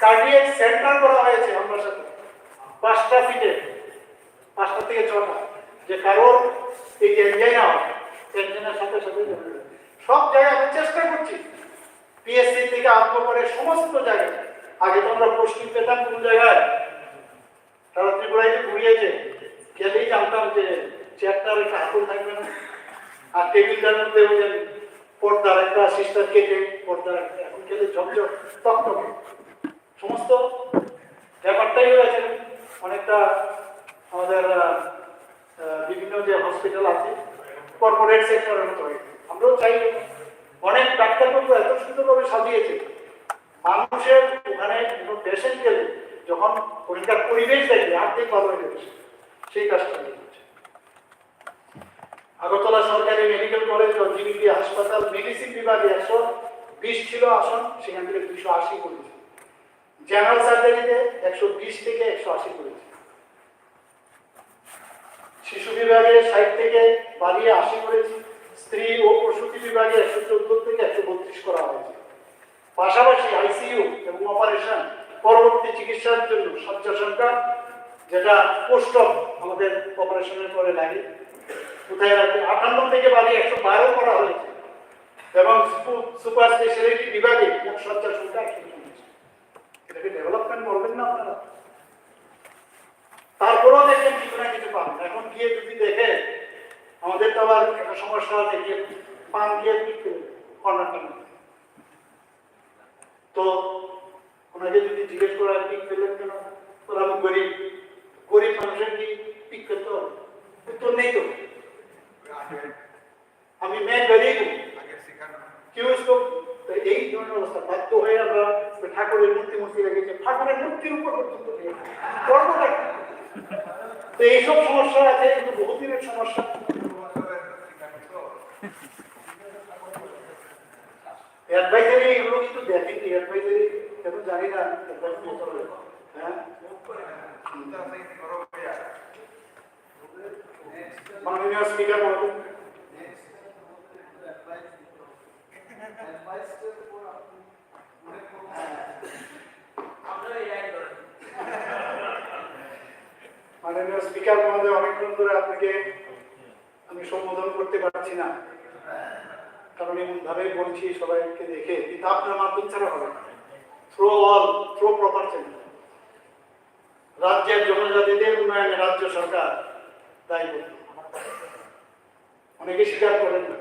কার্ডিয়াক সেন্টার করা হয়েছে আমার সাথে 5টা সিটে, 5টা থেকে 6টা, যে কারোর এই এনজাইনা হয়, এনজাইনার সাথে সাথে সব জায়গায় আমি চেষ্টা করছি, পিএসসি থেকে আরম্ভ করে সমস্ত জায়গায়। আগে তো আমরা পোস্টিং পেতাম কোন জায়গায়, তারা ত্রিপুরায় ঘুরিয়েছে, গেলেই জানতাম যে চেয়ারটার একটা আকুল থাকবে না, আর টেবিলটার মধ্যে পর্দার একটা সিস্টার কেটে পর্দার একটা, এখন গেলে ঝকঝক তকতকে সমস্ত ব্যাপারটাই হয়েছে অনেকটা আমাদের বিভিন্ন যে হসপিটাল আছে কর্পোরেট সেক্টরের মতো হয়েছে। আমরাও চাই, অনেক ডাক্তারবাবু এত সুন্দরভাবে সাজিয়েছে, মানুষের ওখানে কোনো পেশেন্ট গেলে যখন ওখানকার পরিবেশ দেখবে আর্থিক ভালো হয়ে যাবে, সেই কাজটা হচ্ছে। আগরতলা সরকারি মেডিকেল কলেজ ও জিবিপি হাসপাতাল মেডিসিন বিভাগে 120 ছিল আসন, সেখান থেকে 280 করেছে। জেনারেল সার্জারিতে 120 থেকে 180 করেছে। শিশু বিভাগে 60 থেকে বাড়িয়ে 80 করেছি। স্ত্রী ও প্রসূতি বিভাগে 114 থেকে 132 করা হয়েছে। পাশাপাশি আইসিইউ এবং অপারেশন পরবর্তী চিকিৎসার জন্য শয্যা সংখ্যা, যেটা পোস্ট অপ আমাদের অপারেশনের পরে লাগে, কোথায় রাখবে 58 থেকে বাড়িয়ে 112 করা হয়েছে। এবং সুপার স্পেশালিটি বিভাগে মোট শয্যা সংখ্যা 140। এটাকে ডেভেলপমেন্ট বলবেন না আপনারা? তারপরেও দেখবেন কিছু না কিছু পান। এখন গিয়ে যদি দেখে আমাদের তো আবার একটা সমস্যা আছে, গিয়ে পান গিয়ে কর্নার কর্নার, তো ওনাকে যদি জিজ্ঞেস করা পিক পেলেন কেন, ওরা গরিব গরিব মানুষের কি পিক পেতে হবে? উত্তর নেই তো। আমি মেয়ে গরিব কেউ এই ধরনের অবস্থা, বাধ্য হয়ে আমরা ঠাকুরের মূর্তি রেখেছি, ঠাকুরের মূর্তির উপর পর্যন্ত কর্মটা। তো এইসব সমস্যা আছে, কিন্তু বহুদিনের সমস্যা। অ্যাডভাইজারি এগুলো কিন্তু দেখেনি, অ্যাডভাইজারি এখন জানি না। হ্যাঁ, মাননীয় স্পিকার মহোদয়, মাননীয় স্পিকার মহোদয়, অনেকক্ষণ ধরে আপনাকে আমি সম্বোধন করতে পারছি না, কারণ এমন ভাবে বলছি সবাইকে দেখে, কিন্তু আপনার মাধ্যম ছাড়া হবে না। Through proper channel. রাজ্যের জনজাতিদের উন্নয়নে রাজ্য সরকার দায়বদ্ধ। অনেকে স্বীকার করেন না,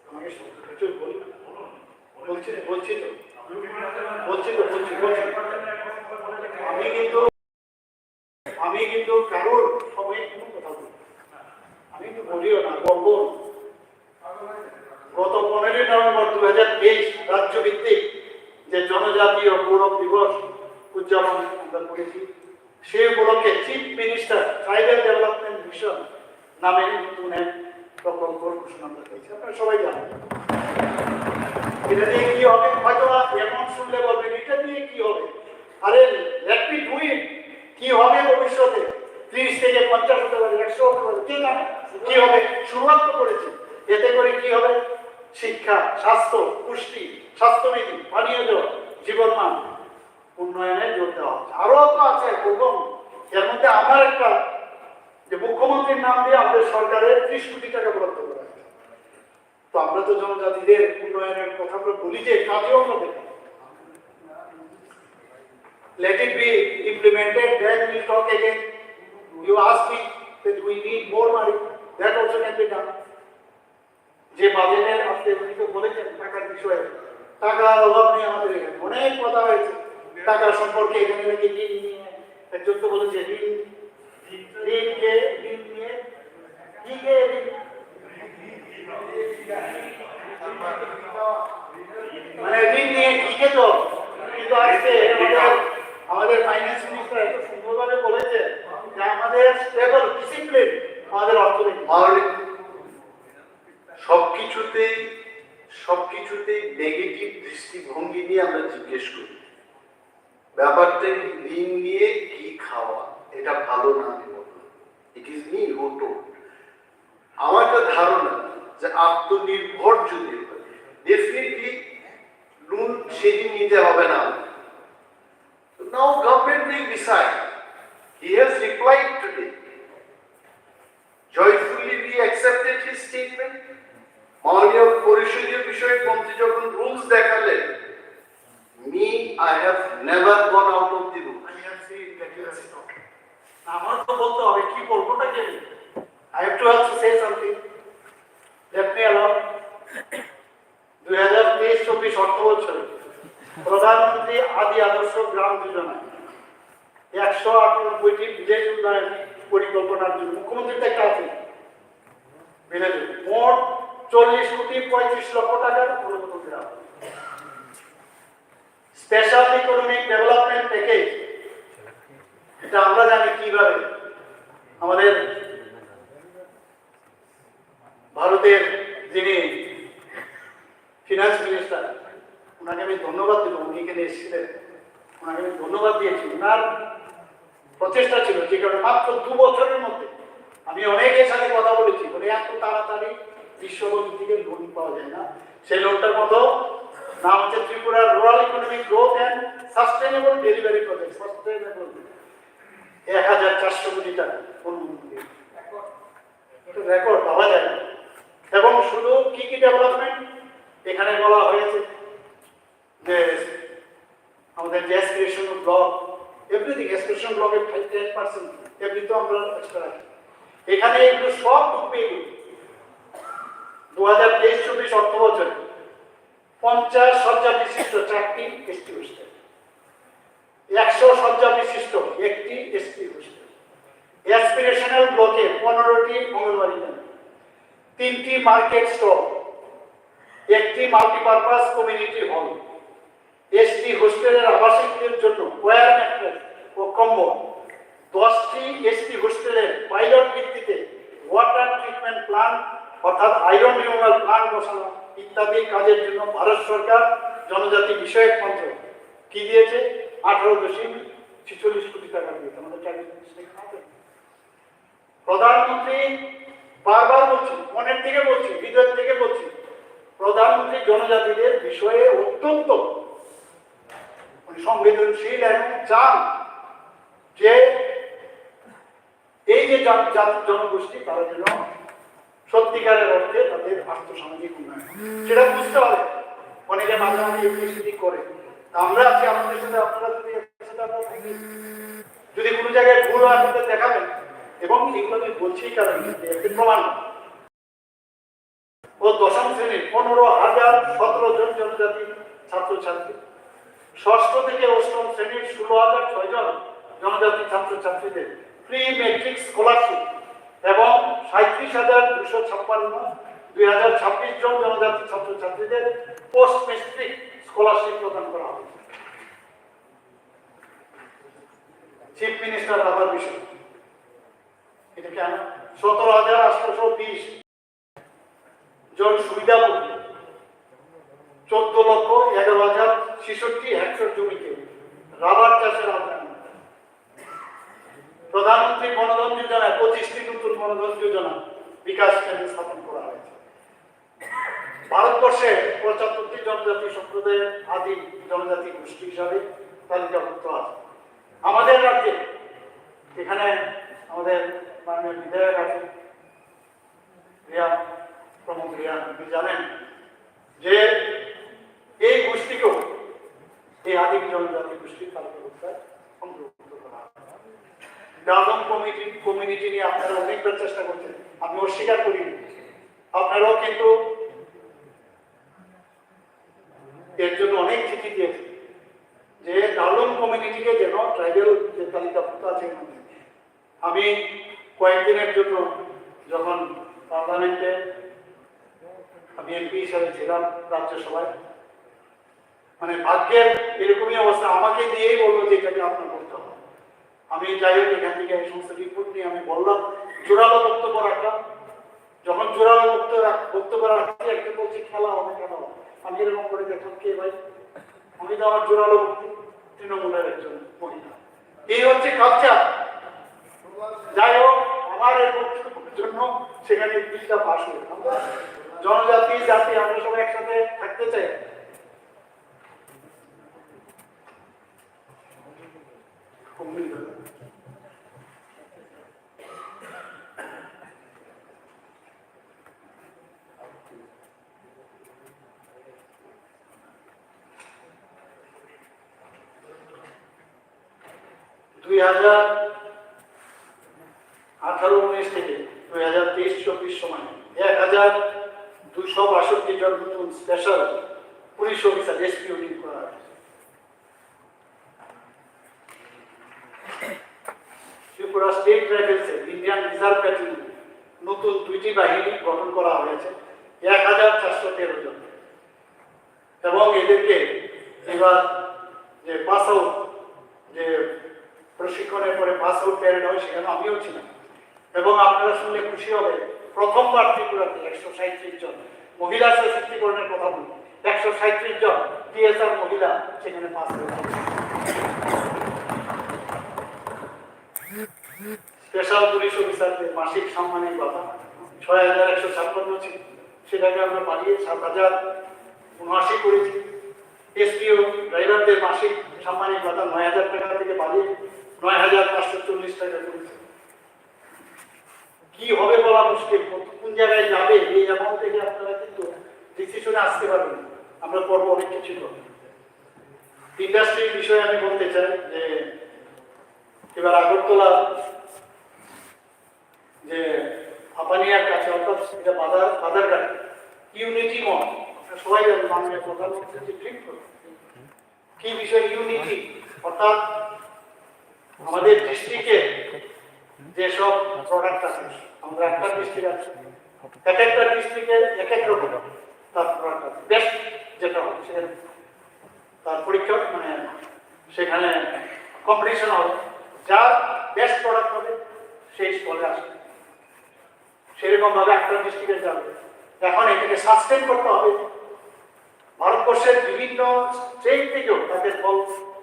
আমাকে বলছি তো আমি কিন্তু কারোর সময় কোনো কথা বলি, আমি তো বলিও না, বলবো। গত 15 নভেম্বর 2023 রাজ্যভিত্তিক যে জনজাতীয় গৌরব দিবস উদযাপন আমরা করেছি। সেই উপলক্ষে chief minister tribal development mission নামে নতুন এক প্রকল্প ঘোষণা আমরা করেছি, আপনারা সবাই জানেন। এটা দিয়ে কি হবে? হয়তো এখন শুনলে বলবেন এটা দিয়ে কি হবে, আরে লেট মি ডু ইট। কি হবে ভবিষ্যতে? 30 থেকে 50 হতে পারে, 100 হতে পারে, কে জানে কি হবে। শুরুয়াত তো করেছি। এতে করে কি হবে? শিক্ষা, স্বাস্থ্য, পুষ্টি, স্বাস্থ্যবিধি, পানীয় জল, জীবনমান উন্নয়নে জোর দেওয়া হচ্ছে। আরো তো আছে বলুন। এর মধ্যে আমার একটা যে মুখ্যমন্ত্রীর নাম দিয়ে আমাদের সরকারের 30 কোটি টাকা বরাদ্দ করা হয়েছে। তো আমরা তো জনজাতিদের উন্নয়নের কথা আমরা বলি যে কাজেও আমরা দেখি। Let it be implemented, then we'll talk again. You ask me that we need more money, that also can be done. যে বাজেটের আপনি তো বলেছেন টাকার বিষয়ে, টাকার অভাব নেই আমাদের এখানে, অনেক কথা হয়েছে টাকা সম্পর্কে। এখানে নাকি ঋণ নিয়ে একজন তো বলেছে ঋণ নিয়ে কি কে মানে ঋণ নিয়ে কি কে তো। কিন্তু আজকে আমাদের ফাইন্যান্স মিনিস্টার এত সুন্দরভাবে বলেছে যে আমাদের স্টেবল ডিসিপ্লিন আমাদের অর্থনীতি। সবকিছুতেই নেগেটিভ দৃষ্টিভঙ্গি নিয়ে আমরা জিজ্ঞেস করি। ব্যাপারটা ঋণ নিয়ে কি খাওয়া, এটা ভালো না। It is me who told. আমার একটা ধারণা যে আত্মনির্ভর যদি ডেফিনেটলি লোন সেদিন নিতে হবে না। Now government will decide. He has replied today. Joyfully we accepted his statement. মাননীয় পরিষদীয় বিষয়ক মন্ত্রী যখন রুলস দেখালেন, me I have never gone out of the rules. আমার তো বলতে হবে কি বলবোটা কি। I have to also say something. Let me allow. 2023-24 অর্থ বছরে প্রধানমন্ত্রী আদি আদর্শ গ্রাম যোজনায় 198টি ভিলেজ উন্নয়ন পরিকল্পনার জন্য মুখ্যমন্ত্রীর একটা আছে ভিলেজ মোট 40,35,00,000 টাকার অনুমোদন দেওয়া হবে। স্পেশাল ইকোনমিক ডেভেলপমেন্ট প্যাকেজ, এটা আমরা জানি কিভাবে আমাদের ভারতের যিনি ফিনান্স মিনিস্টার, ওনাকে আমি ধন্যবাদ দেব। উনি এখানে এসেছিলেন, ওনাকে আমি ধন্যবাদ দিয়েছি। ওনার প্রচেষ্টা ছিল যে কারণে মাত্র 2 বছরের মধ্যে আমি অনেকের সাথে কথা বলেছি, বলে এত তাড়াতাড়ি বিশ্বব্যাংক থেকে লোন পাওয়া যায় না। সেই লোনটার মতো নাম হচ্ছে Tripura rural economic growth and sustainable delivery project. 1,400 কোটি টাকা অনুমোদন দিয়েছে। এটা রেকর্ড ভাবা যায় না। এবং শুধু কি কি ডেভেলপমেন্ট এখানে বলা হয়েছে যে আমাদের যে অ্যাসপিরেশন ব্লক, এভরিথিং অ্যাসপিরেশন ব্লকের 10% এমনি তো আমরা এক্সট্রা রাখি। এখানে এগুলো সব ঢুকবে। 2023-24 অর্থ বছরে 50 শয্যা বিশিষ্ট 4টি এসটি হোস্টেল, 100 শয্যা বিশিষ্ট 1টি এসটি হোস্টেল, অ্যাসপিরেশনাল ব্লকে 15টি অঙ্গনওয়াড়ি কেন্দ্র, 3টি মার্কেট স্টল, 1টি মাল্টিপারপাস কমিউনিটি হল, এসটি হোস্টেলের আবাসিকদের জন্য ওয়্যার ম্যাট্রেস ও কম্বল, 10টি এসটি হোস্টেলের পাইলট ভিত্তিতে ওয়াটার ট্রিটমেন্ট প্ল্যান্ট অর্থাৎ আয়রন রিমুভাল প্ল্যান্ট বসানো ইত্যাদি কাজের জন্য ভারত সরকার জনজাতি বিষয়ক মন্ত্রক কি দিয়েছে? 18.46 কোটি টাকা দিয়েছে। আমাদের প্রধানমন্ত্রী বারবার বলছি, মনের থেকে বলছি, হৃদয় থেকে বলছি, প্রধানমন্ত্রী জনজাতিদের বিষয়ে অত্যন্ত সংবেদনশীল এবং চান যে এই যে জনগোষ্ঠী তারা যেন সত্যিকারের অর্থে তাদের আর্থসামাজিক উন্নয়ন সেটা বুঝতে হবে। অনেকে মাঝে মাঝে ইউনিভার্সিটি করে, আমরা আছি আমাদের সাথে, আপনারা যদি কোনো জায়গায় ভুল হয় আপনাদের দেখাবেন। এবং এগুলো আমি বলছি কারণ প্রমাণ ও 10ম শ্রেণীর 15,017 জন জনজাতি ছাত্রছাত্রী, 6ষ্ঠ থেকে 8ম শ্রেণীর 16,006 জন জনজাতি ছাত্রছাত্রীদের প্রি মেট্রিক স্কলারশিপ এবং 37,256 2026 জন জনজাতি ছাত্রছাত্রীদের পোস্ট মেট্রিক স্কলারশিপ প্রদান করা হবে। চিফ মিনিস্টার আবার বিষয় এটা কেন 17,820 জন সুবিধাভোগী 14,11,066 হেক্টর জমিতে রাবার চাষের আওতায় প্রধানমন্ত্রী বনধন যোজনায় 25টি নতুন বনধন যোজনা বিকাশ কেন্দ্র স্থাপন করা হয়েছে। ভারতবর্ষে 75টি জনজাতি সম্প্রদায়ের আদি জনজাতি গোষ্ঠী হিসাবে তালিকাভুক্ত আছে। আমাদের রাজ্যে এখানে আমাদের মাননীয় বিধায়ক আছে রিয়া প্রমুখ রিয়া, আপনি জানেন যে এই গোষ্ঠীকেও এই আদি জনজাতি গোষ্ঠীর তালিকাভুক্ত অন্তর্ভুক্ত করা হয়। দাদম কমিউনিটি নিয়ে আপনারা অনেকবার চেষ্টা করছেন, আমি অস্বীকার করি। আপনারাও কিন্তু এর জন্য অনেক চিঠি দিয়েছেন যে দাদম কমিউনিটিকে যেন ট্রাইবেল যে তালিকাভুক্ত আছে। আমি কয়েকদিনের জন্য যখন পার্লামেন্টে আমি এমপি হিসাবে ছিলাম রাজ্যসভায়, মানে ভাগ্যের এরকমই অবস্থা, আমাকে দিয়েই বললো যে এটাকে আপনার করতে হবে। আমি যাই হোক এখান থেকে এই সমস্ত রিপোর্ট নিয়ে আমি বললাম, জোরালো বক্তব্য রাখলাম। যখন জোরালো বক্তব্য রাখছি একটা বলছি খেলা হবে কেন, আমি এরকম করে দেখলাম কে ভাই, আমি তো আমার জোরালো তৃণমূলের একজন মহিলা। এই হচ্ছে কালচার। যাই হোক আমার এই বক্তব্যের জন্য সেখানে বিলটা পাশ হয়ে আমরা জনজাতি জাতি আমরা সবাই একসাথে থাকতে চাই। দুই 2018-19 থেকে 2023-24 সময় 1,262 জন নতুন স্পেশাল পুলিশ অফিসার এসপিও নিয়োগ করা হয়েছে। ত্রিপুরা স্টেট রাইফেলসে ইন্ডিয়ান রিজার্ভ ব্যাটালিয়ন নতুন 2টি বাহিনী গঠন করা হয়েছে 1,413 জন, এবং এদেরকে এবার যে পাস আউট যে প্রশিক্ষণের পরে পাস আউট প্যারেড হয় সেখানে আমিও ছিলাম। এবং আপনারা শুনলে খুশি হবে, প্রথমবার ত্রিপুরাতে 137 জন মহিলা সশক্তিকরণের কথা বলি, 137 জন টিএসআর মহিলা সেখানে পাস আউট। স্পেশাল পুলিশ অফিসারদের মাসিক সম্মানের কথা 6,156 ছিল, সেটাকে আমরা বাড়িয়ে 7,079 করেছি। এসপিও ড্রাইভারদের মাসিক সম্মানের কথা 9,000 টাকা থেকে বাড়িয়ে 9,540 টাকা করেছে। কি হবে বলা মুশকিল, কোন জায়গায় যাবে এই অ্যামাউন্ট থেকে আপনারা কিন্তু ডিসিশনে আসতে পারবেন। আমরা পর্ব অনেক কিছু করব। ইন্ডাস্ট্রির বিষয়ে আমি বলতে চাই যে এবার আগরতলা যে আপানিয়ার কাছে অর্থাৎ এটা বাজারঘাট ইউনিটি মল, সবাই জানেন মাননীয় প্রধানমন্ত্রী ঠিক করবে কি বিষয় ইউনিটি, অর্থাৎ আমাদের ডিস্ট্রিক্টে যেসব প্রোডাক্ট আছে, আমরা একটা ডিস্ট্রিক্ট আছে, এক একটা ডিস্ট্রিক্টে এক এক রকম তার প্রোডাক্ট আছে। বেস্ট যেটা হবে সেখানে তার পরীক্ষা মানে সেখানে কম্পিটিশন হবে, যার বেস্ট প্রোডাক্ট হবে সেই স্টলে আসবে। সেরকম ভাবে একটা ডিস্ট্রিক্টে যাবে। এখন এটাকে সাস্টেন করতে হবে, ভারতবর্ষের বিভিন্ন স্টেট থেকেও তাদের ফল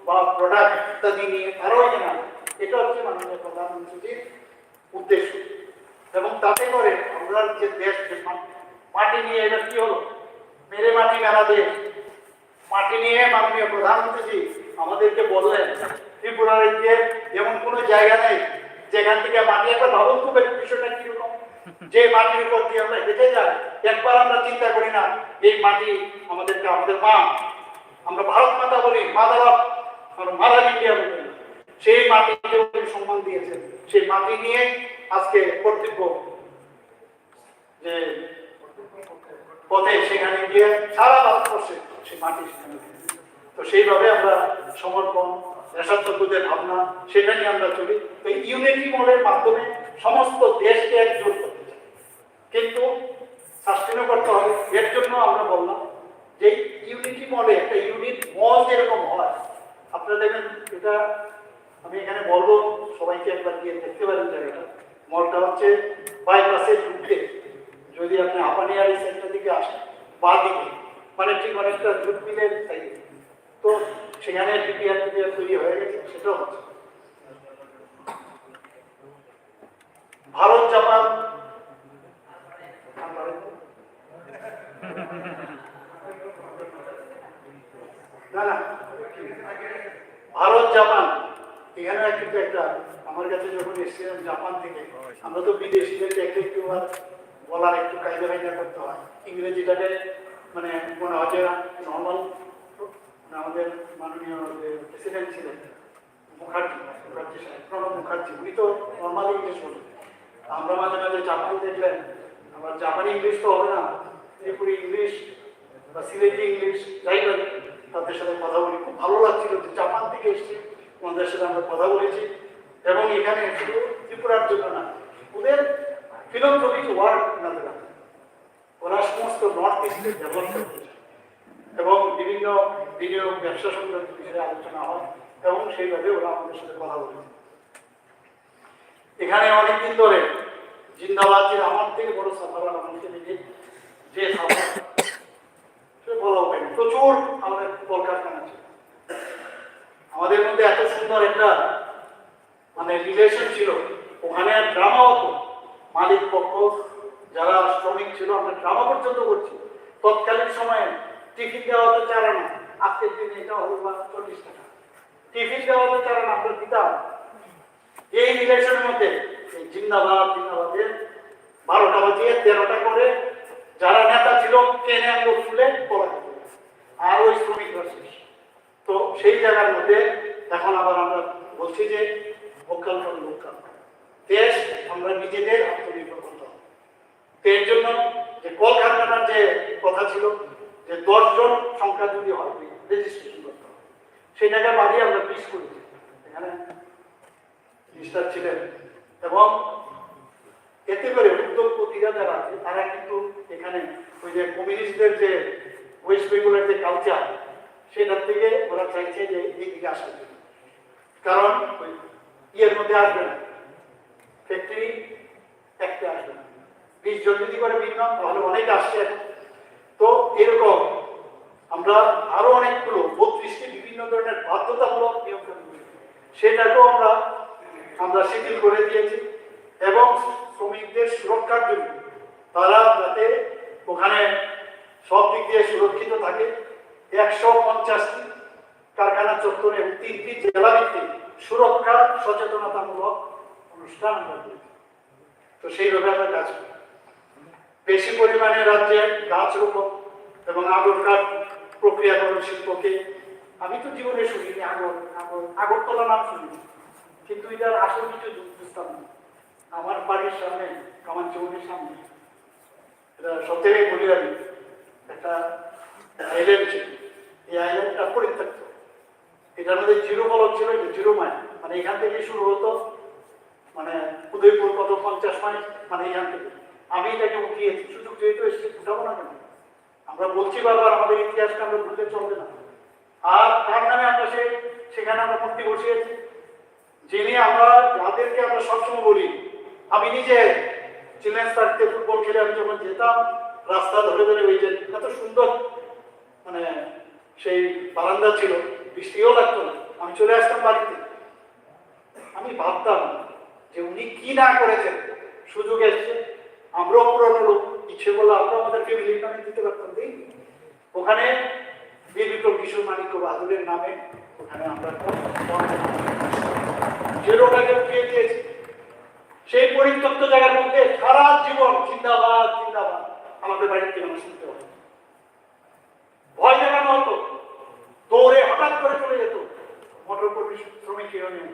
বা প্রোডাক্ট ইত্যাদি নিয়ে তারাও এখানে, এটা হচ্ছে মাননীয় প্রধানমন্ত্রীর উদ্দেশ্য। এবং তাতে করে আমরা যে দেশ মাটি নিয়ে এটা কি হলো, মেরে মাটি মেরা দেশ, মাটি নিয়ে মাননীয় প্রধানমন্ত্রী আমাদেরকে বললেন ত্রিপুরার যে এমন কোনো জায়গা নেই যেখান থেকে মাটি, একবার ভাবুন তো বিষয়টা কিরকম, যে মাটির উপর দিয়ে আমরা হেঁটে যাই, একবার আমরা চিন্তা করি না এই মাটি আমাদেরকে আমাদের মা, আমরা ভারত মাতা বলি, মাদার ইন্ডিয়া বলি, সেই মাটিকে সম্মান দিয়েছেন। সেই মাটি নিয়ে আজকে কর্তব্য যে পথে সেখানে গিয়ে সারা ভারতবর্ষে সেই মাটি সেখানে, তো সেইভাবে আমরা সমর্পণ দেশাত্মবোধের ভাবনা সেটা নিয়ে আমরা চলি। এই ইউনিটি মলের মাধ্যমে সমস্ত দেশকে একজোট করতে চাই, কিন্তু সাস্টেনও করতে হবে। এর জন্য আমরা বললাম যে ইউনিটি মলে একটা ইউনিট মল যেরকম হয়, আপনারা দেখবেন এটা আমি এখানে বলবো সবাইকে একবার গিয়ে দেখতে পারেন জায়গাটা। মলটা হচ্ছে বাইপাসে ঢুকতে, যদি আপনি আপানিয়ারি সেন্টার দিকে আসেন বা দিকে, মানে ঠিক অনেকটা জুটমিলের সাইডে, তো সেখানে ডিপিআর তৈরি হয়ে গেছে, সেটাও হচ্ছে। ভারত জাপান না না ভারত জাপান এখানে কিন্তু একটা, আমার কাছে যখন এসেছিলাম জাপান থেকে, আমরা তো বিদেশিদেরকে একটু বলার একটু কায়দা কায়দা করতে হয়, ইংরেজিটাকে মানে মনে হয় যে নর্মাল। আমাদের মাননীয় যে প্রেসিডেন্ট ছিলেন মুখার্জি সাহেব, প্রণব মুখার্জি, উনি তো নর্মাল ইংলিশ বলেন। আমরা মাঝে মাঝে জাপান দেখলেন, আবার জাপানি ইংলিশ তো হবে না, ত্রিপুরি ইংলিশ বা সিলেটি ইংলিশ, যাই বলে তাদের সাথে কথা বলি। খুব ভালো লাগছিল যে জাপান থেকে এসেছি, ওনাদের সাথে আমরা কথা বলেছি। এবং এখানে শুধু ত্রিপুরার জন্য না, ওদের ফিলোসফিক ওয়ার্ক ওনাদের আছে, ওরা সমস্ত নর্থ ইস্টে ডেভেলপ করতে এবং বিভিন্ন বিনিয়োগ ব্যবসা সংক্রান্ত বিষয়ে আলোচনা হয় এবং সেইভাবে ওরা আমাদের সাথে কথা বলেছে। এখানে অনেকদিন ধরে জিন্দাবাদ, আমার থেকে বড় সাফার আমাকে নিজে যে সাফার সে বলা হয় না, প্রচুর আমাদের কলকারখানা ছিল, আমাদের মধ্যে এত সুন্দর একটা মানে রিলেশন ছিল। ওখানে ড্রামা হতো, মালিক পক্ষ যারা শ্রমিক ছিল, আমরা ড্রামা পর্যন্ত করছি। তৎকালীন সময়ে টিফিন দেওয়া হতো 4 আনা, আজকের দিনে এটা হলো 40 টাকা। টিফিন দেওয়া হতো 4 আনা, আমরা দিতাম। এই রিলেশনের মধ্যে জিন্দাবাদের 12টা বাজিয়ে 13টা করে যারা নেতা ছিল ট্রেনে আনলো ফুলে পড়া, আর ওই শ্রমিকরা শেষ। তো সেই জায়গার মধ্যে এখন আবার আমরা বলছি যে ভোকাল ফর লোকাল, দেশ আমরা নিজেদের আত্মনির্ভর করতে হবে। এর জন্য যে কলকারখানার যে কথা ছিল যে 10 জন সংখ্যা যদি হয় রেজিস্ট্রেশন করতে হবে, সেই জায়গায় বাড়িয়ে আমরা 20 করেছি। এখানে মিনিস্টার ছিলেন এবং এতে করে উদ্যোগপতিরা যারা আছে তারা কিন্তু এখানে ওই যে কমিউনিস্টদের যে ওয়েস্ট বেঙ্গলের যে কালচার, সেটার থেকে ওরা চাইছে যে এইদিকে আসার জন্য, কারণ ওই ইয়ের মধ্যে আসবে না, ফ্যাক্টরি একটা আসবে না, 20 জন যদি করে মিনিমাম, তাহলে অনেক আসছে। তো এরকম আমরা আরো অনেকগুলো 32টি বিভিন্ন ধরনের বাধ্যতামূলক নিয়ম সেটাকেও আমরা শিথিল করে দিয়েছি এবং শ্রমিকদের সুরক্ষার জন্য তারা যাতে ওখানে সব দিক দিয়ে সুরক্ষিত থাকে, 150টি কারখানা চত্বরে এবং 3টি জেলা ভিত্তিক সুরক্ষা সচেতনতামূলক অনুষ্ঠান আমরা করেছি। তো সেইভাবে আমরা কাজ করি। বেশি পরিমাণে রাজ্যে গাছ রোপণ এবং আগর কাঠ প্রক্রিয়াকরণ শিল্পকে আমি তো জীবনে শুনিনি, আগরতলা নাম শুনিনি, কিন্তু এটার আসল কিছু বুঝতাম না। আমার বাড়ির সামনে, কামান চৌধুরীর সামনে, এটা সব জায়গায় বলি আমি, একটা আইল্যান্ড ছিল। এই আইল্যান্ডটা পরিত্যক্ত, এটার মধ্যে 0 ফলক ছিল, 0 মাইল, মানে এখান থেকে শুরু হতো, মানে উদয়পুর কত 50 মাইল, মানে এখান থেকে আমি এটাকে উঠিয়েছি। সুযোগ যেহেতু এসে উঠাবো না কেন, আমরা বলছি বারবার আমাদের ইতিহাসকে আমরা ভুললে চলবে না। আর তার নামে আমরা সেখানে আমরা মূর্তি বসিয়েছি, যিনি যাদেরকে আমরা সবসময় বলি। আমি নিজে চিলড্রেন্স পার্কে ফুটবল খেলে আমি যখন যেতাম, রাস্তা ধরে ধরে ওই যে এত সুন্দর মানে সেই বারান্দা ছিল, বৃষ্টিও লাগতো না, আমি চলে আসতাম বাড়িতে। আমি ভাবতাম যে উনি কি না করেছেন, সুযোগ এসছে, আমরাও পুরনো লোক, ইচ্ছে করলে আমরা আমাদের ফ্যামিলির নামে দিতে পারতাম। দিই ওখানে বীর বিক্রম কিশোর মানিক্য বাহাদুরের নামে ওখানে আমরা 0 টাকা উঠিয়ে দিয়েছি। সেই পরিত্যক্ত জায়গার মধ্যে সারা জীবন জিন্দাবাদ জিন্দাবাদ আমাদের বাড়ির থেকে আমরা শুনতে হবে। ভয় দেখানো হতো, দৌড়ে হঠাৎ করে চলে যেত মোটর শ্রমিক ইউনিয়ন,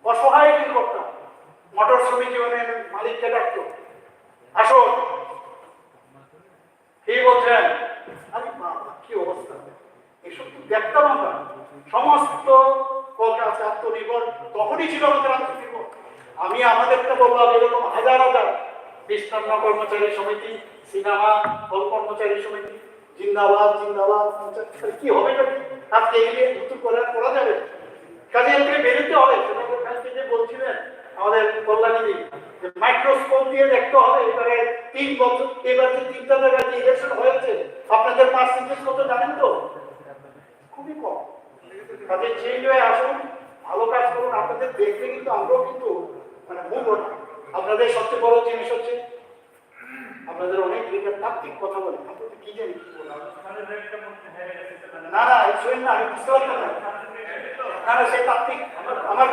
অসহায় ফিল করতাম। মোটর শ্রমিক ইউনিয়নের মালিককে ডাকতো, আসো, কি বলছেন? আরে বাবা কি অবস্থা, এসব দেখতাম আমরা। সমস্ত কলকাতা আত্মনির্ভর তখনই ছিল আমাদের আত্মনির্ভর। আমি আমাদেরটা বললাম, এরকম হাজার হাজার বিশ্রাম কর্মচারী সমিতি, সিনেমা হল কর্মচারী সমিতি, জিন্দাবাদ জিন্দাবাদ, কি হবে আজকে এগুলি নতুন করে করা যাবে? কাজে এখানে বেরোতে হবে। কালকে যে বলছিলেন আমাদের কল্যাণী মাইক্রোস্কোপ দিয়ে দেখতে হবে এবারে 3 বছর, এবার যে 3টা জায়গায় যে ইলেকশন হয়েছে আপনাদের পার্সেন্টেজ কত জানেন তো? খুবই কম। কাজে চেঞ্জ হয়ে আসুন, ভালো কাজ করুন, আপনাদের দেখলে কিন্তু আমরাও কিন্তু মানে ভুল না। আপনাদের সবচেয়ে বড় জিনিস হচ্ছে আপনাদের অনেক লিডার তাত্ত্বিক কথা বলে, আপনাদের কি জানি কি বলে না শুনেন না, আমি বুঝতে পারতাম না। না সে তাত্ত্বিক আমার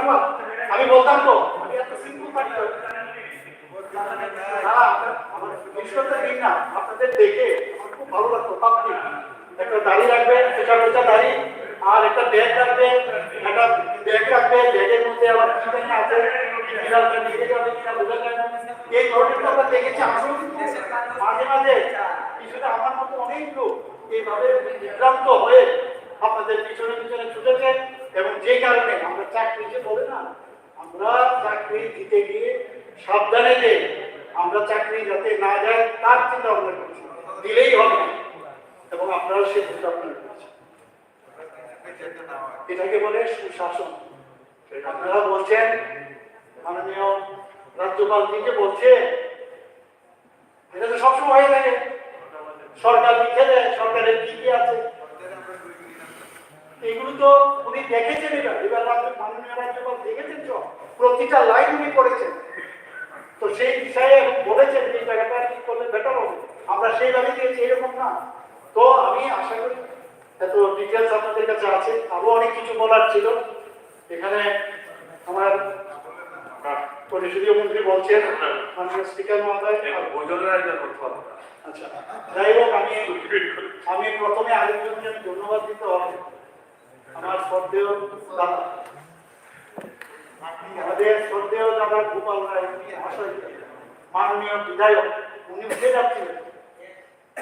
আমি বলতাম তো আমি এত সিম্পল থাকতো না, আমার বিষয়টা দিন না, আপনাদের দেখে আমার খুব ভালো লাগতো। তাত্ত্বিক একটা দাড়ি রাখবে, সেটা দাড়ি, আর একটা ব্যাগ রাখবে, একটা ব্যাগ রাখবে, ব্যাগের মধ্যে আবার কি জানি আছে, এই ধরনের আমরা দেখেছি। আমরাও কিন্তু মাঝে মাঝে কিছুটা আমার মতো অনেক লোক এইভাবে বিভ্রান্ত হয়ে আপনাদের পিছনে পিছনে ছুটেছে, এবং যে কারণে আমরা চাকরি যে বলে না, আমরা চাকরি দিতে গিয়ে সাবধানে যে আমরা চাকরি যাতে না যায় তার চিন্তা ভাবনা করছি, দিলেই হবে না, এবং আপনারা সে চিন্তা ভাবনা করছেন। এটাকে বলে সুশাসন। আপনারা বলছেন মাননীয় রাজ্যপাল দিকে বলছে, এটা তো সবসময় হয়ে থাকে, সরকার লিখে দেয় সরকারের কি কি আছে, এগুলো তো উনি দেখেছেন। এবার মাননীয় রাজ্যপাল দেখেছেন, তো প্রতিটা লাইন উনি করেছেন, তো সেই বিষয়ে বলেছেন যে জায়গাটা কি করলে বেটার হবে, আমরা সেইভাবে দিয়েছি, এরকম না। তো আমি আশা করি এত ডিটেলস আপনাদের কাছে আছে, আরো অনেক কিছু বলার ছিল। এখানে আমার পরিষদীয় মন্ত্রী বলছেন, মাননীয় স্পিকার মহোদয়, আচ্ছা যাই হোক, আমি প্রথমে আরেকজনকে ধন্যবাদ দিতে হবে, আমার শ্রদ্ধেয় দাদা, আমাদের শ্রদ্ধেয় দাদা গোপাল রায় মহাশয়, মাননীয় বিধায়ক, উনি উঠে যাচ্ছিলেন,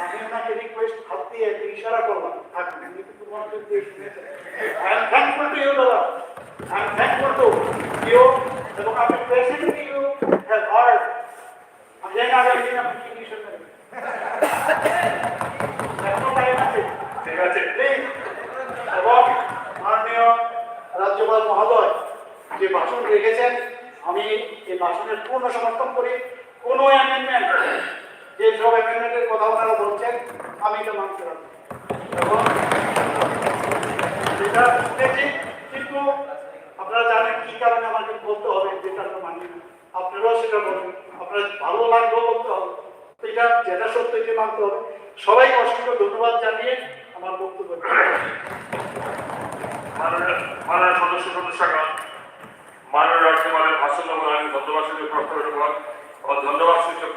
আমি ওনাকে রিকোয়েস্ট হাত দিয়ে ইশারা করলাম, উনি কিন্তু মনোযোগ দিয়ে শুনেছেন। I am thankful to you দাদা, I am thankful to you, এবং আপনি প্রেসিডেন্ট ইউ হ্যাভ হার্ড, আমি জানি না আগামী দিন আপনি কি ডিসিশন নেবেন, এখনো টাইম আছে, ঠিক আছে প্লিজ। এবং মাননীয় রাজ্যপাল মহোদয় যে ভাষণ রেখেছেন, আমি এই ভাষণের পূর্ণ সমর্থন করি। কোনো অ্যামেন্ডমেন্ট, যে সব অ্যামেন্ডমেন্টের কথা ওনারা বলছেন, আমি এটা মানতে পারি, এবং সেটা শুনেছি, কিন্তু আপনারা জানেন কি কারণে আমাকে বলতে হবে, যেটা আমরা মানি না, আপনারাও সেটা বলবেন, আপনার ভালো লাগবে বলতে হবে, তো এটা যেটা সত্য যে মানতে হবে। সবাইকে অসংখ্য ধন্যবাদ জানিয়ে আমার বক্তব্য মাননীয় সদস্যগণ, মাননীয় রাজ্যপালের ভাষণ আমি ধন্যবাদ সূচক প্রস্তাব ধন্যবাদ সূচক